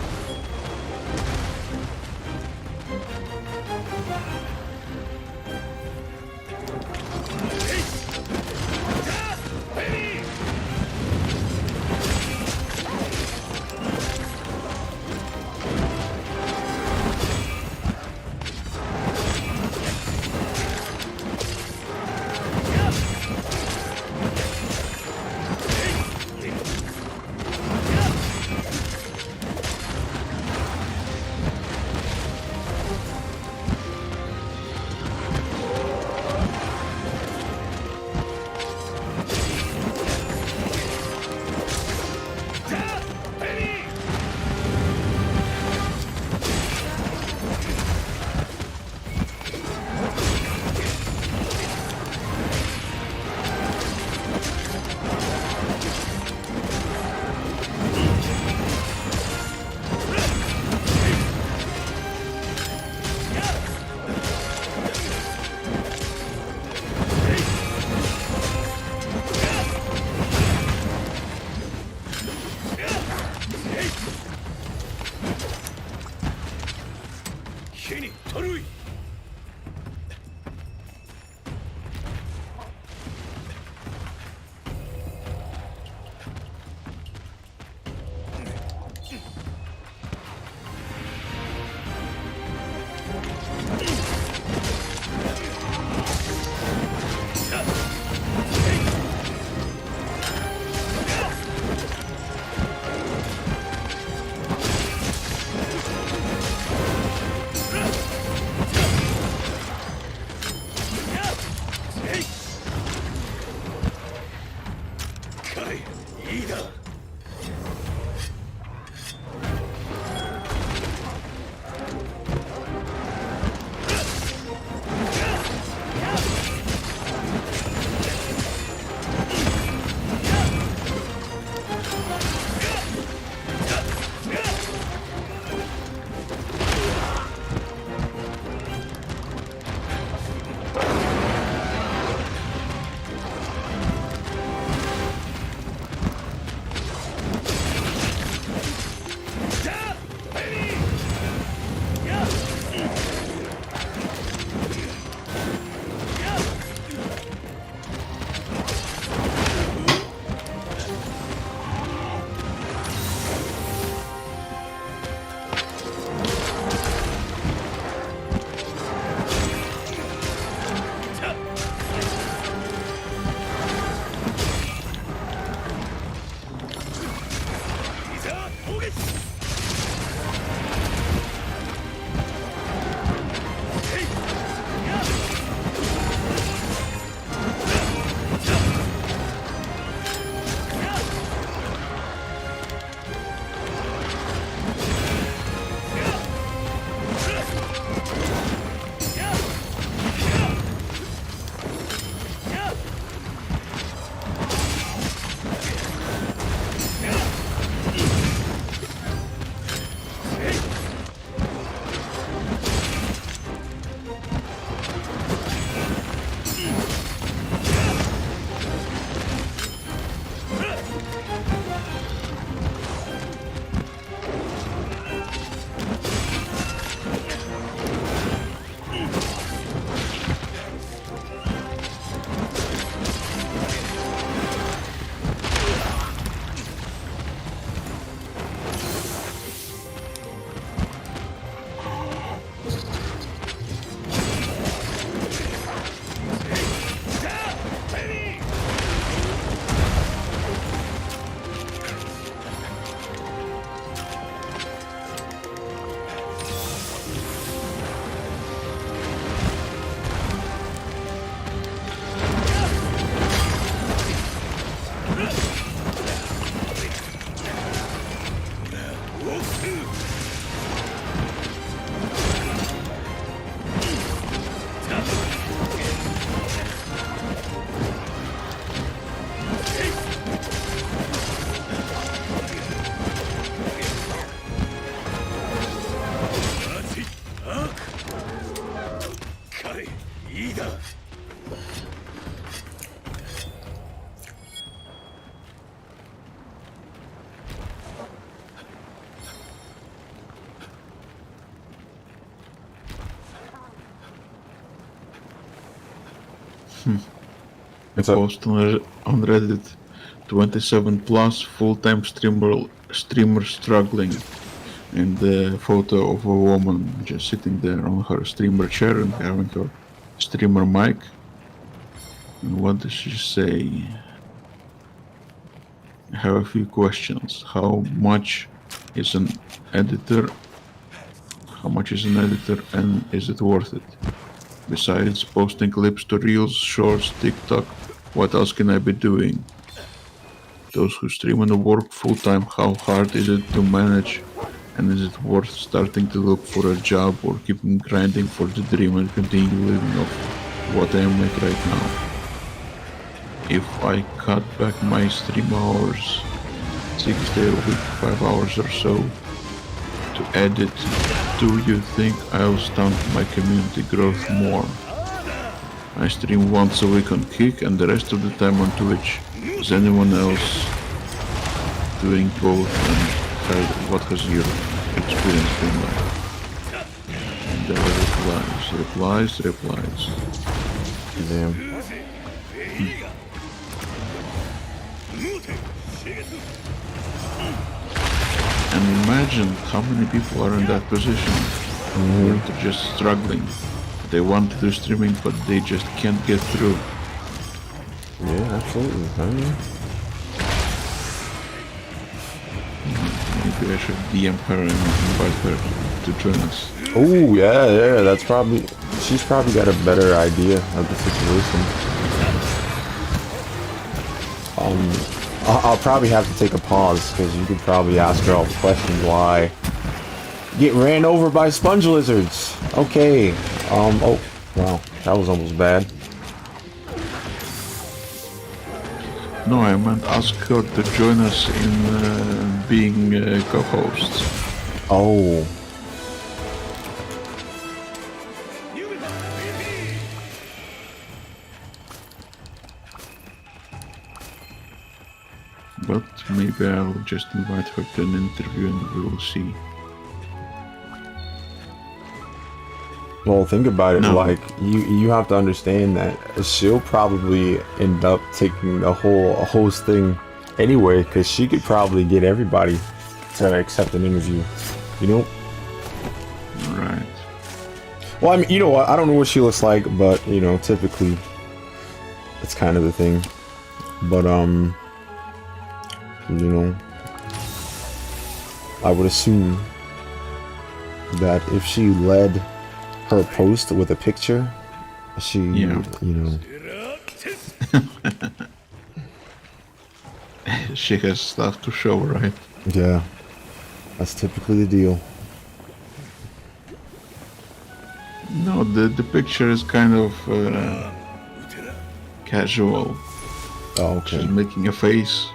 火に取るいいいだ A What's up? post on Reddit. 27 plus full-time streamer struggling. And the photo of a woman just sitting there on her streamer chair and having her streamer mic. And what does she say? I have a few questions. How much is an editor? How much is an editor, and is it worth it? Besides posting clips to Reels, Shorts, TikTok, what else can I be doing? Those who stream and work full-time, how hard is it to manage? And is it worth starting to look for a job or keeping grinding for the dream and continue living off what I make right now? If I cut back my stream hours, 6 days a week, 5 hours or so, to edit, do you think I'll stunt my community growth more? I stream once a week on Kick and the rest of the time on Twitch. Is anyone else doing both, and what has your experience been like? And there are replies. Damn. And imagine how many people are in that position where they're just struggling. They want to do streaming, but they just can't get through. Yeah, absolutely. Maybe I should DM her and invite her to join us. Oh yeah, that's probably, she's probably got a better idea of the situation. I'll probably have to take a pause because you could probably ask her all the questions why. Get ran over by sponge lizards. Okay. Oh wow, that was almost bad. No, I meant ask her to join us in being co-hosts. Oh. But maybe I'll just invite her to an interview and we will see. Well, think about it. No. Like you have to understand that she'll probably end up taking the whole host thing anyway, because she could probably get everybody to accept an interview. You know? Right. Well, I mean, you know what? I don't know what she looks like, but you know, typically, it's kind of the thing. But you know, I would assume that if she led her post with a picture, she, Yeah. you know, She has stuff to show, right? yeah, that's typically the deal. No, the picture is kind of casual. Oh, She's okay. making a face.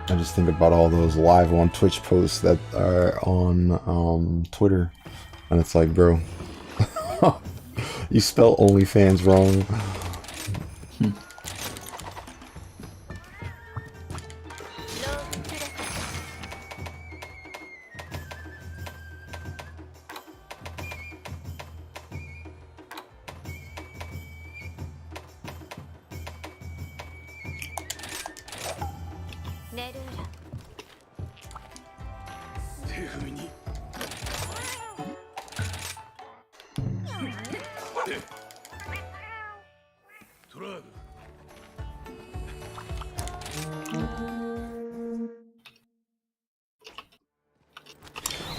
I just think about all those live on Twitch posts that are on Twitter, and it's like, bro, you spell OnlyFans wrong.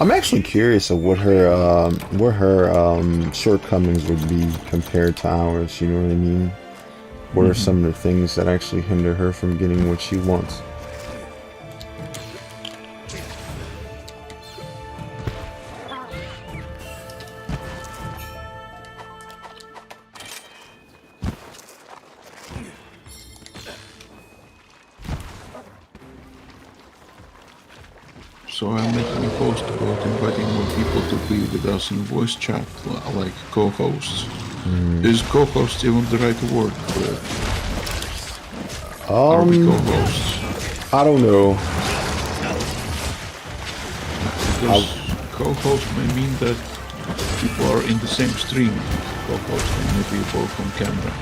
I'm actually curious of what her shortcomings would be compared to ours. You know what I mean? What are some of the things that actually hinder her from getting what she wants? So I'm making a post about inviting more people to be with us in voice chat, like co-hosts. Is co-host even the right word for it? Are we co-hosts? I don't know. Because co-host may mean that people are in the same stream co-hosting, maybe both on camera.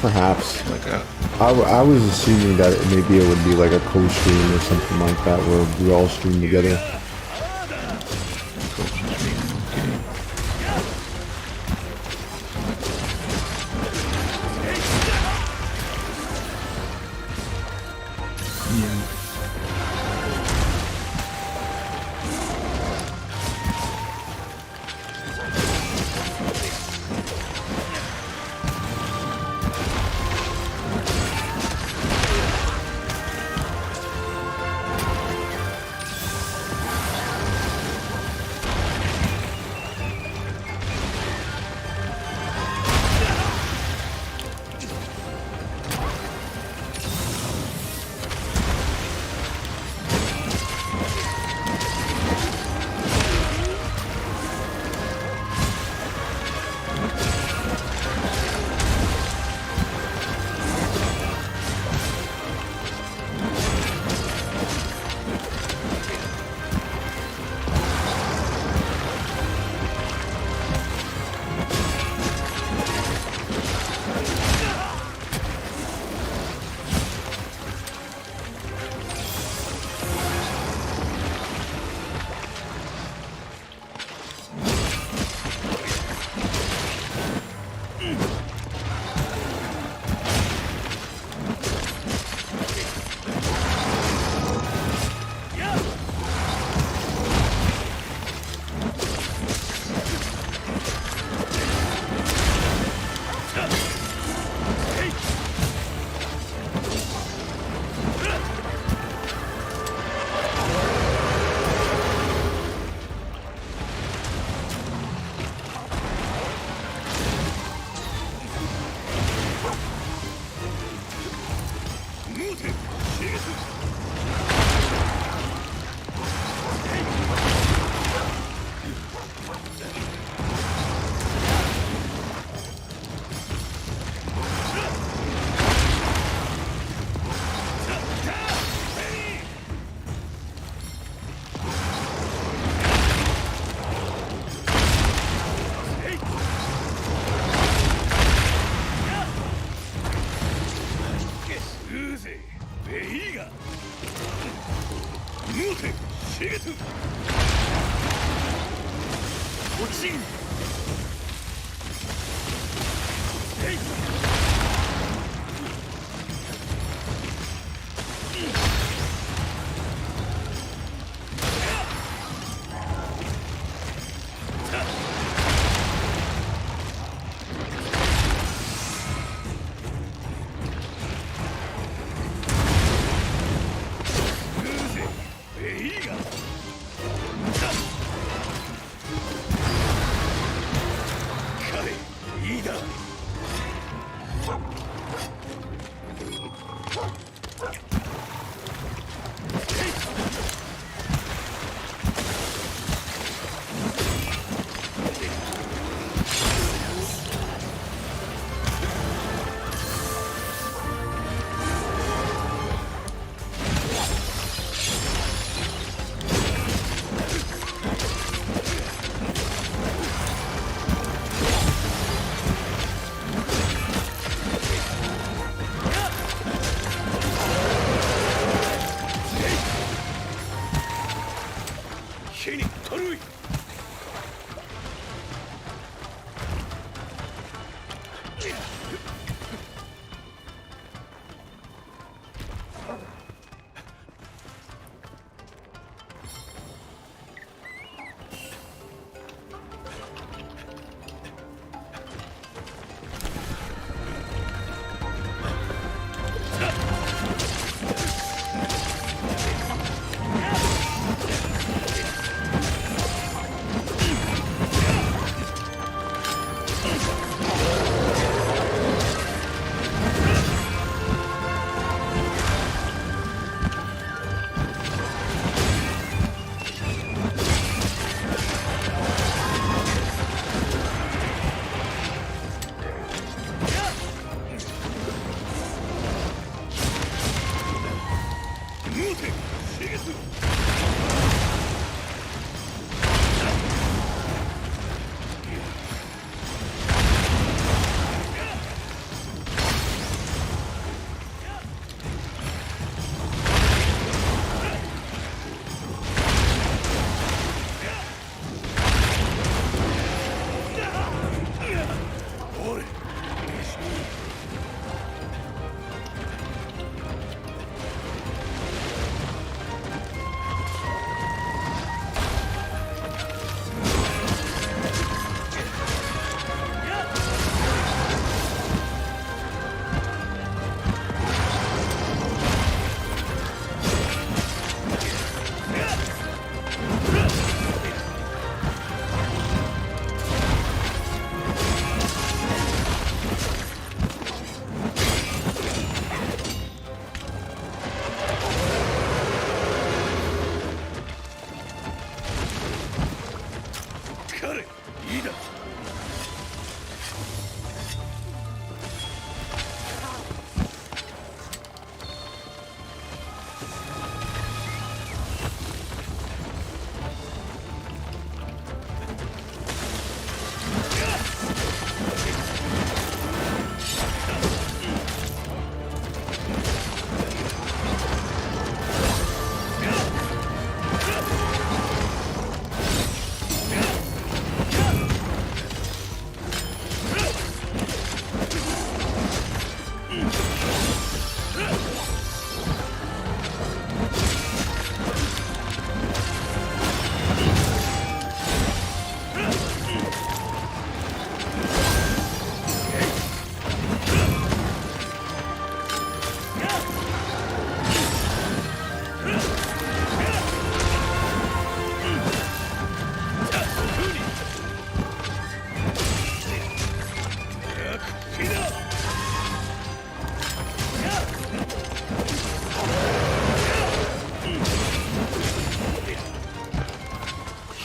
Perhaps. Like a, I was assuming that maybe it would be like a co-stream or something like that where we all stream together. co-stream, okay. Yeah. 彼いいだ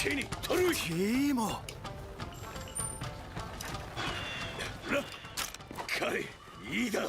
手に取るいいも彼いいだ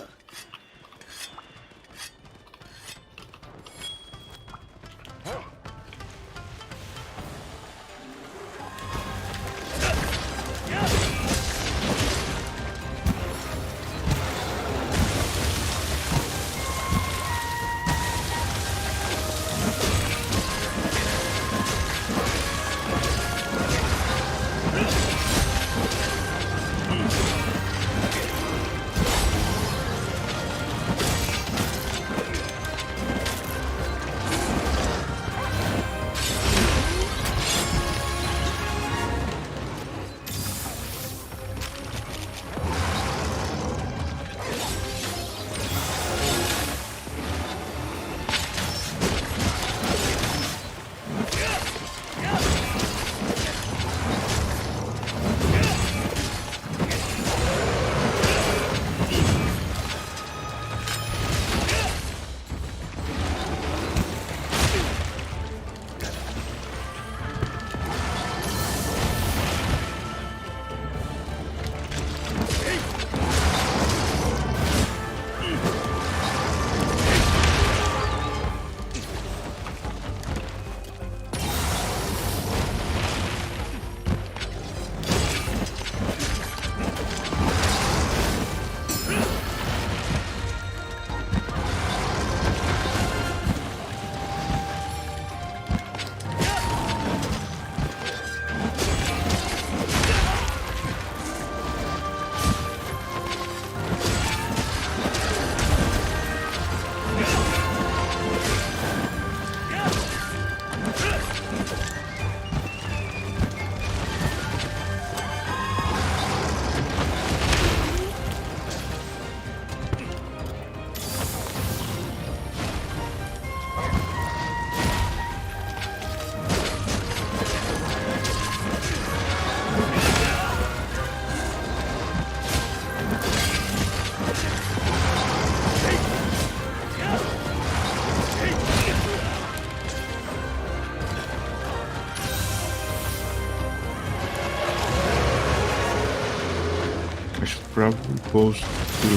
I should probably post to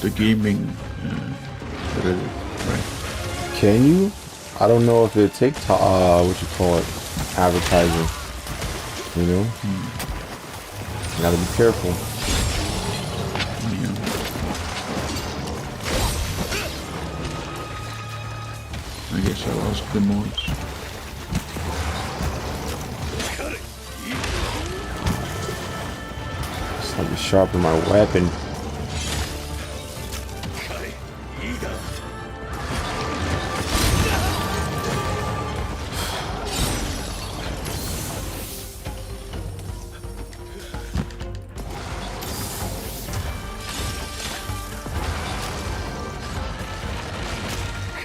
the gaming Reddit, right? Can you? I don't know if it takes what you call it, advertising. You know, you gotta be careful. Yeah. I guess I'll ask the mods. Just have to sharpen my weapon. 彼いいだ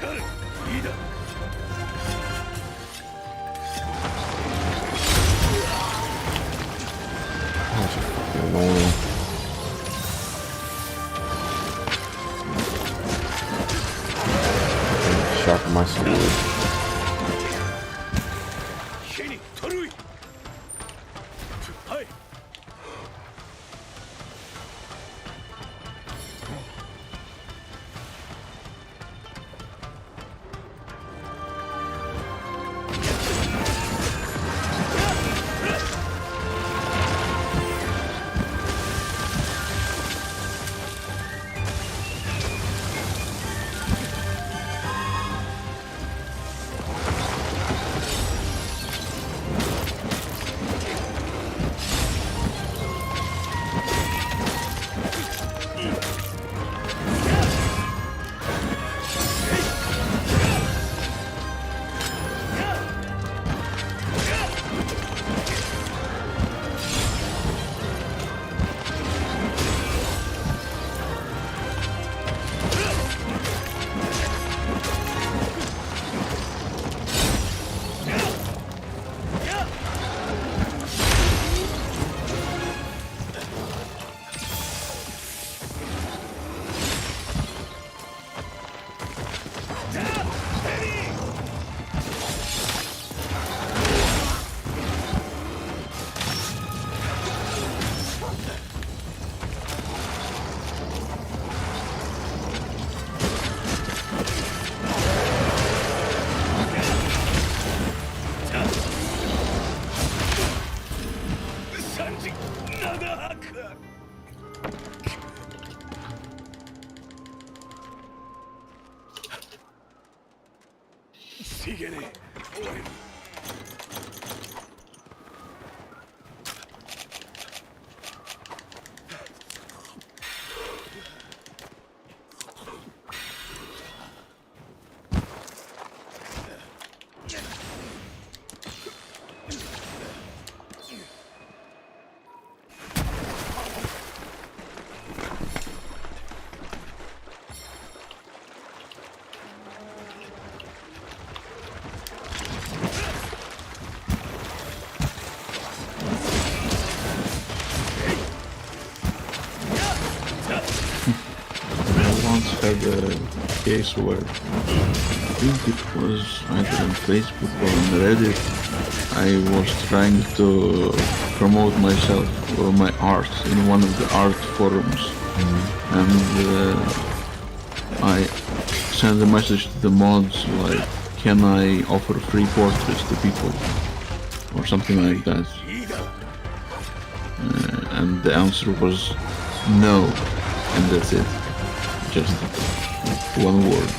彼いいだ That's just fucking annoying. Sharpen my sword. 手に取る長くしげねえ俺にI once had a case where I think it was either on Facebook or on Reddit. I was trying to promote myself or my art in one of the art forums, and I sent a message to the mods like, "Can I offer free portraits to people?" or something like that. いいだ And the answer was no, and that's it. Just one word.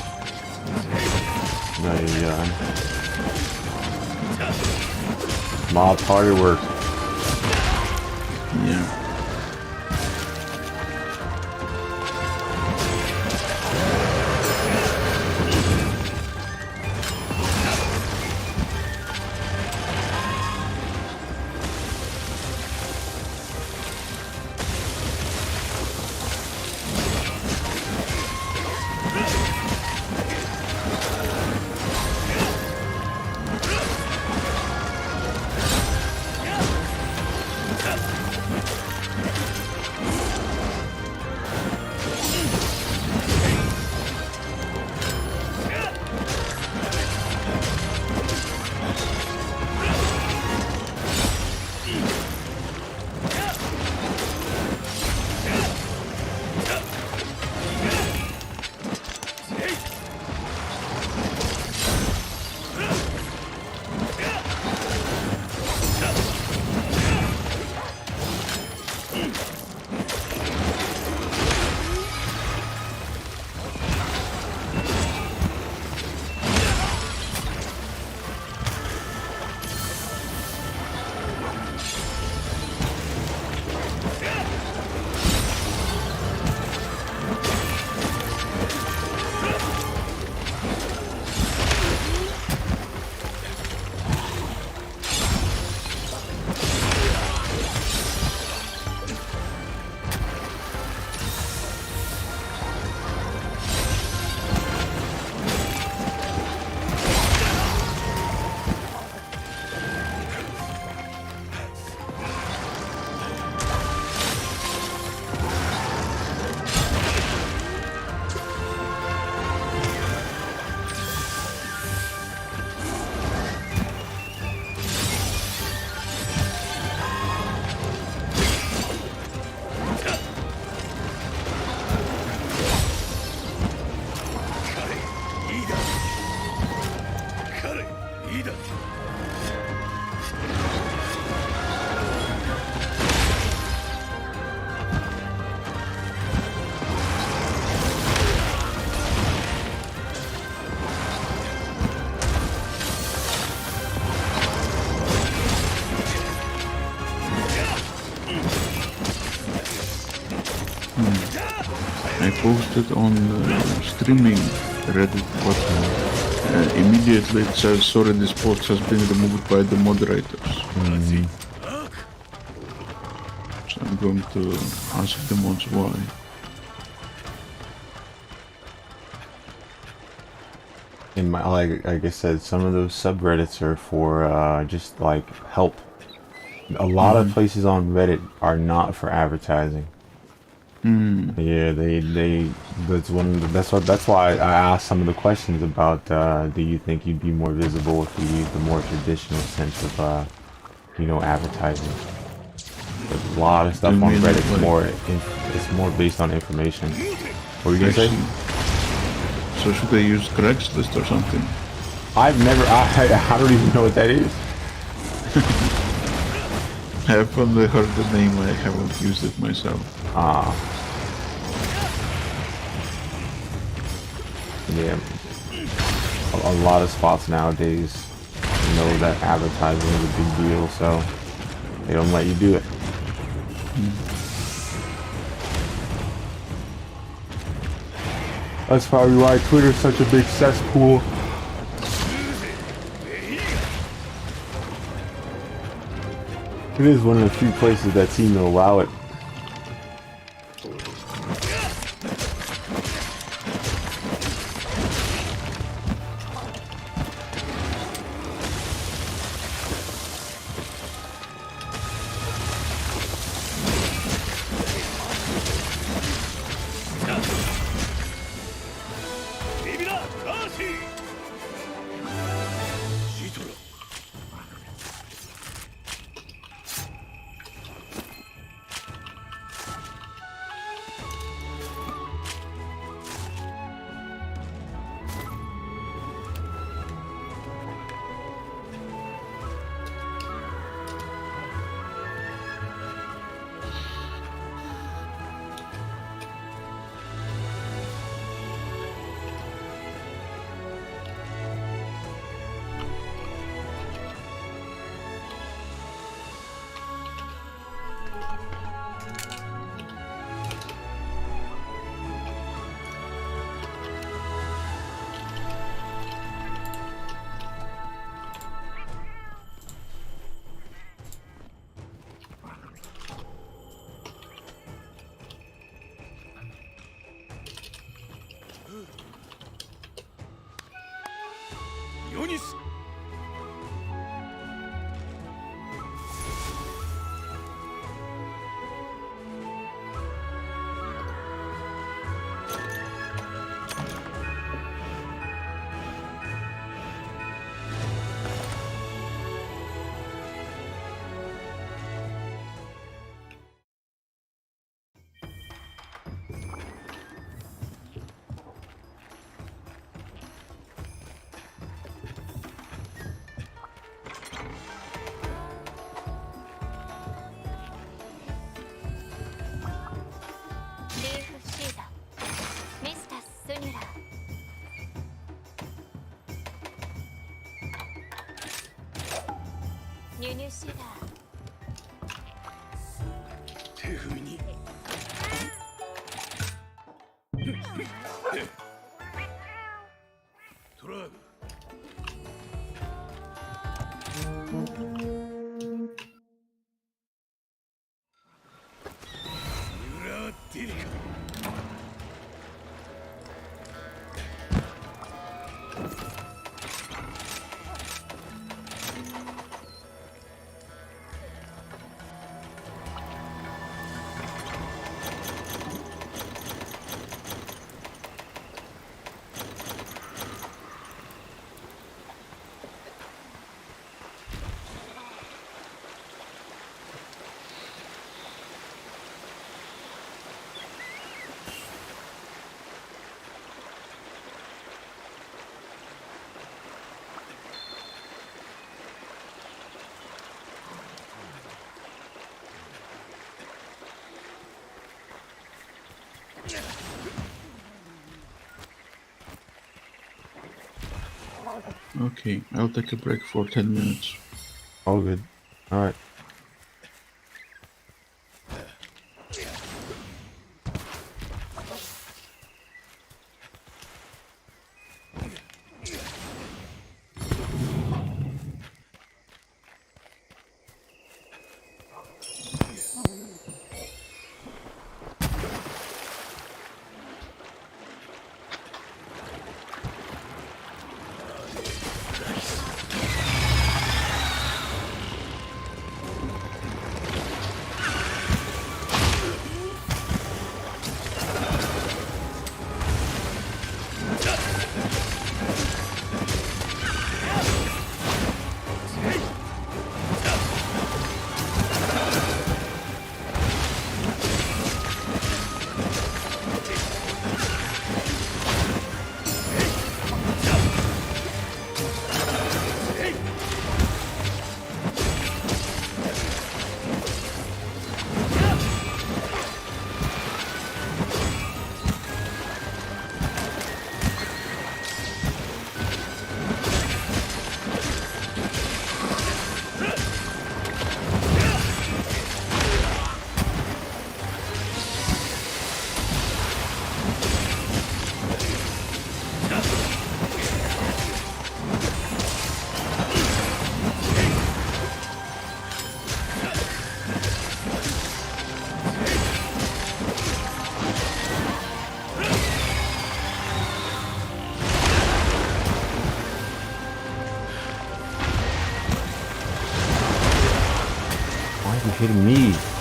Mob party work. Yeah. I posted on streaming Reddit, but immediately it says, sorry, this post has been removed by the moderators. So I'm going to ask the mods why. In my like I said, some of those subreddits are for just like help. A lot of places on Reddit are not for advertising. Yeah, that's why I asked some of the questions about do you think you'd be more visible if you used the more traditional sense of advertising. There's a lot of stuff on Reddit it's more based on information. What were you gonna say? So should I use Craigslist or something? I don't even know what that is. have only heard the name, I haven't used it myself. Ah. Yeah. A lot of spots nowadays know that advertising is a big deal, so they don't let you do it. That's probably why Twitter's such a big cesspool. It is one of the few places that seem to allow it. Okay, I'll take a break for 10 minutes. All good. All right. kidding me?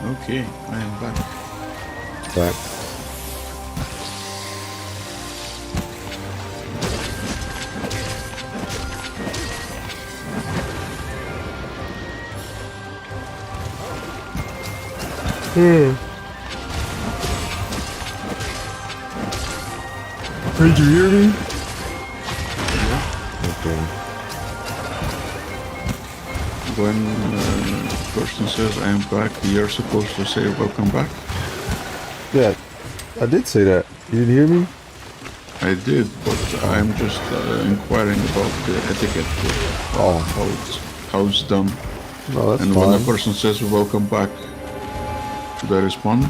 Okay, I am back. Back. Did you hear me? Okay. When a person says I am back, you're supposed to say welcome back. Yeah, I did say that. You didn't hear me? I did, but I'm just inquiring about the etiquette, Oh. how it's done. No, that's And fine. when a person says welcome back, should I respond?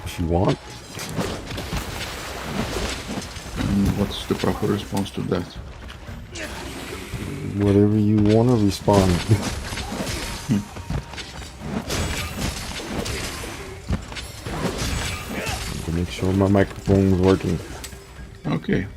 If you want. And what's the proper response to that? Whatever you want to respond. To make sure my microphone is working. Okay.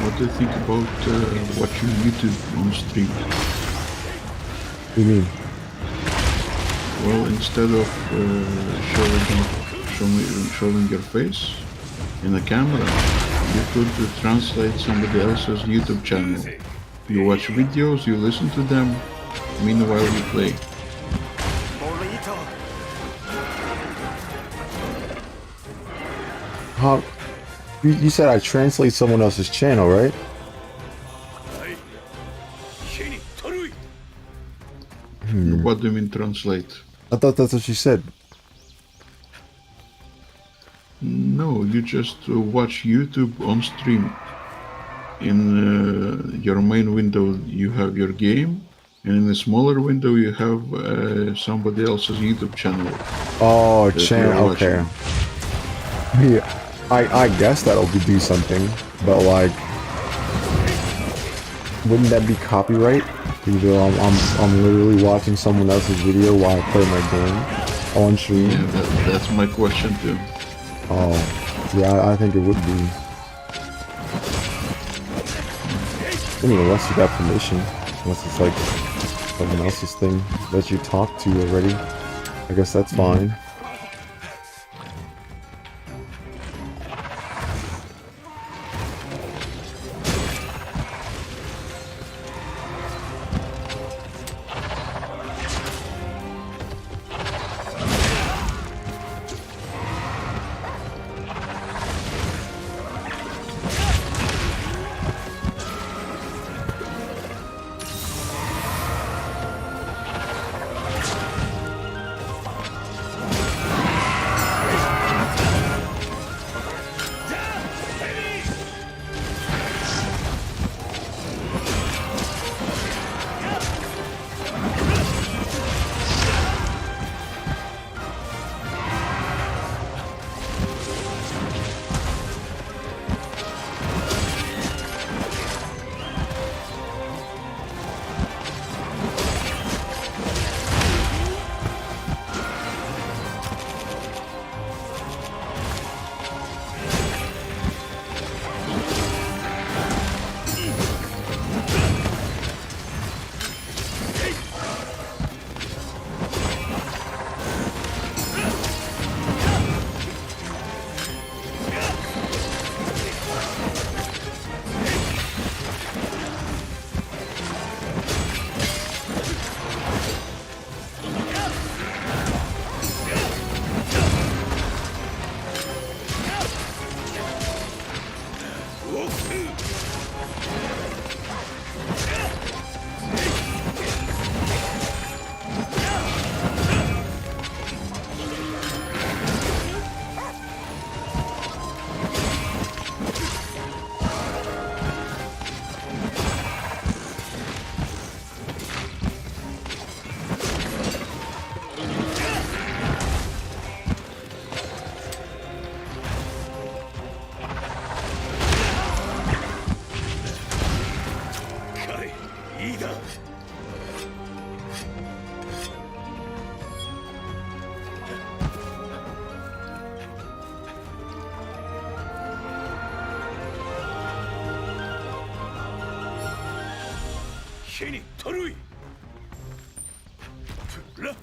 What do you think about watching YouTube on stream? What do you mean? Well, instead of showing your face in the camera, you could translate somebody else's YouTube channel. You watch videos, you listen to them, meanwhile you play. How? You said I translate someone else's channel, right? はい火に取るい What do you mean translate? I thought that's what you said. No, you just watch YouTube on stream. In your main window you have your game, and in the smaller window you have somebody else's YouTube channel. Oh, that channel. you're Okay. watching. Yeah, I guess that'll do something, but like, wouldn't that be copyright? Either I'm literally watching someone else's video while I play my game on stream. Yeah, that's my question too. Oh, yeah, I think it would be. I mean, unless you got permission, unless it's like someone else's thing that you talked to already, I guess that's fine.手に取るいら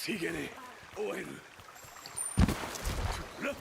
ついげねえ終えるら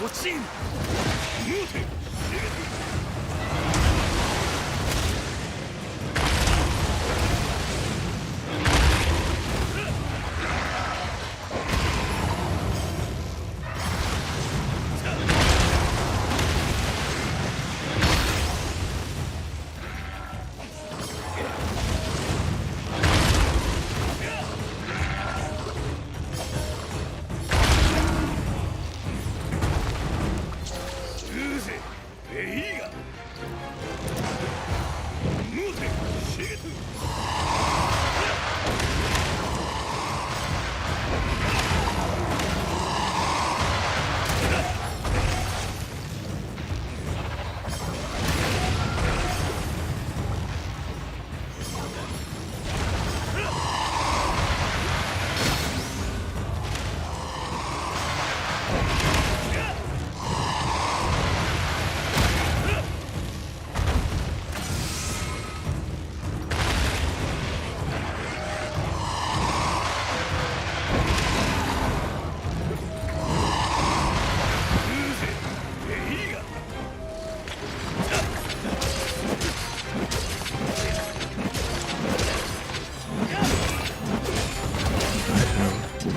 落ちんムーテ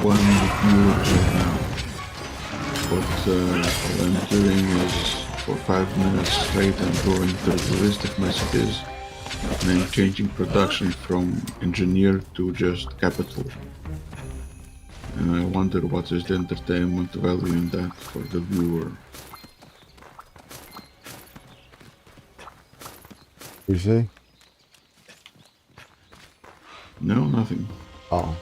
one review right now, but all I'm doing is for 5 minutes straight I'm going through the list of messages and I'm changing production from engineer to just capital. And I wonder what is the entertainment value in that for the viewer. You say? No, nothing. Oh.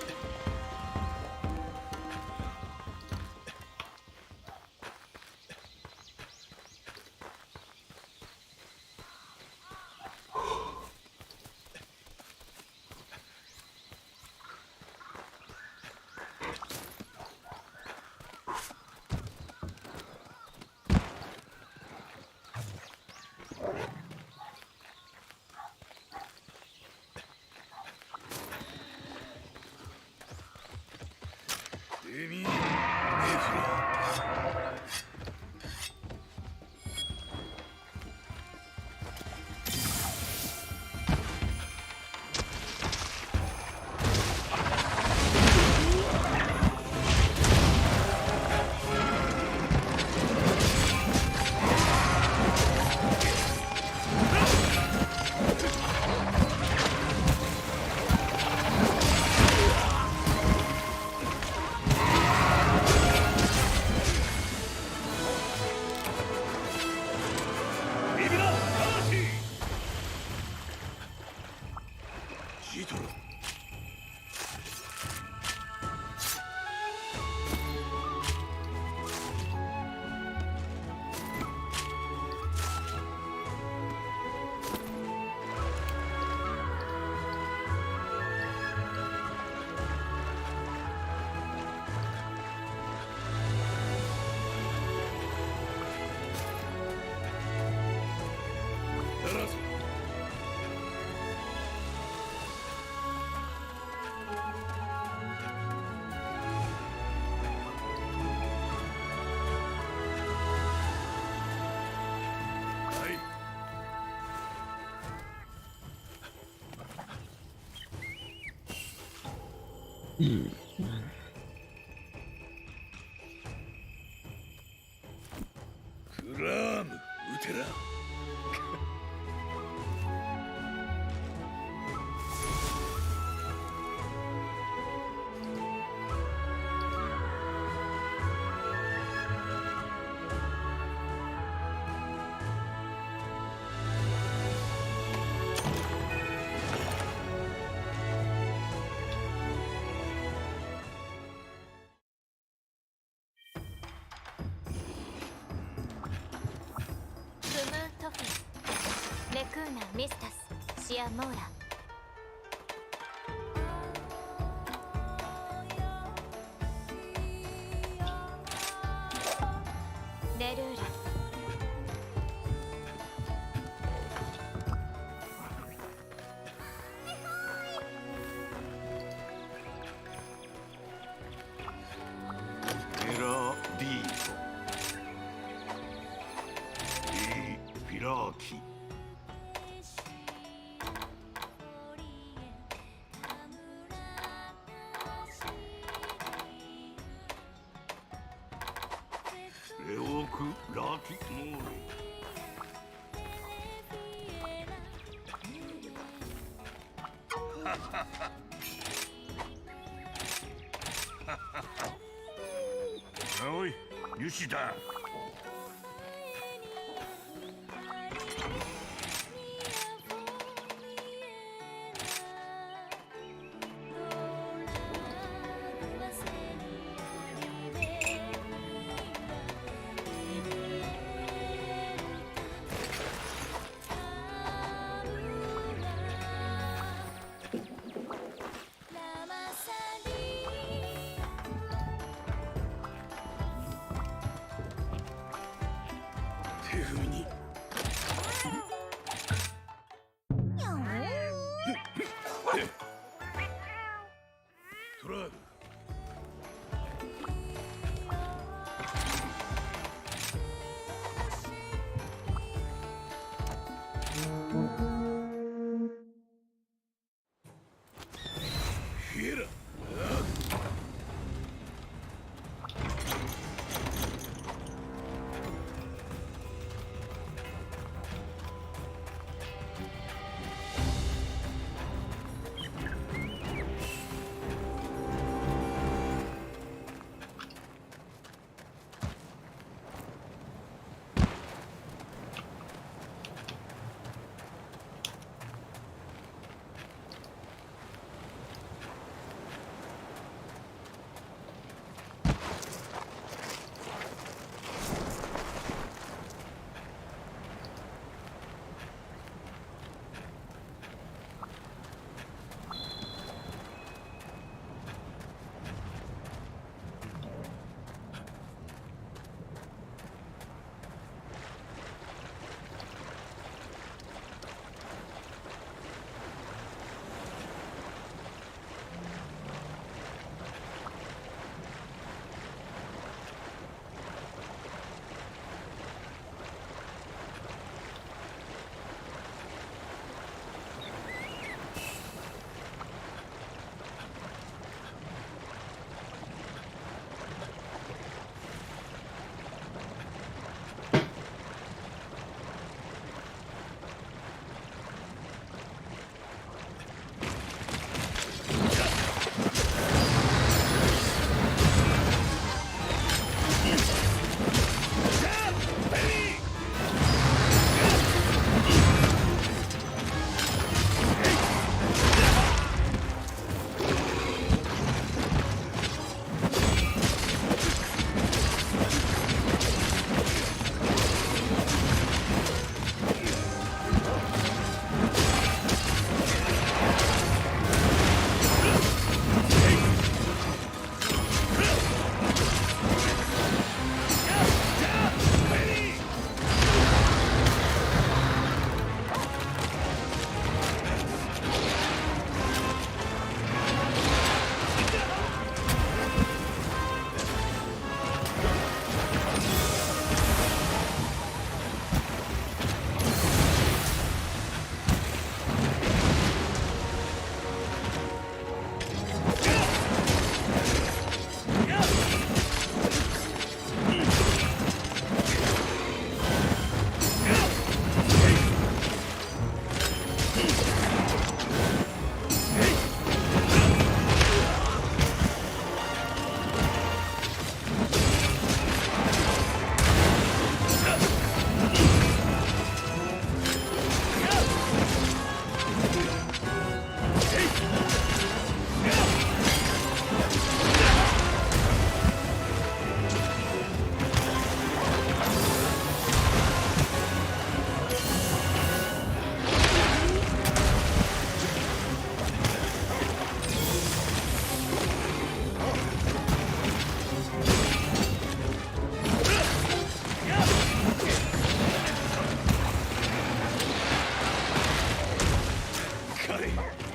クラーム撃てら。スムートフィネクーナミスタスシアモーラネルーラエラディート。フィラーキ。レオクラティモーレ。おい、ユシだ。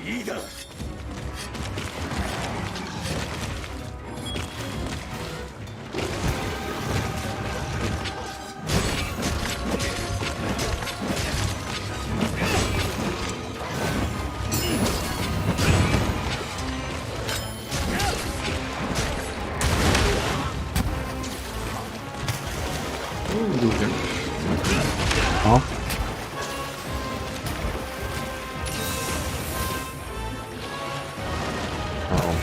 いいだ。Oh, little damage. Huh? Uh-oh.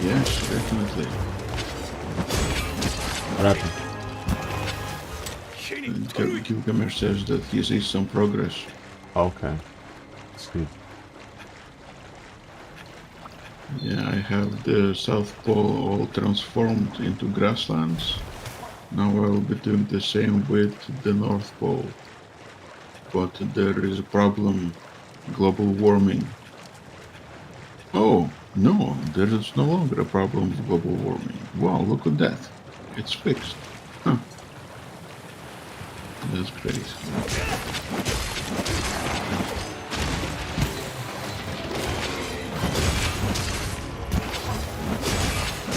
Yes, definitely. What happened? Gilgamesh says that he sees some progress. Okay. That's good. Yeah, I have the South Pole all transformed into grasslands. Now I will be doing the same with the North Pole. But there is a problem. Global warming. Oh, no, there is no longer a problem with global warming. Wow, look at that. It's fixed. Huh. That's great.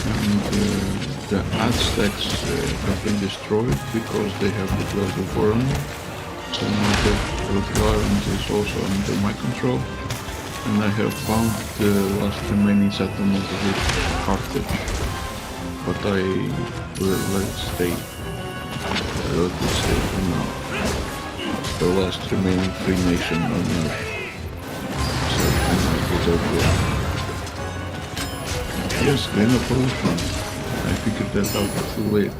And the Aztecs have been destroyed because they have the global warming. So now the island is also under my control. And I have found the last remaining settlement of it, Carthage. But I will let it stay. Let it stay for now. It's the last remaining free nation on Earth. So I might deserve it. Yes, grain of pollution. I figured that out too late.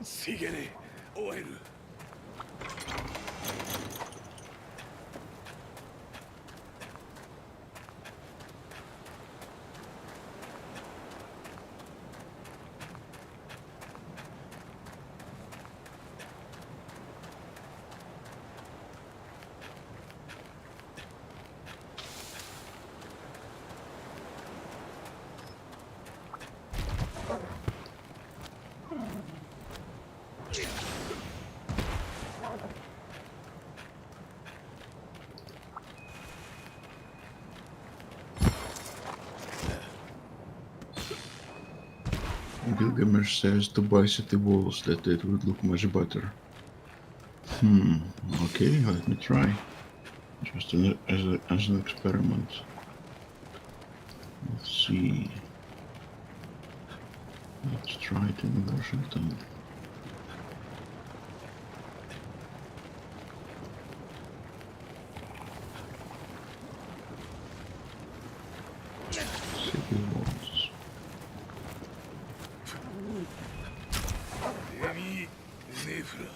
Sigene, Oeru. Gilgamesh says to buy city walls, that it would look much better. Okay, let me try. Just as an experiment. Let's see. Let's try it in Washington. City walls. Emi Nefra.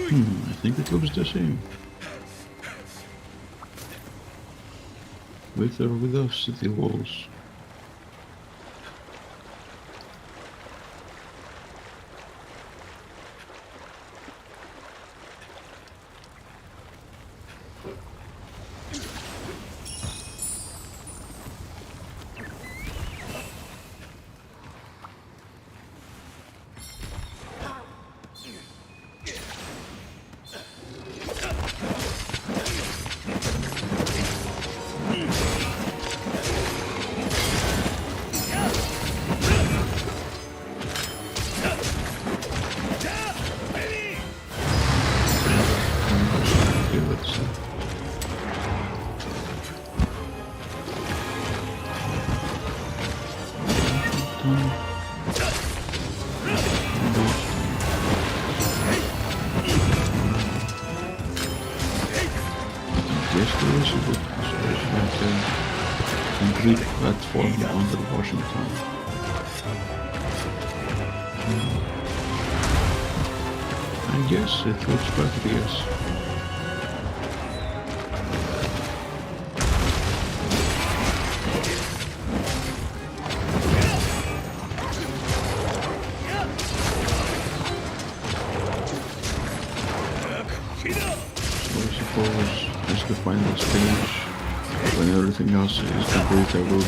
I think it looks the same. With or without city walls. Okay, let's see. Yes, there is a good situation like a complete platform under Washington. I Yes, it looks better, yes. So I suppose as the final stage, when everything else is complete, I will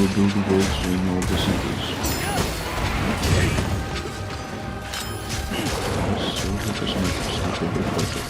do the worlds in all the cities. So the cosmetics look a bit better.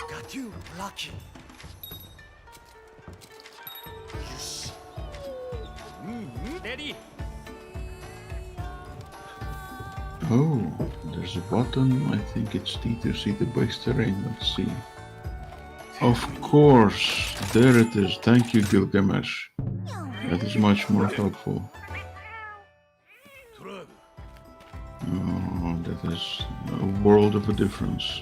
Got you lucky. Ready? Oh, there's a button. I think it's T to see the base terrain. Let's see. Of course, there it is. Thank you, Gilgamesh. That is much more helpful. Oh, that is a world of a difference.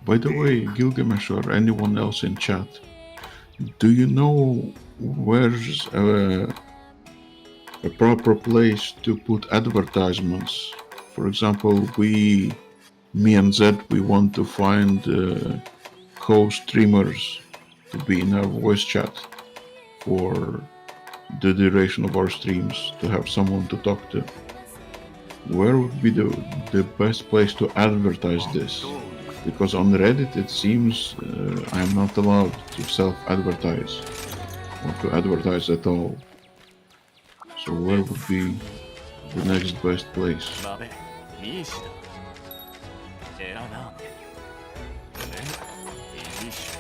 By the way, Gilgamesh or anyone else in chat, do you know where's a proper place to put advertisements? For example, me and Zed, we want to find co-streamers to be in our voice chat for the duration of our streams, to have someone to talk to. Where would be the best place to advertise this? Because on Reddit it seems I am not allowed to self-advertise or to advertise at all. So where would be the next best place? 鍋いいしだえらないいし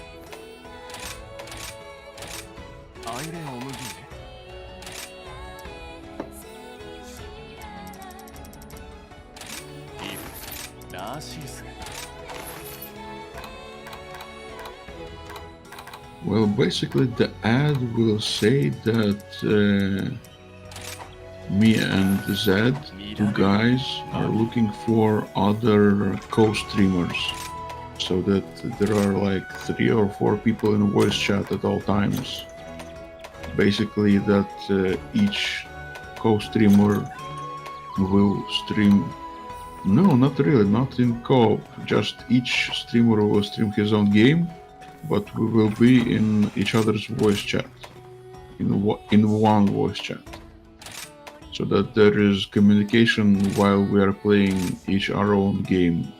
アイレンオムギーね らしいっすね Well, basically the ad will say that me and Zed, two guys, are looking for other co-streamers. so that there are like 3 or 4 people in voice chat at all times. Basically, that each co-streamer will stream. No, not really, not in co-op. Just each streamer will stream his own game, but we will be in each other's voice chat, in one voice chat, so that there is communication while we are playing each our own game.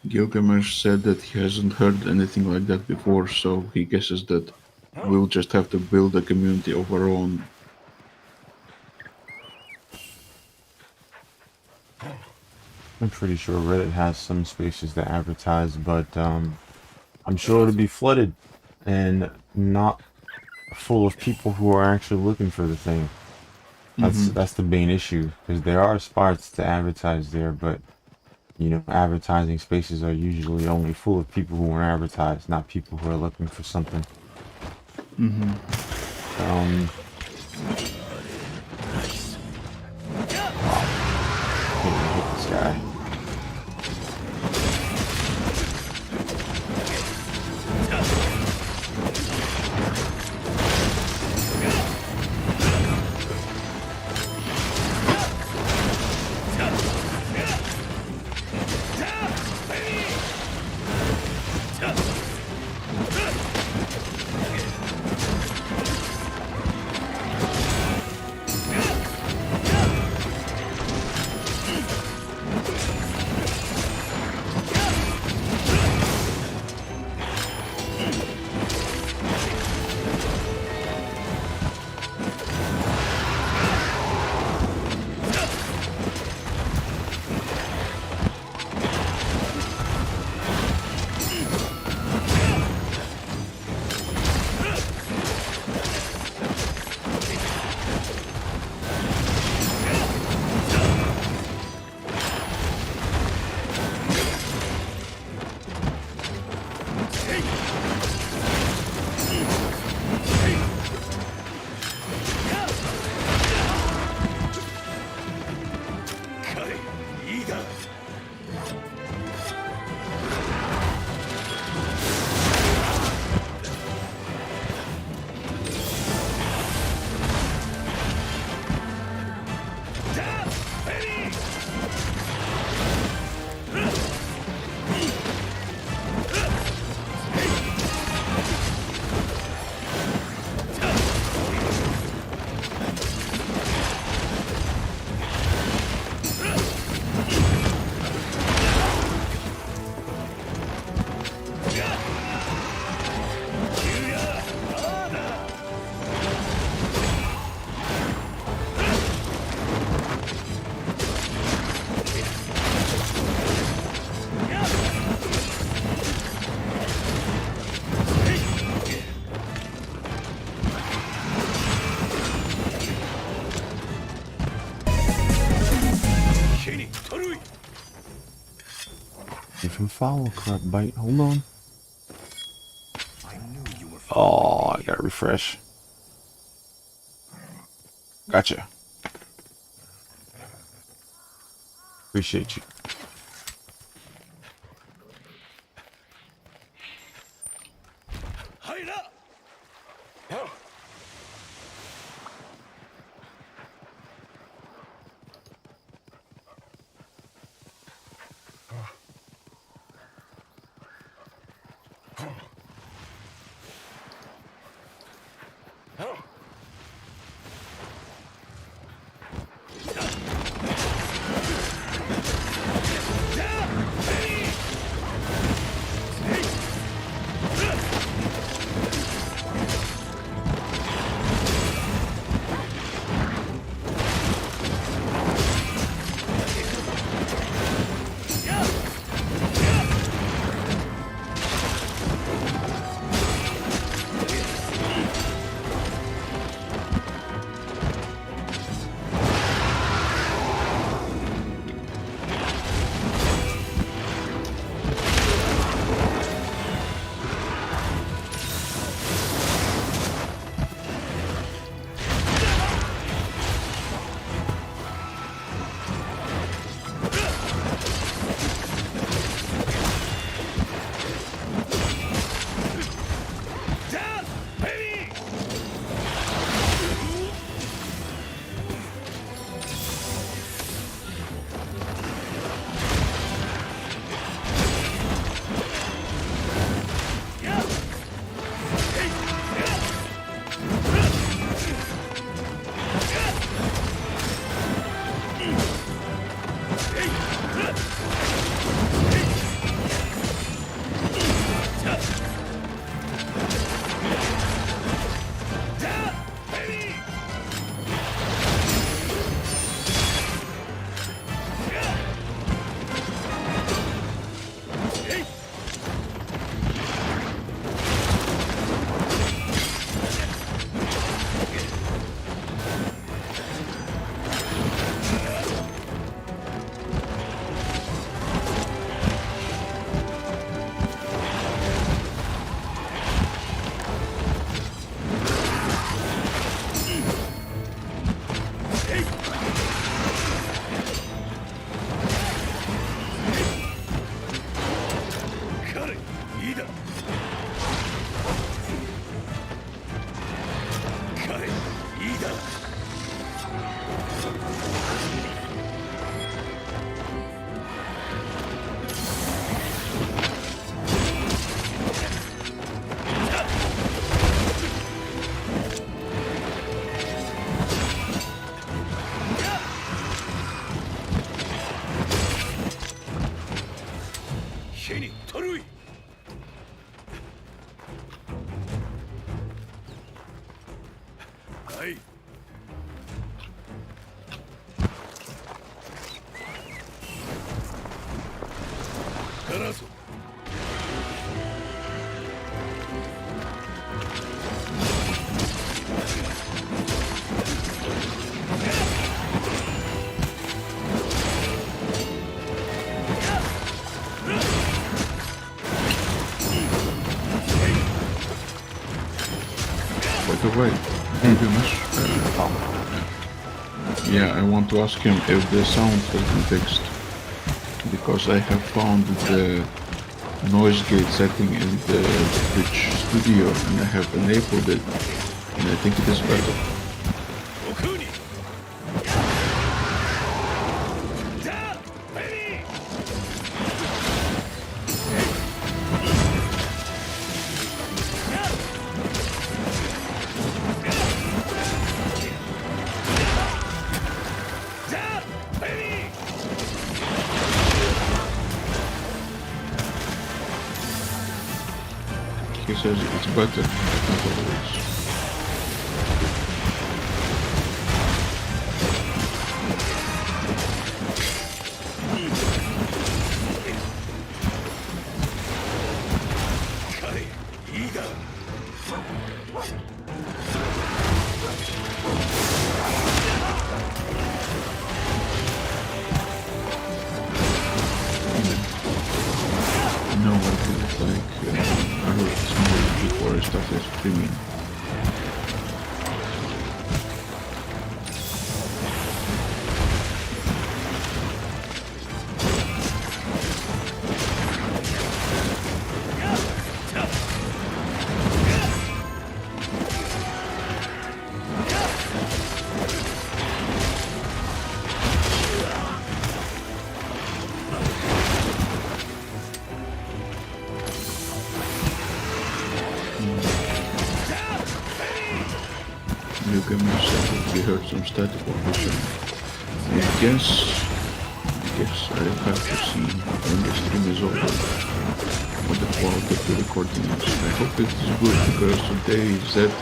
Gilgamesh said that he hasn't heard anything like that before, so he guesses that we'll just have to build a community of our own. I'm pretty sure Reddit has some spaces that advertise, but I'm sure it'll be flooded and not full of people who are actually looking for the thing. That's the main issue, because there are spots to advertise there, but advertising spaces are usually only full of people who want to advertise, not people who are looking for something. Hit this guy. Different follow correct bite. Hold on. Oh, I gotta refresh. Gotcha. Appreciate you. 手に取るい。はい。からぞ。By the way, Dimas, yeah, I want to ask him if the sound has been fixed. Because I have found the noise gate setting in the Twitch studio and I have enabled it and I think it is better. 悟空に。じゃあ、ベリー。じゃあ、ベリー。He says it's better, not always. No, I feel like I heard somebody before I started streaming. You can myself, we heard some static on the sound. I guess I'll have to see when the stream is over what the quality of the recording is. I hope it is good because today Zed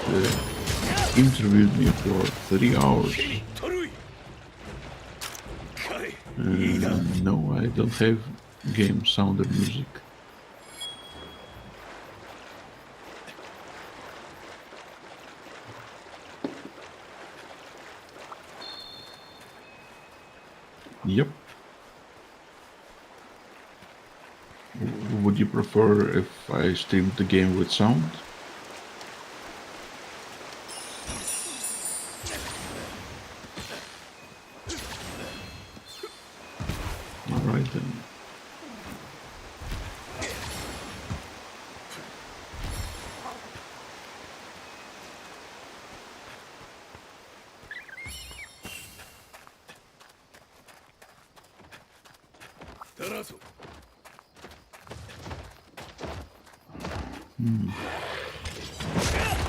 interviewed me for 3 hours. 手に取るい。彼、 No, I don't have game sound or music. Yep. Would you prefer if I streamed the game with sound? Alright then.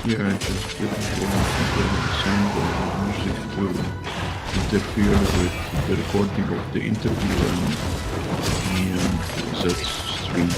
Yeah, I just didn't want the sound or music to interfere with the recording of the interview and Zed's stream.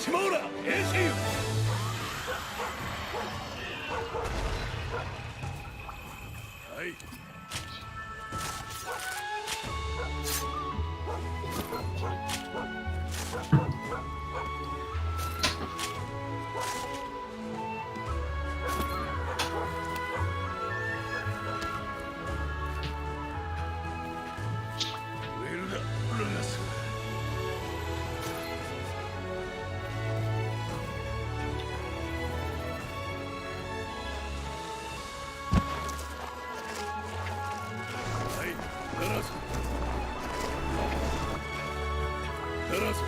島浦エシウはいウェルダ・ラガスはいダラスダラス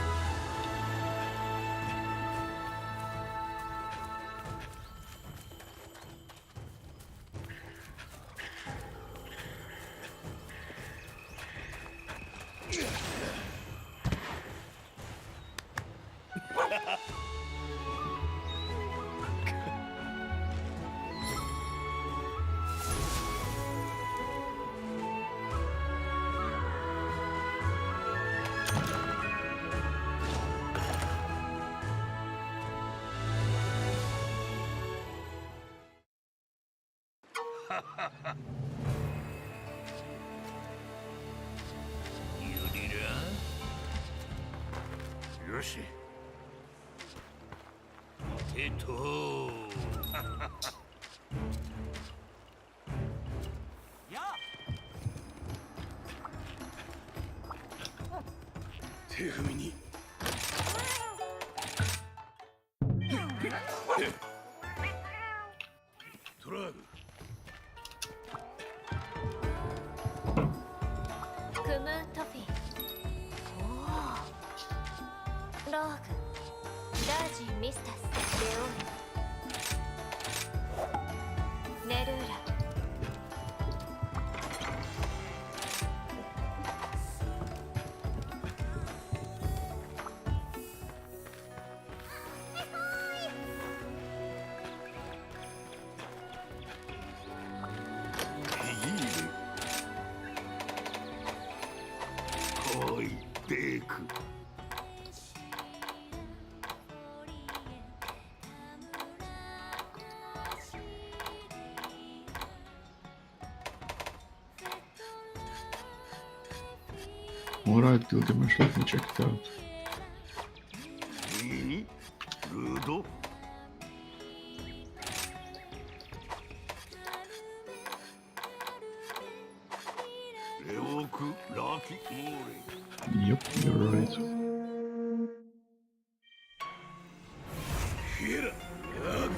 ユリラよしてと手踏みにトラーグクムートフィおおローグダージミスタスレオイネルーラおいデーク Alright, Gilgamesh, let me check it out. 右にルードレオークラキモーレ Yep, you're right. ヒエララグ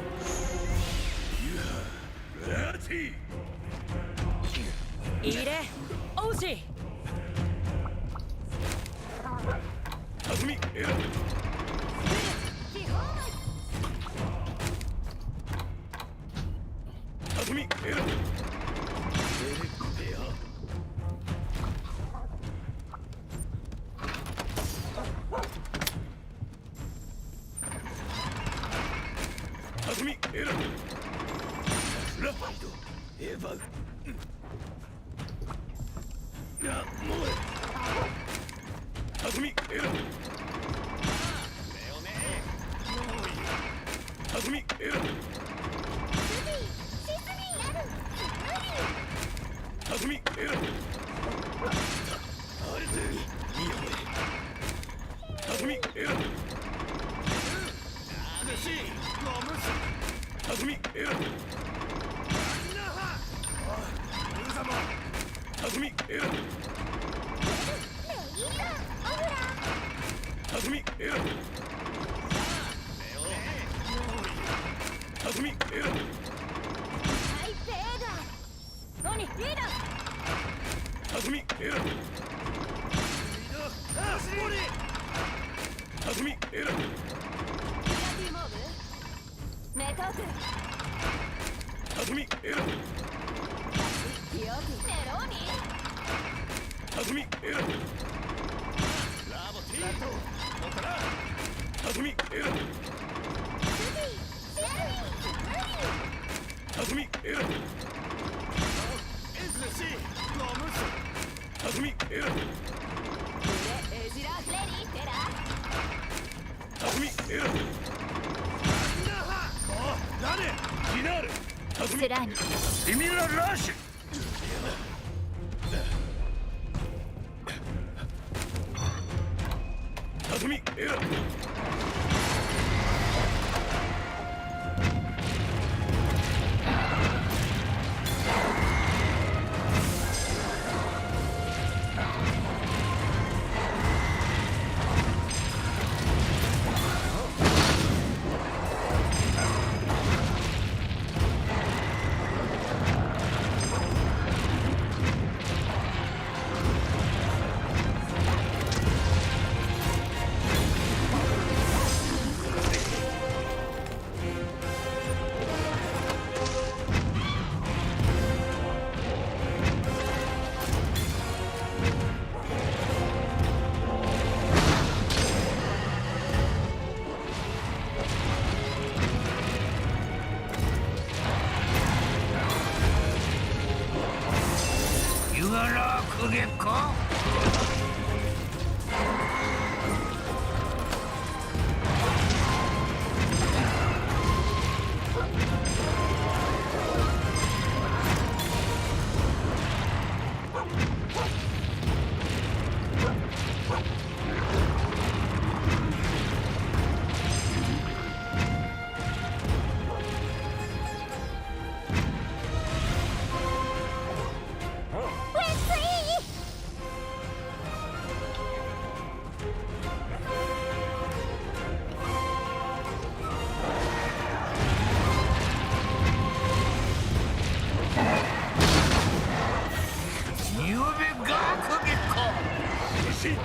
ユハラティ入れ王子タフミエラタフミエラエレエアタフミエララファイドエヴァナモエタフミエラタフミエラタフミエラアレテミヤメタフミエラタフミエラタフミエラタフミエラタフミエラハイペーダオニリーダタフミエラタフミエラピラティモーブメトークタフミエラディオティネローニタフミエラタフミエラタフミエラタフミエラエジラレディテラタフミ選ぶ誰ディナールスラーニリミュラ・ラッシュ匠選ぶユガラークゲかニューベガークゲかよしいいが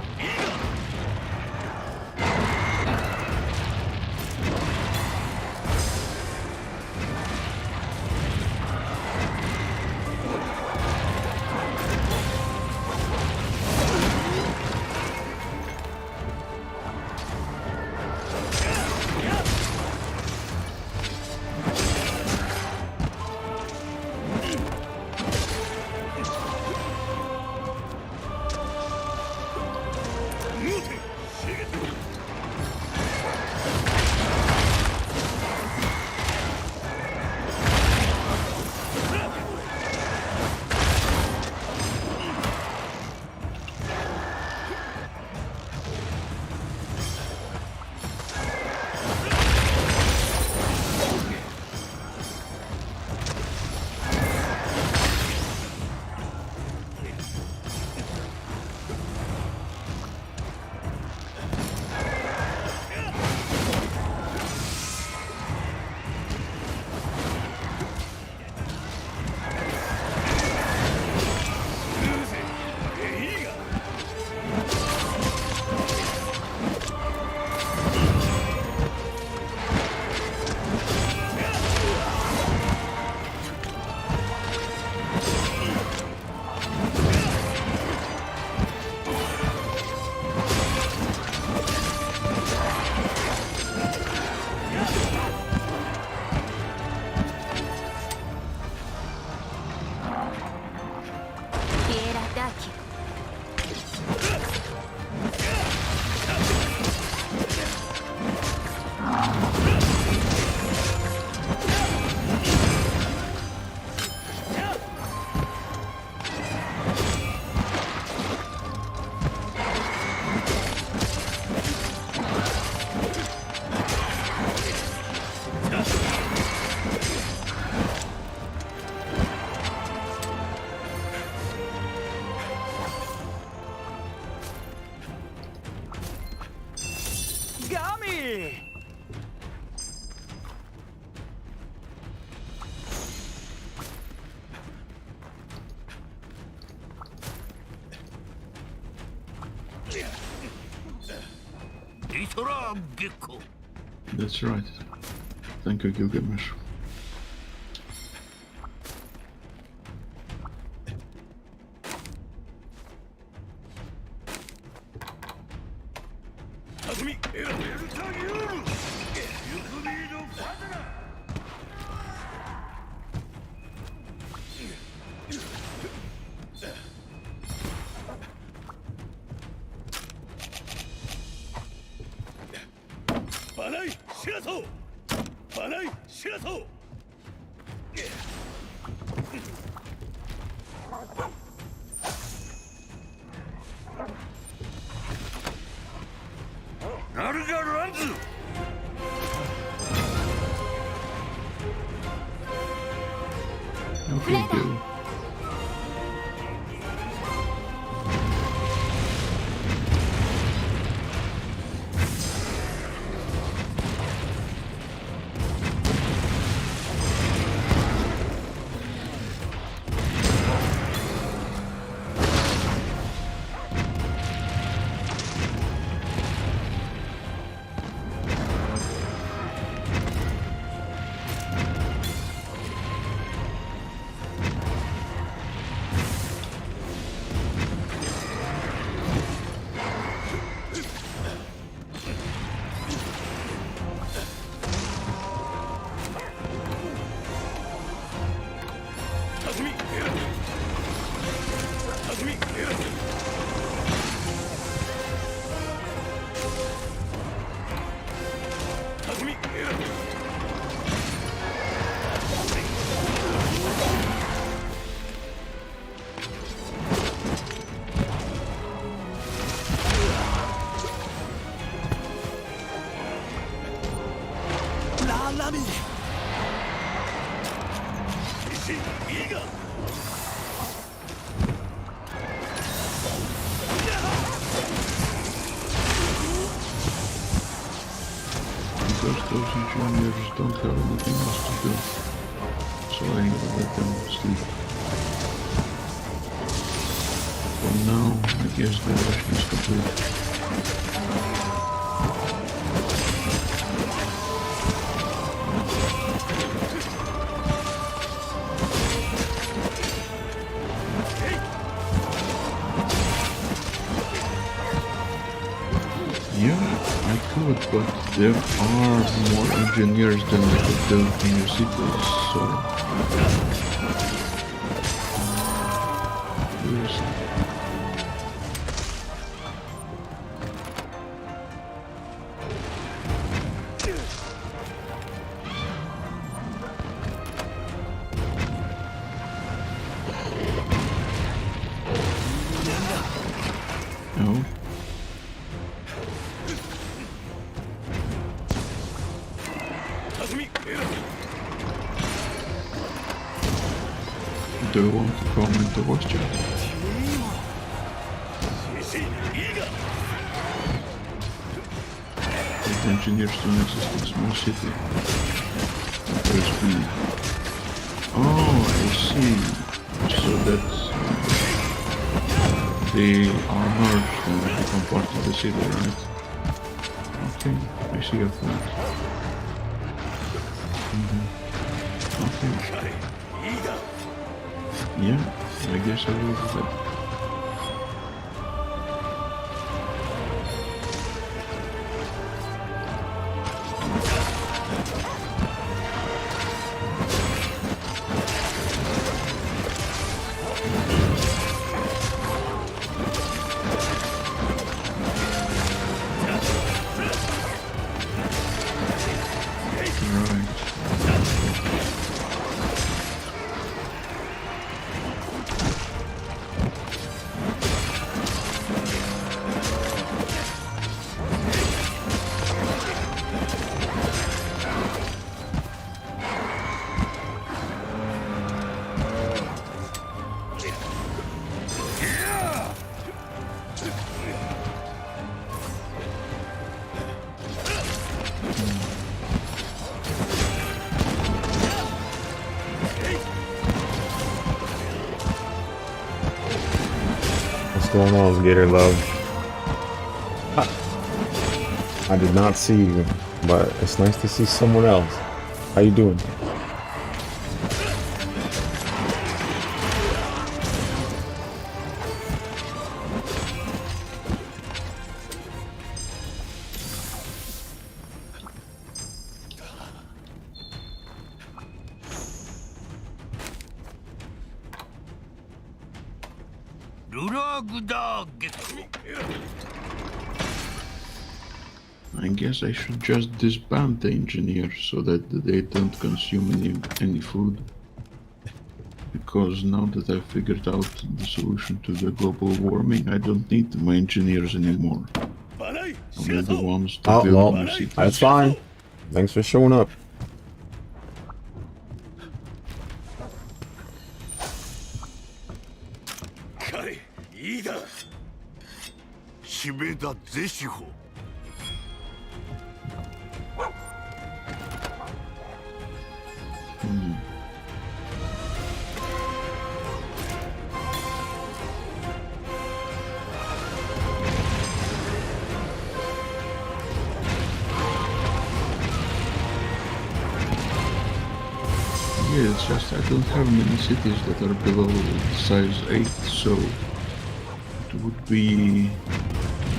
ピエラ・ダーキガミリトラーゲコ That's right. Thank you, Gilgamesh. 匠選ぶエルタギュールユクミード・ファズナババナイシラソバナイシラソナルガランズ Okay, good. Because those engineers don't have anything else to do, so I let them sleep. For now, I guess the mission is complete. Yeah, I could, but there are more engineers than I could do in your cities, so... No? Do you want to come into voice chat? The engineers don't exist in small city. There's B. Oh, I see. So that they are merged and become part of the city, right? Okay, I see your point. Okay. Yeah, I guess I will do that. What's going on, Gator Love? I did not see you, but it's nice to see someone else. How you doing? I guess I should just disband the engineers so that they don't consume any food. Because now that I've figured out the solution to the global warming, I don't need my engineers anymore. バナイ I 知ら need the そう ones to Oh, build well, new cities. that's fine. Thanks for showing up. 彼いいだ姫田ゼシホ Yeah, it's just I don't have many cities that are below size 8, so it would be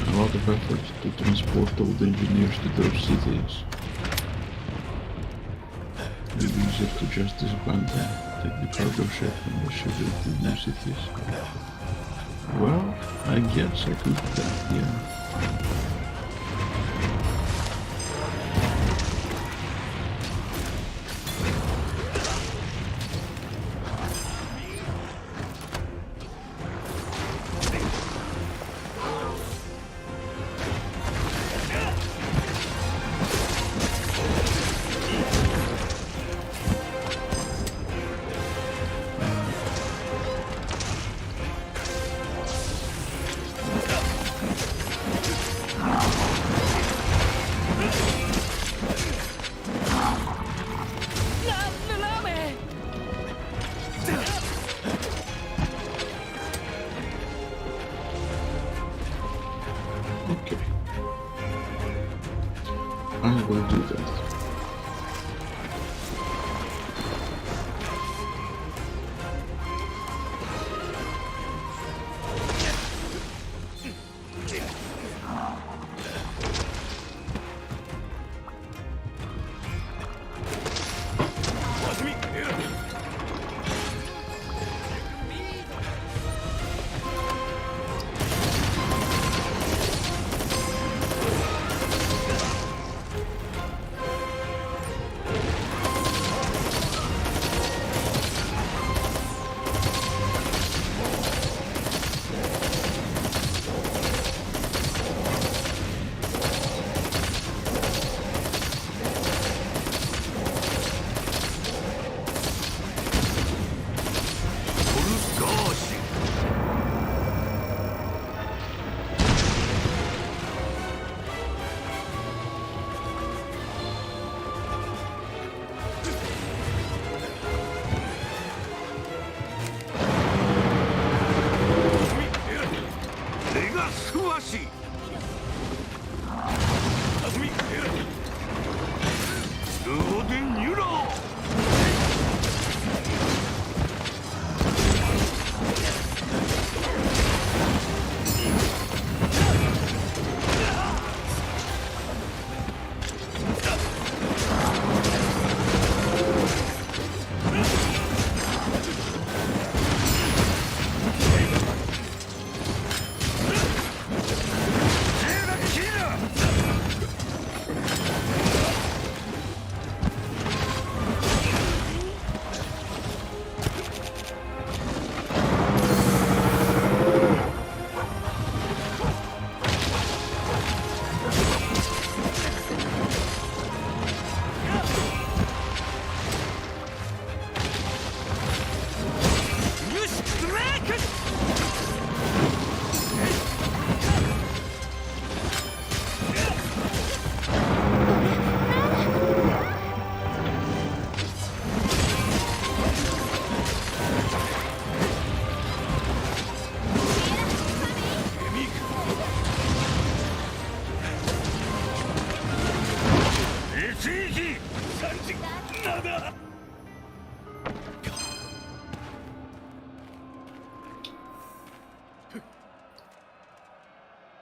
a lot of effort to transport all the engineers to those cities. It would be easier to just disband them, take the cargo ship and ship it to new cities. Well, I guess I could do that, yeah. Okay. I will do that.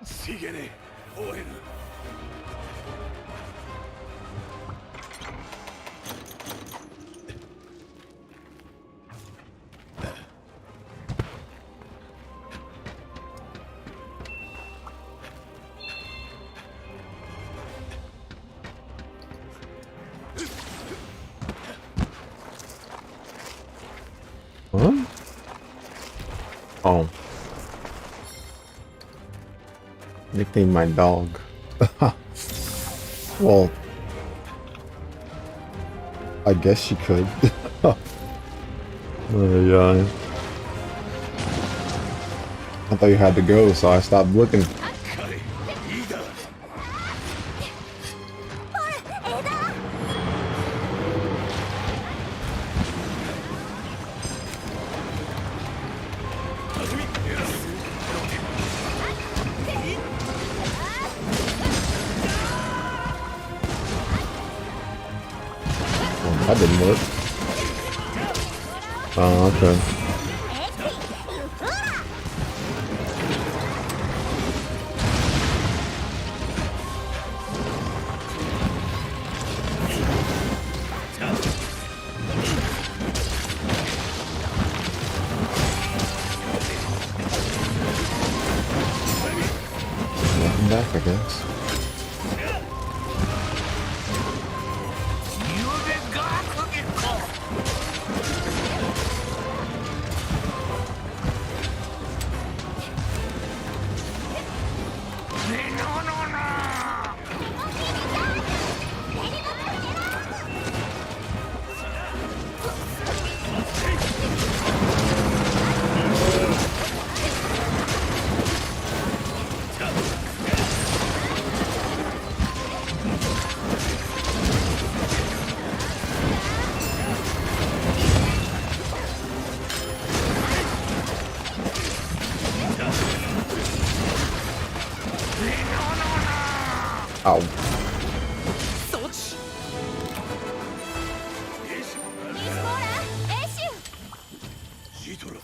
Síguele, Owen. Oh. Nickname my dog. Well, I guess you could. Yeah. I thought you had to go, so I stopped looking. 彼いいだ Oh, that didn't work. Oh, okay. Welcome back, I guess. Ow. シートラ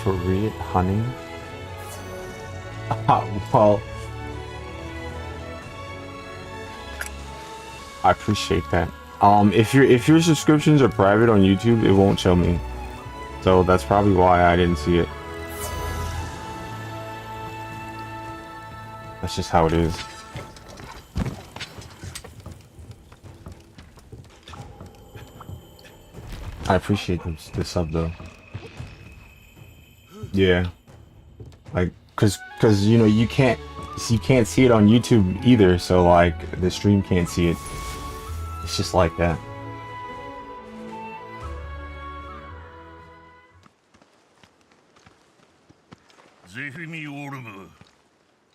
Korean honey? Well, I appreciate that. If your subscriptions are private on YouTube, it won't show me. So that's probably why I didn't see it. That's just how it is. I appreciate the sub though. Yeah, like cause you know you can't see it on YouTube either, so like the stream can't see it. It's just like that. Zephyr Orm,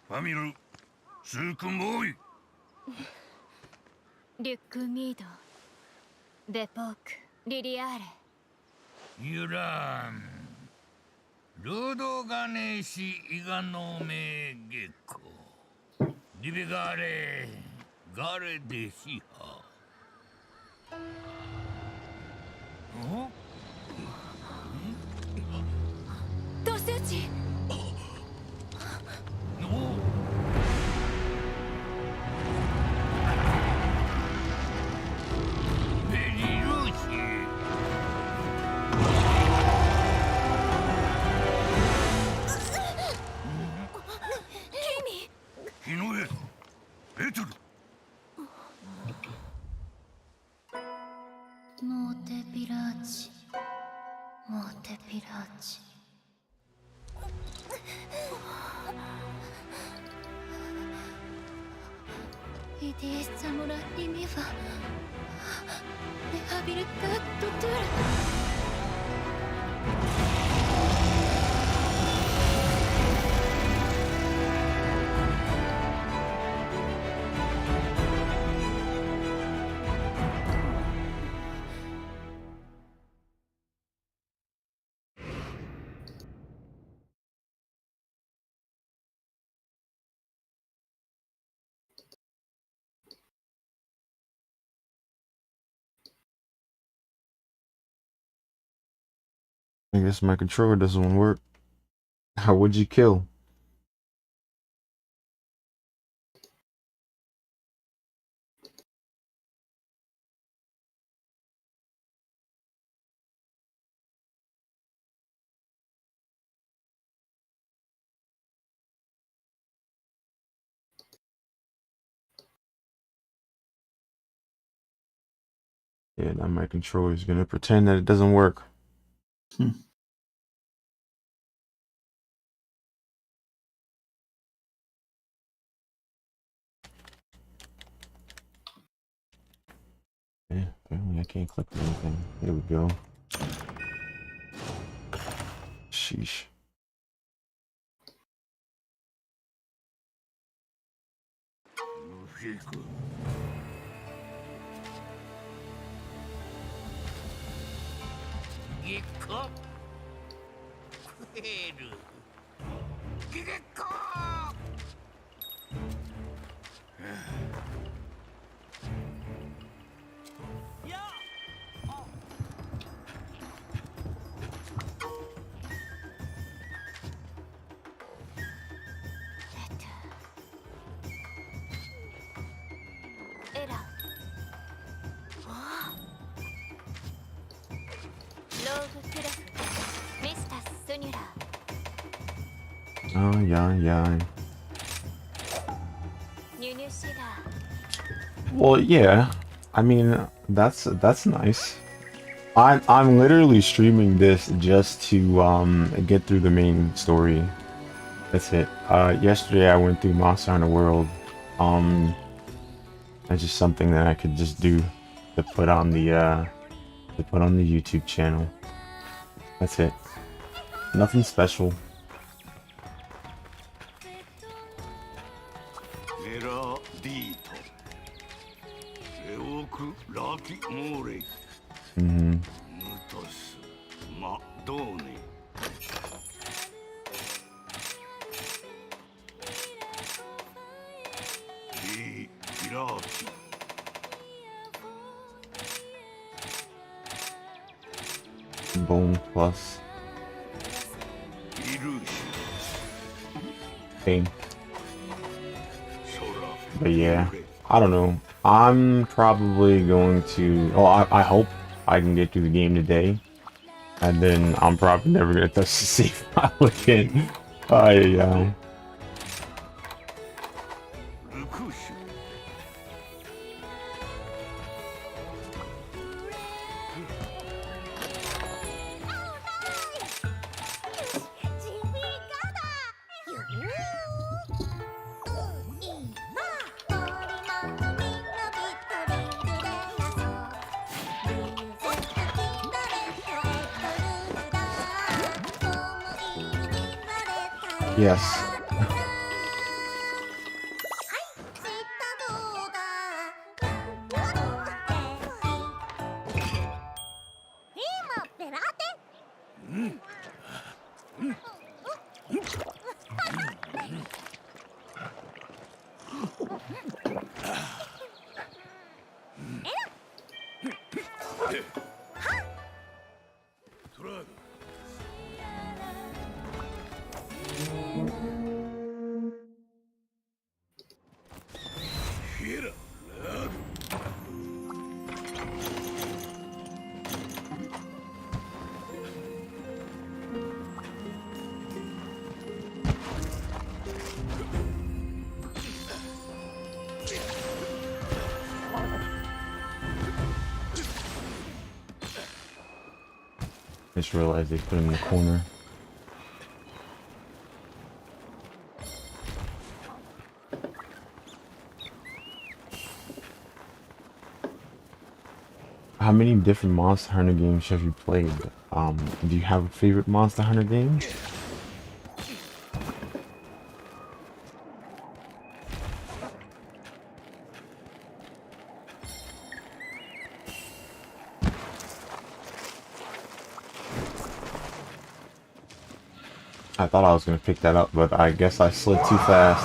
Familu, Sukumoy. リュックミードベポークリリアーレ Yuran. Ludo Ganeshi Iganome Gecko. Divigare Gare de Shiha. Oh? ドスチ No. Belirushi. 日の絵エトル モーテピラーチモーテピラーチイディサムラリミファレハビリタットトゥル I guess my controller doesn't work. How would you kill? Yeah, now my controller is gonna pretend that it doesn't work. Yeah, apparently I can't click anything. There we go. Sheesh. Era. Rogue Craft. Mr. Sunura. Oh yeah. Nunushida. Well, yeah. I mean, that's nice. I'm literally streaming this just to get through the main story. That's it. Yesterday I went through Monster Hunter World. That's just something that I could just do to put on the YouTube channel. That's it. Nothing special. エラー D とレオク・ラキ・モーレイ Mm-hmm. ムトス・マ・ドーネ リ・キラーキ Bone plus イルーシ pain. ュソラ But yeah, I don't know. I'm probably going to. Oh, I hope I can get through the game today, and then I'm probably never gonna touch the save file again. I ルクーシュ yes. I just realized they put him in the corner. How many different Monster Hunter games have you played? Do you have a favorite Monster Hunter game? I thought I was gonna pick that up, but I guess I slid too fast.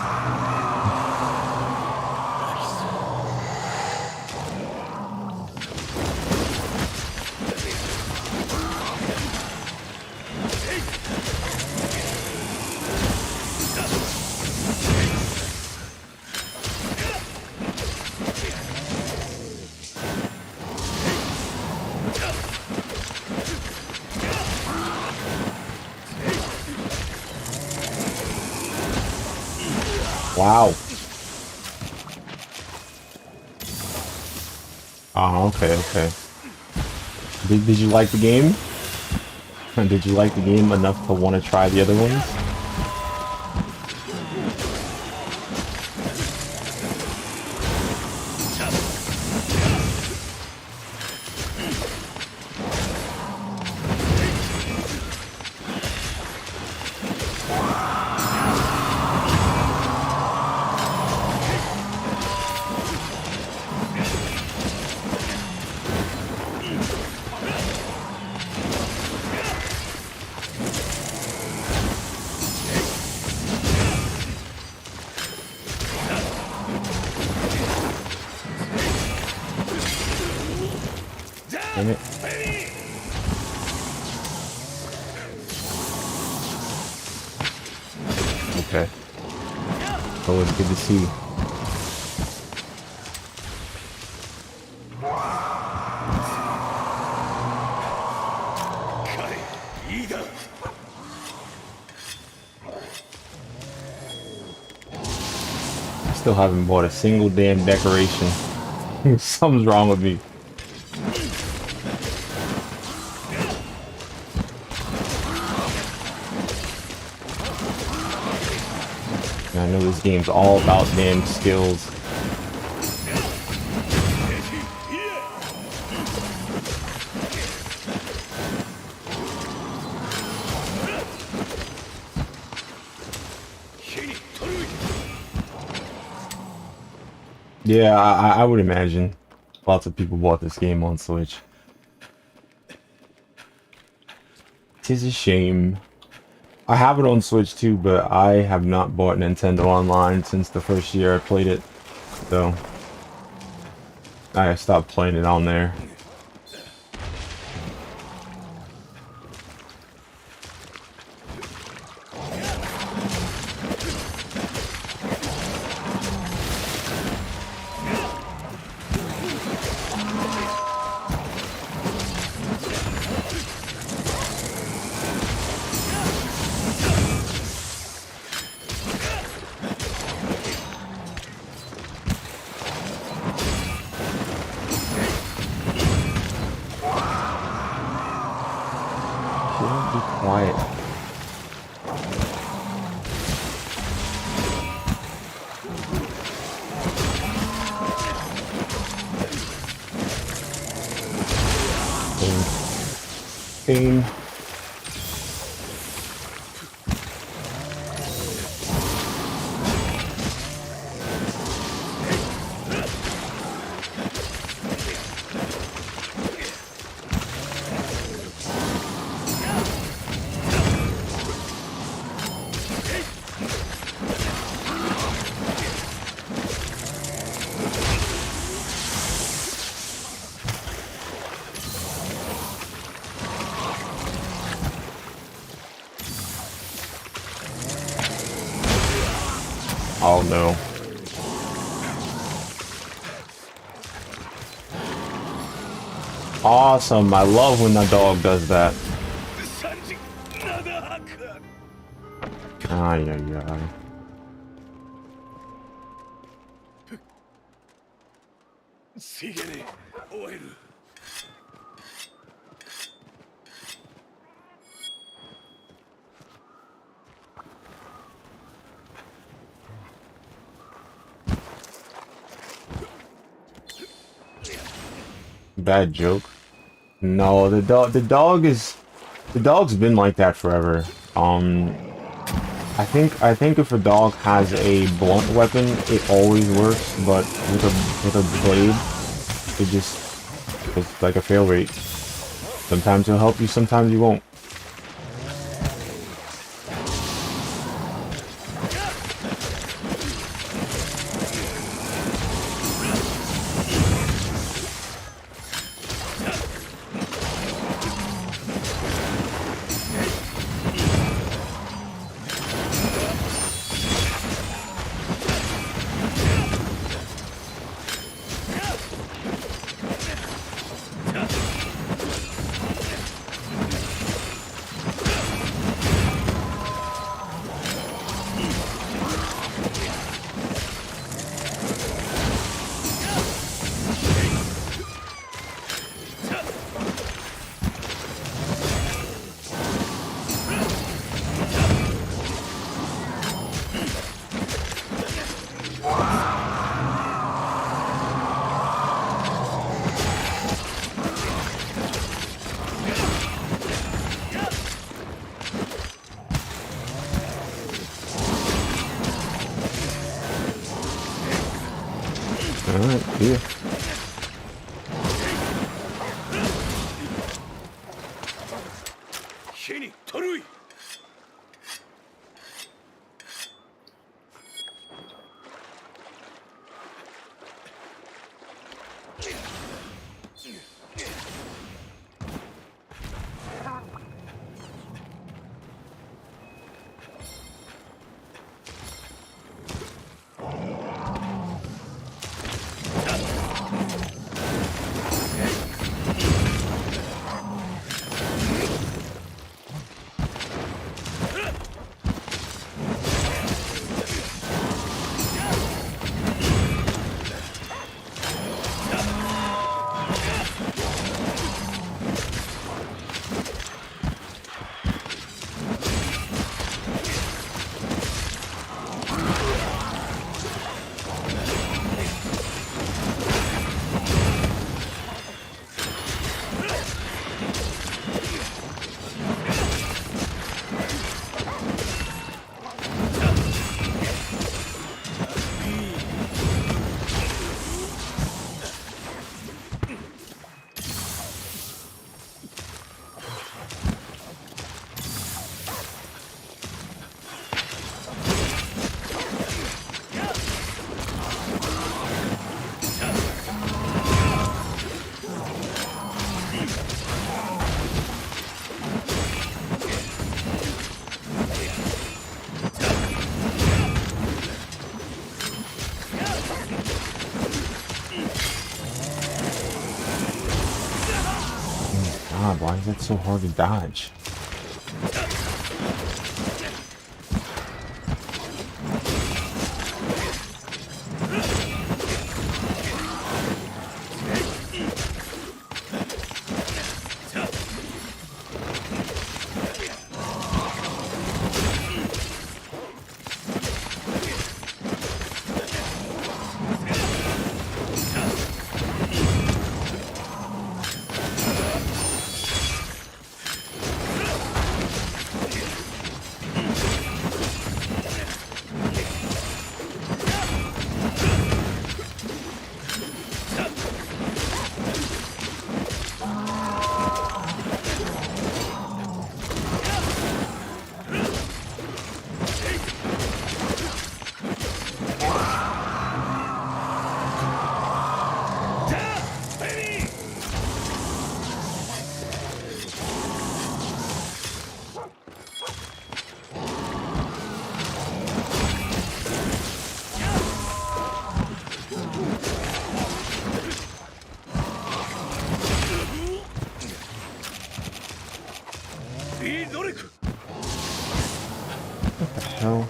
Wow. Oh, okay. Did you like the game? Did you like the game enough to want to try the other ones? Damn it. Okay. Always good to see. Still haven't bought a single damn decoration. Something's wrong with me. I know this game's all about damn skills. Yeah, I would imagine lots of people bought this game on Switch. Tis a shame. I have it on Switch too, but I have not bought Nintendo Online since the first year I played it. So I stopped playing it on there. Be quiet. Pain. Oh no. Awesome. I love when the dog does that. Ay, ay, ay. Bad joke. No, the dog's been like that forever. I think if a dog has a blunt weapon, it always works, but with a blade, it's like a fail rate. Sometimes it'll help you, sometimes you won't. Alright, yeah. Kenny, Torui! God, why is it so hard to dodge? What the hell?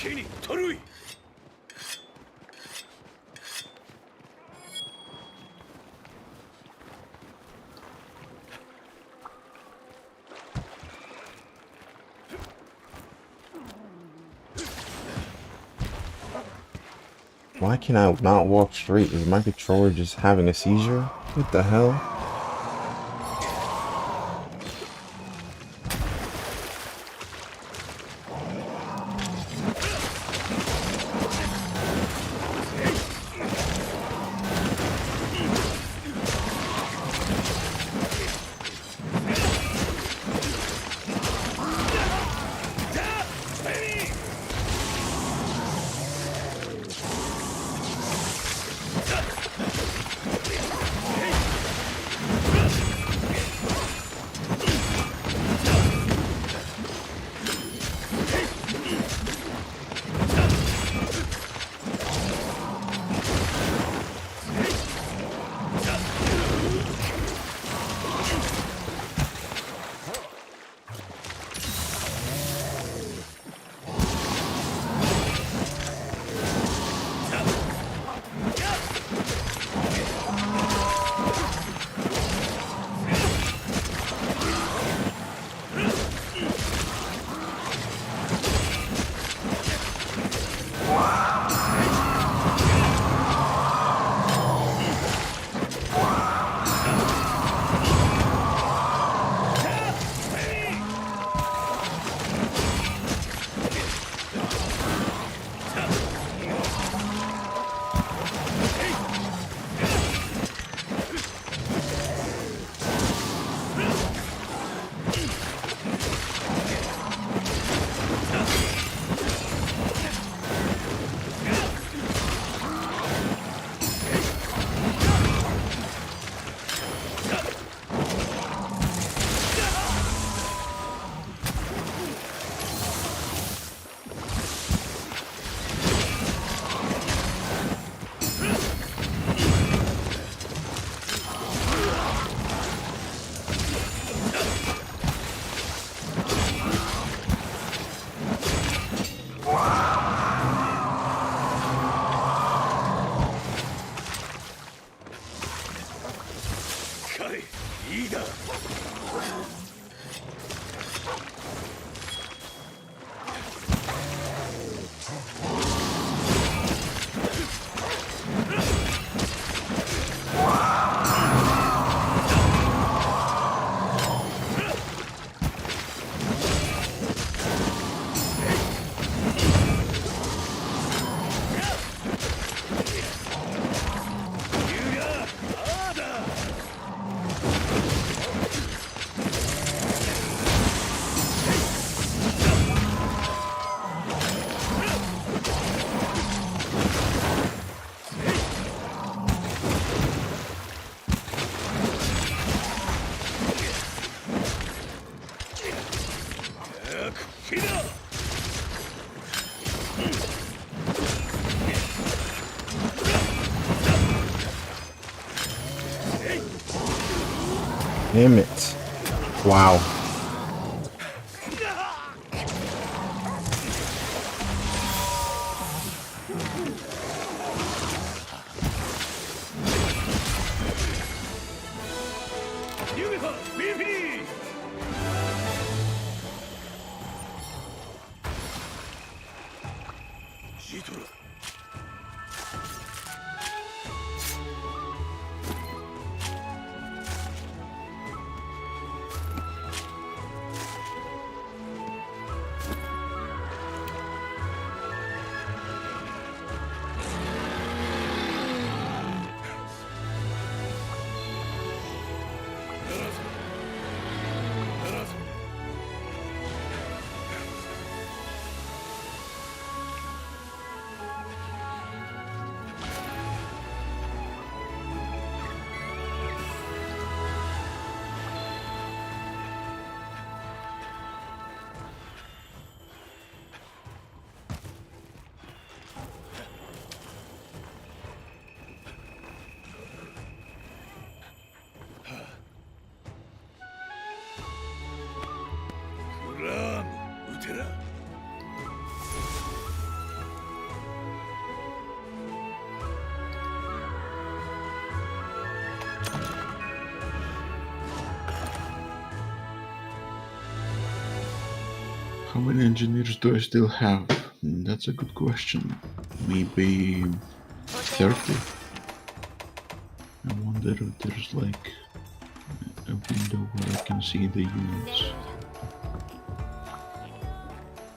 Kenny, Torui! Why can I not walk straight? Is my controller just having a seizure? What the hell? ダークフィラー Damn it. Wow. How many engineers do I still have? That's a good question. Maybe 30? I wonder if there's like a window where I can see the units.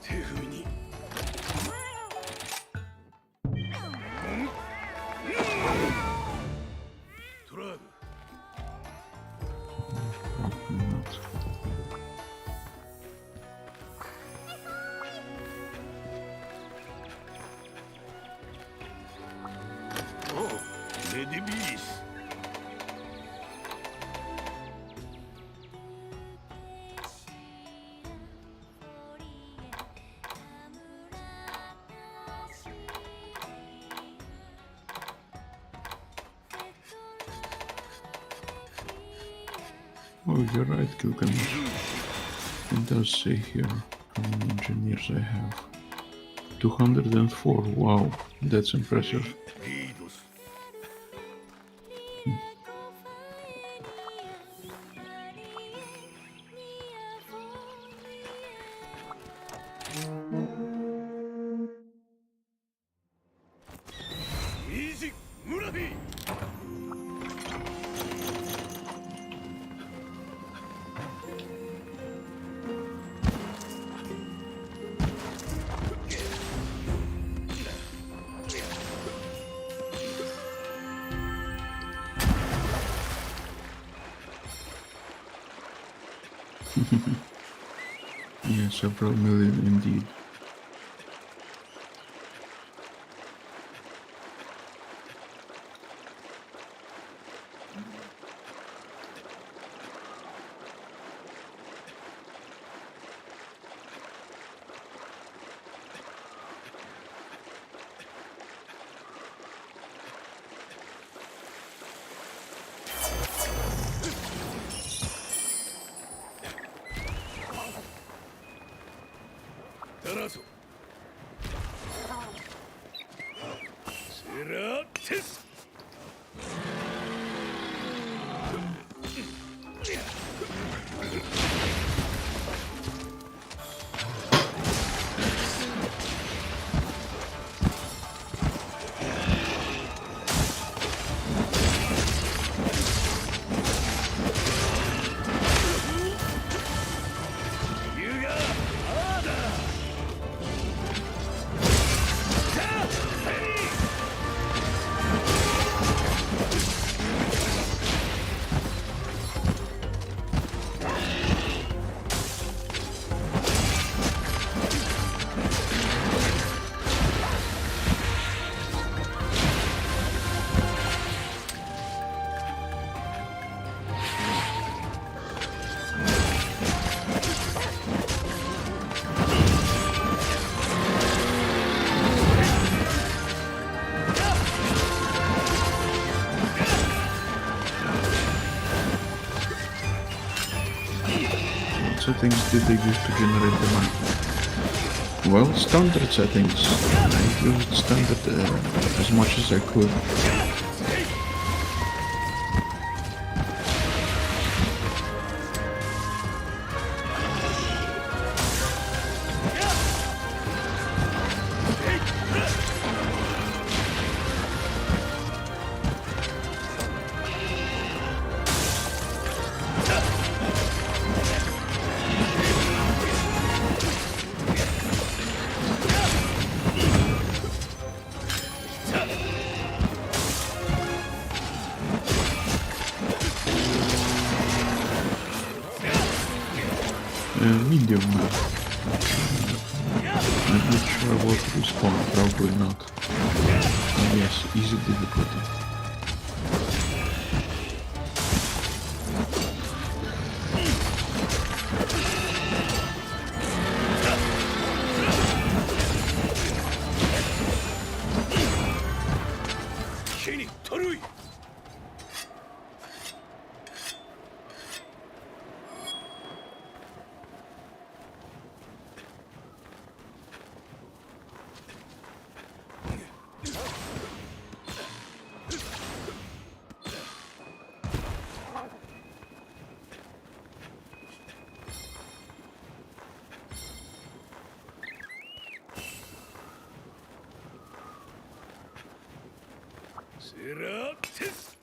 手踏みにトラーグ Probably not. おうレディビース Oh, you're right, Gilgamesh. It does say here how many engineers I have. 204. Wow, that's impressive. リードス イージムラフィー Yeah, several million indeed. Tarazo. Seratis. Yuga, Ada. Ja, hey. settings did they use to generate the map? Well, standard settings. I used standard as much as I could. Medium map. I'm not sure what to spawn, probably not. Oh yes, easy difficulty. Kenny, Torui! Serapis!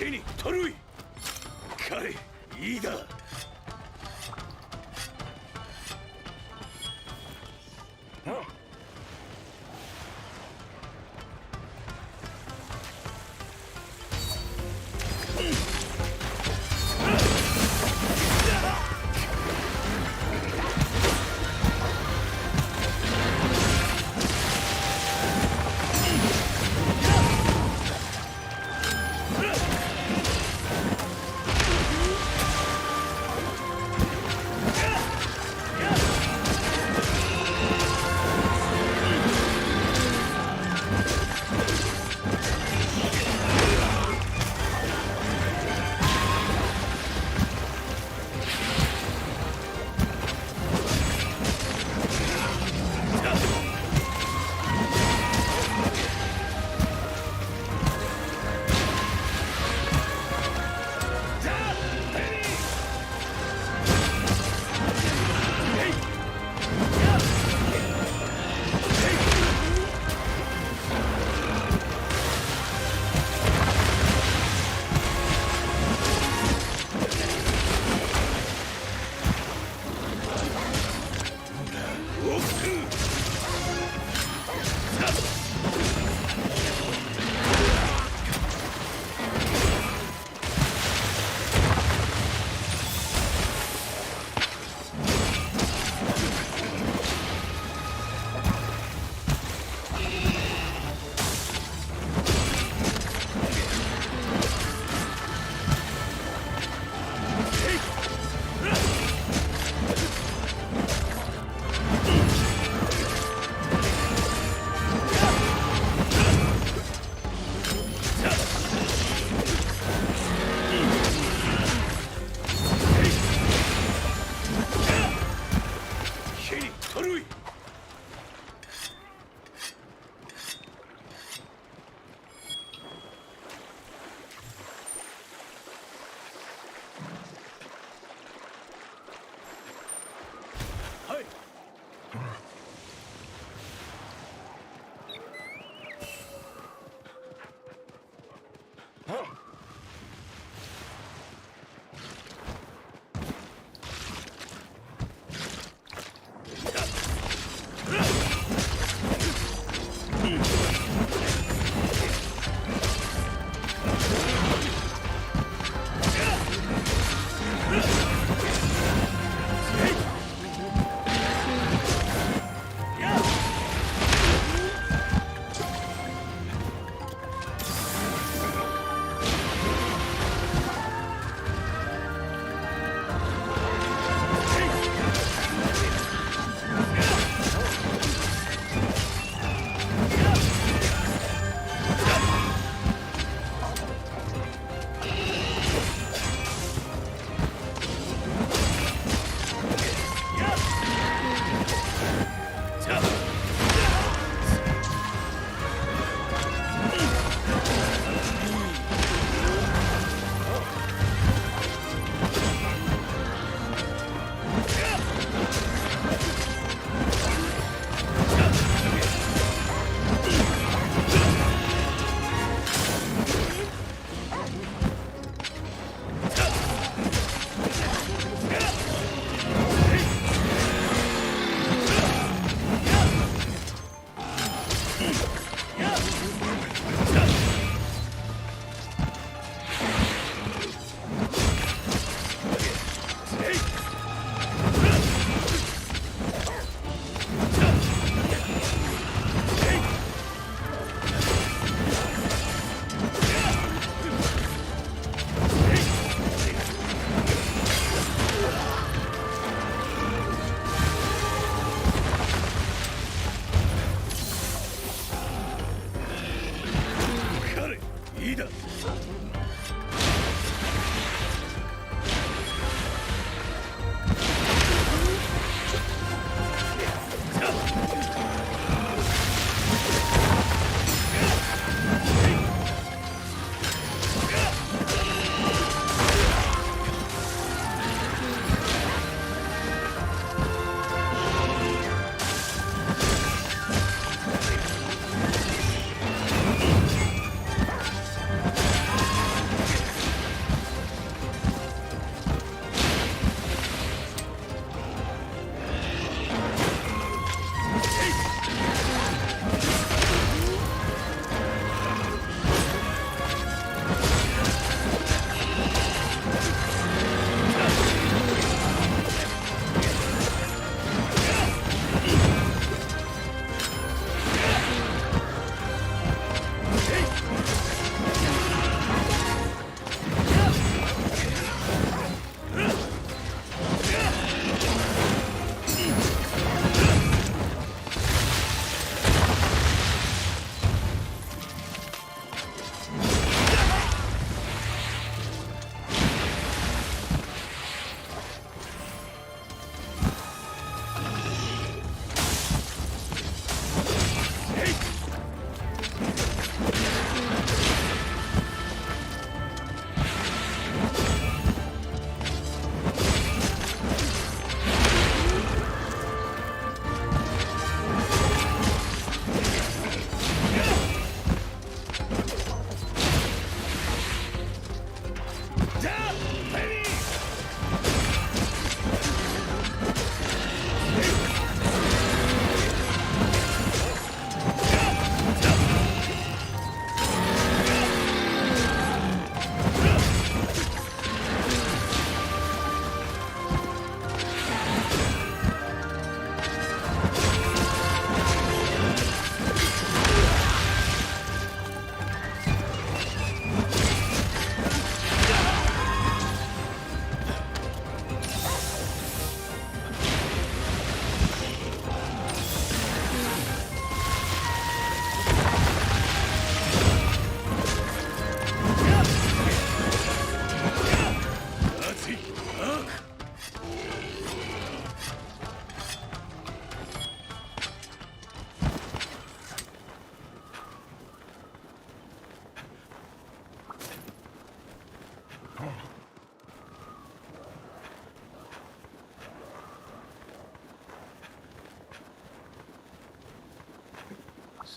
手に取るい。彼いいだ。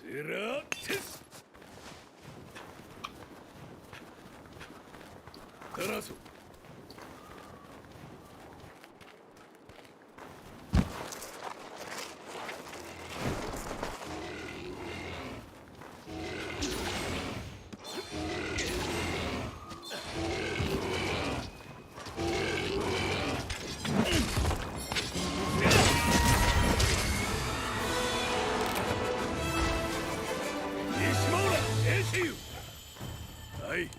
セラテスタラソ西モーラエシユはい。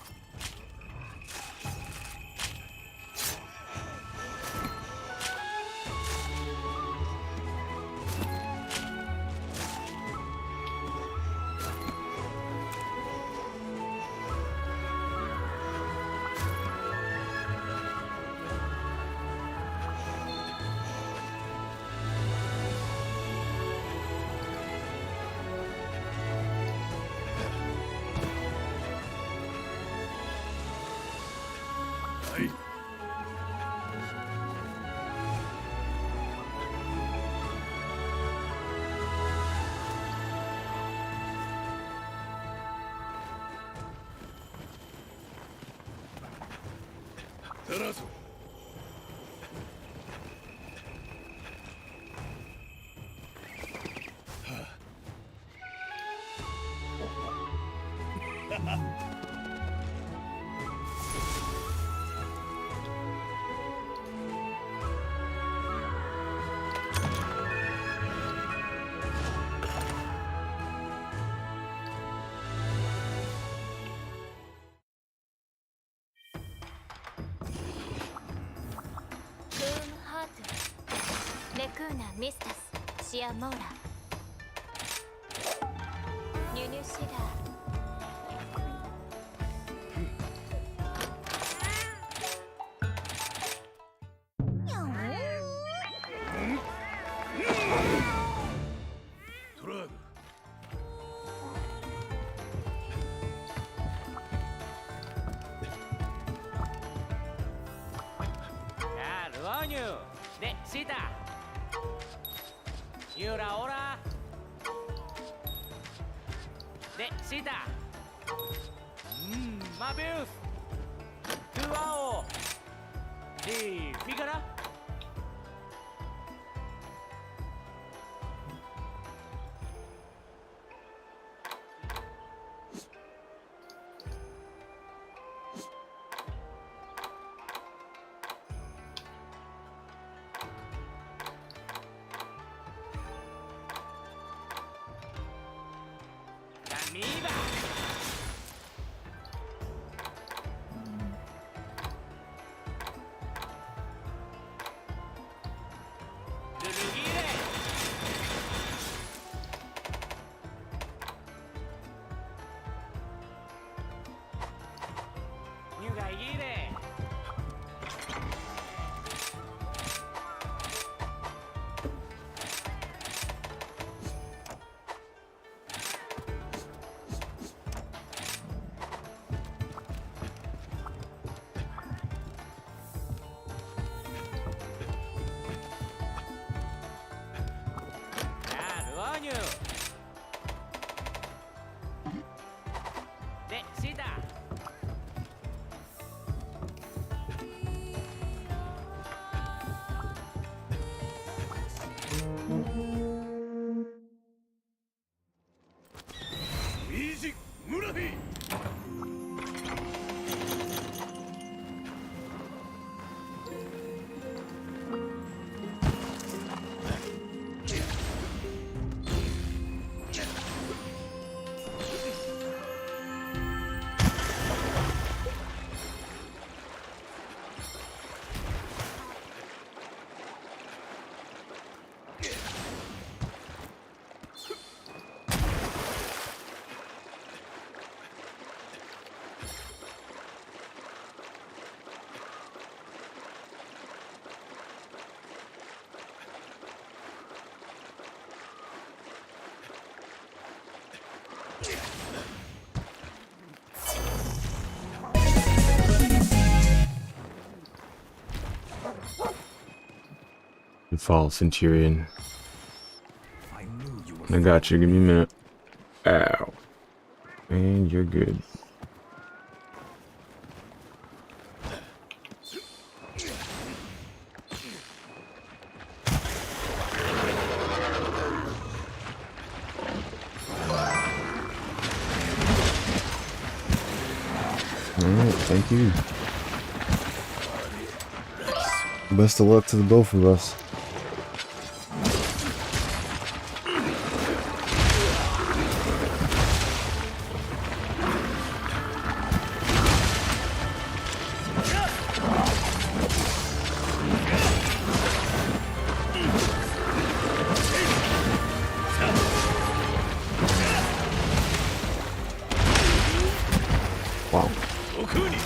はい。タラソクームハートレクーナミスタスシアモーラニュニュシダトラーグルアーニューでシータユラオラでシータマビウストゥアオでフィガラミーバルルギーレニュガイギーレルアーニューでシータミージムラフィFall Centurion. I knew you were I got you. Give me a minute. Ow. And you're good. Alright, thank you. Best of luck to the both of us. Wow. 奥に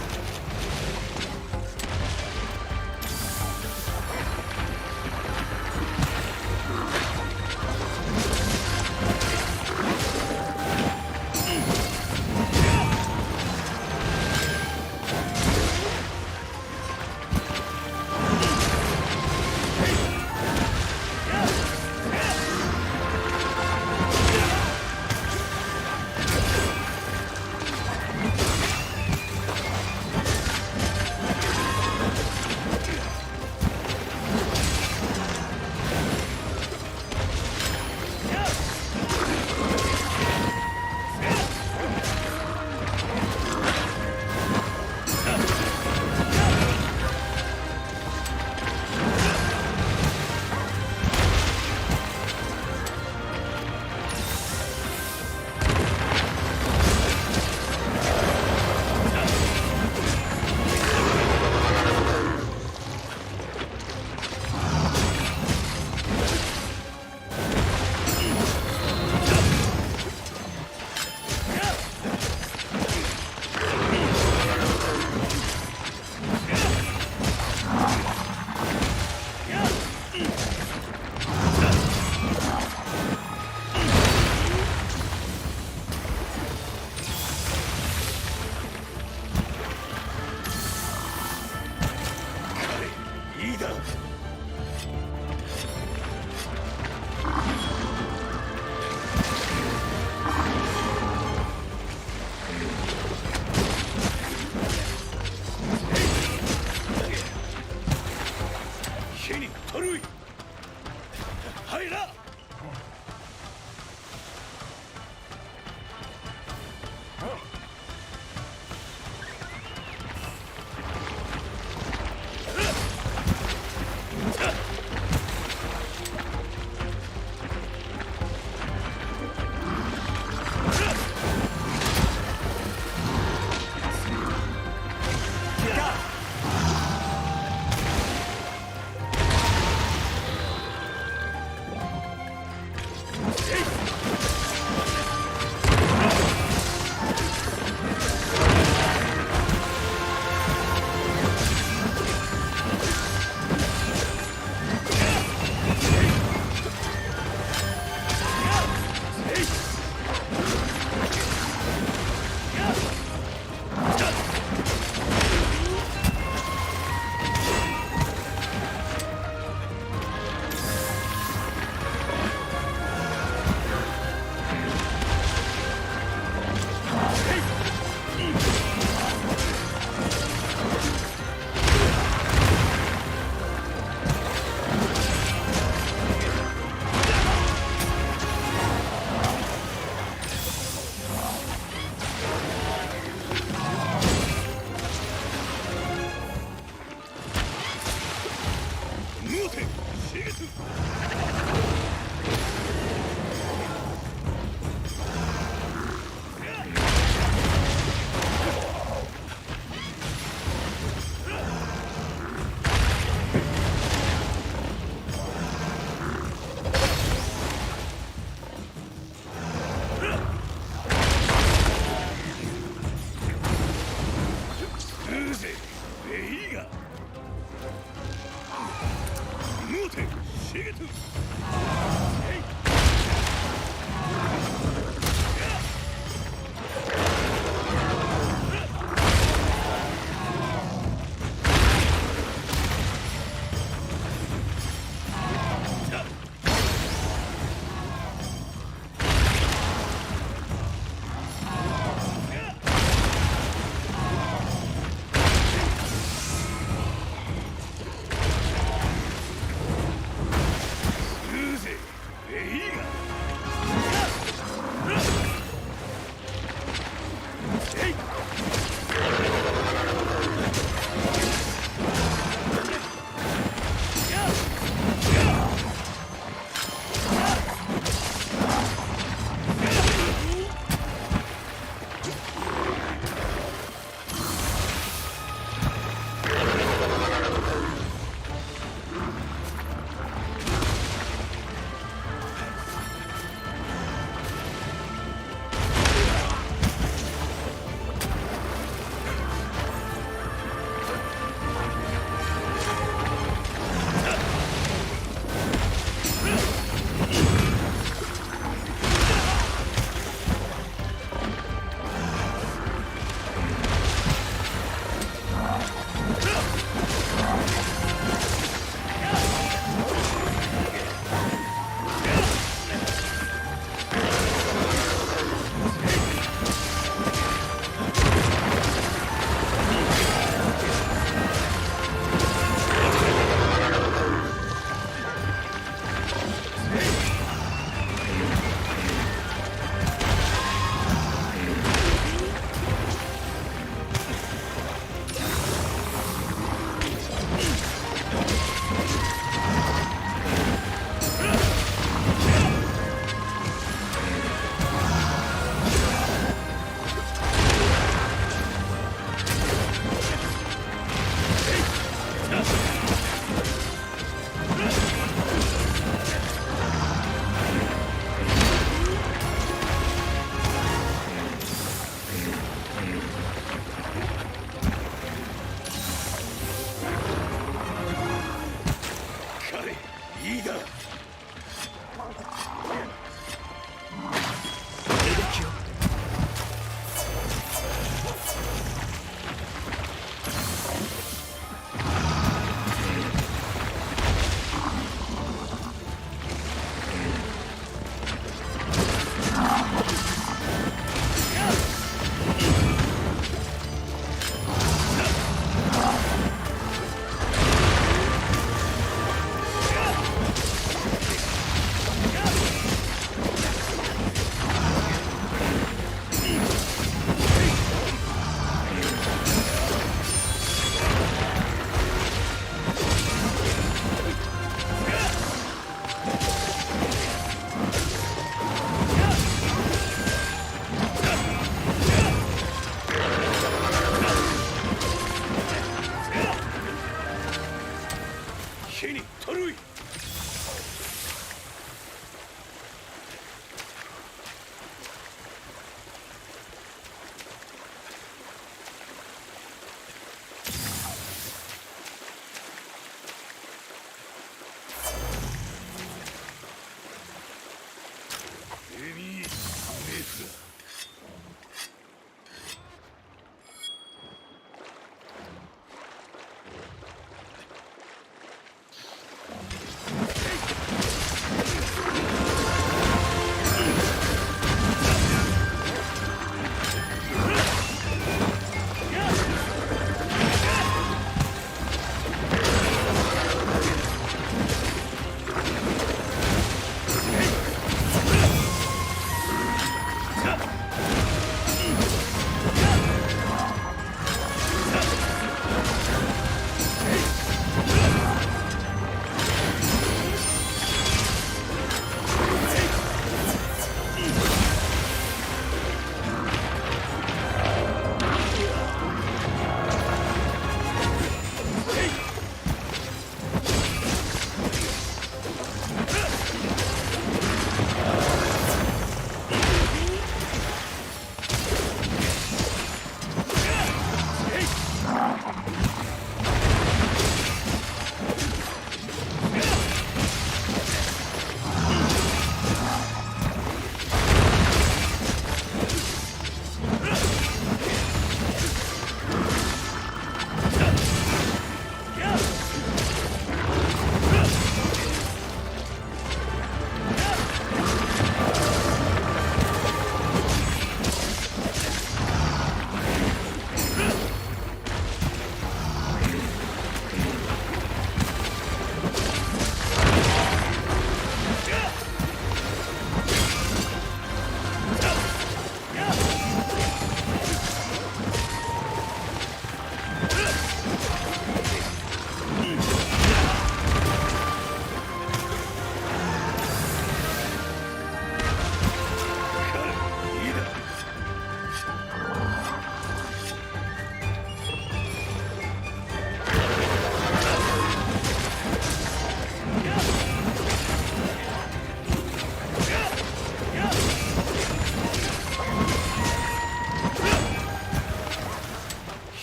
Alright,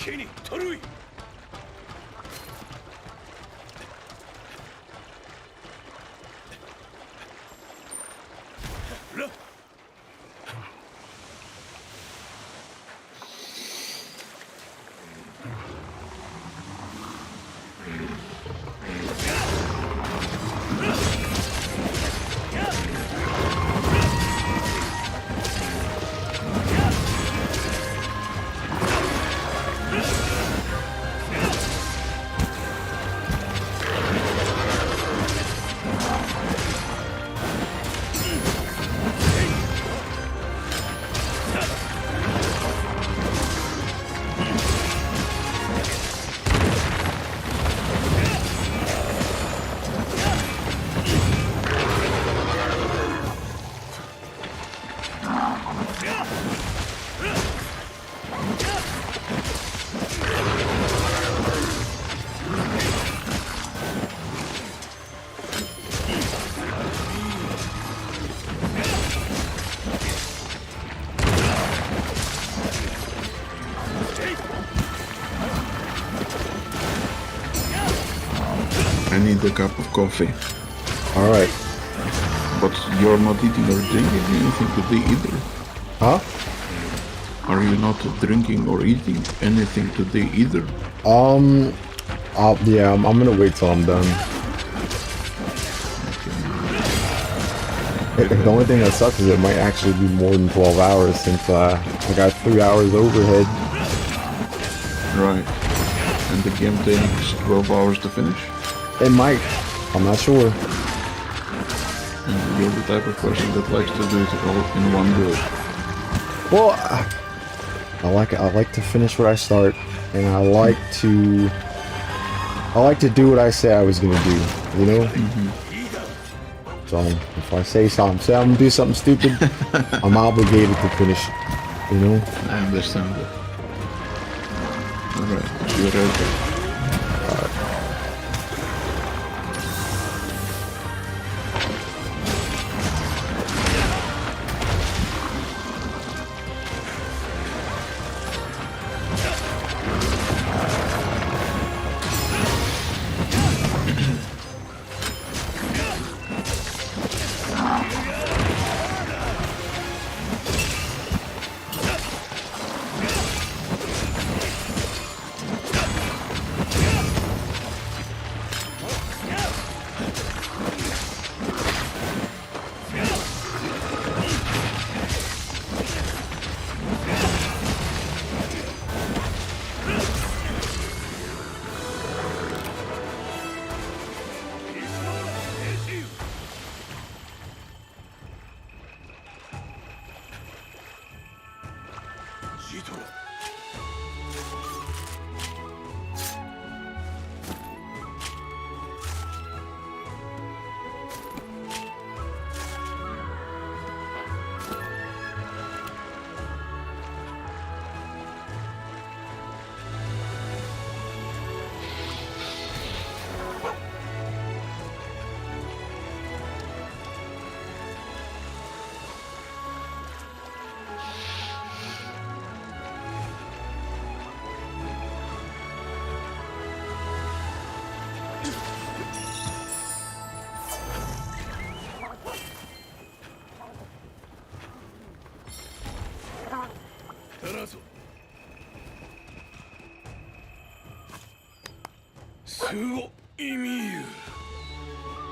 手に取るい。ら I need a cup of coffee. All right. But you're not eating or drinking anything today either. Huh? Are you not drinking or eating anything today either? Yeah, I'm gonna wait till I'm done. The only thing that sucks is it might actually be more than 12 hours since I got 3 hours overhead. Right. And the game takes 12 hours to finish? It might. I'm not sure. And you're the type of person that likes to do it all in one go. Well, I like to finish what I start, and I like to do what I say I was gonna do. You know. So if I say I'm gonna do something stupid, I'm obligated to finish it. You know. I understand that. Alright, you're ready.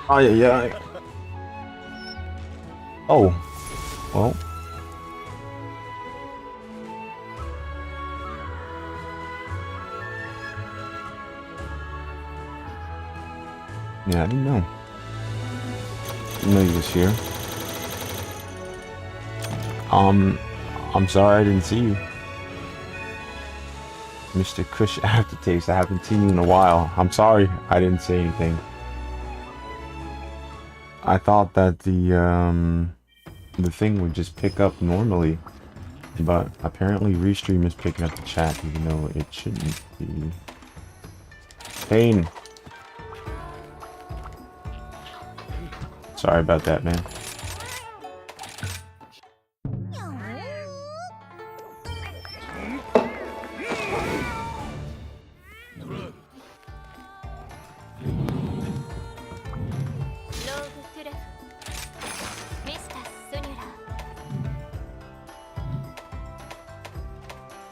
Oh yeah. Oh, well. Yeah, I didn't know. Didn't know he was here. I'm sorry I didn't see you. Mr. Kush Aftertaste, I haven't seen you in a while. I'm sorry I didn't say anything. I thought that the thing would just pick up normally, but apparently Restream is picking up the chat even though it shouldn't be. Pain. Sorry about that, man.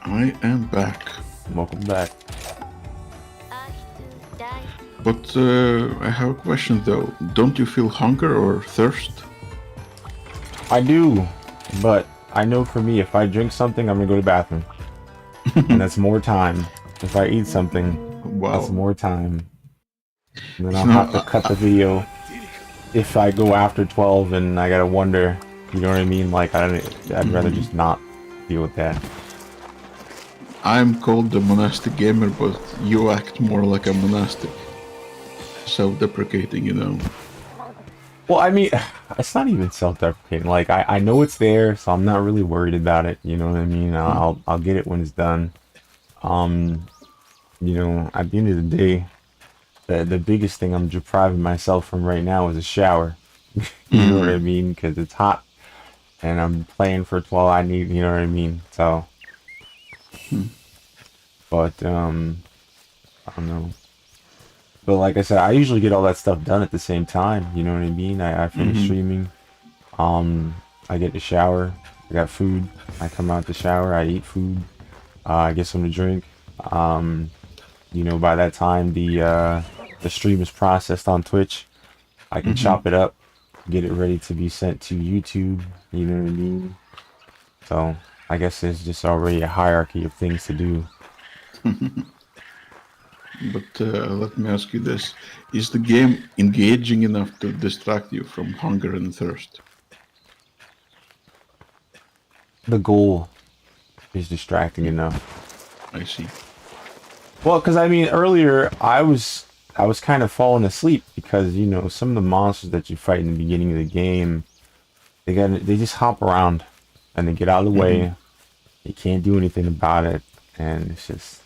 I am back. Welcome back. But I have a question though. Don't you feel hunger or thirst? I do, but I know for me, if I drink something, I'm gonna go to the bathroom. And that's more time. If I eat something, that's Wow. more time. And then I'll No, have to cut the video if I go after 12 and I gotta wonder, you know what I mean? Like, I'd rather just not deal with that. I'm called the monastic gamer, but you act more like a monastic. Self-deprecating, you know. Well, I mean, it's not even self-deprecating. Like, I know it's there, so I'm not really worried about it. You know what I mean? I'll get it when it's done. You know, at the end of the day, the biggest thing I'm depriving myself from right now is a shower. You know what I mean? Because it's hot, and I'm playing for 12. I need, you know what I mean? So, but I don't know. But like I said, I usually get all that stuff done at the same time. You know what I mean? I finish streaming. I get to shower. I got food. I come out the shower. I eat food. I get something to drink. You know, by that time the stream is processed on Twitch. I can chop it up, get it ready to be sent to YouTube. You know what I mean? So I guess there's just already a hierarchy of things to do. But let me ask you this. Is the game engaging enough to distract you from hunger and thirst? The goal is distracting enough. I see. Well, because I mean, earlier I was kind of falling asleep because, you know, some of the monsters that you fight in the beginning of the game, they just hop around and they get out of the way. You can't do anything about it, and it's just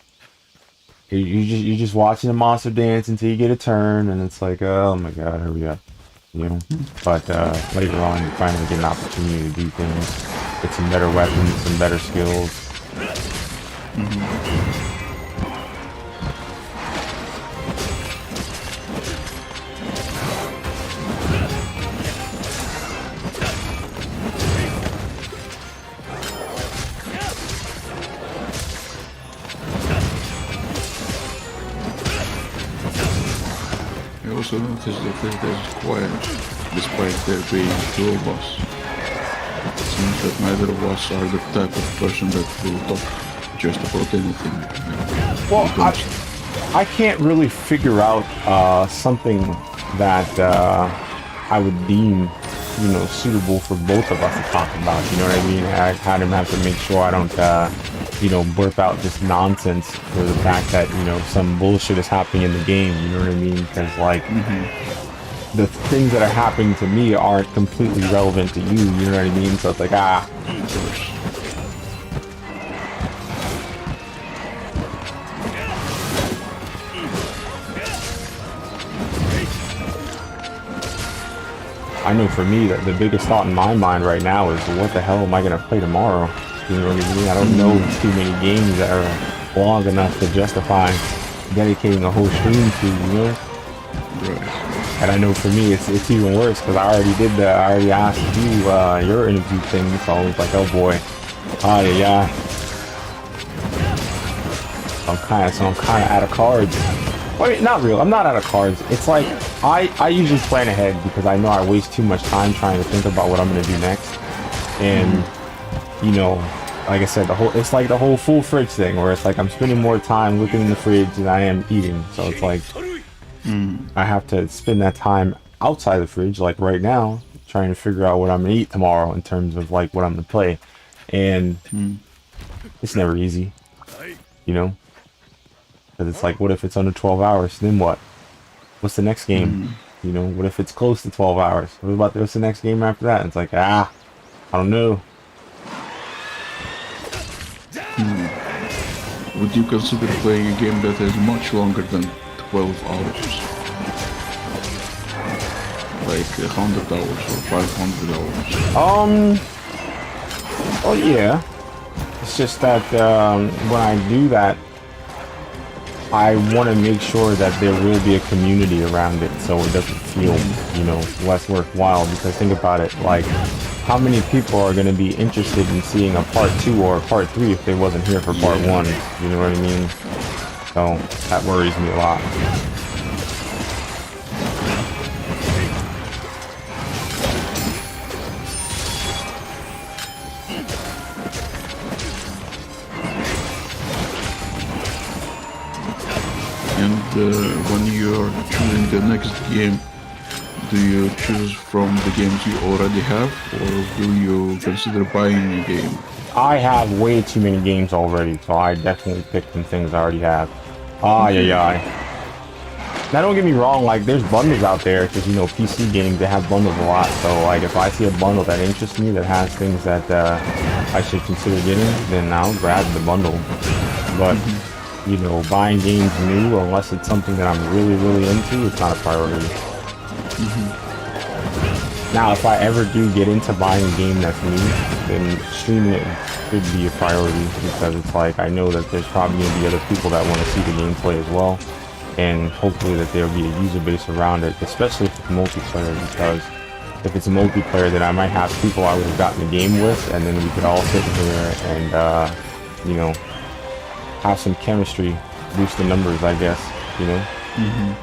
you're just watching the monster dance until you get a turn, and it's like, oh my god, hurry up, you know. But later on, you finally get an opportunity to do things, get some better weapons, some better skills. I also noticed that there's quiet, despite there being two of us. It seems that neither of us are the type of person that will talk just about anything. Well, I can't really figure out something that I would deem, you know, suitable for both of us to talk about. You know what I mean? I kind of have to make sure I don't, you know, burp out just nonsense for the fact that, you know, some bullshit is happening in the game. You know what I mean? Because, like, the things that are happening to me aren't completely relevant to you. You know what I mean? So it's like, Of course. I know for me that the biggest thought in my mind right now is, what the hell am I going to play tomorrow? You know what I mean? I don't know too many games that are long enough to justify dedicating a whole stream to, you know? Right. And I know for me it's even worse because I already asked you your interview thing, so I was like, oh boy. Yeah. I'm kind of out of cards. Wait, not real. I'm not out of cards. It's like I usually plan ahead because I know I waste too much time trying to think about what I'm gonna do next. And you know, like I said, it's like the whole full fridge thing where it's like I'm spending more time looking in the fridge than I am eating. So it's like I have to spend that time outside the fridge, like right now, trying to figure out what I'm gonna eat tomorrow in terms of like what I'm gonna play. And it's never easy, you know. Because it's like, what if it's under 12 hours? Then what? What's the next game? You know, what if it's close to 12 hours? What's the next game after that? And it's like, I don't know. Would you consider playing a game that is much longer than 12 hours? Like 100 hours or 500 hours? Oh yeah. It's just that when I do that, I want to make sure that there will be a community around it so it doesn't feel, you know, less worthwhile. Because think about it, like, how many people are going to be interested in seeing a part 2 or a part 3 if they wasn't here for part 1? You know what I mean? So that worries me a lot. And when you're choosing the next game, do you choose from the games you already have, or will you consider buying a game? I have way too many games already, so I definitely pick some things I already have. Yeah. Now don't get me wrong, like there's bundles out there, because you know PC games, they have bundles a lot. So like if I see a bundle that interests me, that has things that I should consider getting, then I'll grab the bundle. But you know, buying games new, unless it's something that I'm really into, it's not a priority. Now, if I ever do get into buying a game that's new, then streaming it could be a priority, because it's like I know that there's probably going to be other people that want to see the gameplay as well, and hopefully that there'll be a user base around it, especially if it's multiplayer, because if it's a multiplayer, then I might have people I would have gotten the game with, and then we could all sit here and, you know, have some chemistry, boost the numbers, I guess, you know?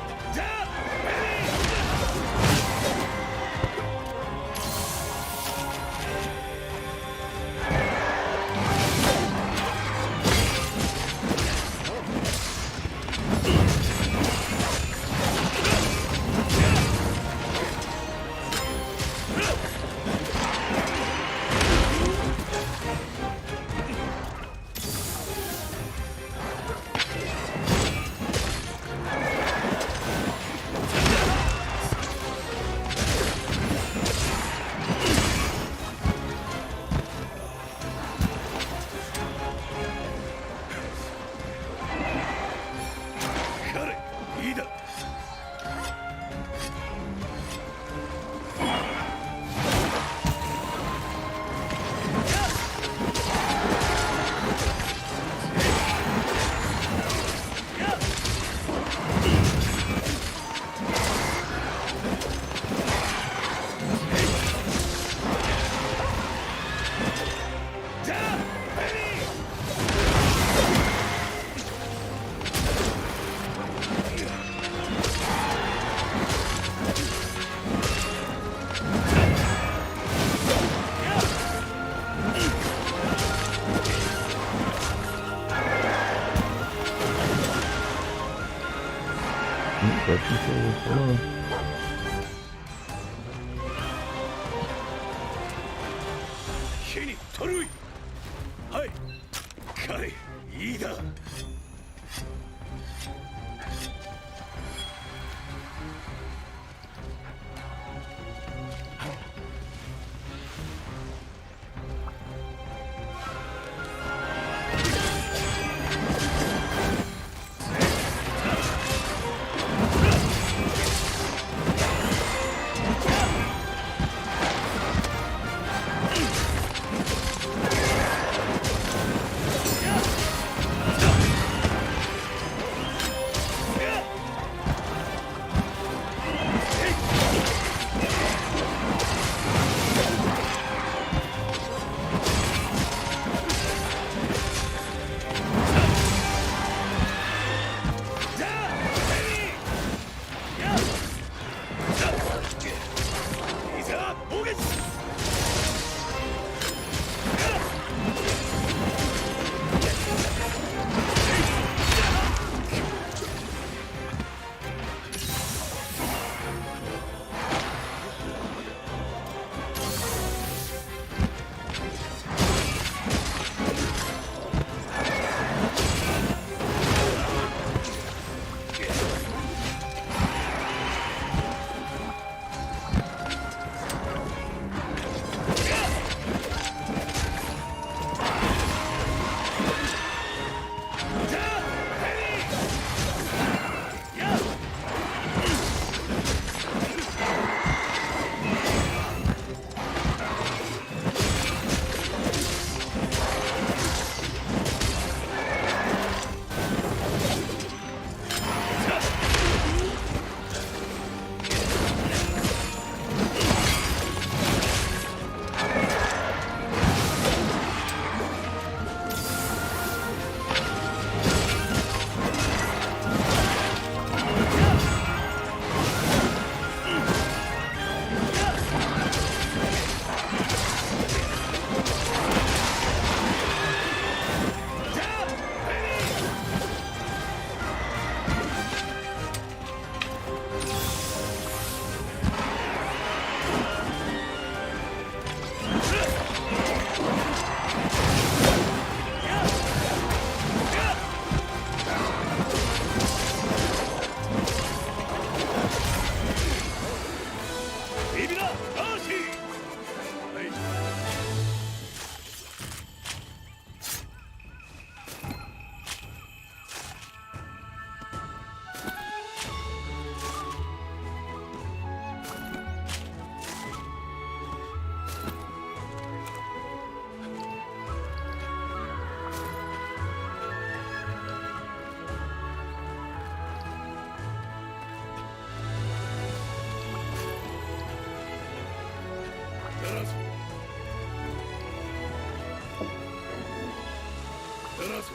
ぞ。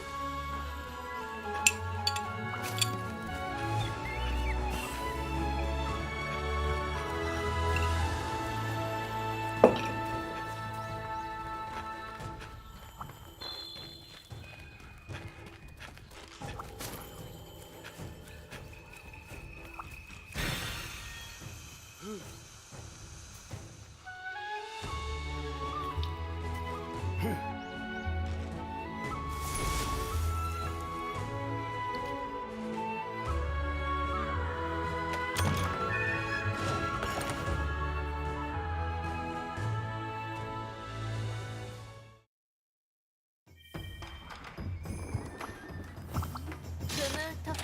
クムートフ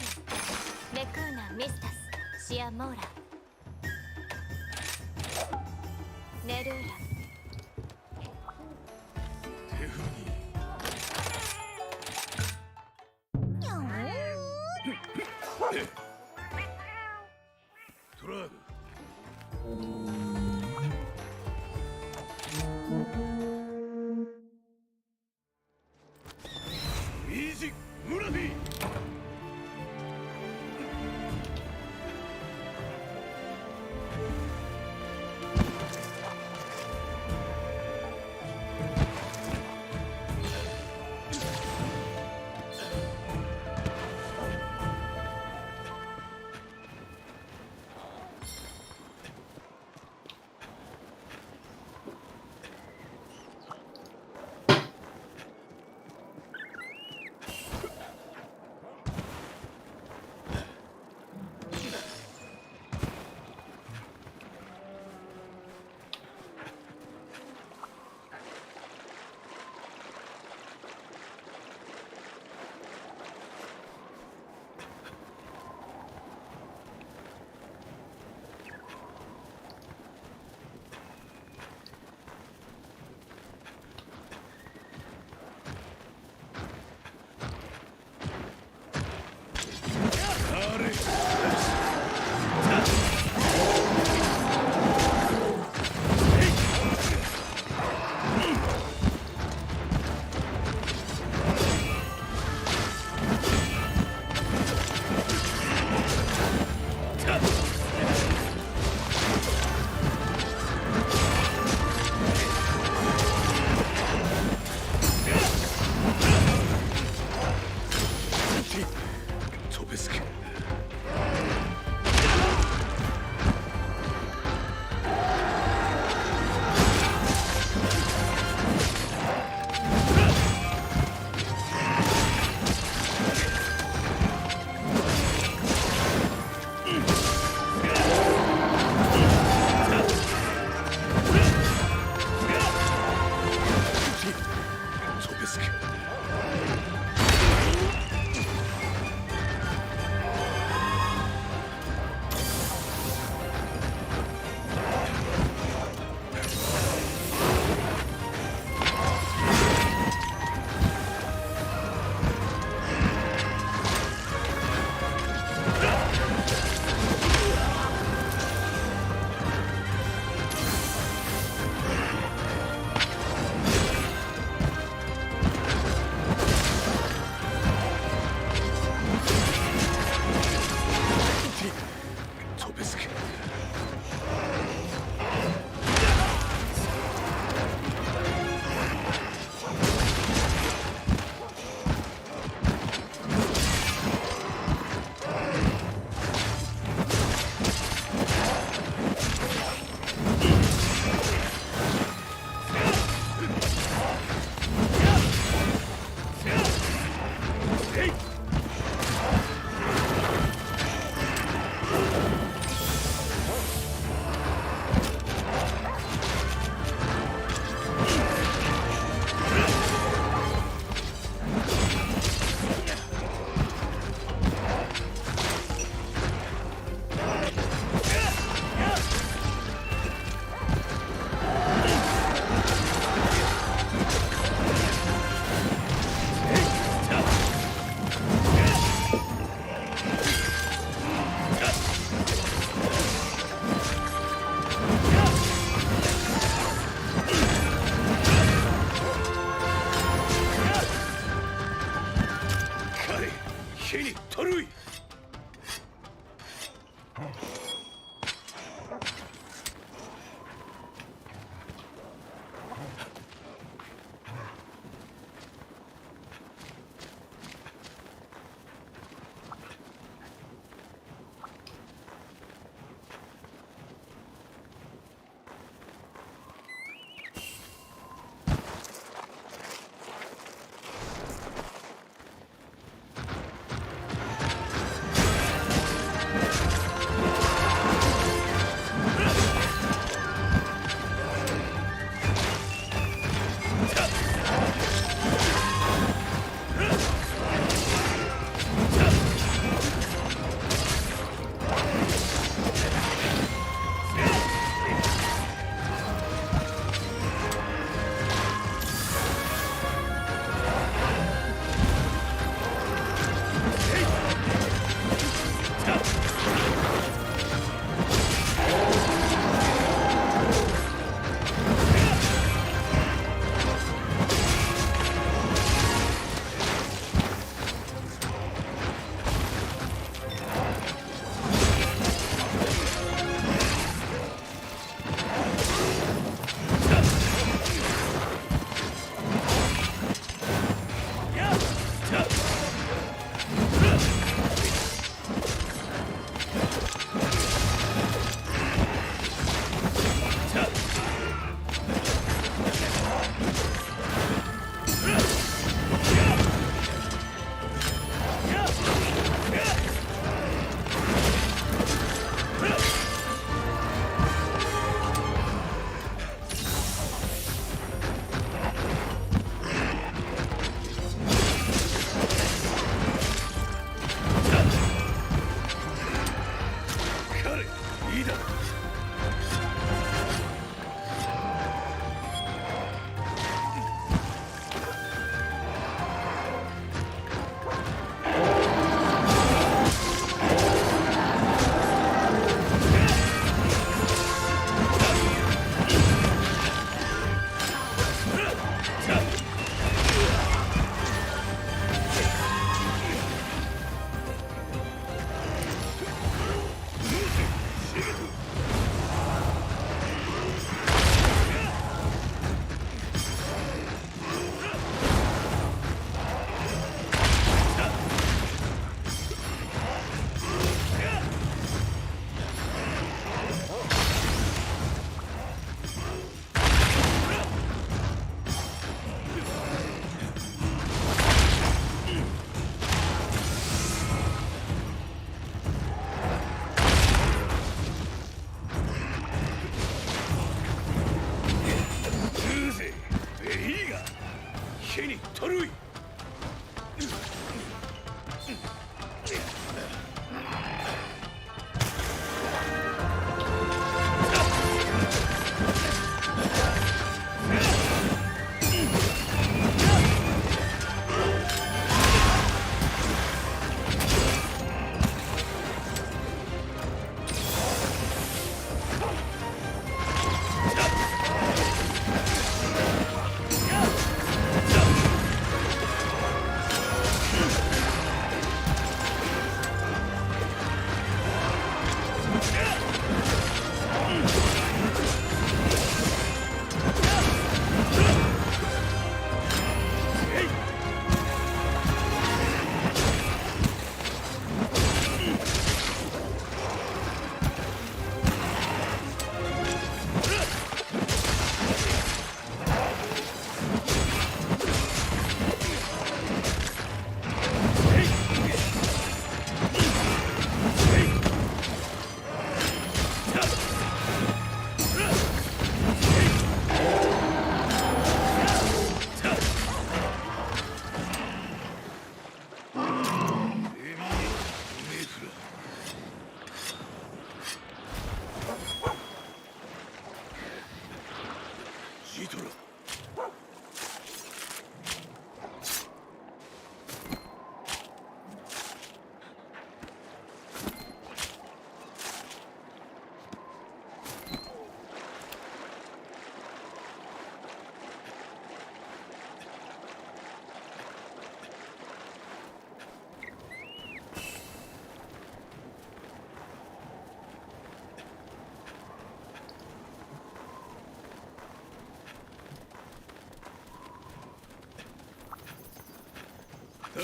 メクーナミスタスシアモーラネルーラテフニトラーグ。ミージムラフィー。火に取るい。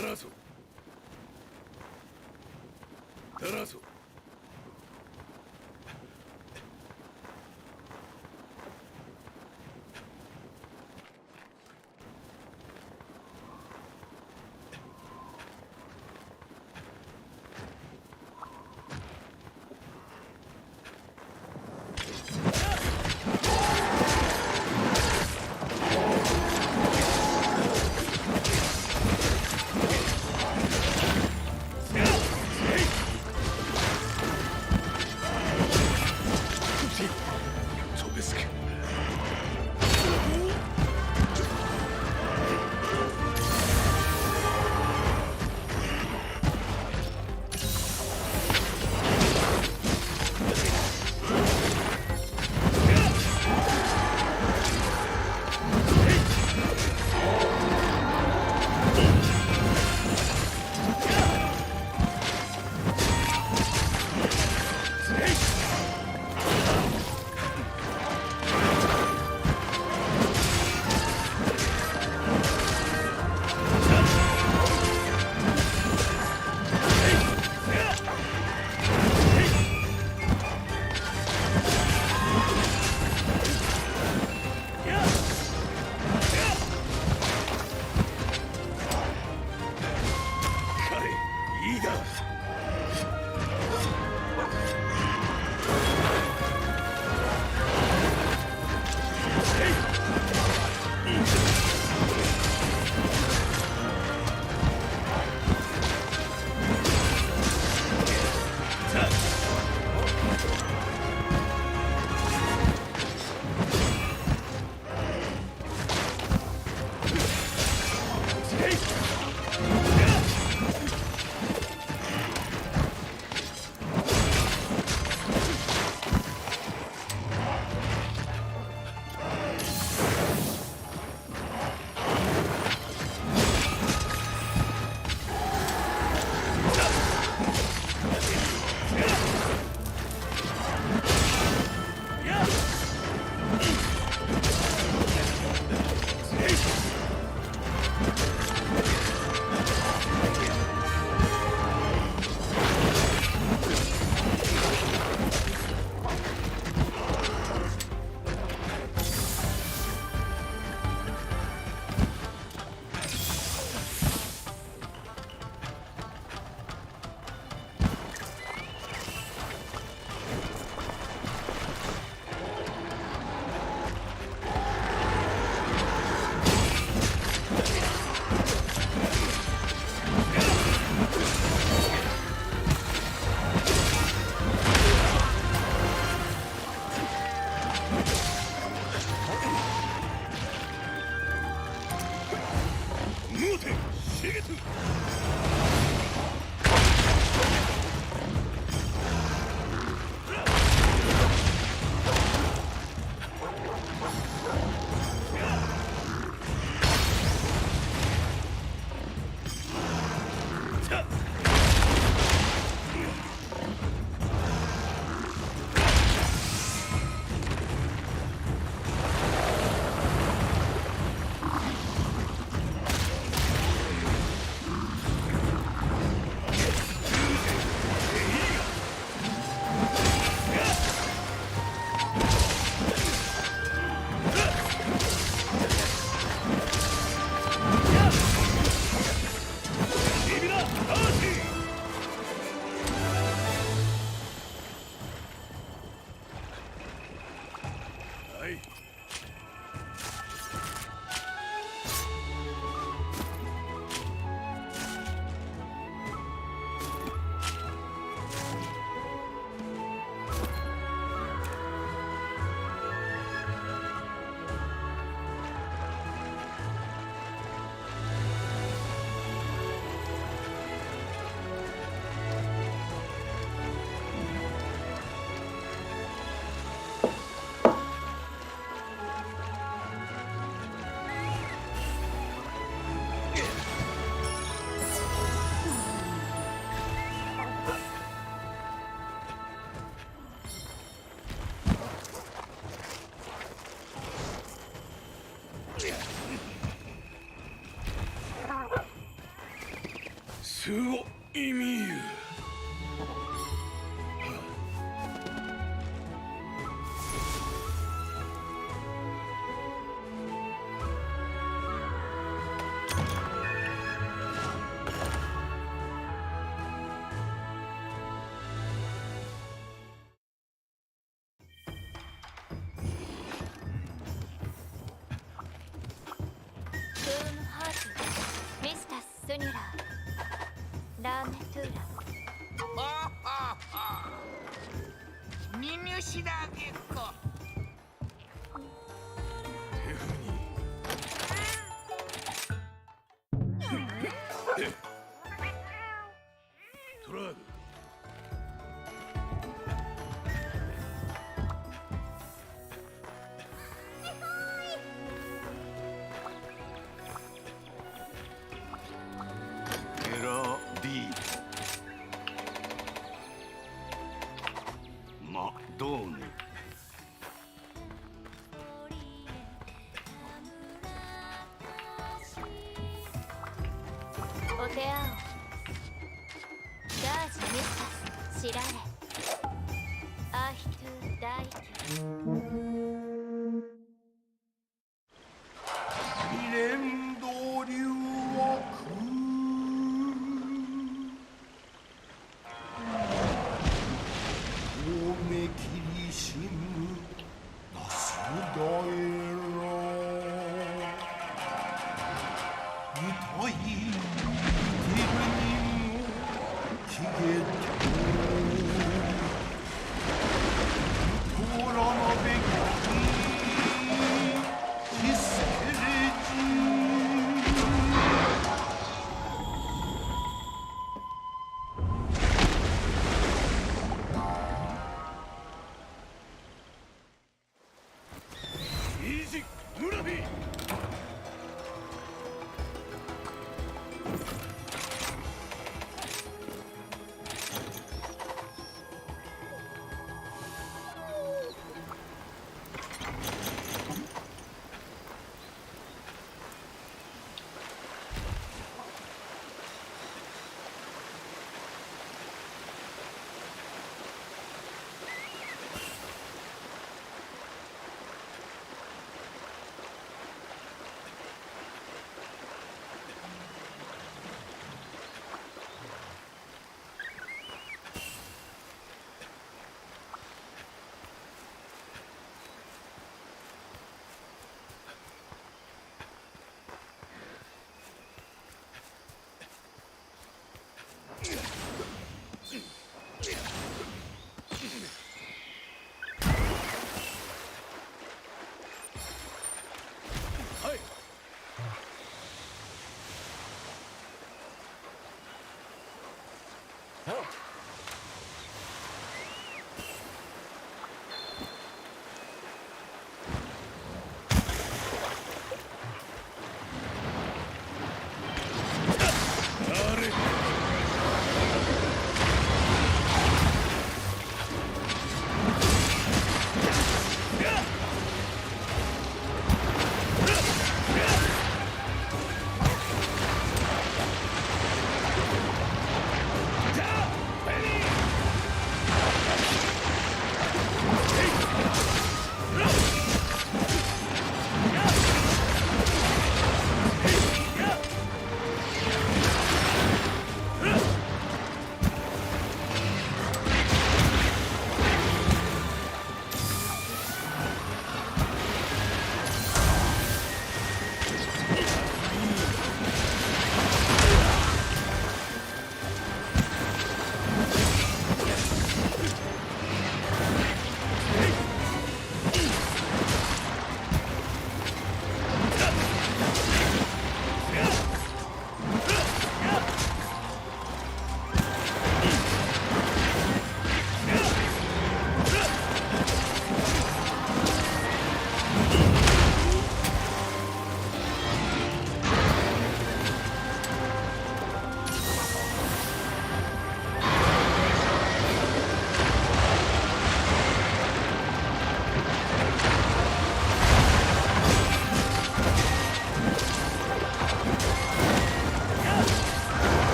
Tarazo. Tarazo. スを意味言う。クームハーツミスタス・スニュラーラーメトゥーラニニュシダゲッコ。テフニトラーグ。エラディマドーヌ。オテアオガージミスタスシラレアヒトゥ大輝未練道流を大目切りしむなすだえら歌いてるにも消えとらなべきキスケレジイージムラビー。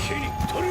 切り取る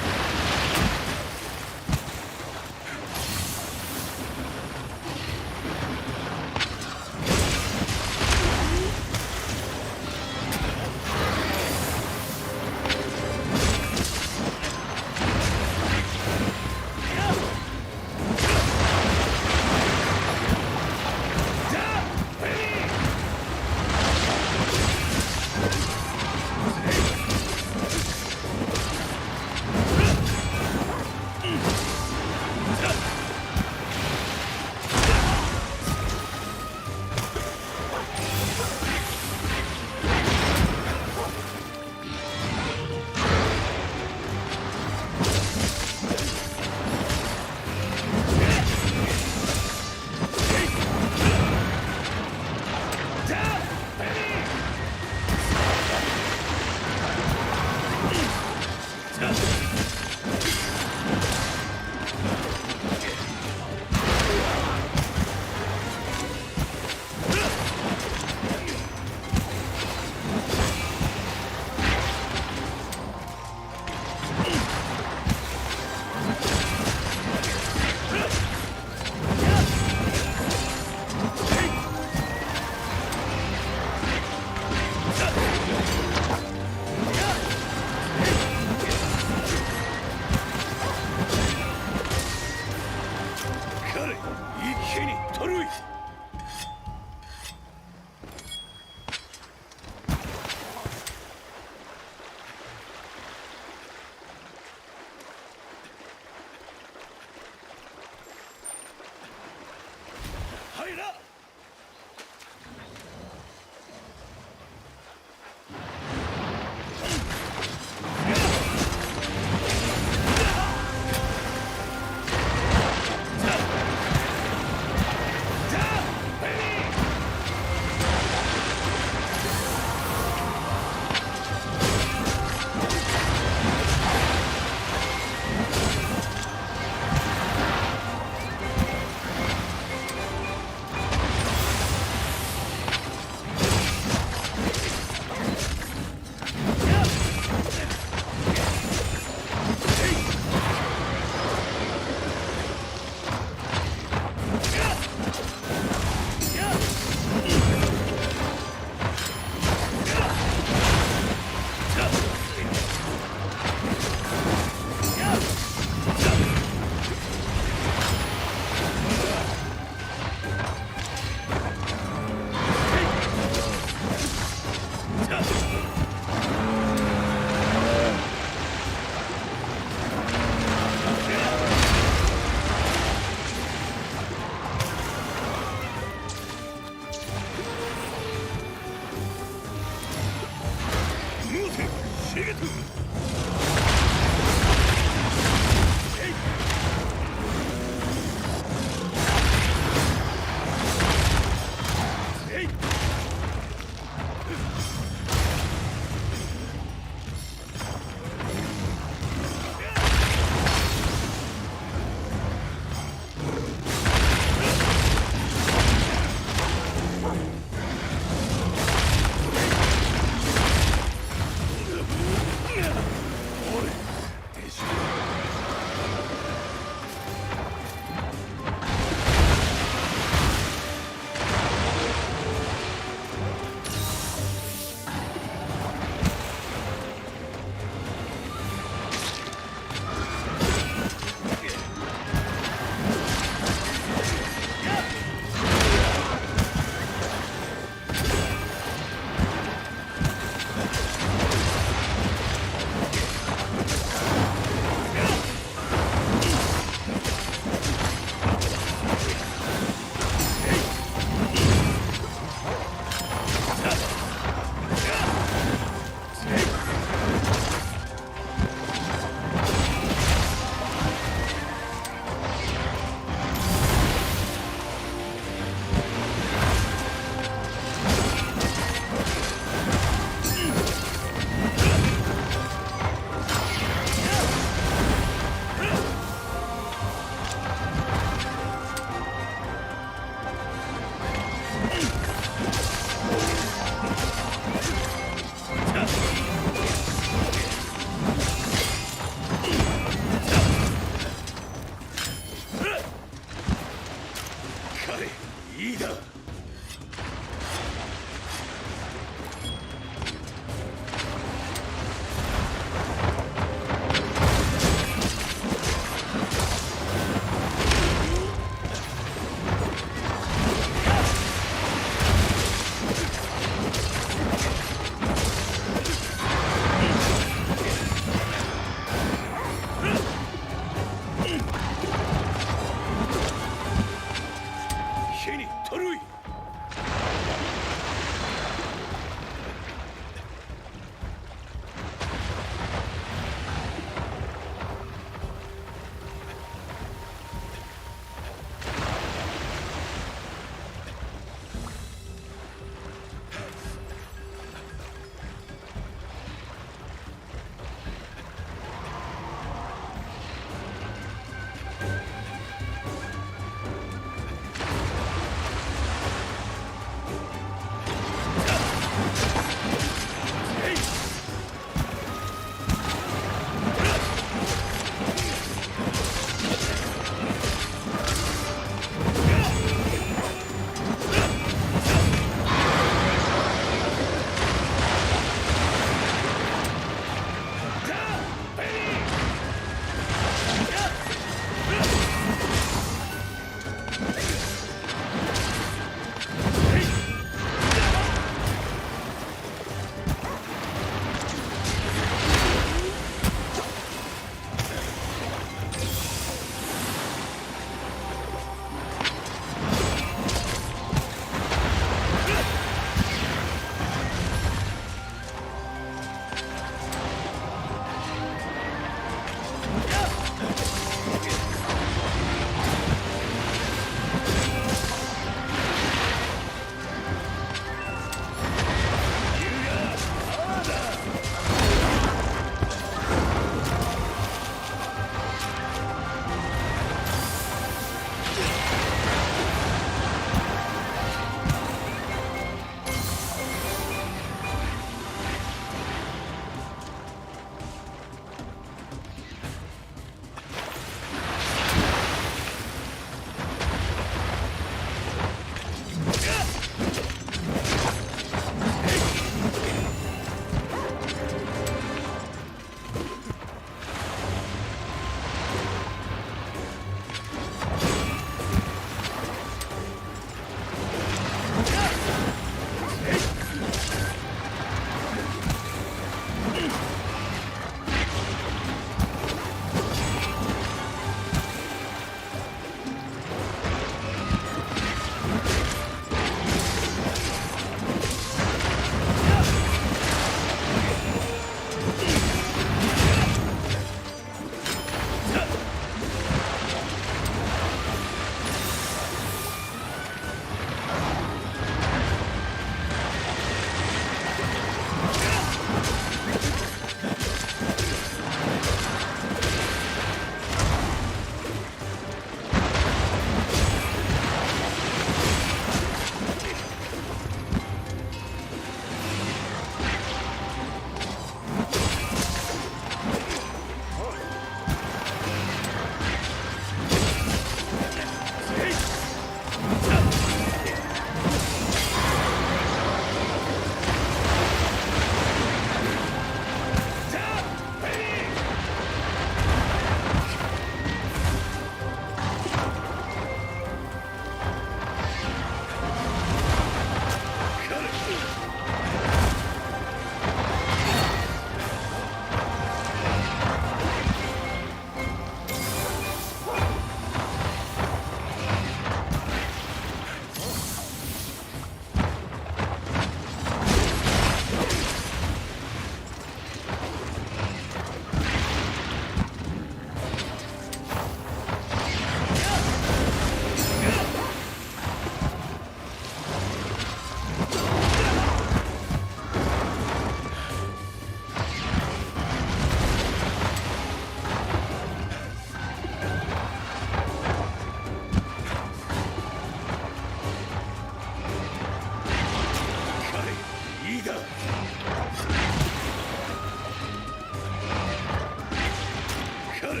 かれ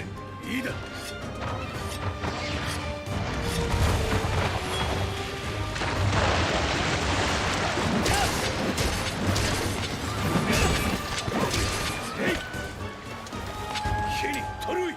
いいだ火に取るい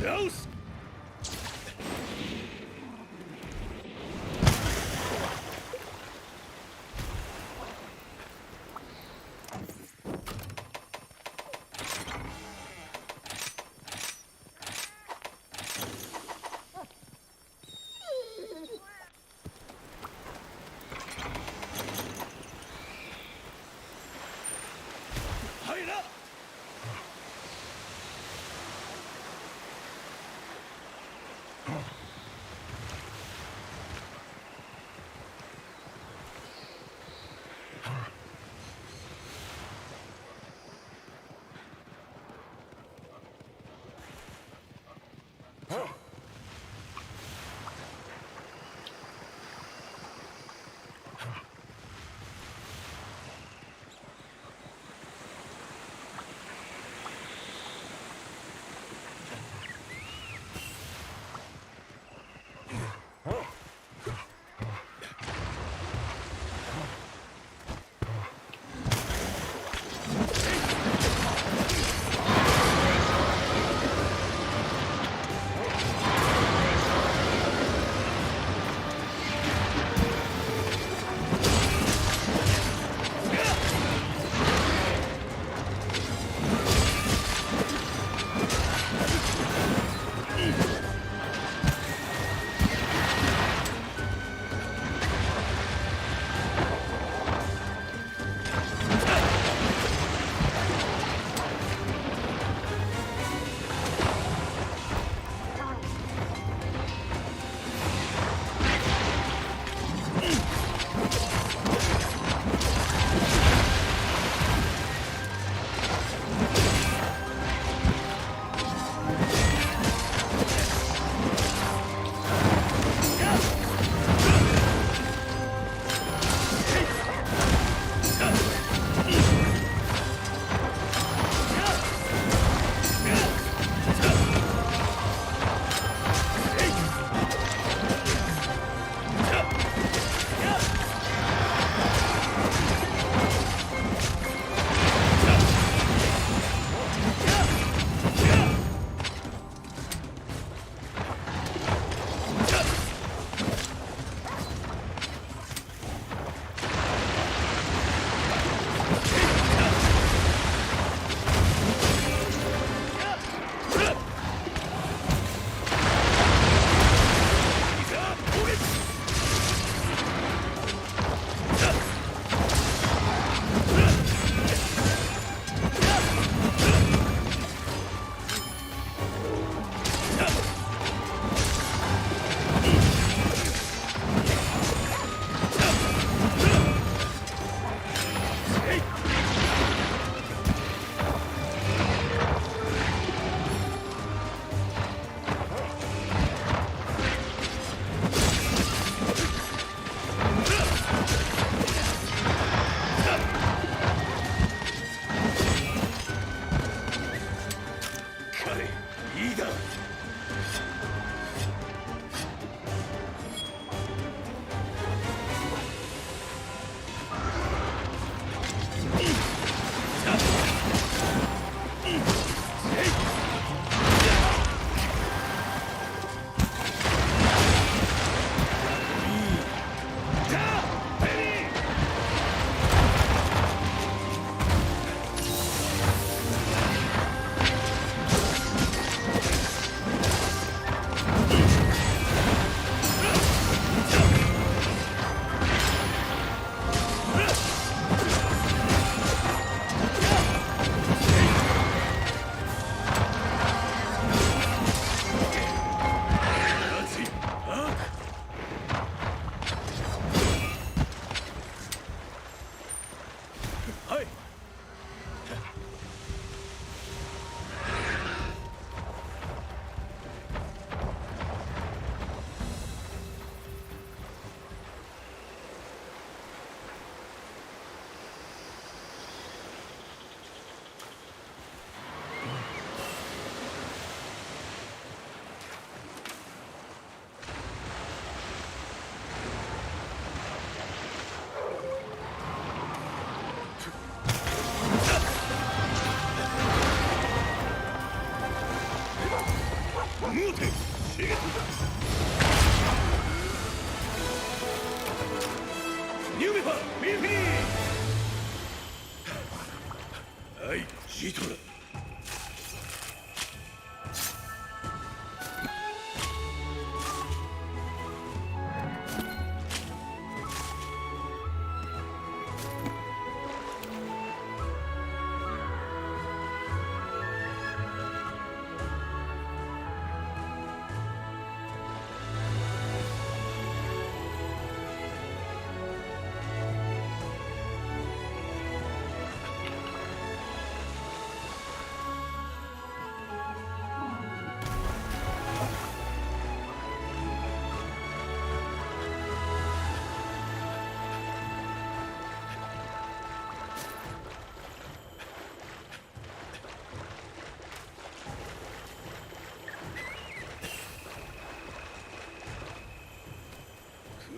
ザウス入ら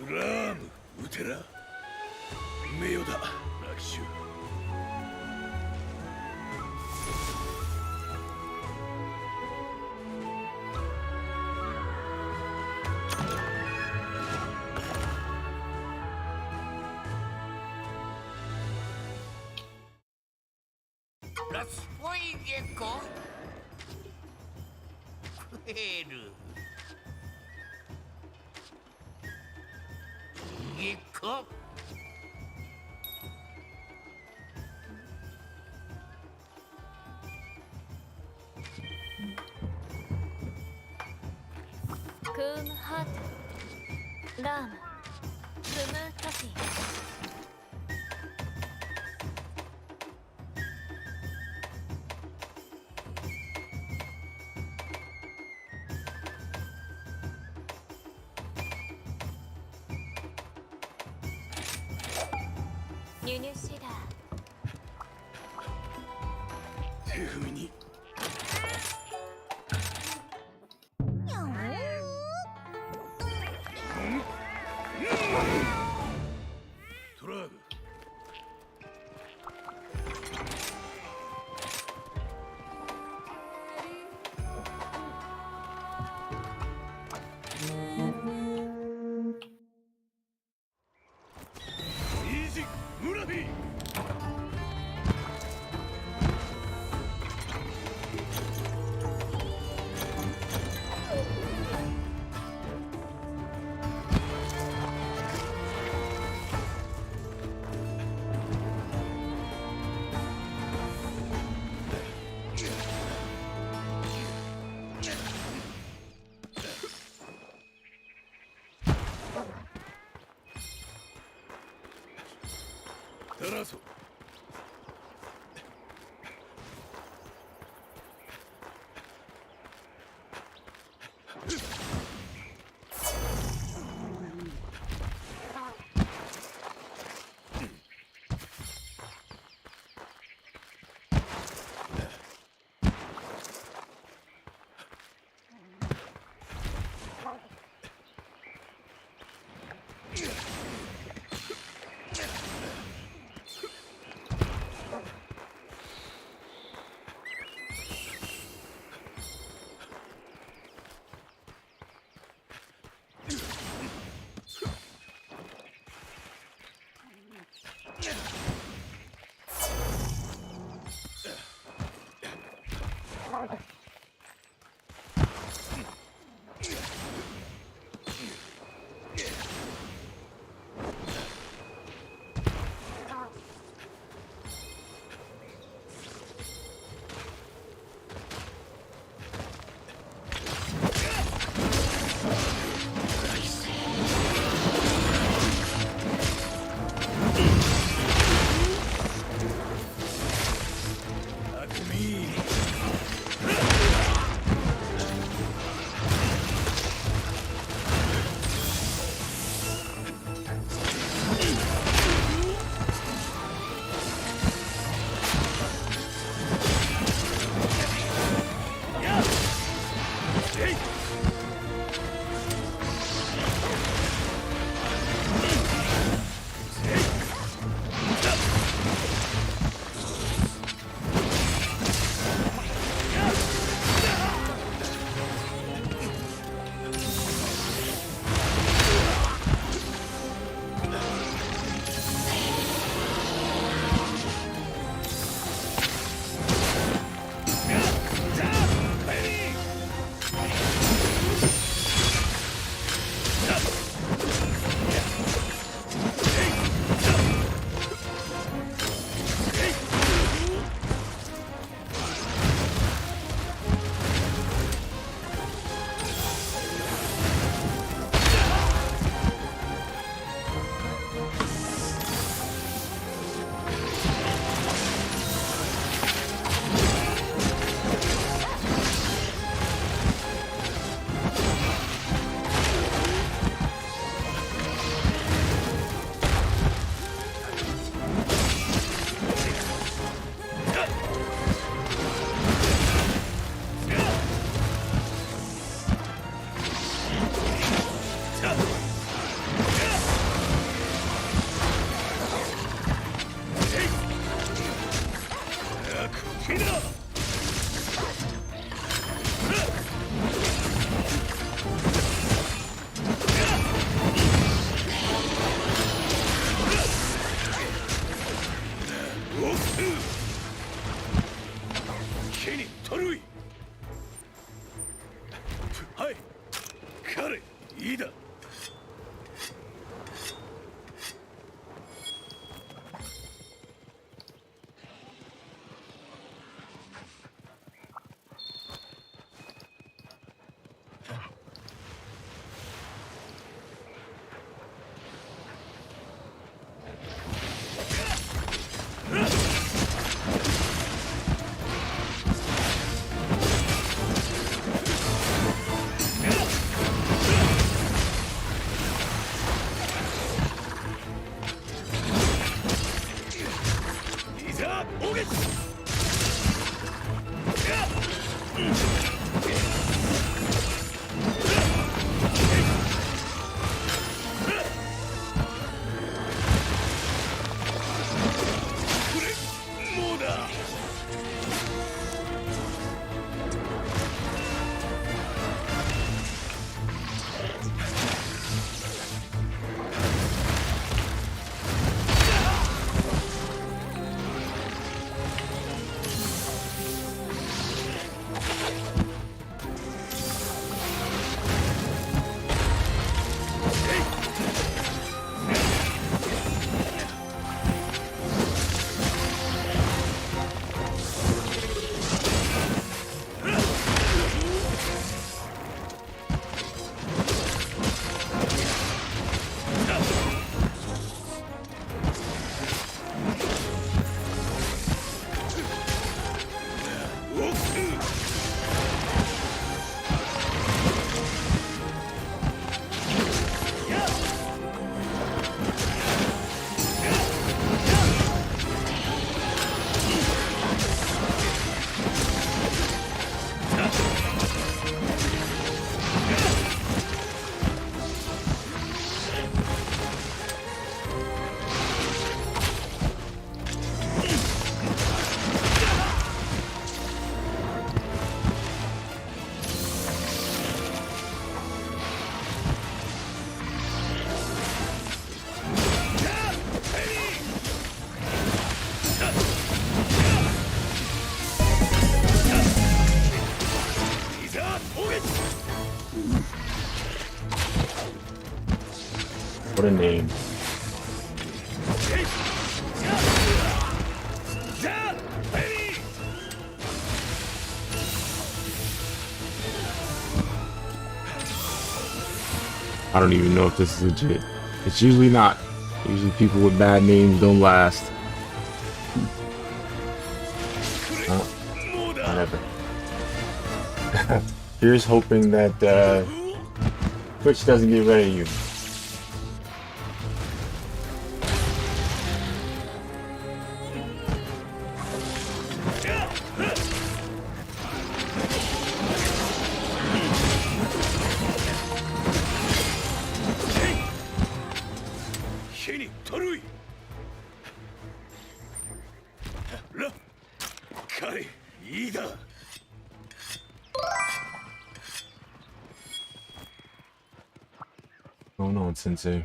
クラーム撃てら運命よだラキシュ。ラスポイゲコクエルゲコクームハートラームスムートフィニュニュシダ手踏みにトラーグイージムラフィータラソアクミー What a name. I don't even know if this is legit. It's usually not. Usually people with bad names don't last. Whatever. Here's hoping that Twitch doesn't get rid of you. Oh no, it's Sensei.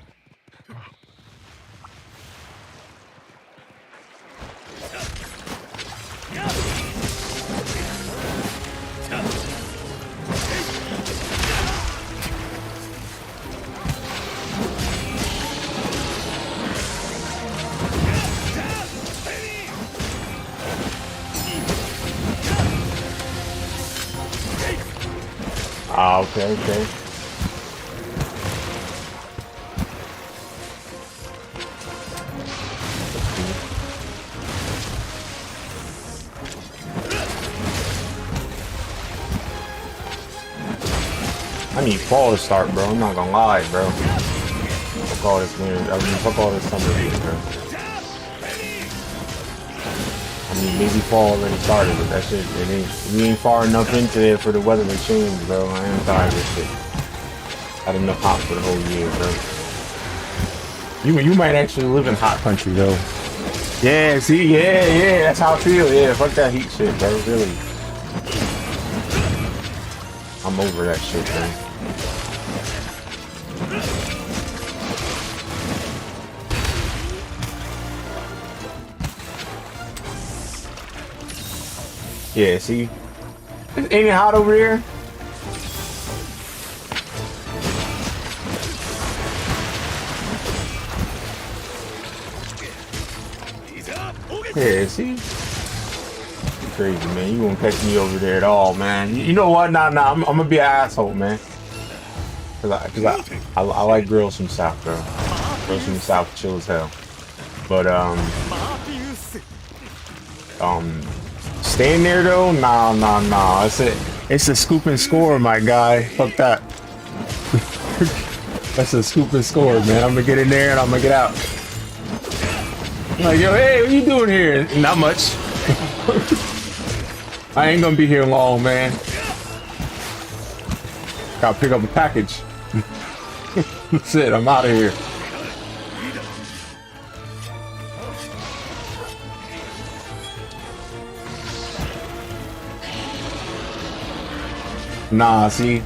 Ah, okay, okay. I need fall to start, bro. I'm not gonna lie, bro. Fuck all this winter. I mean, fuck all this summer heat, bro. I mean, maybe fall already started, but that shit, we ain't far enough into it for the weather to change, bro. I am tired of this shit. Had enough hot for the whole year, bro. You might actually live in hot country, though. Yeah, see, yeah, that's how I feel. Yeah, fuck that heat shit, bro. Really. I'm over that shit, man. Yeah, see? Ain't it hot over here? Yeah, see? You crazy, man. You won't catch me over there at all, man. You know what? Nah, I'm gonna be an asshole, man. Cause I like girls from South, bro. Girls from the South chill as hell. But, staying there though? Nah. It's a scoop and score, my guy. Fuck that. That's a scoop and score, man. I'm gonna get in there and I'm gonna get out. Like, yo, hey, what you doing here? Not much. I ain't gonna be here long, man. Gotta pick up a package. That's it, I'm out of here. Nah, see,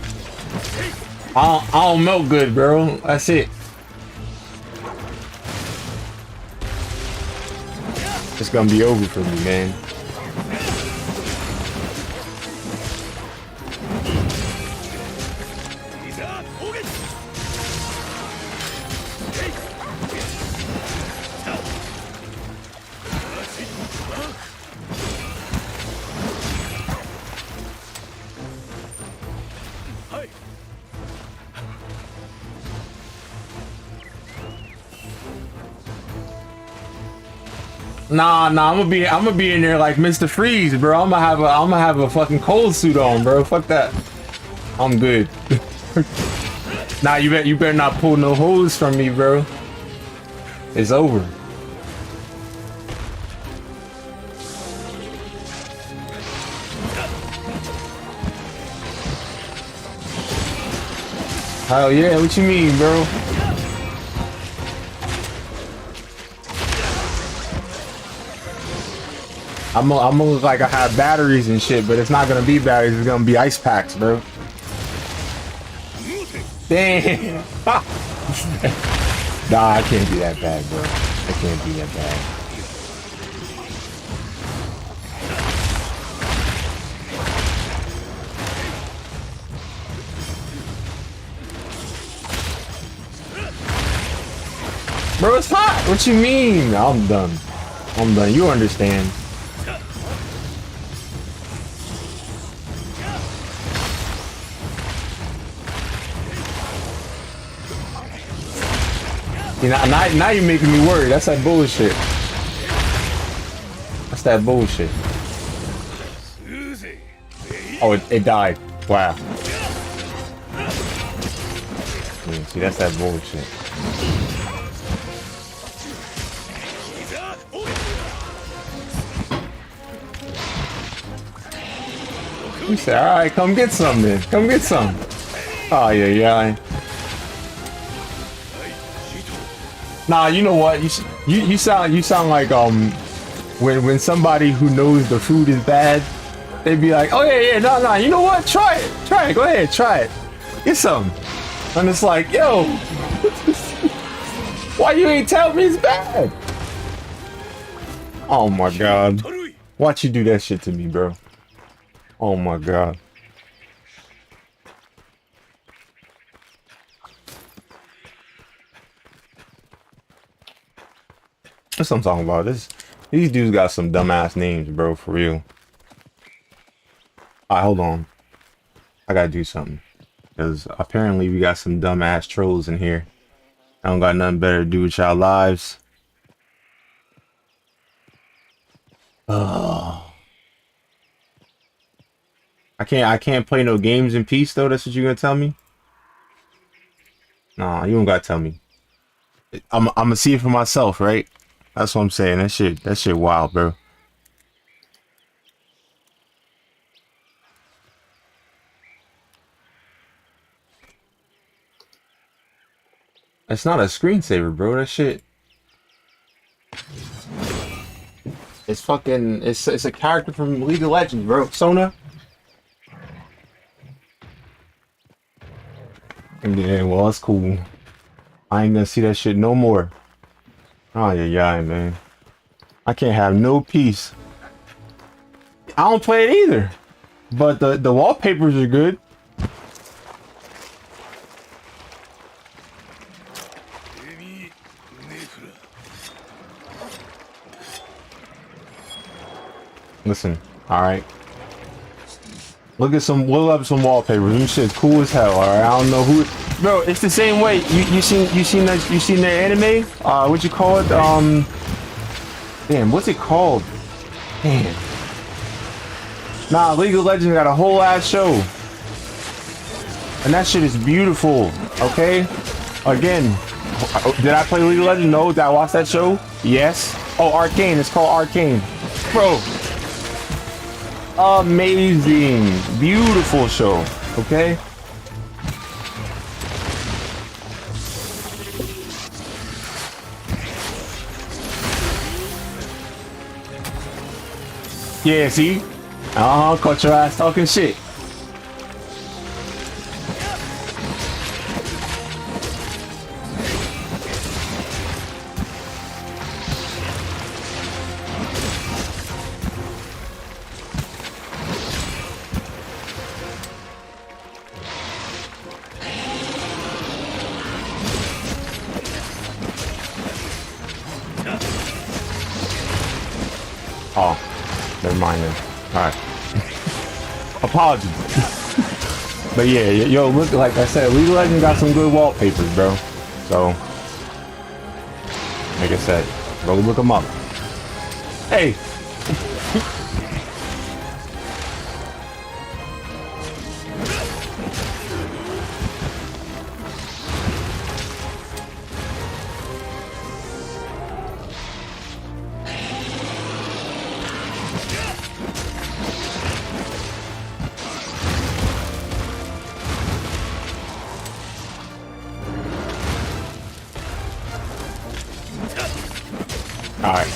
I don't melt good, bro. That's it. It's gonna be over for me, man. Nah, I'm gonna be in there like Mr. Freeze, bro. I'm gonna have a fucking cold suit on, bro. Fuck that. I'm good. Nah, you better not pull no hose from me, bro. It's over. Hell yeah, what you mean, bro? I'm gonna look like I have batteries and shit, but it's not gonna be batteries, it's gonna be ice packs, bro. Damn. Nah, I can't be that bad, bro. I can't be that bad. Bro, it's hot. What you mean? I'm done. I'm done. You understand. You know, now you're making me worry. That's that bullshit. That's that bullshit. Oh, it died. Wow. Yeah, see, that's that bullshit. You said, all right, come get some then. Come get some. Oh, yeah. Nah, you know what? You sound like when somebody who knows the food is bad, they'd be like, oh yeah, no, you know what? Try it. Go ahead, try it. Get some. And it's like, yo, why you ain't tell me it's bad? Oh my god. Why'd you do that shit to me, bro? Oh my god. That's what I'm talking about. These dudes got some dumbass names, bro, for real. Alright, hold on. I gotta do something. Because apparently we got some dumbass trolls in here. I don't got nothing better to do with y'all lives. Oh. I can't play no games in peace though, that's what you gonna tell me? Nah, you don't gotta tell me. I'm gonna see it for myself, right? That's what I'm saying. That shit wild, bro. It's not a screensaver, bro. That shit. It's fucking. It's a character from League of Legends, bro. Sona. Yeah, well, that's cool. I ain't gonna see that shit no more. Oh yeah, man. I can't have no peace. I don't play it either, but the wallpapers are good. Listen, all right. Look up some wallpapers. Them shit's cool as hell. All right, I don't know who, bro. It's the same way. You seen that anime? What you call it? Damn, what's it called? Damn. Nah, League of Legends got a whole ass show, and that shit is beautiful. Okay. Again, did I play League of Legends? No. Did I watch that show? Yes. Oh, Arcane. It's called Arcane, bro. Amazing, beautiful show. Okay. Yeah, see? Caught your ass talking shit. Oh, never mind then. Alright. Apologies. But yeah, yo, look, like I said, League of Legends got some good wallpapers, bro. So, like I said, go look them up. Hey! Alright.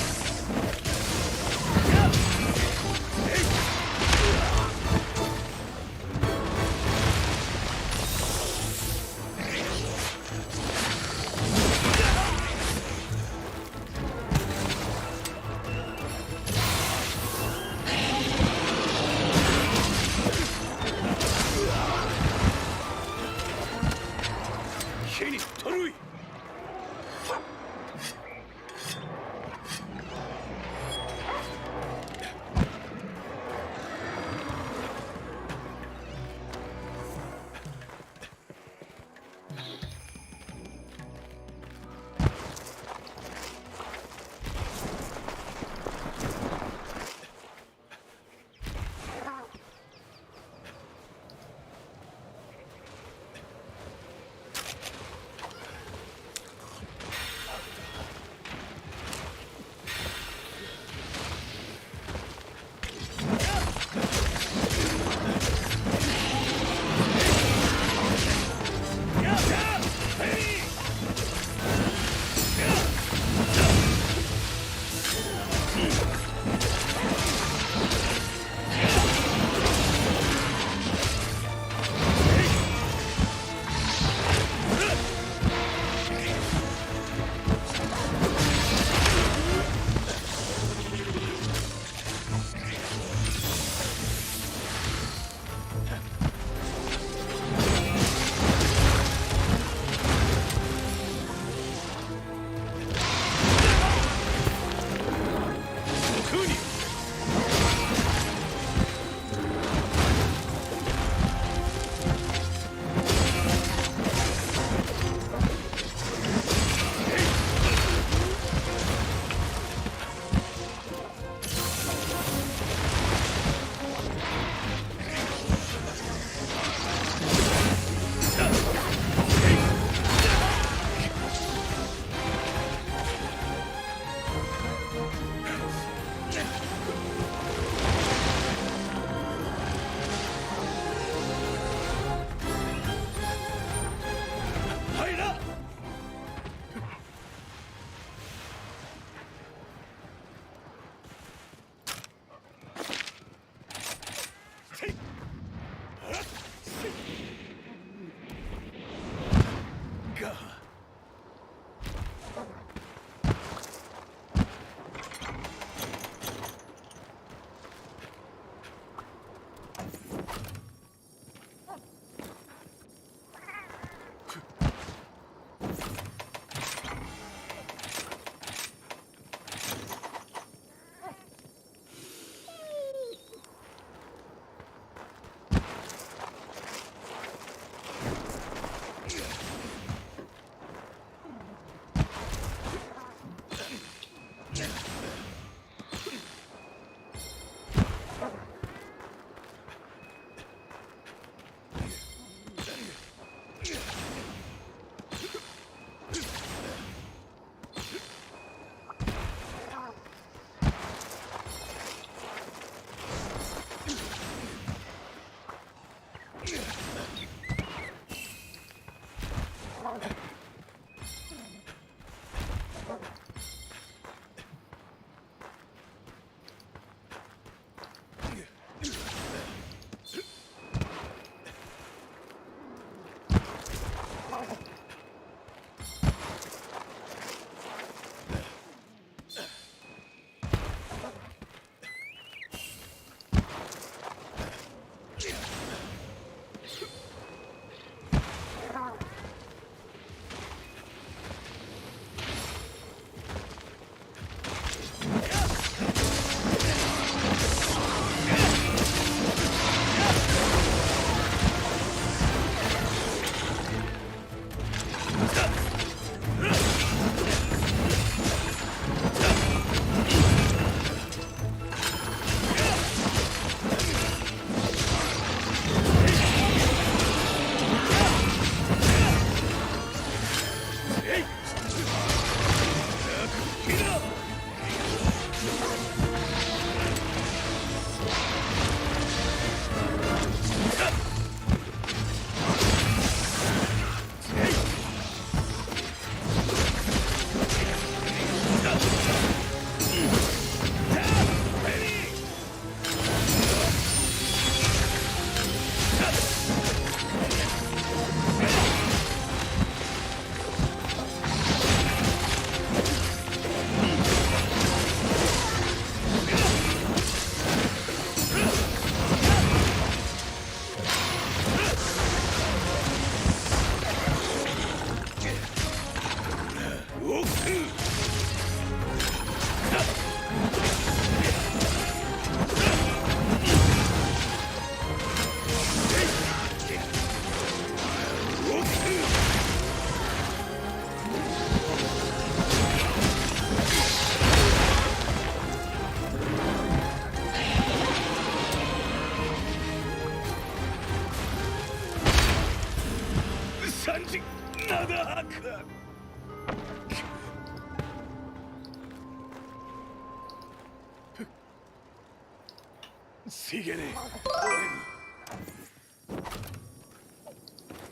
It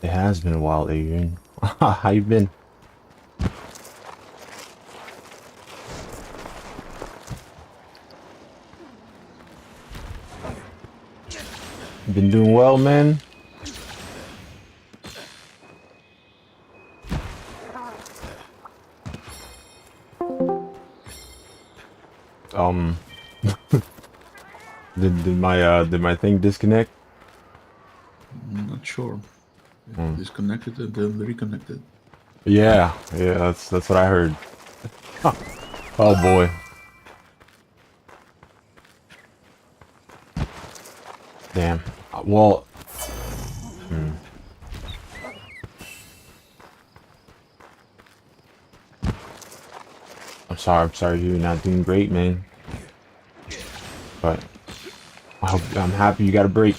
has been a while, Adrian. How you been? Been doing well, man. Did my thing disconnect? I'm not sure. It disconnected and then reconnected. Yeah, that's what I heard. Oh boy. Damn. Well. I'm sorry you're not doing great, man. But I'm happy you got a break.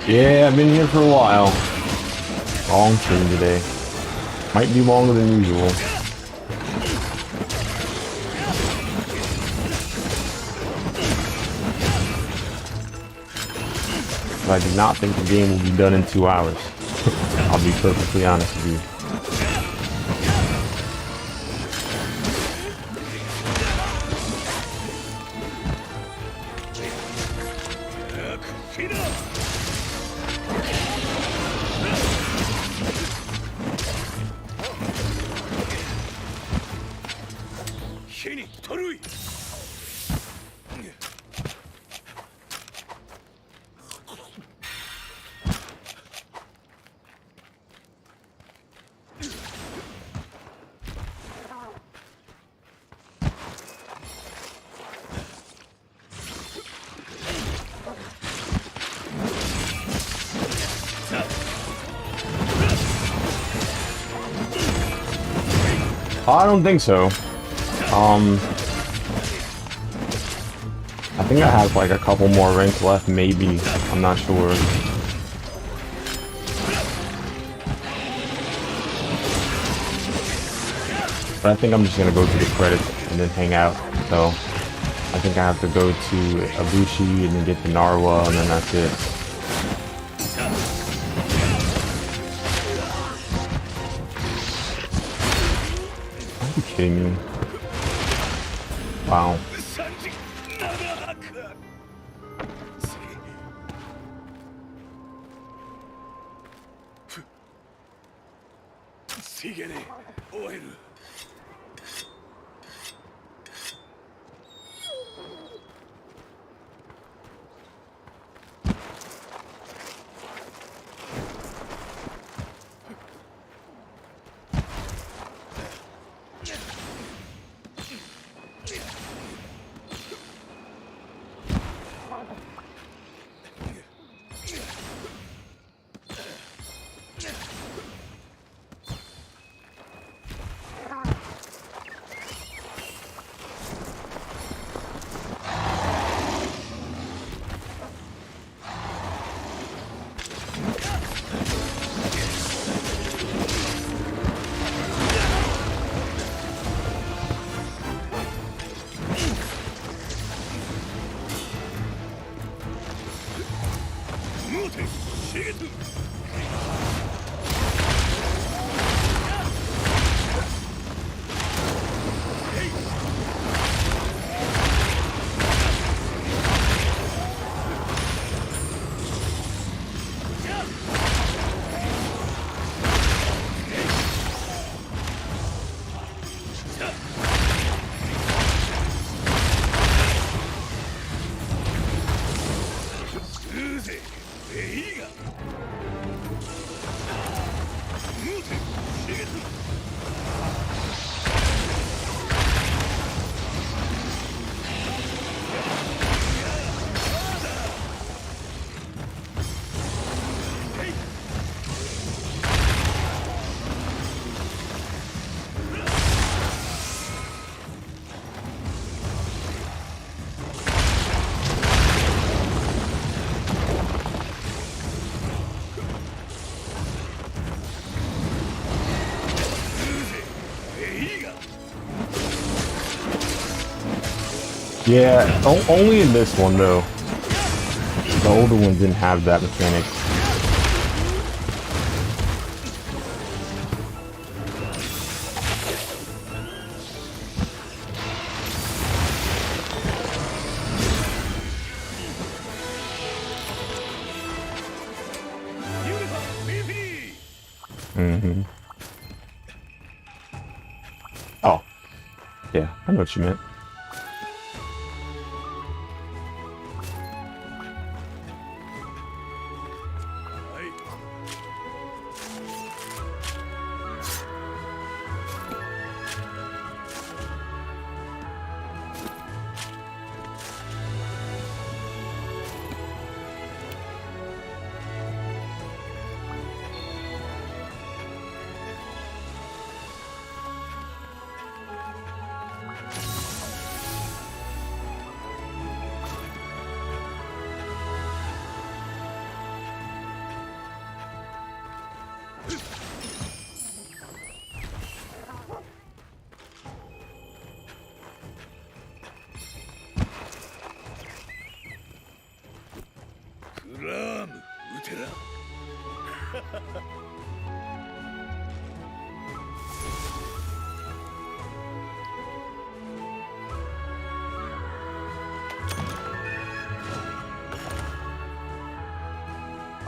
Yeah, I've been here for a while. Long stream today. Might be longer than usual. But I do not think the game will be done in 2 hours. I'll be perfectly honest with you. I don't think so. I think I have like a couple more ranks left, maybe. I'm not sure. But I think I'm just gonna go to the credits and then hang out. So I think I have to go to Ibushi and then get to Narwa and then that's it. Are you kidding me? Wow. Yeah, only in this one though. The older one didn't have that mechanic. Mm-hmm. Oh. Yeah, I know what you meant.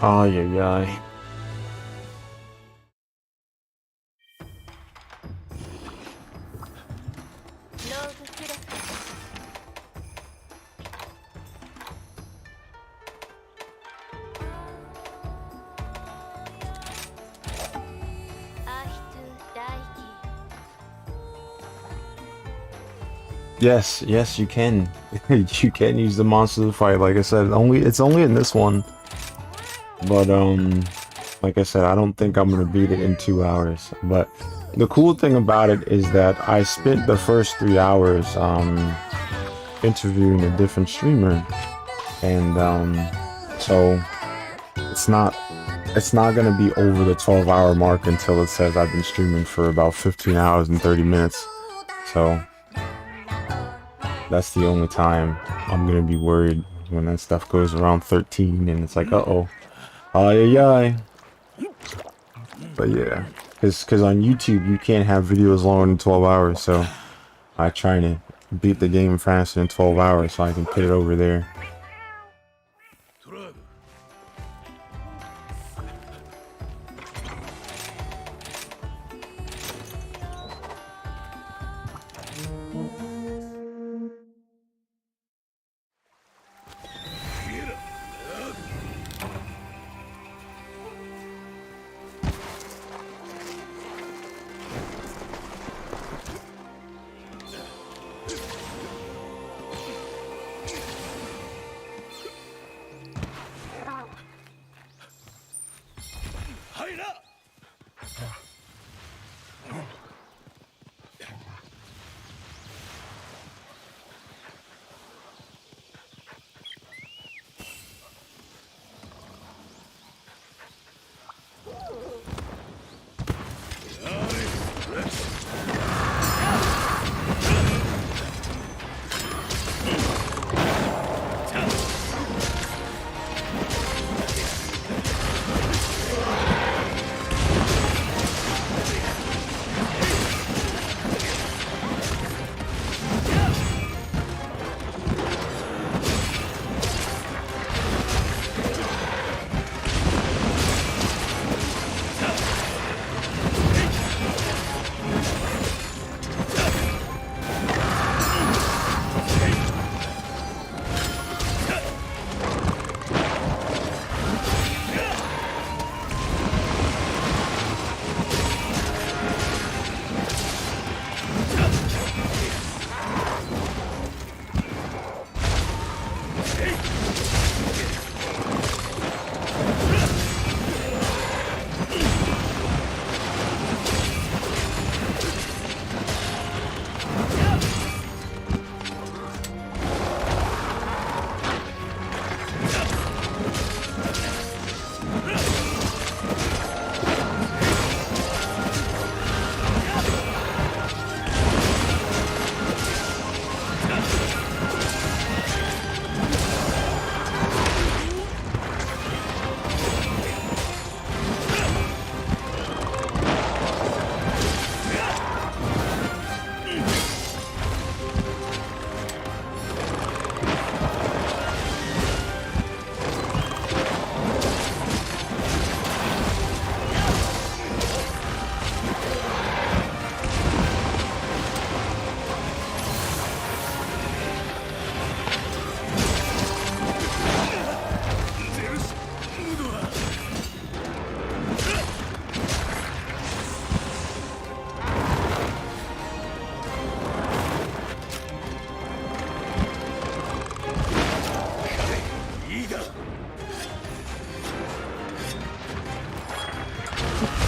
Ay, ay, ay. Yes, yes, you can. You can use the monster to fight. Like I said, it's only in this one. But like I said, I don't think I'm gonna beat it in 2 hours. But the cool thing about it is that I spent the first 3 hours interviewing a different streamer, and so it's not gonna be over the 12-hour mark until it says I've been streaming for about 15 hours and 30 minutes. So that's the only time I'm gonna be worried, when that stuff goes around 13 and it's like, uh-oh. Ay, ay, ay. But yeah, because on YouTube you can't have videos longer than 12 hours, so I try to beat the game faster than 12 hours so I can put it over there.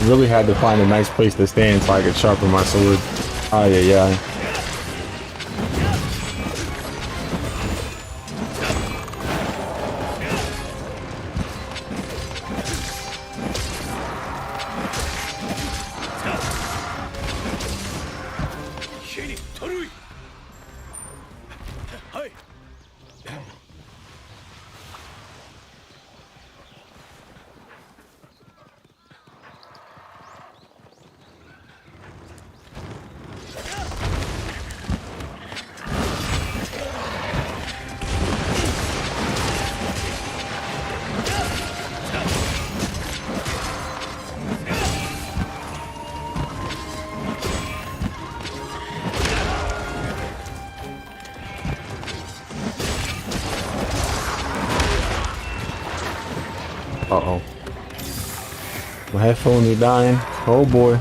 Really had to find a nice place to stand so I could sharpen my sword. Oh yeah. Uh-oh. My headphones are dying. Oh boy.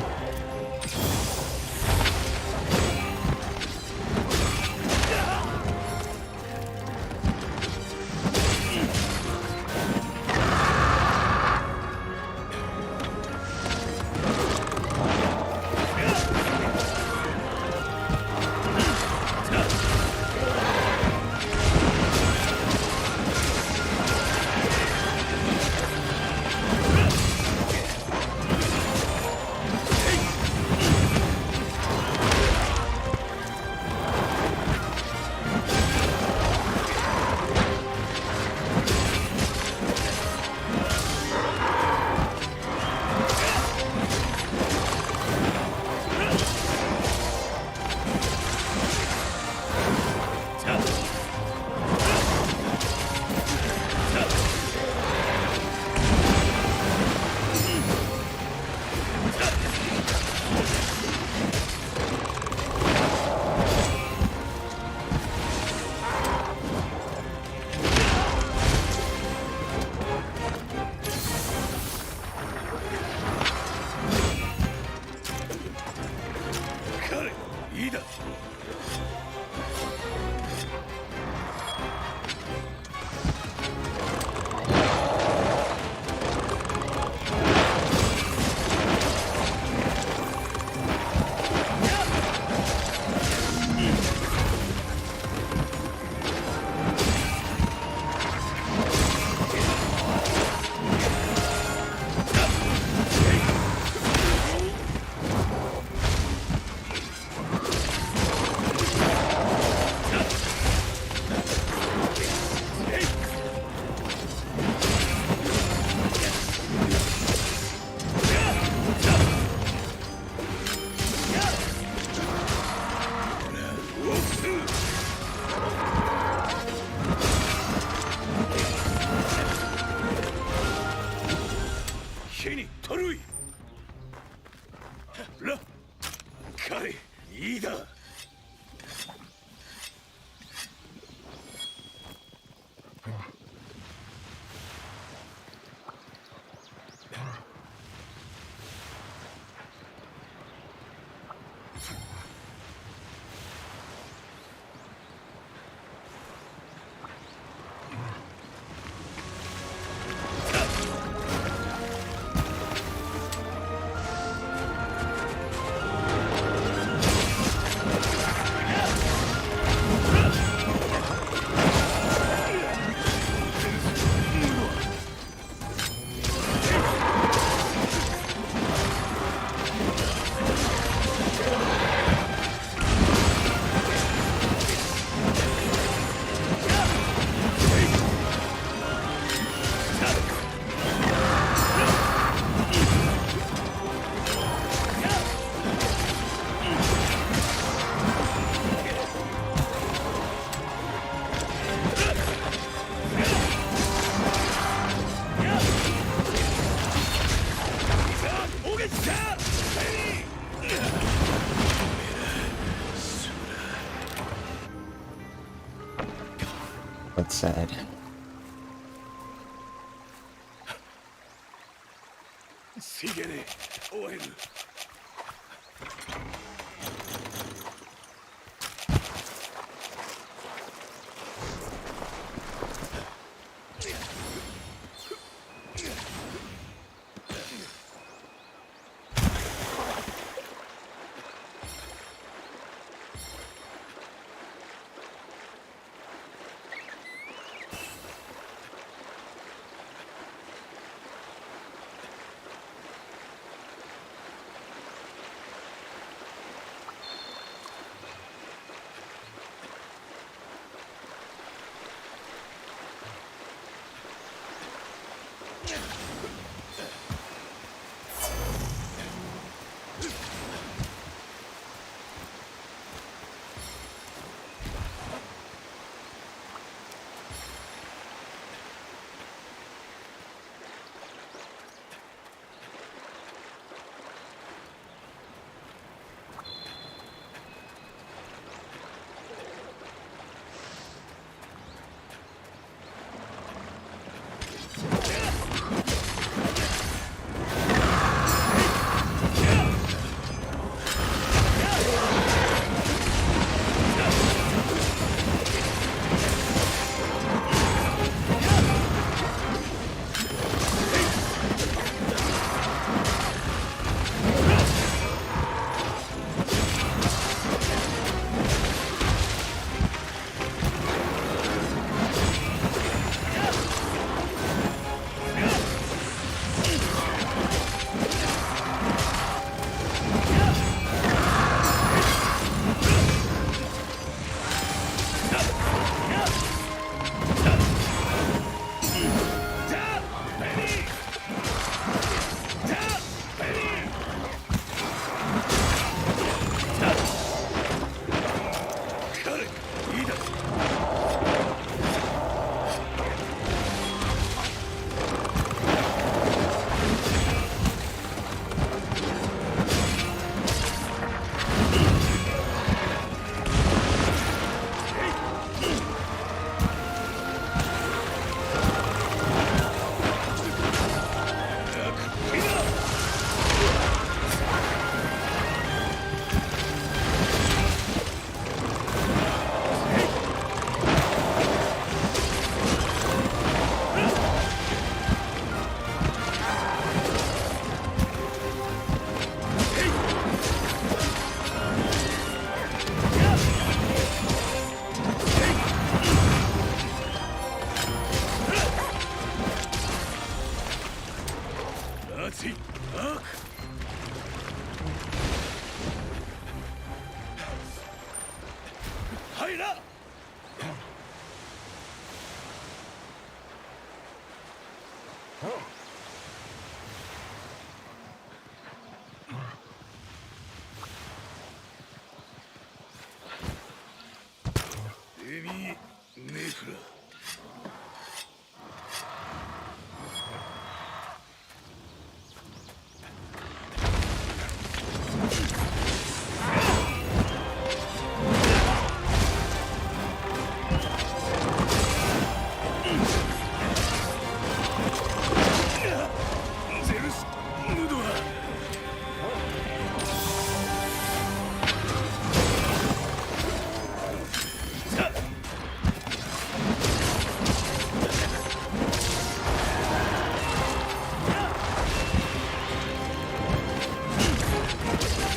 That's sad.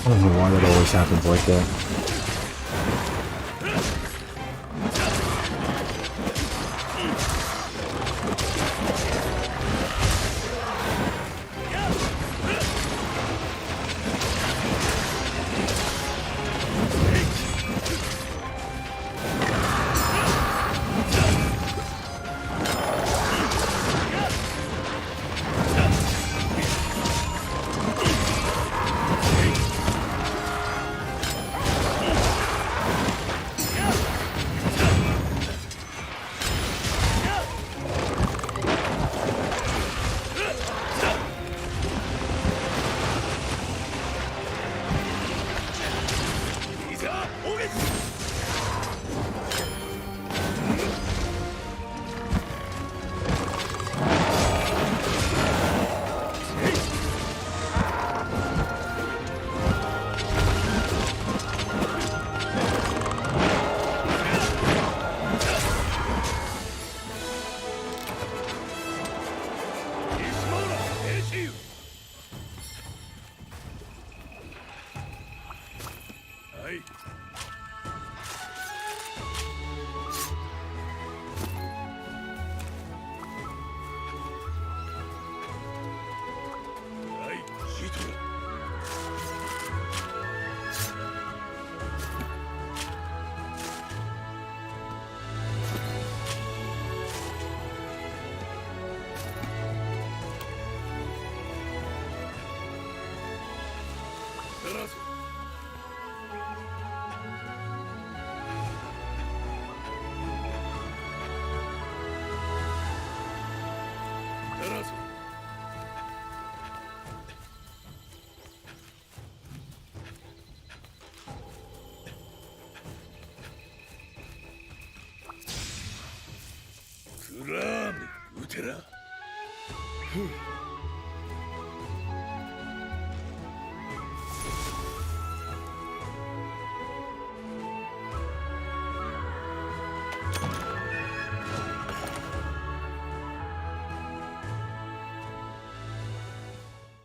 I don't know why that always happens like that.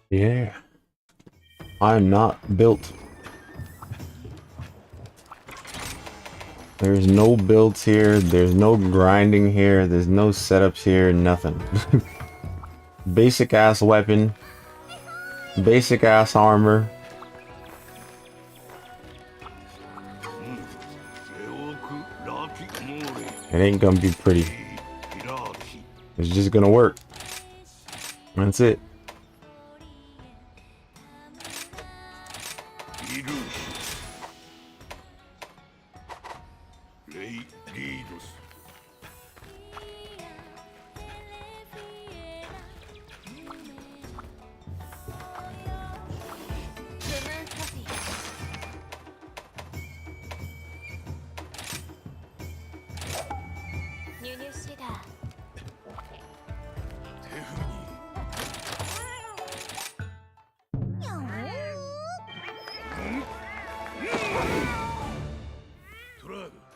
Yeah. I'm not built. There's no builds here, there's no grinding here, there's no setups here, nothing. Basic ass weapon, basic ass armor. It ain't gonna be pretty. It's just gonna work. That's it.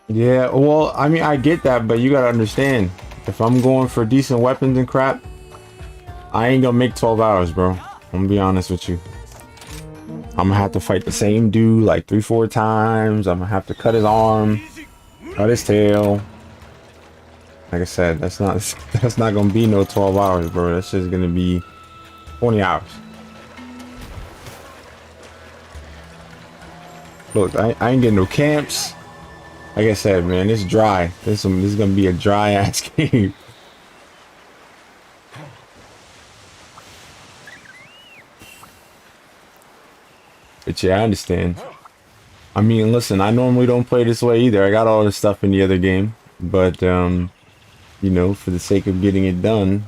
Yeah, well, I mean, I get that, but you gotta understand, if I'm going for decent weapons and crap, I ain't gonna make 12 hours, bro. I'm gonna be honest with you. I'm gonna have to fight the same dude like 3-4 times. I'm gonna have to cut his arm, cut his tail. Like I said, that's not gonna be no 12 hours, bro. That's just gonna be 20 hours. Look, I ain't getting no camps. Like I said, man, it's dry. This is gonna be a dry ass game. But yeah, I understand. I mean, listen, I normally don't play this way either. I got all this stuff in the other game, but you know, for the sake of getting it done,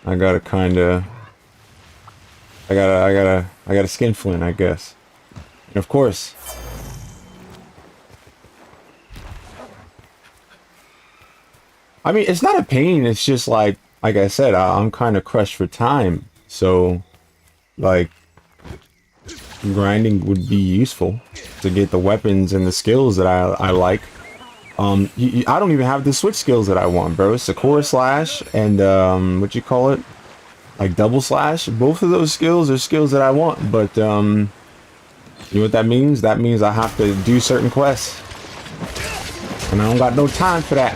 I gotta I gotta skin Flint, I guess. And of course, I mean, it's not a pain. It's just like I said, I'm kind of crushed for time. So, like, grinding would be useful to get the weapons and the skills that I like. I don't even have the switch skills that I want, bro. It's Sakura Slash and what you call it, like double slash. Both of those skills are skills that I want, but you know what that means? That means I have to do certain quests, and I don't got no time for that.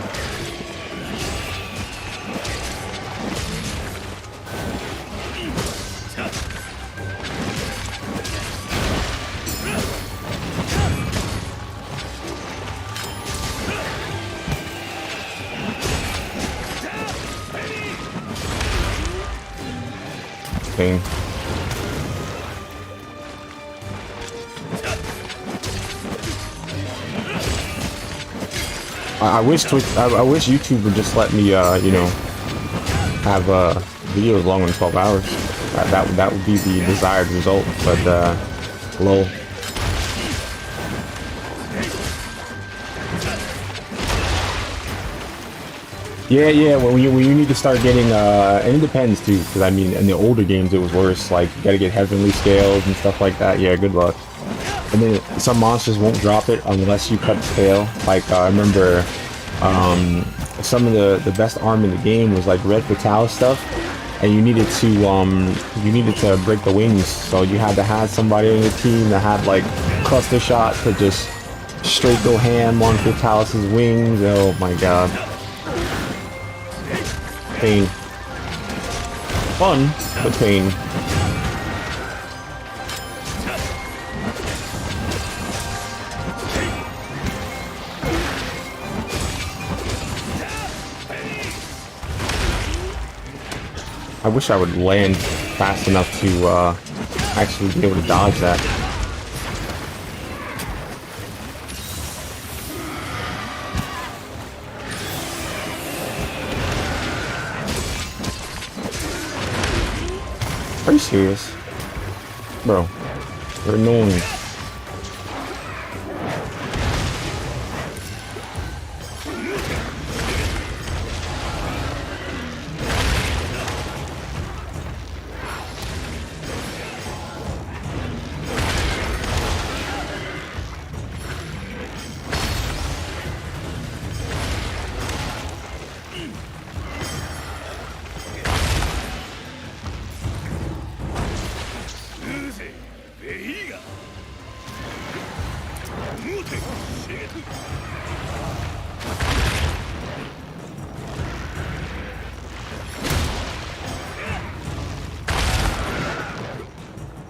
Thing. I wish YouTube would just let me, you know, have videos longer than 12 hours. That would be the desired result. But lol. Yeah. When you need to start getting, and it depends too, because I mean, in the older games it was worse. Like you got to get heavenly scales and stuff like that. Yeah, good luck. And then some monsters won't drop it unless you cut the tail. Like I remember, some of the best arm in the game was like Red Fatalis stuff, and you needed to break the wings. So you had to have somebody on your team that had like cluster shot to just straight go ham on Fatalis's wings. Oh my god. Pain. Fun, but pain. I wish I would land fast enough to actually be able to dodge that. Are you serious? Bro, you're annoying.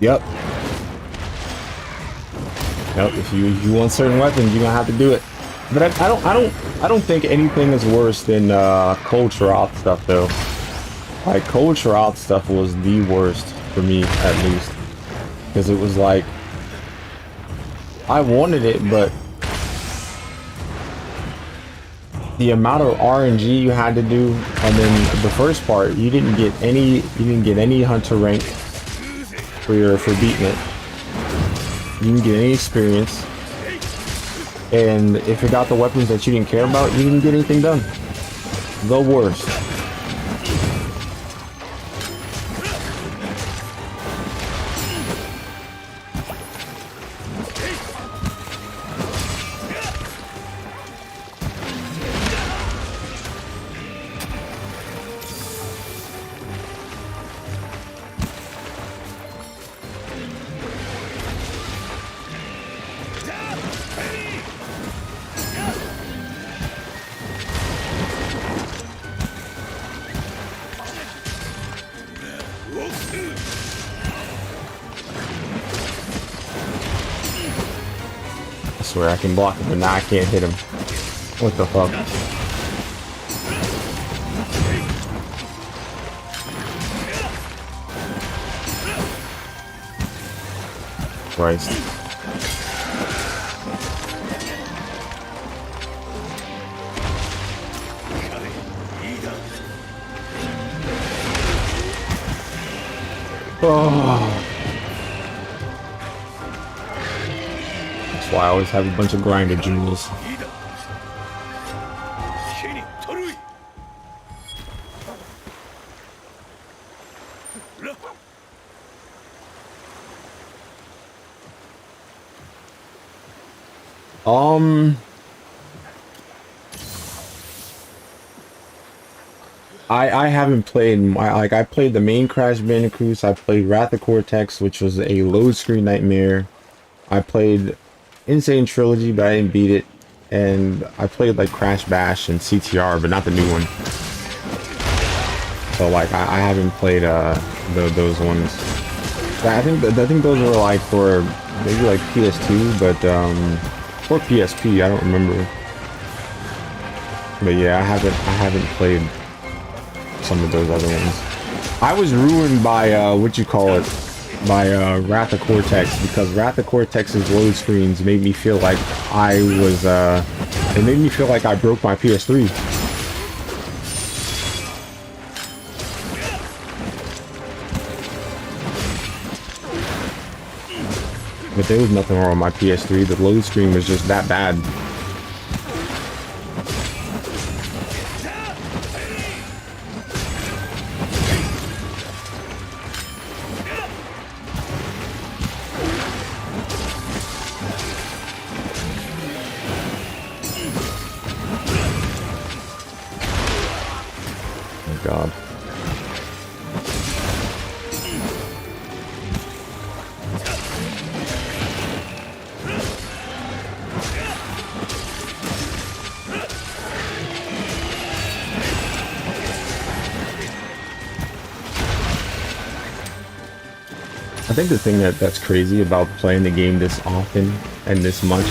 Yep. Yep. If you want certain weapons, you're gonna have to do it. But I don't think anything is worse than Cold Shroud stuff though. Like Cold Shroud stuff was the worst for me, at least, because it was like I wanted it, but the amount of RNG you had to do, and then the first part, you didn't get any hunter rank for beating it. You didn't get any experience, and if it got the weapons that you didn't care about, you didn't get anything done. The worst. swear I can block him, but now I can't hit him. What the fuck? Christ. Oh. That's why I always have a bunch of grinder jewels. I haven't played I played the main Crash Bandicoots. I played Wrath of Cortex, which was a load screen nightmare. I played Insane Trilogy, but I didn't beat it. And I played like Crash Bash and CTR, but not the new one. So like I haven't played those ones. I think those were like for maybe like PS2, but or PSP. I don't remember. But yeah, I haven't played some of those other ones. I was ruined by by Wrath of Cortex, because Wrath of Cortex's load screens made me feel like I was it made me feel like I broke my PS3. But there was nothing wrong with my PS3. The load screen was just that bad. God. I think the thing that's crazy about playing the game this often and this much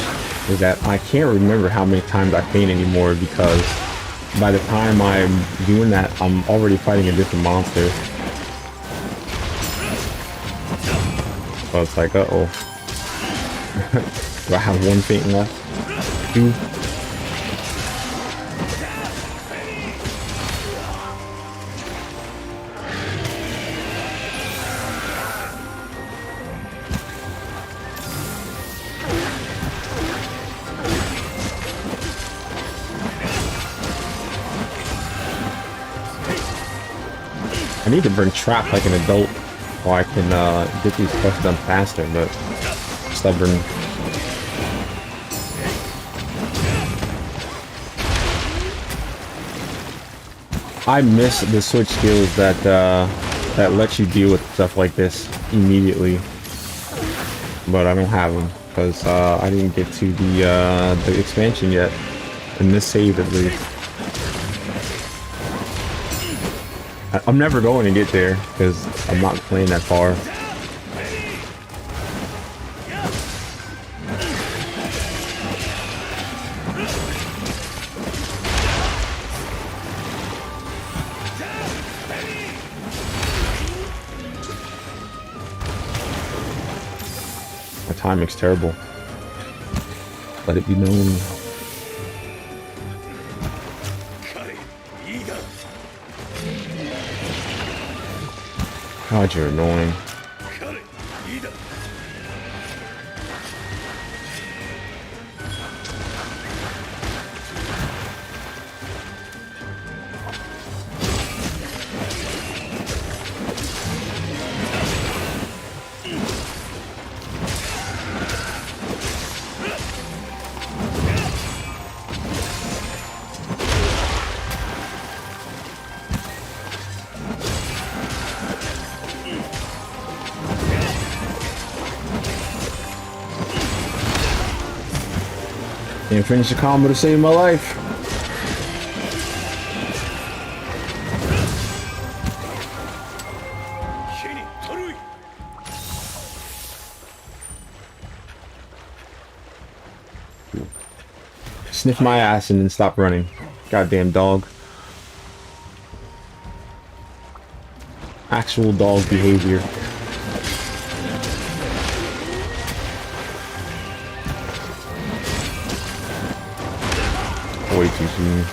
is that I can't remember how many times I faint anymore, because by the time I'm doing that, I'm already fighting a different monster. So it's like, uh-oh. Do I have one faint left? 2? I need to burn trap like an adult, so I can get these quests done faster, but stubborn. I miss the switch skills that that let you deal with stuff like this immediately, but I don't have them because I didn't get to the expansion yet, in this save at least. I'm never going to get there because I'm not playing that far. My timing's terrible. Let it be known. God, you're annoying. Can't finish the combo to save my life. Sniff my ass and then stop running. Goddamn dog. Actual dog behavior. Way too soon.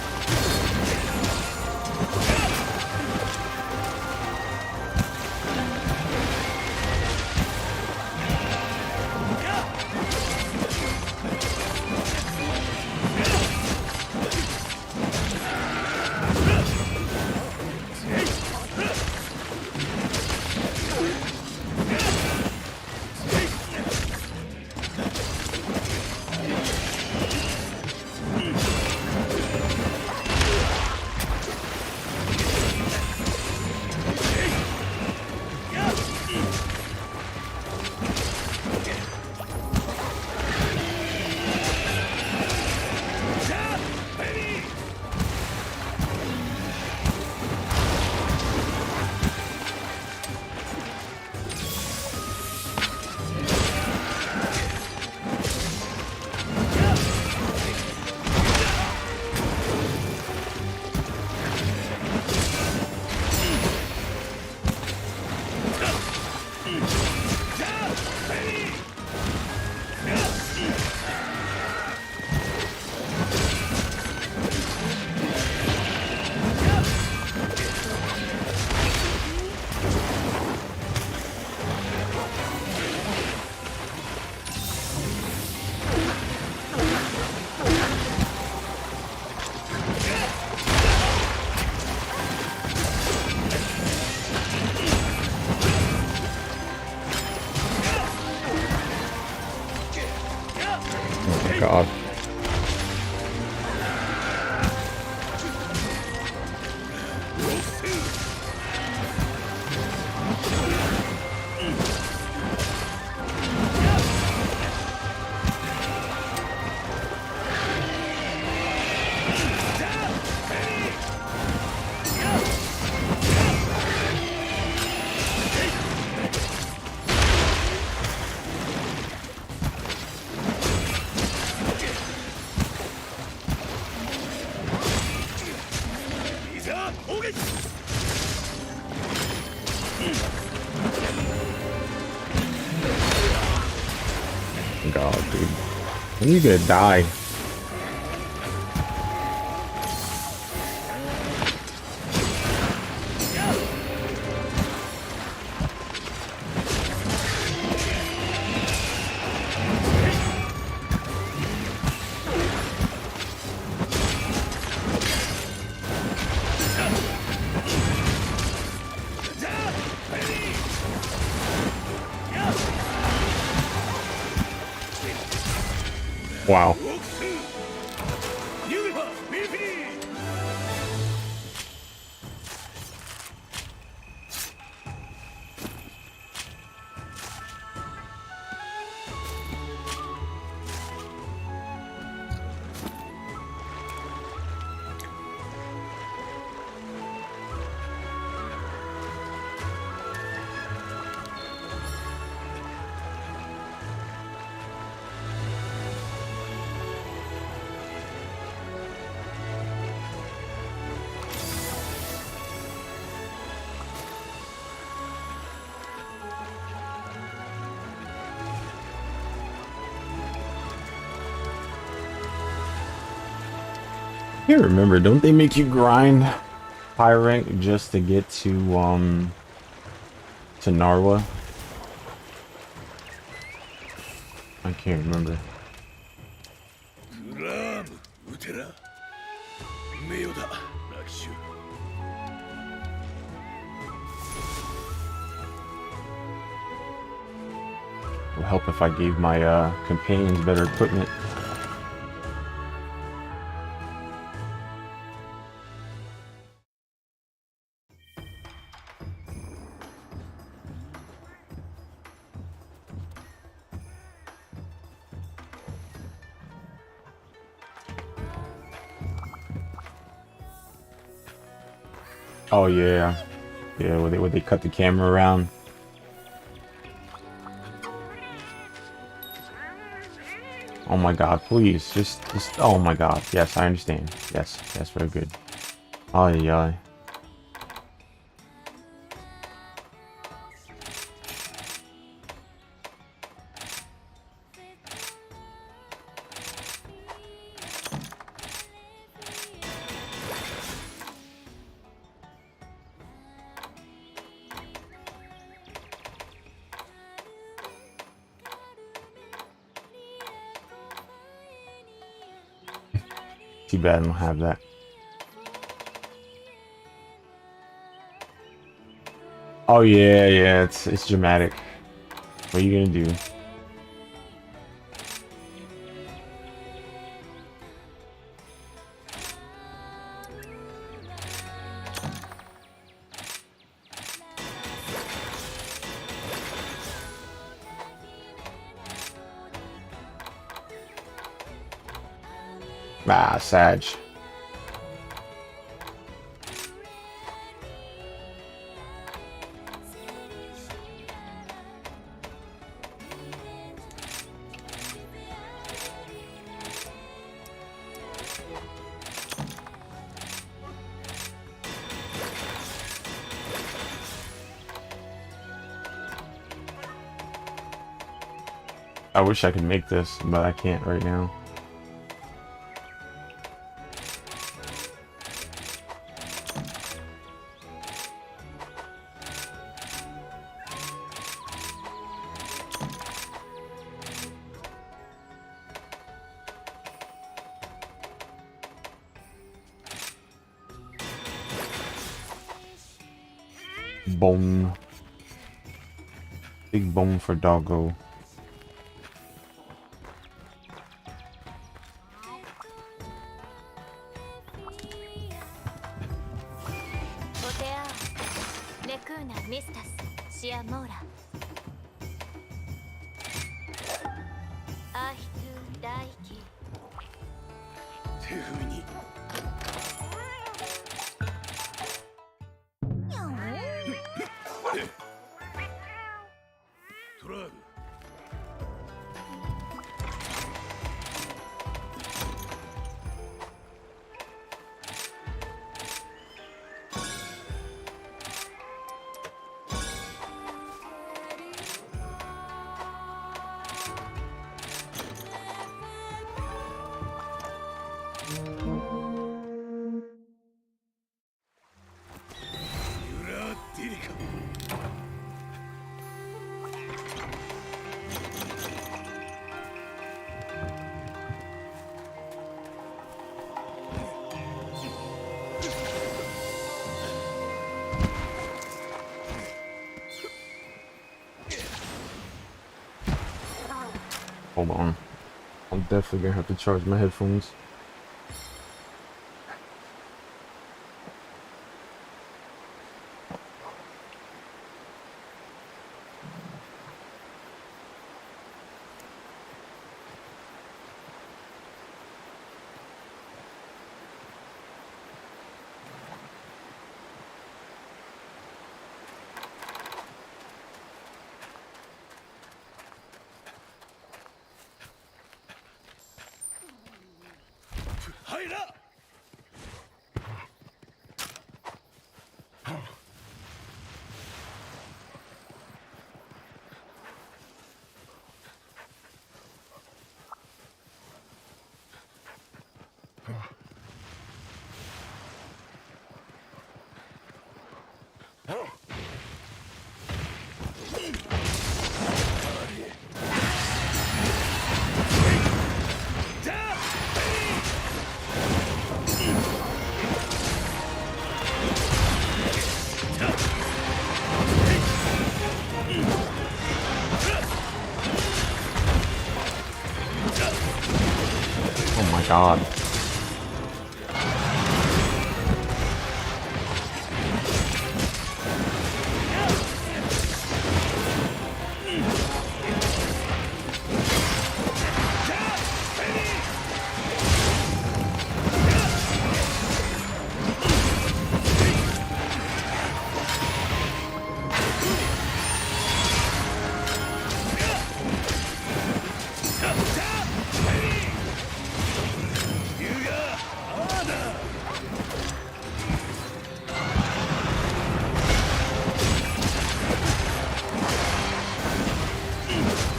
God. God, dude. When are you gonna die? Wow. I can't remember, don't they make you grind high rank just to get to Narwa? I can't remember. It would help if I gave my companions better equipment. Oh yeah, yeah. Where they cut the camera around. Oh my god, please. Just, oh my god. Yes, I understand. Yes, very good. Ay, ay. Too bad I don't have that. Oh yeah, it's dramatic. What are you gonna do? Ah, Sag. I wish I could make this, but I can't right now. Bone. Big bone for doggo. Nekuna Mistas Shiamora Ahitu Daiki 手踏みに トラーグ Hold on. I'm definitely gonna have to charge my headphones. Oh my god.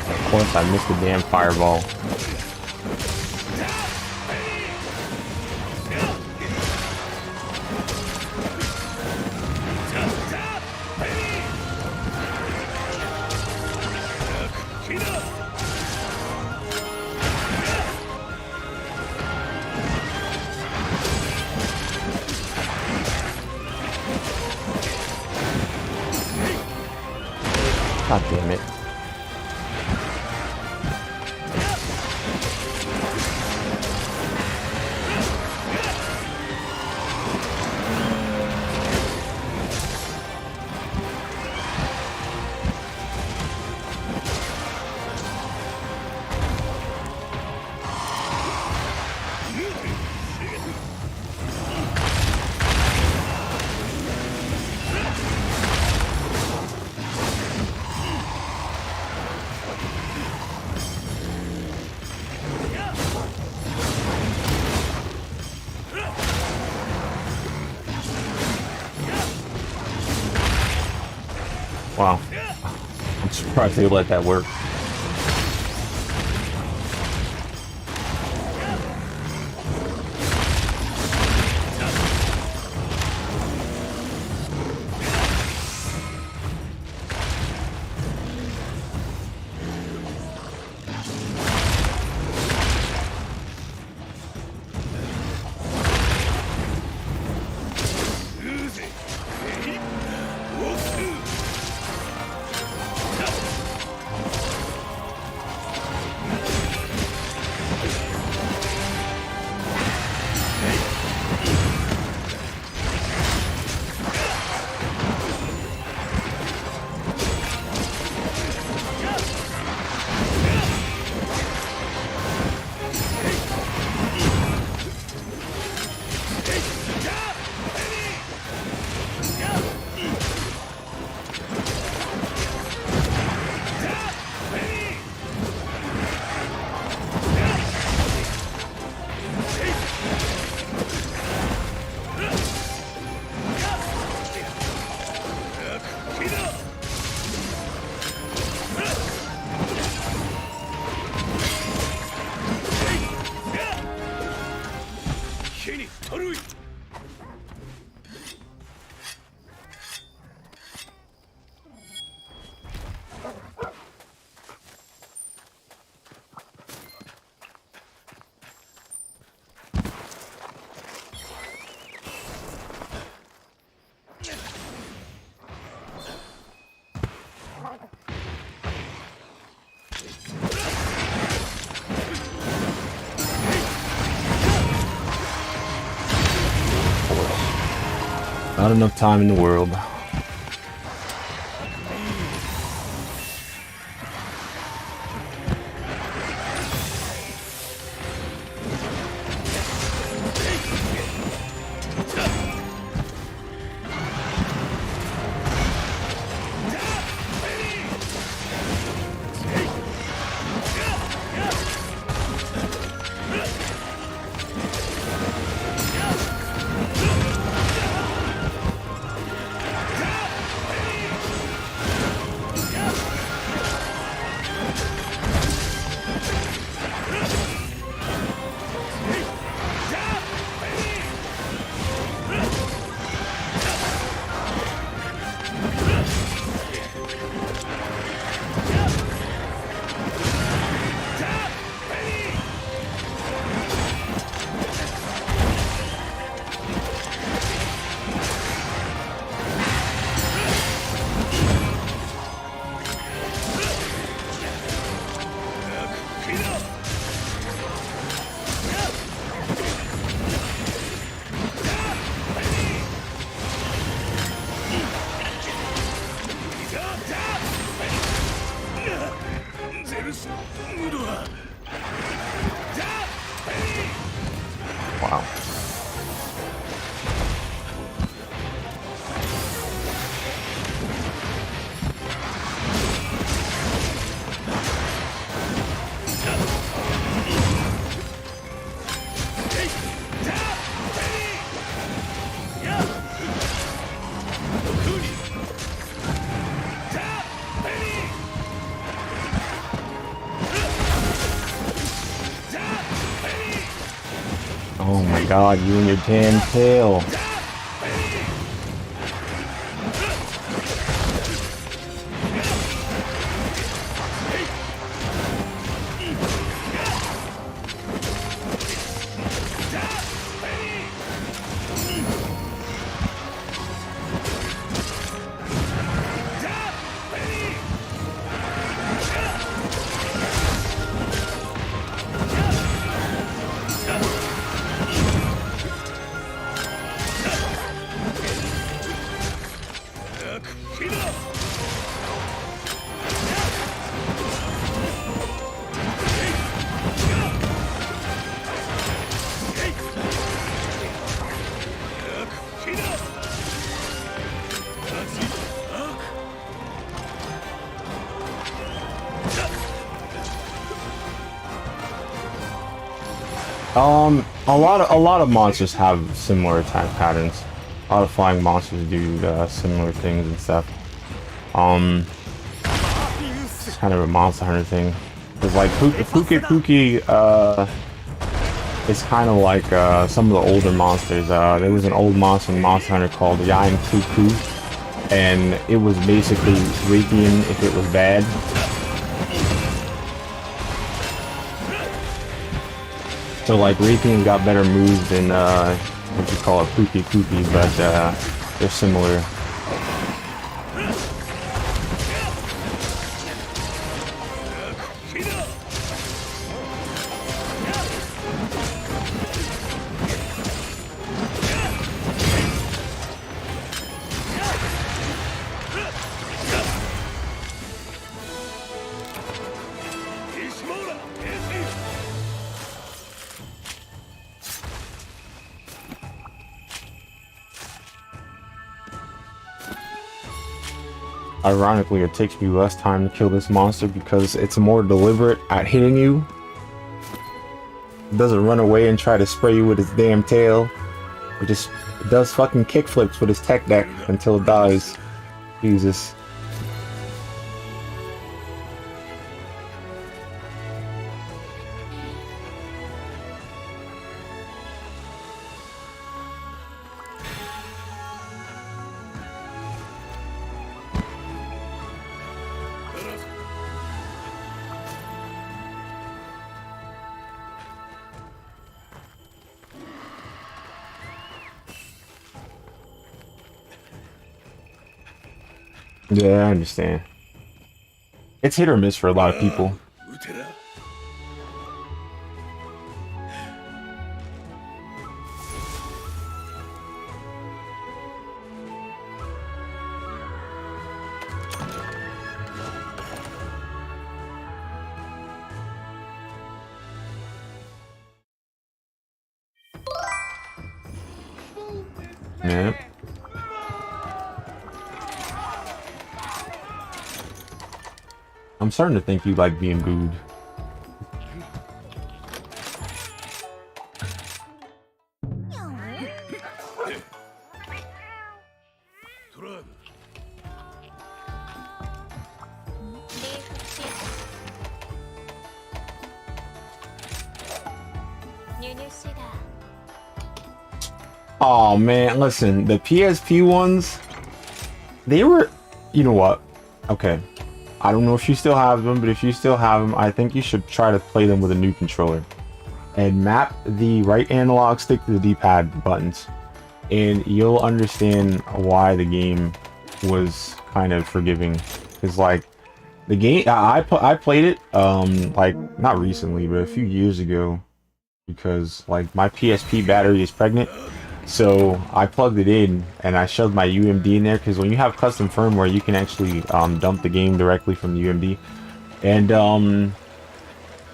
Of course, I missed the damn fireball. God damn it. Wow. I'm surprised they let that work. Not enough time in the world. Wow. Oh my god, you and your damn tail. A lot of monsters have similar attack patterns. A lot of flying monsters do similar things and stuff. It's kind of a Monster Hunter thing. Cause like Pukei is kind of like some of the older monsters. There was an old monster in Monster Hunter called Yain Kuku, and it was basically Reikian if it was bad. So like Reikian got better moves than what you call it Pukei, but they're similar. Ironically, it takes me less time to kill this monster because it's more deliberate at hitting you. It doesn't run away and try to spray you with its damn tail. It just does fucking kickflips with its tech deck until it dies. Jesus. Yeah, I understand. It's hit or miss for a lot of people. Yeah. I'm starting to think you like being booed. Oh man, listen, the PSP ones, they were, you know what? Okay. I don't know if you still have them, but if you still have them, I think you should try to play them with a new controller. And map the right analog stick to the D-pad buttons. And you'll understand why the game was kind of forgiving. Because, like, the game, I played it, like, not recently, but a few years ago. Because, like, my PSP battery is pregnant. So I plugged it in and I shoved my UMD in there because when you have custom firmware, you can actually dump the game directly from the UMD. And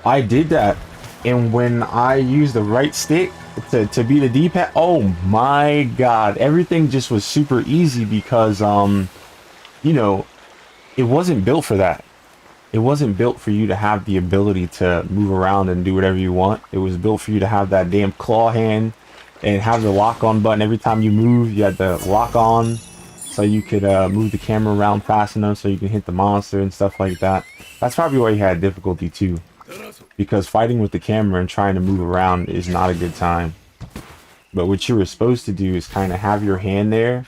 I did that. And when I used the right stick to be the D-pad, oh my god, everything just was super easy because, you know, it wasn't built for that. It wasn't built for you to have the ability to move around and do whatever you want. It was built for you to have that damn claw hand and have the lock on button. Every time you move, you had the lock on so you could move the camera around fast enough so you can hit the monster and stuff like that. That's probably why you had difficulty too, because fighting with the camera and trying to move around is not a good time. But what you were supposed to do is kind of have your hand there,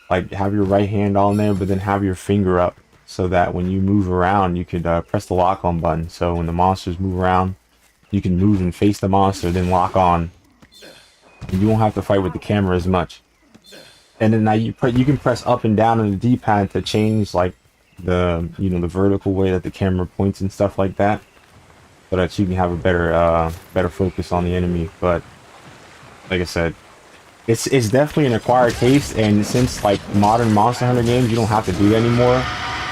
like have your right hand on there, but then have your finger up so that when you move around, you could press the lock on button. So when the monsters move around, you can move and face the monster, then lock on. And you won't have to fight with the camera as much. And then now you can press up and down on the D-pad to change like the the vertical way that the camera points and stuff like that, so that you can have a better focus on the enemy. But like I said, it's definitely an acquired taste, and since like modern Monster Hunter games, you don't have to do that anymore.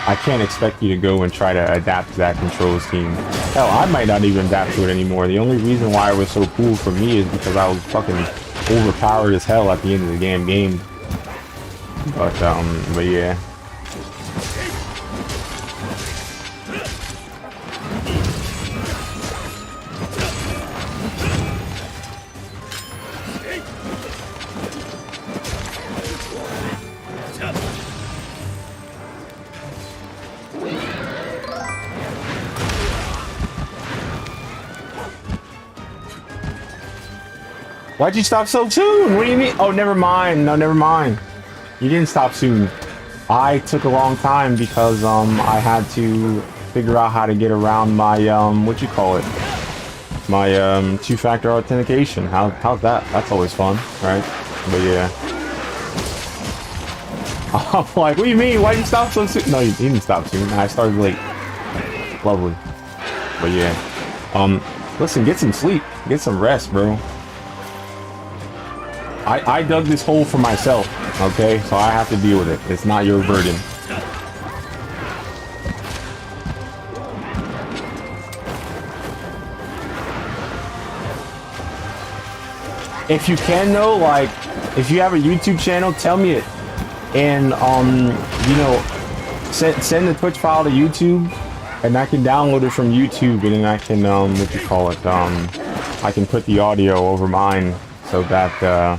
I can't expect you to go and try to adapt to that control scheme. Hell, I might not even adapt to it anymore. The only reason why it was so cool for me is because I was fucking overpowered as hell at the end of the game. But yeah. Why'd you stop so soon? What do you mean? Oh, never mind. No, never mind. You didn't stop soon. I took a long time because I had to figure out how to get around my what you call it? My two-factor authentication. How's that? That's always fun, right? But yeah. I'm like, what do you mean? Why'd you stop so soon? No, you didn't stop soon. I started late. Lovely. But yeah. Listen, get some sleep. Get some rest, bro. I dug this hole for myself, okay? So I have to deal with it. It's not your burden. If you can though, like, if you have a YouTube channel, tell me it. And, you know, send the Twitch file to YouTube, and I can download it from YouTube, and then I can, what you call it, I can put the audio over mine so that,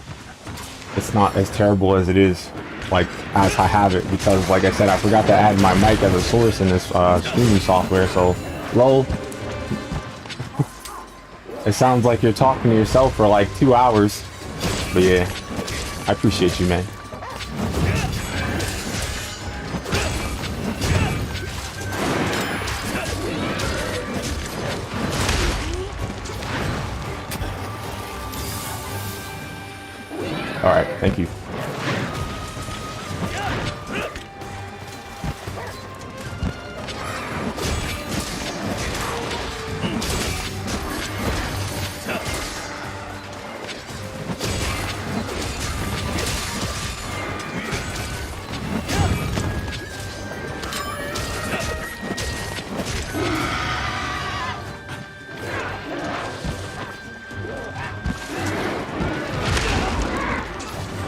it's not as terrible as it is, like, as I have it, because, like I said, I forgot to add my mic as a source in this streaming software, so, lol. It sounds like you're talking to yourself for, like, 2 hours, but yeah, I appreciate you, man. Alright, thank you.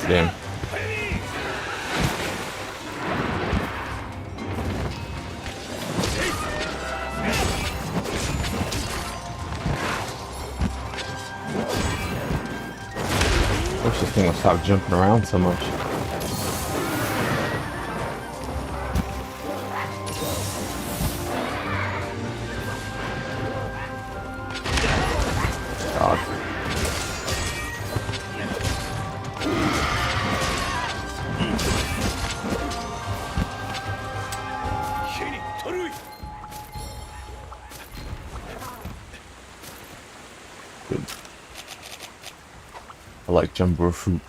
Damn. Wish this thing would stop jumping around so much. God. I like jumbo fruit.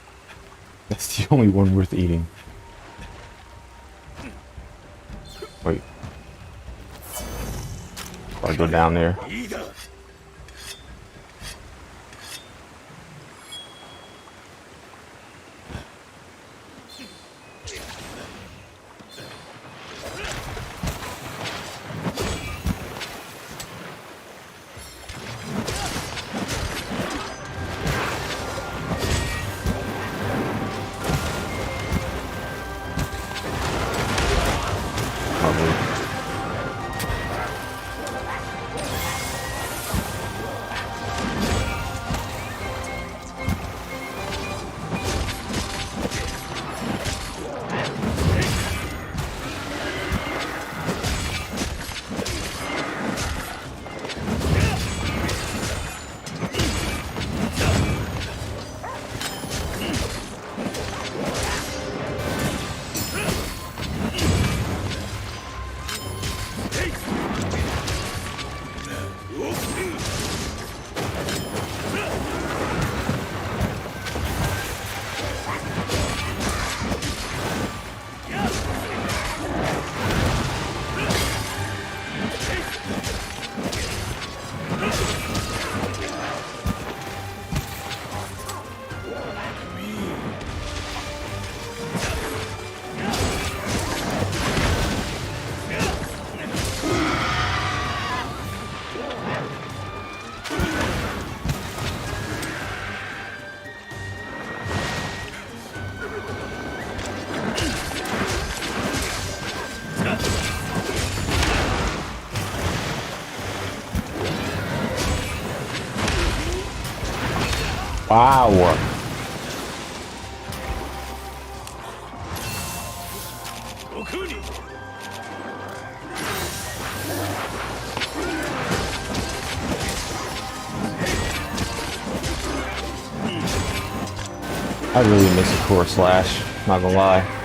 That's the only one worth eating. Wait. I'll go down there. Wow. I really miss a core slash, not gonna lie.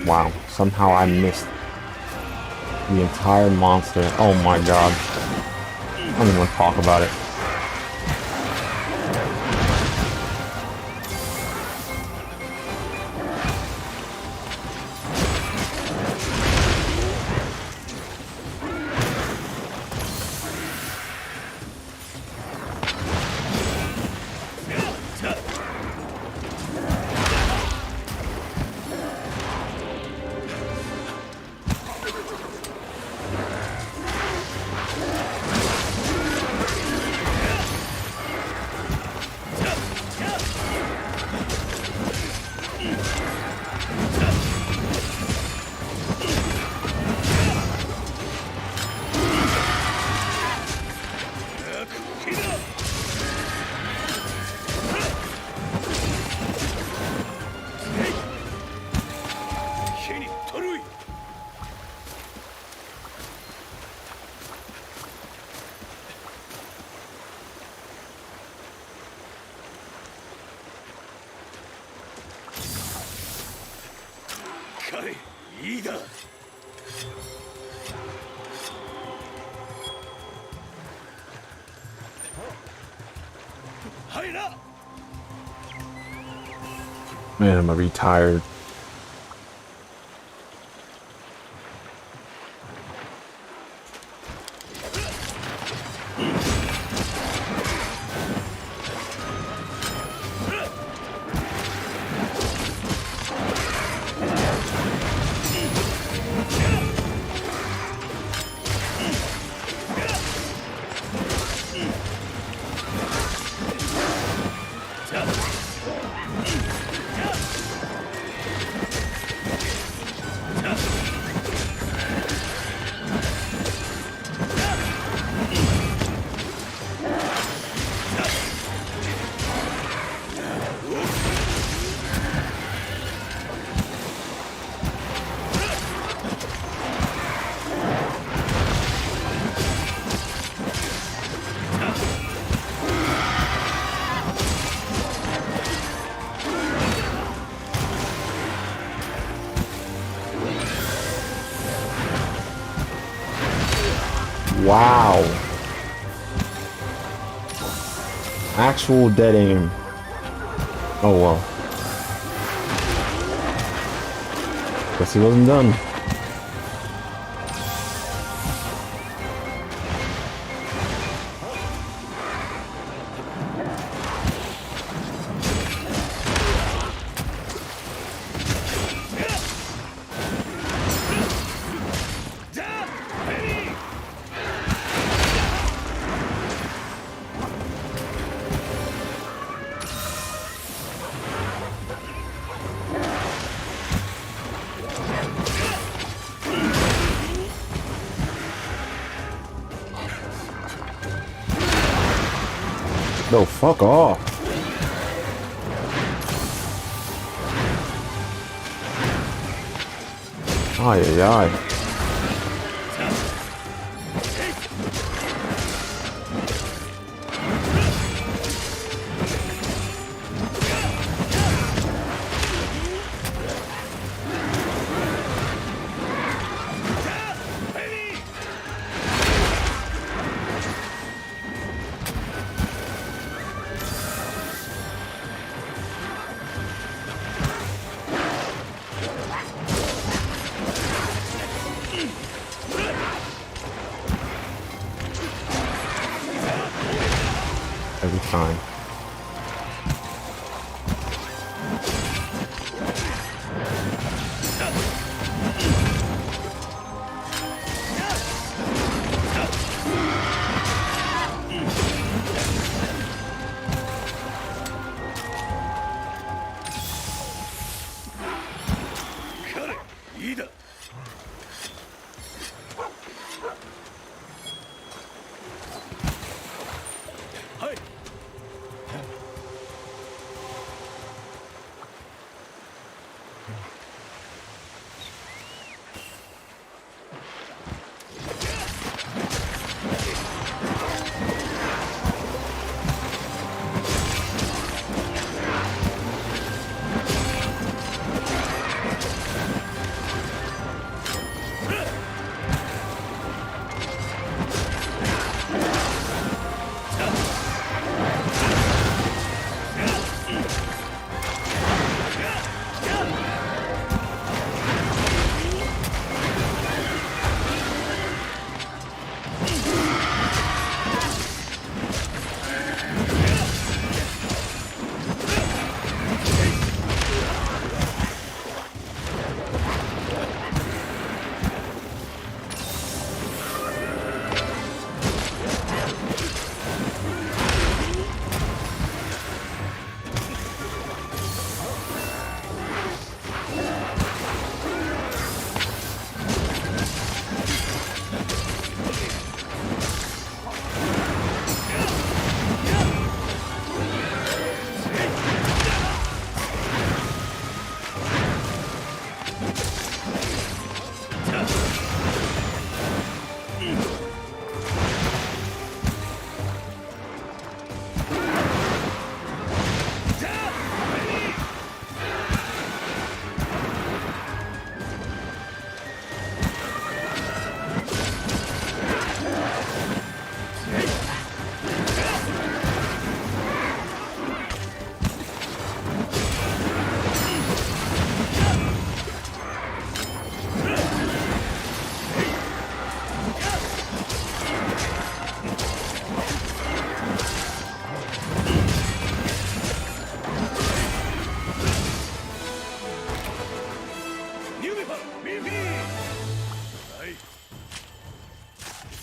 Wow, somehow I missed the entire monster. Oh my god. I don't even want to talk about it. Man, I'm retired. Wow. Actual dead aim. Oh well. Guess he wasn't done. No, fuck off. Ay, ay, ay. time.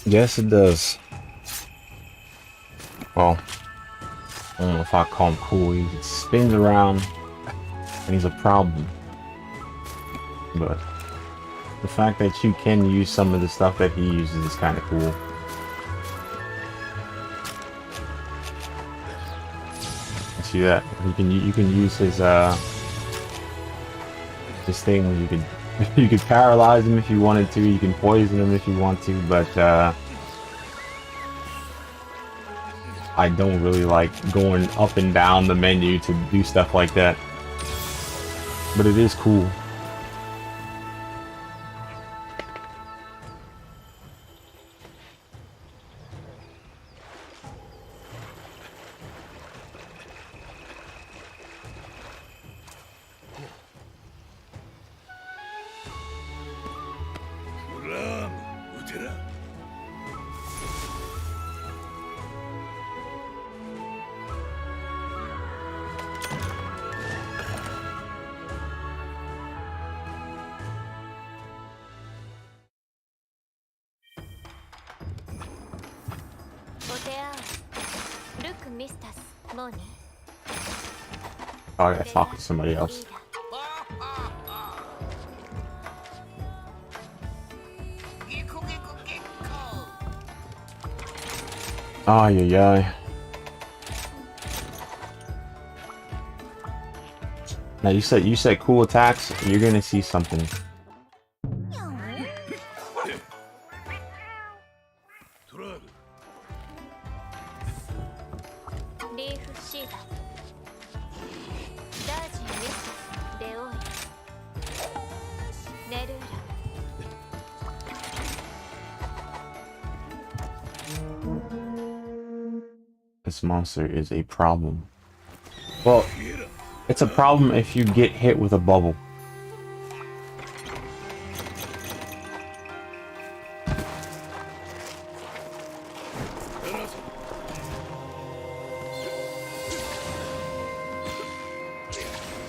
Yes, it does. Well, I don't know if I call him cool. He spins around and he's a problem. But the fact that you can use some of the stuff that he uses is kind of cool. See that? You can use his this thing where you could paralyze him if you wanted to, you can poison him if you want to, but I don't really like going up and down the menu to do stuff like that. But it is cool. Oh, I gotta talk to somebody else. Ay, ay, ay. Now you said cool attacks. You're gonna see something. This monster is a problem. Well, it's a problem if you get hit with a bubble.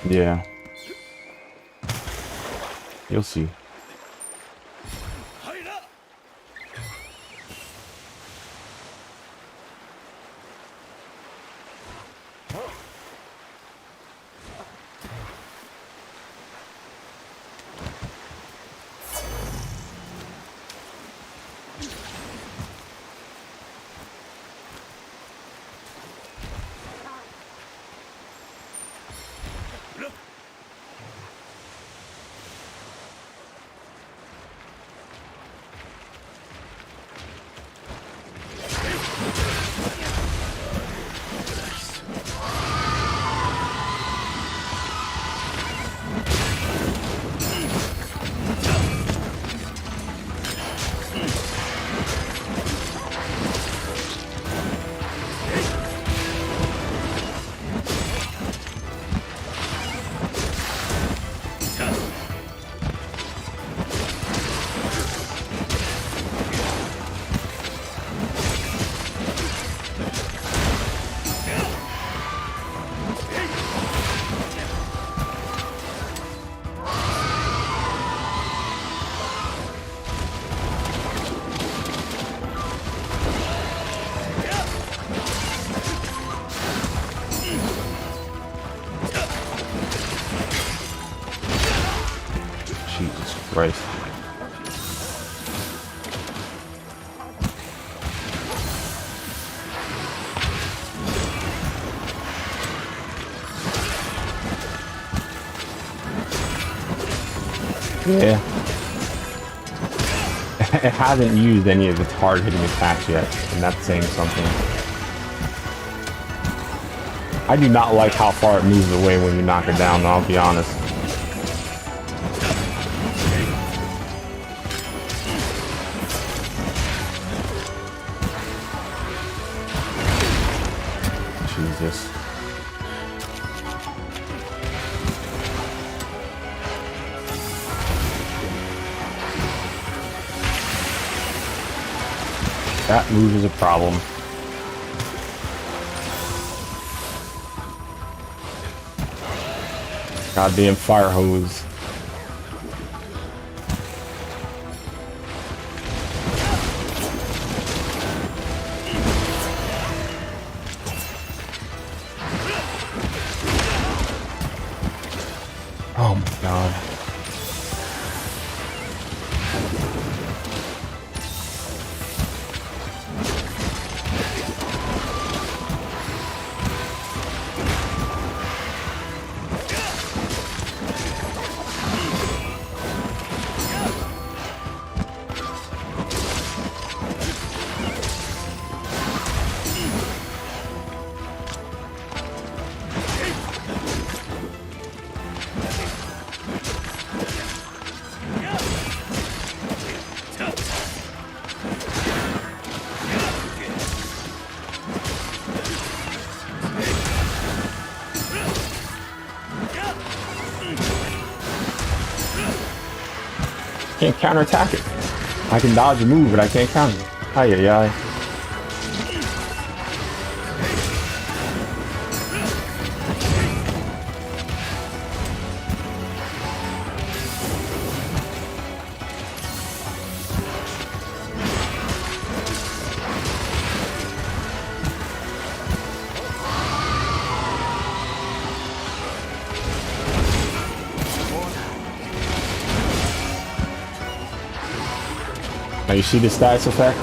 Yeah. You'll see. Jesus Christ. Yeah. It hasn't used any of its hard-hitting attacks yet, and that's saying something. I do not like how far it moves away when you knock it down, I'll be honest. Jesus. That move is a problem. Goddamn fire hose. Oh my god. Can't counterattack it. I can dodge a move, but I can't counter it. Ay, ay, ay. Now you see the stats effect?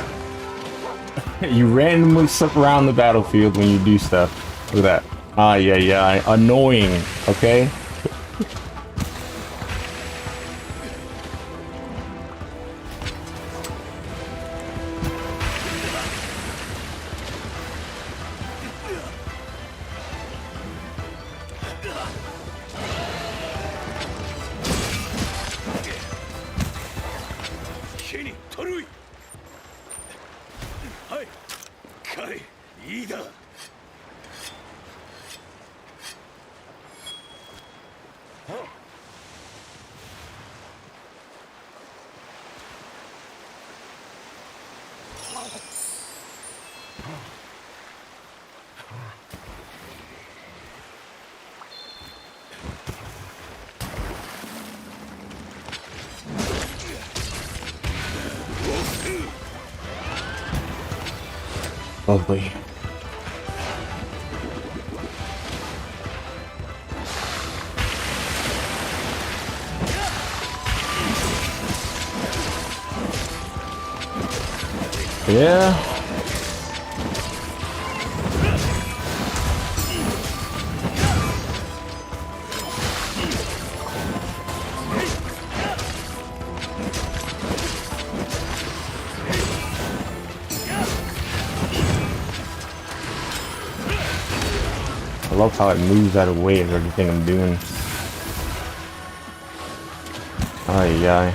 You randomly slip around the battlefield when you do stuff. Look at that. Ah, yeah, yeah. Annoying, okay? Lovely. Yeah. I love how it moves out of the way of everything I'm doing. Ay, ay.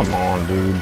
Come on, dude.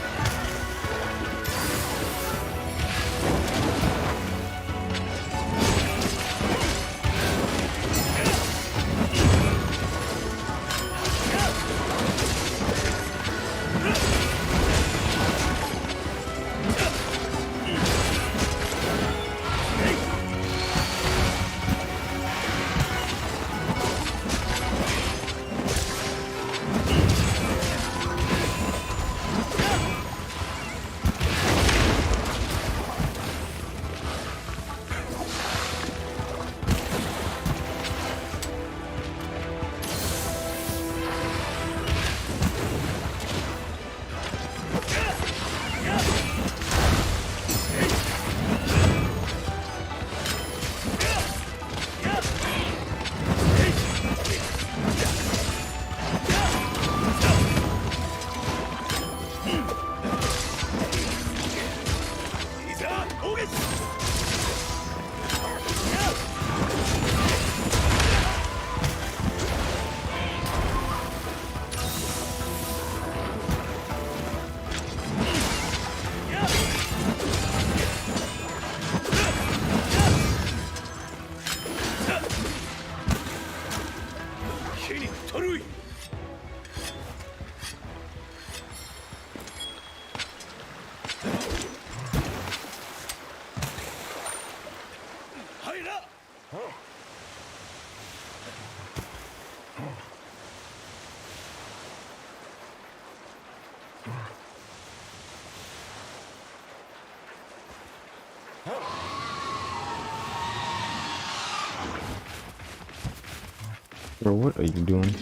Bro, what are you doing?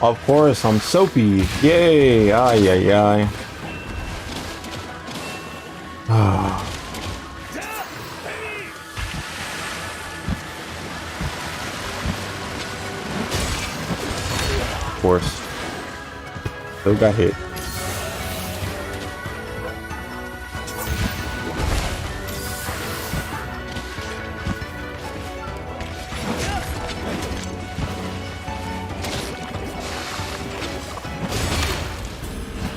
Of course, I'm soapy. Yay! Ay, ay, ay. Ah. Of course. Still got hit.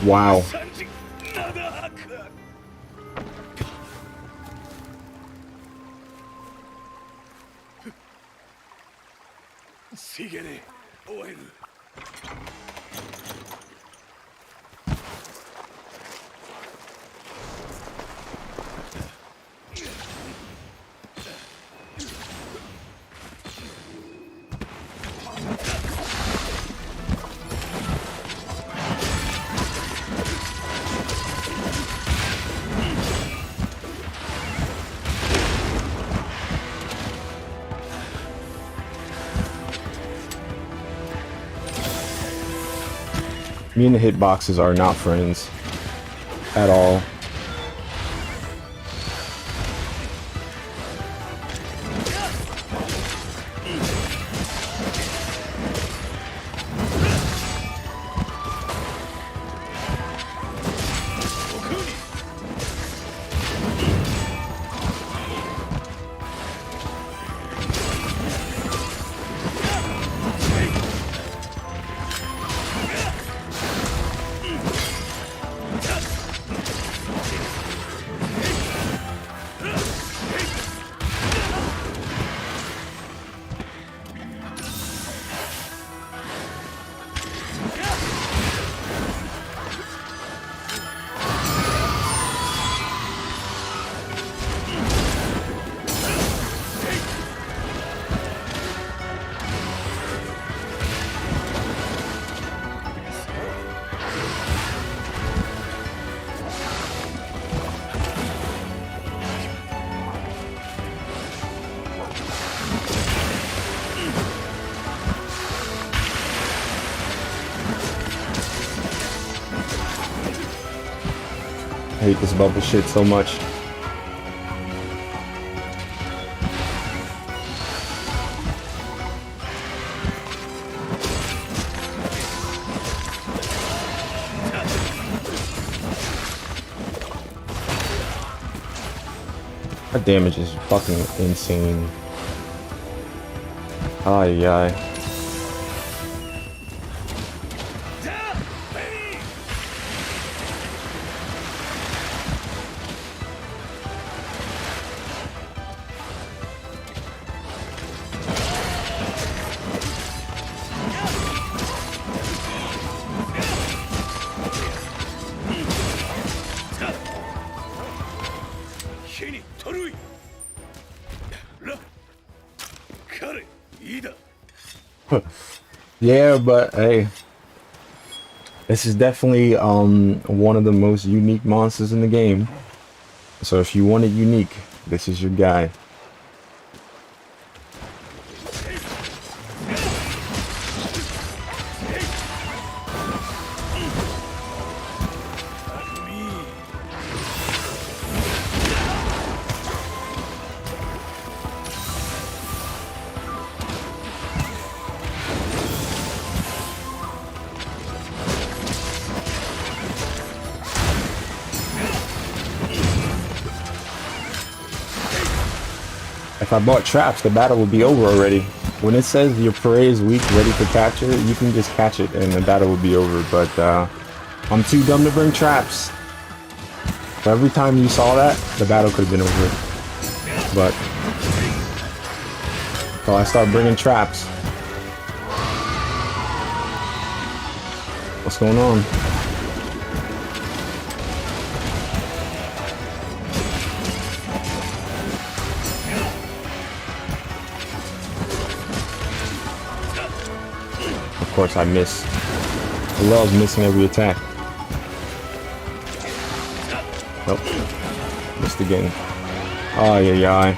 Wow. しげねえ終える Me and the hitboxes are not friends at all. I hate this bubble shit so much. That damage is fucking insane. Ay, ay. Yeah, but hey, this is definitely one of the most unique monsters in the game. So if you want it unique, this is your guy. If I bought traps, the battle would be over already. When it says your prey is weak, ready for capture, you can just catch it and the battle would be over. But I'm too dumb to bring traps. So every time you saw that, the battle could have been over. But so I start bringing traps. What's going on? Of course I miss. I love missing every attack. Nope. Missed again. Oh yeah.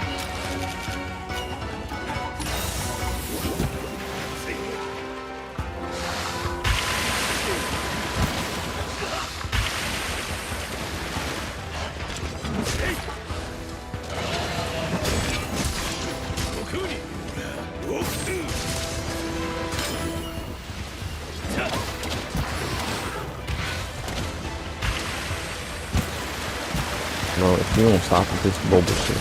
Bro, if you don't stop with this bullshit.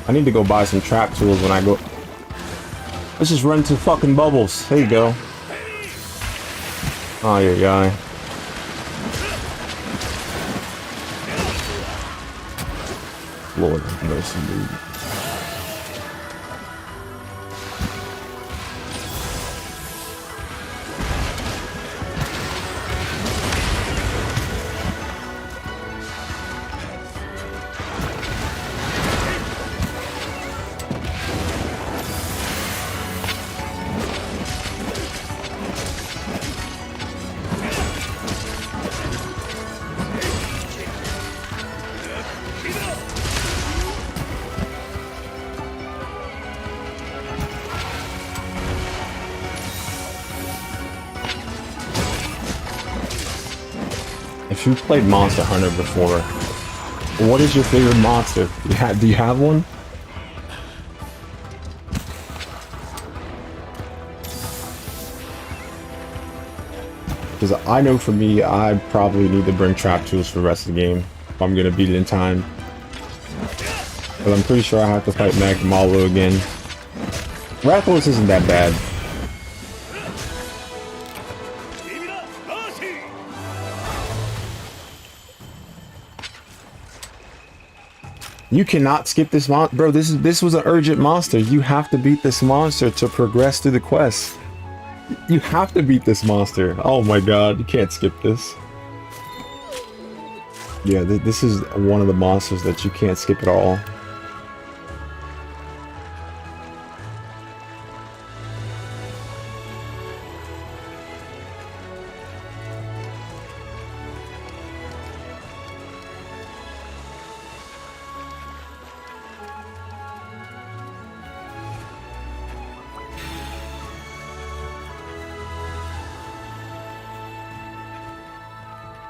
I need to go buy some trap tools when I go. Let's just run to fucking bubbles. There you go. Oh, yeah, guy. Lord have mercy, dude. If you played Monster Hunter before, what is your favorite monster? Do you have one? Because I know for me, I probably need to bring trap tools for the rest of the game if I'm gonna beat it in time. But I'm pretty sure I have to fight Magdamalo again. Rathalos isn't that bad. You cannot skip this monster, bro. This was an urgent monster. You have to beat this monster to progress through the quest. You have to beat this monster. Oh my god, you can't skip this. Yeah, this is one of the monsters that you can't skip at all.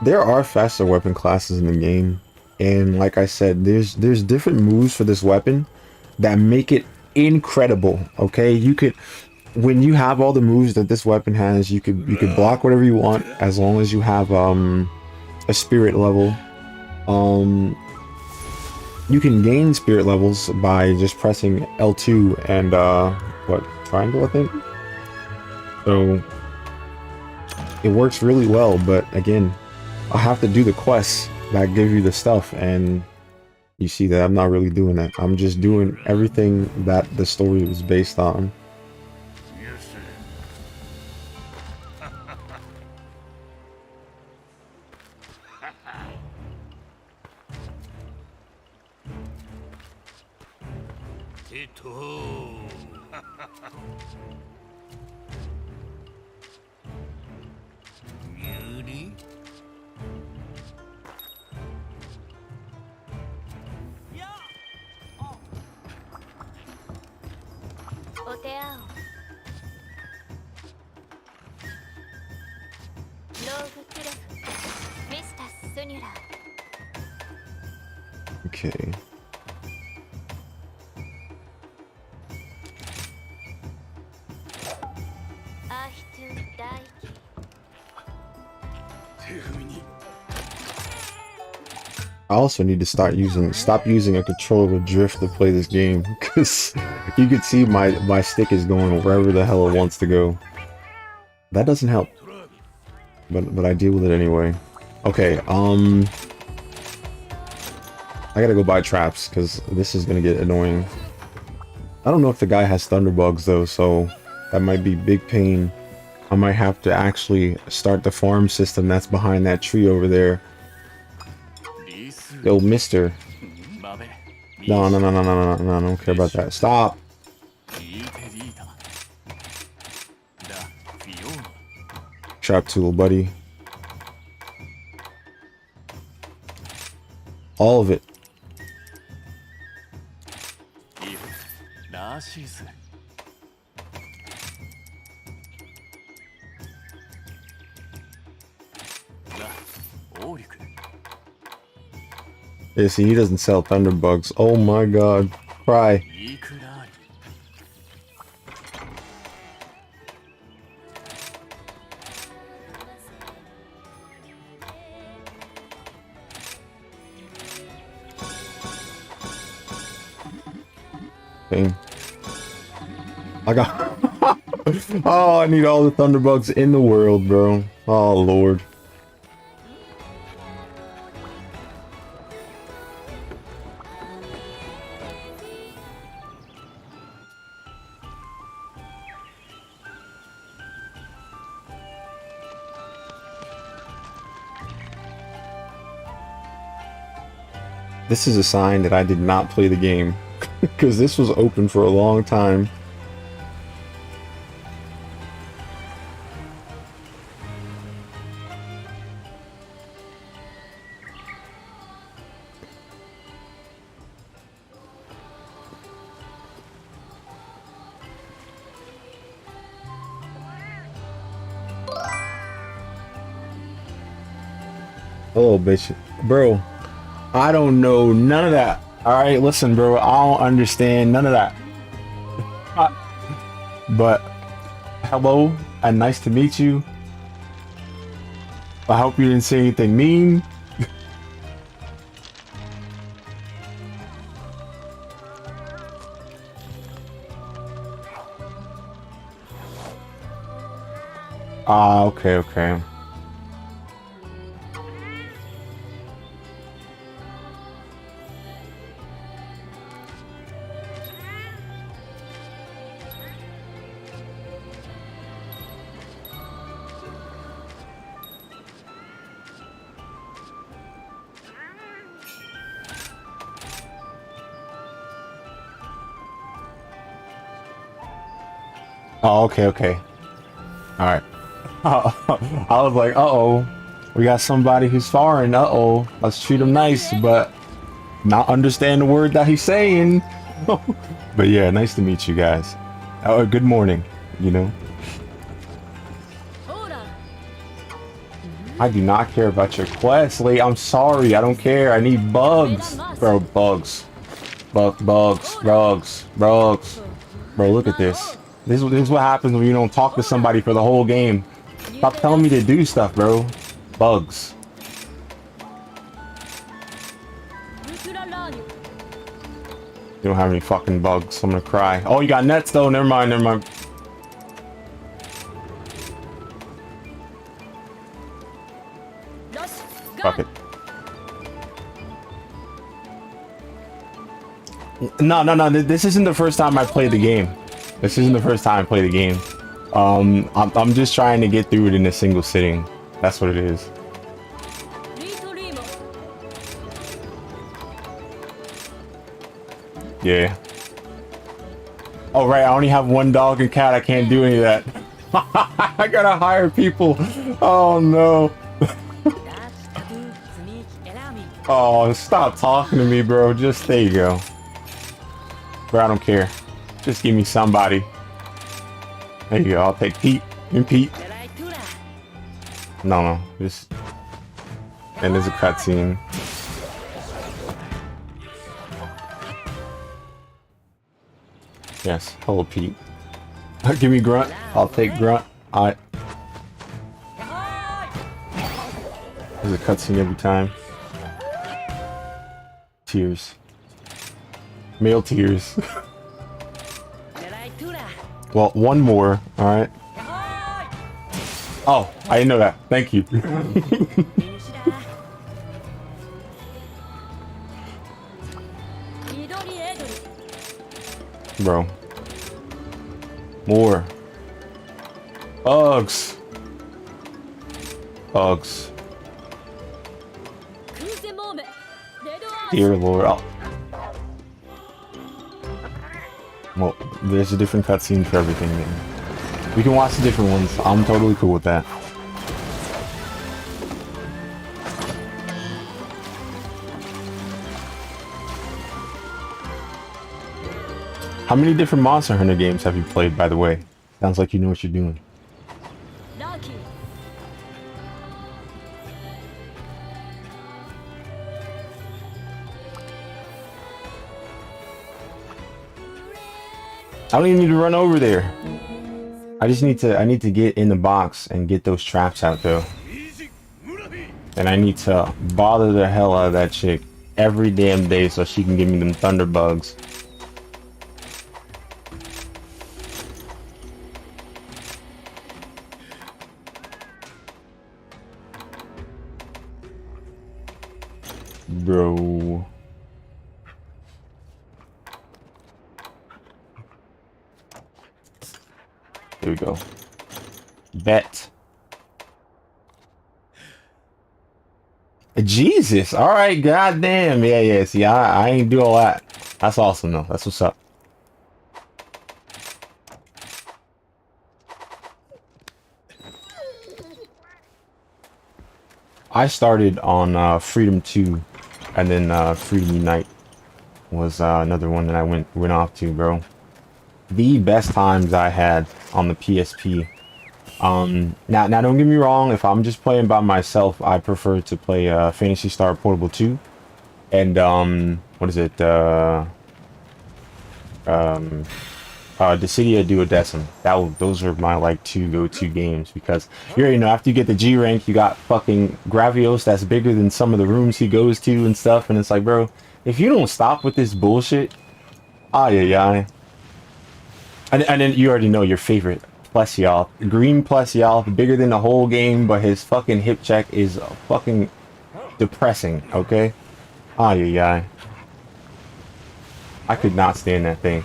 There are faster weapon classes in the game, and like I said, there's different moves for this weapon that make it incredible. Okay, you could, when you have all the moves that this weapon has, you could block whatever you want as long as you have a spirit level. You can gain spirit levels by just pressing L2 and what, triangle, I think. So it works really well, but again, I have to do the quests that give you the stuff, and you see that I'm not really doing that. I'm just doing everything that the story was based on. Okay. I also need to stop using a controller with drift to play this game, because you can see my stick is going wherever the hell it wants to go. That doesn't help, but I deal with it anyway. Okay, I gotta go buy traps because this is gonna get annoying. I don't know if the guy has thunderbugs though, so that might be big pain. I might have to actually start the farm system that's behind that tree over there. Yo, mister. No, I don't care about that. Stop! Trap tool, buddy. All of it. Yeah, see, he doesn't sell thunderbugs. Oh my god. Cry. thing. I got... Oh, I need all the Thunderbugs in the world, bro. Oh, Lord. This is a sign that I did not play the game, because this was open for a long time. Oh, bitch. Bro, I don't know none of that. Alright, listen, bro. I don't understand none of that. But, hello, and nice to meet you. I hope you didn't say anything mean. Ah, okay, okay. Oh, okay, okay. Alright. I was like, uh-oh. We got somebody who's foreign, uh-oh. Let's treat him nice, but not understand the word that he's saying. But yeah, nice to meet you guys. Oh, good morning, you know. I do not care about your quest, Lee. I'm sorry, I don't care. I need bugs. Bro, bugs. Bugs. Bro, look at this. This is what happens when you don't talk to somebody for the whole game. Stop telling me to do stuff, bro. Bugs. You don't have any fucking bugs, so I'm gonna cry. Oh, you got nets though. Never mind, never mind. Fuck it. No. This isn't the first time I played the game. This isn't the first time I play the game. I'm just trying to get through it in a single sitting. That's what it is. Yeah. Oh right, I only have one dog and cat. I can't do any of that. I gotta hire people. Oh no. Oh, stop talking to me, bro. Just there you go. Bro, I don't care. Just give me somebody. There you go. I'll take Pete and Pete. No. Just. And there's a cutscene. Yes. Hello, Pete. Give me Grunt. I'll take Grunt. Alright. There's a cutscene every time. Tears. Male tears. Well, one more, alright. Oh, I didn't know that. Thank you. Bro. More. Bugs. Dear Lord. Oh. Well, there's a different cutscene for everything. Man. We can watch the different ones. I'm totally cool with that. How many different Monster Hunter games have you played, by the way? Sounds like you know what you're doing. I don't even need to run over there. I need to get in the box and get those traps out though. And I need to bother the hell out of that chick every damn day so she can give me them thunder bugs. bro. Here we go. Bet. Jesus. All right. Goddamn. Yeah, yeah. See, I ain't do all that. That's awesome, though. That's what's up. I started on Freedom 2, and then Freedom Unite was another one that I went off to, bro. The best times I had on the PSP. Now don't get me wrong, if I'm just playing by myself, I prefer to play Phantasy Star Portable 2 and what is it? Dissidia Duodecim. Those are my like two go-to games, because you already know after you get the G rank, you got fucking Gravios that's bigger than some of the rooms he goes to and stuff, and it's like, bro, if you don't stop with this bullshit, yeah. And then you already know your favorite, Plesial. Green Plesial, bigger than the whole game, but his fucking hip check is fucking depressing, okay? Yeah. I could not stand that thing.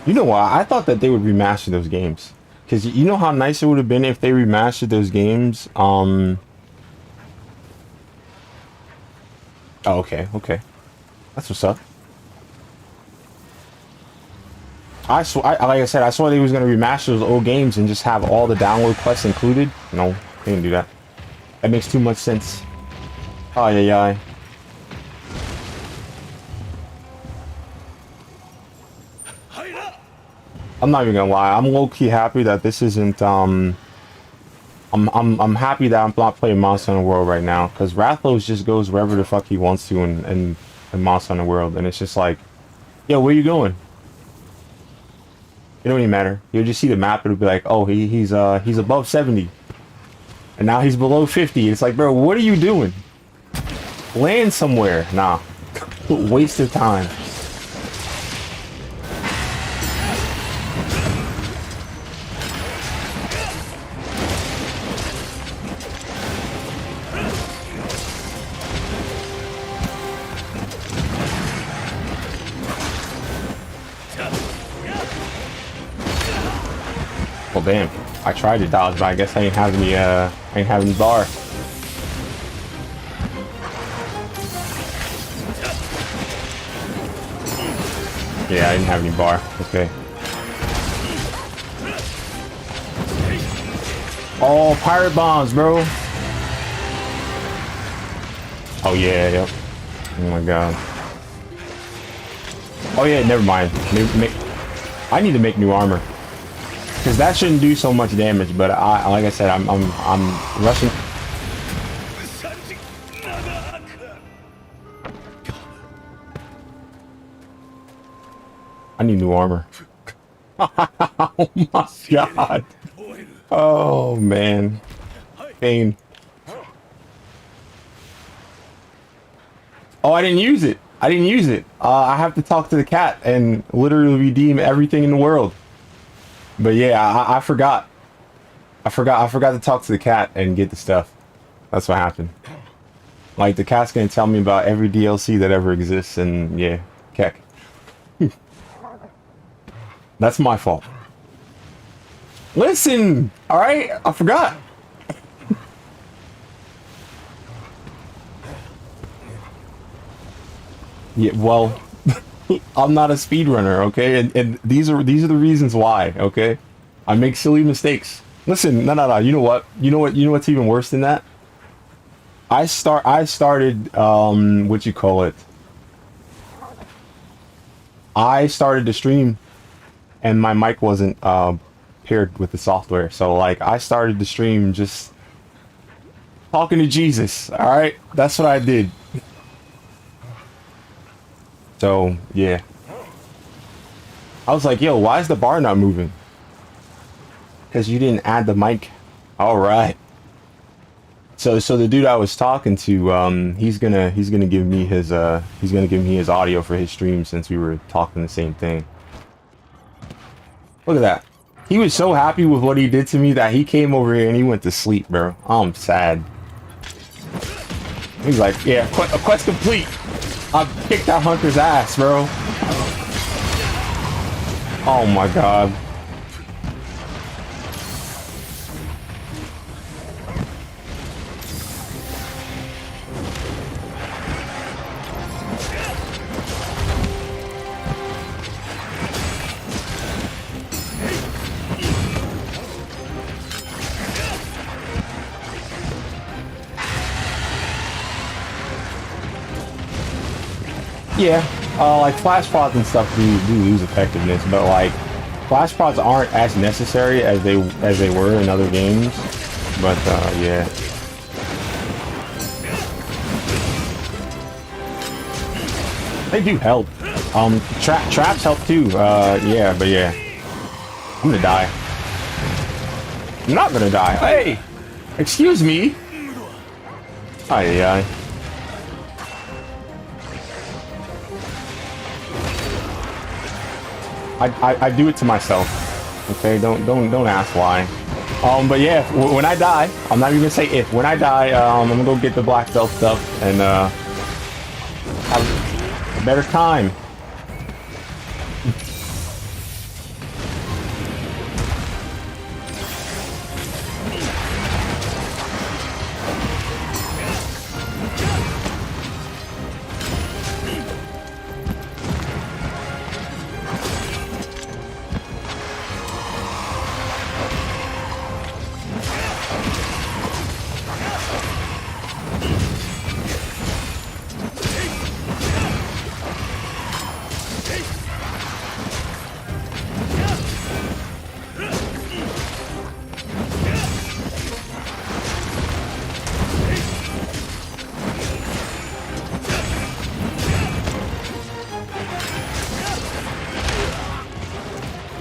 You know why? I thought that they would remaster those games. Because you know how nice it would have been if they remastered those games? Oh, okay. That's what's up. Like I said, I saw they was going to remaster those old games and just have all the download quests included. No, they didn't do that. That makes too much sense. Yeah. I'm not even gonna lie. I'm low-key happy that this isn't. I'm happy that I'm not playing Monster Hunter World right now, because Rathalos just goes wherever the fuck he wants to in Monster Hunter World, and it's just like, yo, where you going? It don't even matter. You'll just see the map. It'll be like, oh, he's above 70, and now he's below 50. It's like, bro, what are you doing? Land somewhere. Nah, waste of time. Well, damn. I tried to dodge, but I guess I ain't have any bar. Yeah, I didn't have any bar. Okay. Oh, pirate bombs, bro. Oh yeah, yep. Oh my god. Oh yeah, never mind. I need to make new armor. Because that shouldn't do so much damage, but like I said, I'm rushing. I need new armor. Oh my god. Oh man. Pain. Oh, I didn't use it. I have to talk to the cat and literally redeem everything in the world. But yeah, I forgot. I forgot to talk to the cat and get the stuff. That's what happened. Like, the cat's gonna tell me about every DLC that ever exists, and yeah, keck. That's my fault. Listen! Alright? I forgot. Yeah, well, I'm not a speedrunner, okay? And these are the reasons why, okay? I make silly mistakes. Listen, no. You know what? You know what's even worse than that? I started what you call it? I started to stream and my mic wasn't paired with the software. So like I started the stream just talking to Jesus, all right? That's what I did. So, yeah. I was like, yo, why is the bar not moving? Because you didn't add the mic All right. So the dude I was talking to, he's gonna give me his audio for his stream since we were talking the same thing. Look at that. He was so happy with what he did to me that he came over here and he went to sleep, bro. I'm sad. He's like, yeah, quest complete. I kicked that hunter's ass, bro. Oh my god. Yeah, like flash pods and stuff do lose effectiveness, but like flash pods aren't as necessary as they were in other games. But yeah. They do help. Traps help too. Yeah, but yeah. I'm gonna die. I'm not gonna die. Hey! Excuse me! Aye. I do it to myself. Okay, don't ask why. But yeah, when I die, I'm not even gonna say if. When I die, I'm gonna go get the black belt stuff and have a better time.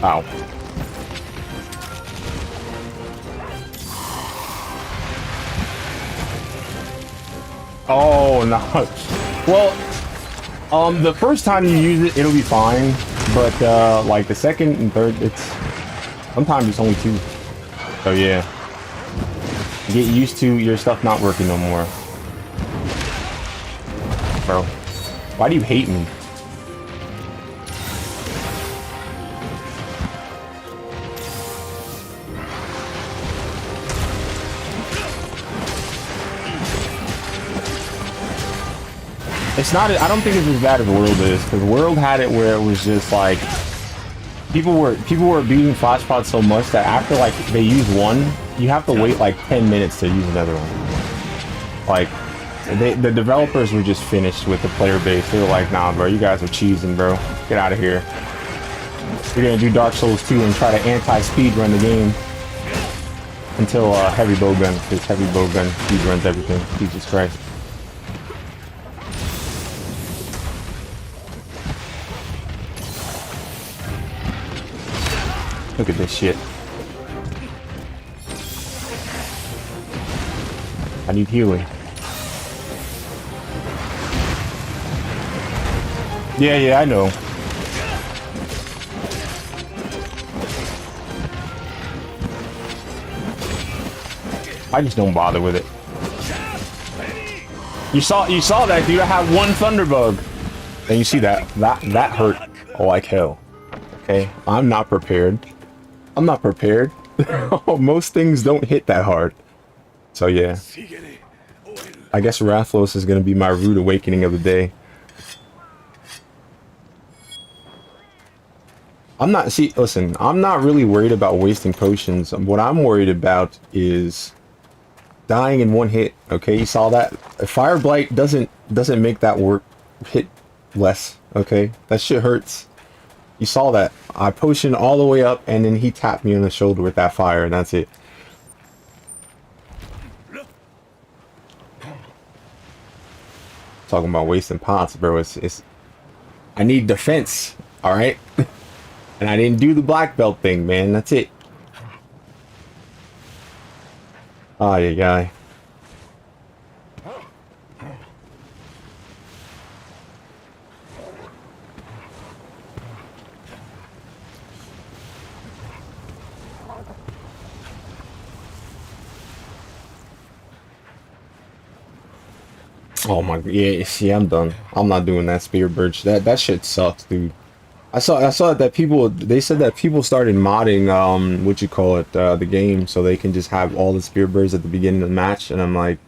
Ow. Oh no. Well, the first time you use it, it'll be fine, but like the second and third, sometimes it's only 2. So yeah, get used to your stuff not working no more, bro. Why do you hate me? It's not. I don't think it's as bad as World is, because World had it where it was just like people were abusing flash pods so much that after like they use one, you have to wait like 10 minutes to use another one. Like the developers were just finished with the player base. They were like, nah, bro, you guys are cheesing, bro. Get out of here. You're gonna do Dark Souls 2 and try to anti-speed run the game until Heavy Bowgun, because Heavy Bowgun speed runs everything. Jesus Christ. Look at this shit. I need healing. Yeah, I know. I just don't bother with it. You saw that, dude. I had one Thunderbug. And you see that hurt like hell. Okay, I'm not prepared. I'm not prepared. Most things don't hit that hard. So yeah. I guess Rathlos is going to be my rude awakening of the day. Listen, I'm not really worried about wasting potions. What I'm worried about is dying in one hit. Okay, you saw that? Fire Blight doesn't make that work hit less. Okay, that shit hurts. You saw that. I potioned all the way up, and then he tapped me on the shoulder with that fire, and that's it. Talking about wasting pots, bro. It's I need defense, all right? And I didn't do the black belt thing, man. That's it. Ah, yeah, guy. Oh my, yeah, see, I'm done. I'm not doing that spear birch. That shit sucks, dude. I saw that people, they said that people started modding what you call it, the game, so they can just have all the spear birds at the beginning of the match, and I'm like,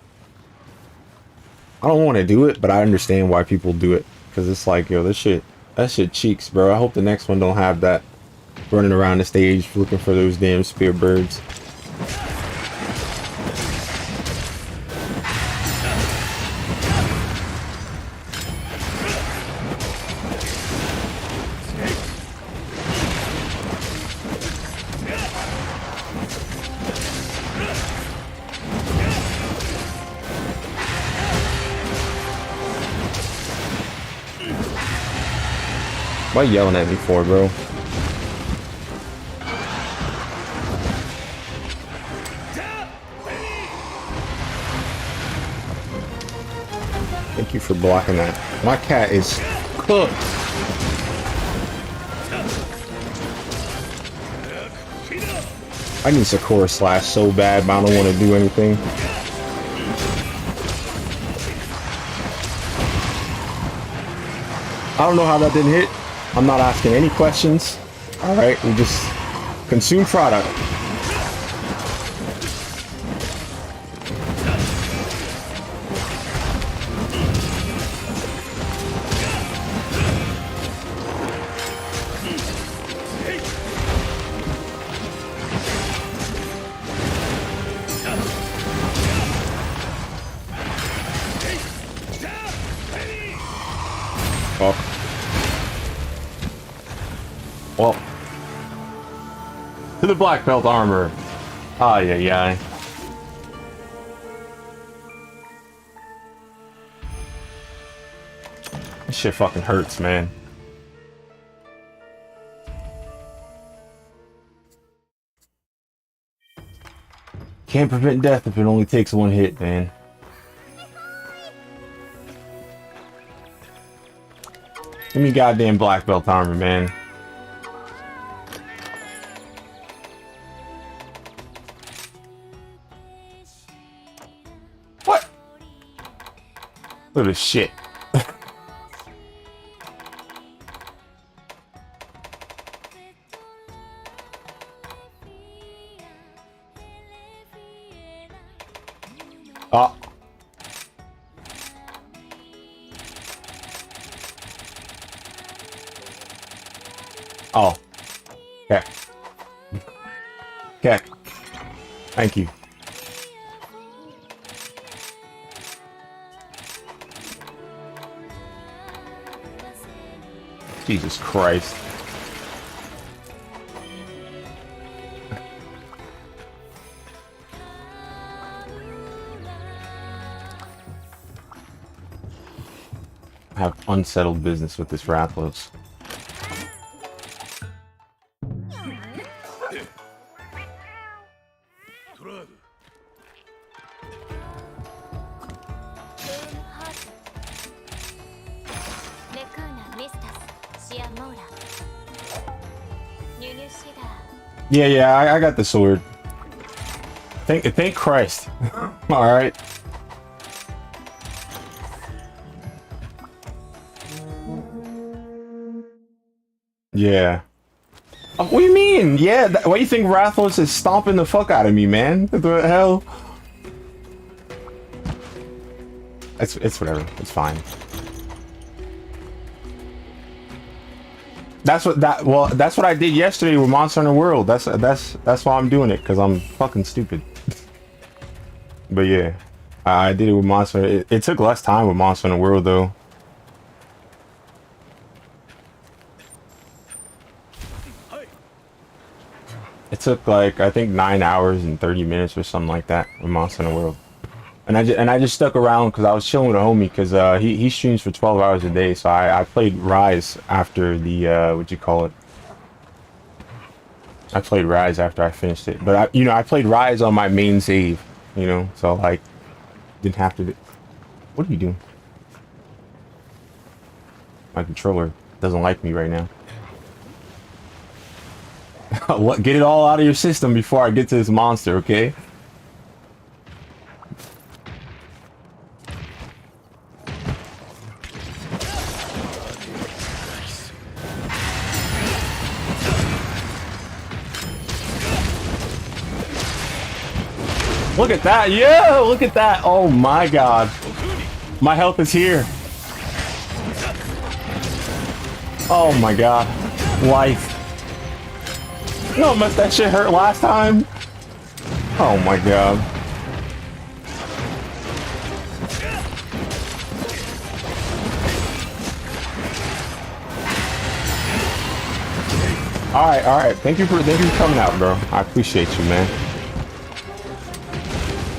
I don't want to do it, but I understand why people do it, because it's like, yo, that shit cheeks, bro. I hope the next one don't have that running around the stage looking for those damn spear birds. What are you yelling at me for, bro? Thank you for blocking that. My cat is cooked. I need Sakura Slash so bad, but I don't want to do anything. I don't know how that didn't hit. I'm not asking any questions. Alright, we just consume product. Well, to the black belt armor. Ah, yeah. This shit fucking hurts, man. Can't prevent death if it only takes one hit, man. Give me goddamn black belt armor, man. What? Look at this shit. Oh. Oh. Okay. Okay. Thank you. Jesus Christ. I have unsettled business with this Rathalos. Yeah, I got the sword. Thank Christ. Alright. Yeah. What do you mean? Yeah, what do you think Rathalos is stomping the fuck out of me, man? What the hell? It's whatever. It's fine. That's what I did yesterday with Monster Hunter World. That's why I'm doing it, because I'm fucking stupid. But yeah, I did it with Monster. It took less time with Monster Hunter World though. It took like I think 9 hours and 30 minutes or something like that with Monster Hunter World. And I just stuck around because I was chilling with a homie because he streams for 12 hours a day. So I played Rise after the what you call it. I played Rise after I finished it, but I played Rise on my main save you know, so like didn't have to. What are you doing? My controller doesn't like me right now. What? Get it all out of your system before I get to this monster, okay? Look at that! Yeah, look at that! Oh my god. My health is here. Oh my god. Life. You know how much that shit hurt last time? Oh my god. Alright. Thank you for coming out, bro. I appreciate you, man.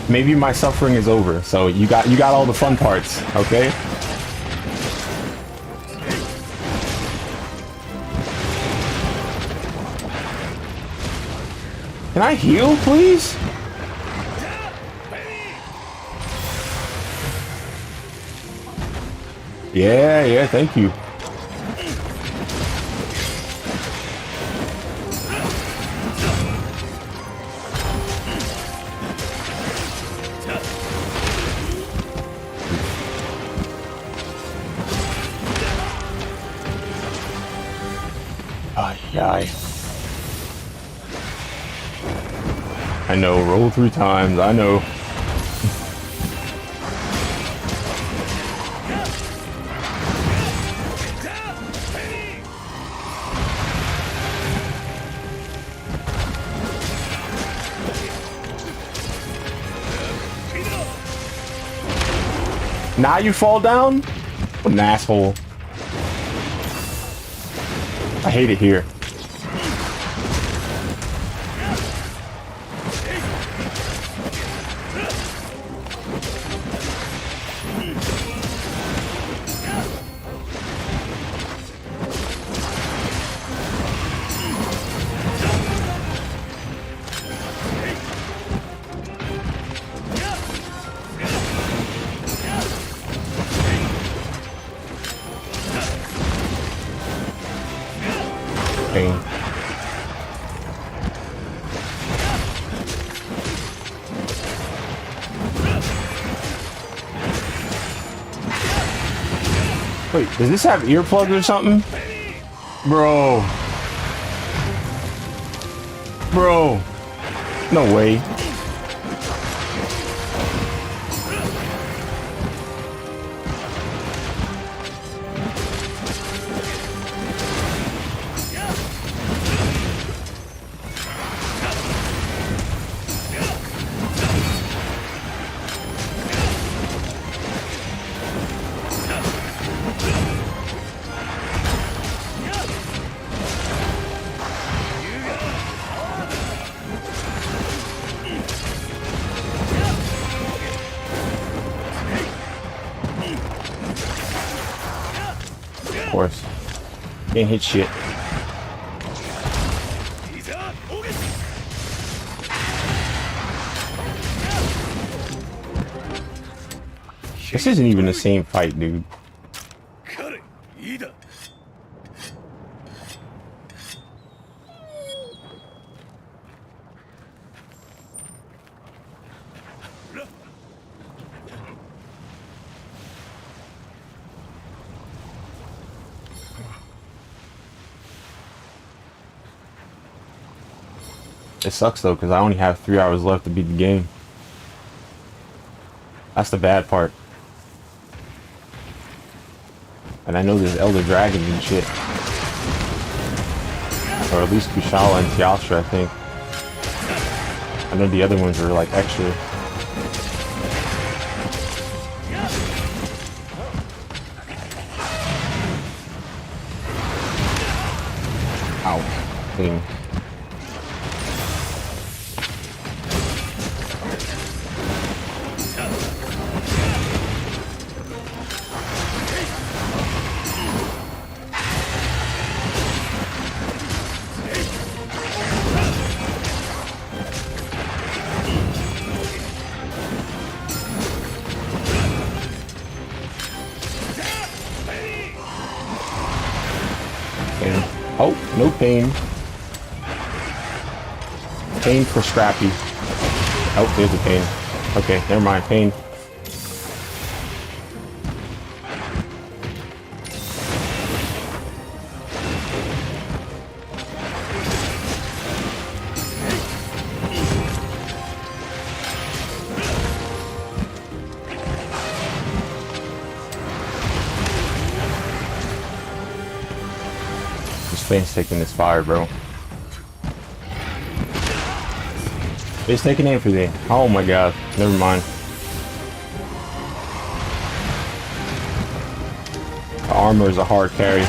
Maybe my suffering is over, so you got all the fun parts, okay? Can I heal, please? Yeah, thank you. Ay. I know, roll 3 times, I know. Now you fall down? What an asshole. I hate it here. Pain. Wait, does this have earplugs or something? Bro. No way. Of course. Can't hit shit. This isn't even the same fight, dude. It sucks though, because I only have 3 hours left to beat the game. That's the bad part. And I know there's Elder Dragons and shit. Or at least Kushala and Teostra, I think. I know the other ones are like extra. Ow. Thing. Oh, no pain. Pain for Scrappy. Oh, there's the pain. Okay, never mind. Pain. This thing's taking this fire, bro. It's taking everything. Oh my god. Never mind. The armor is a hard carry.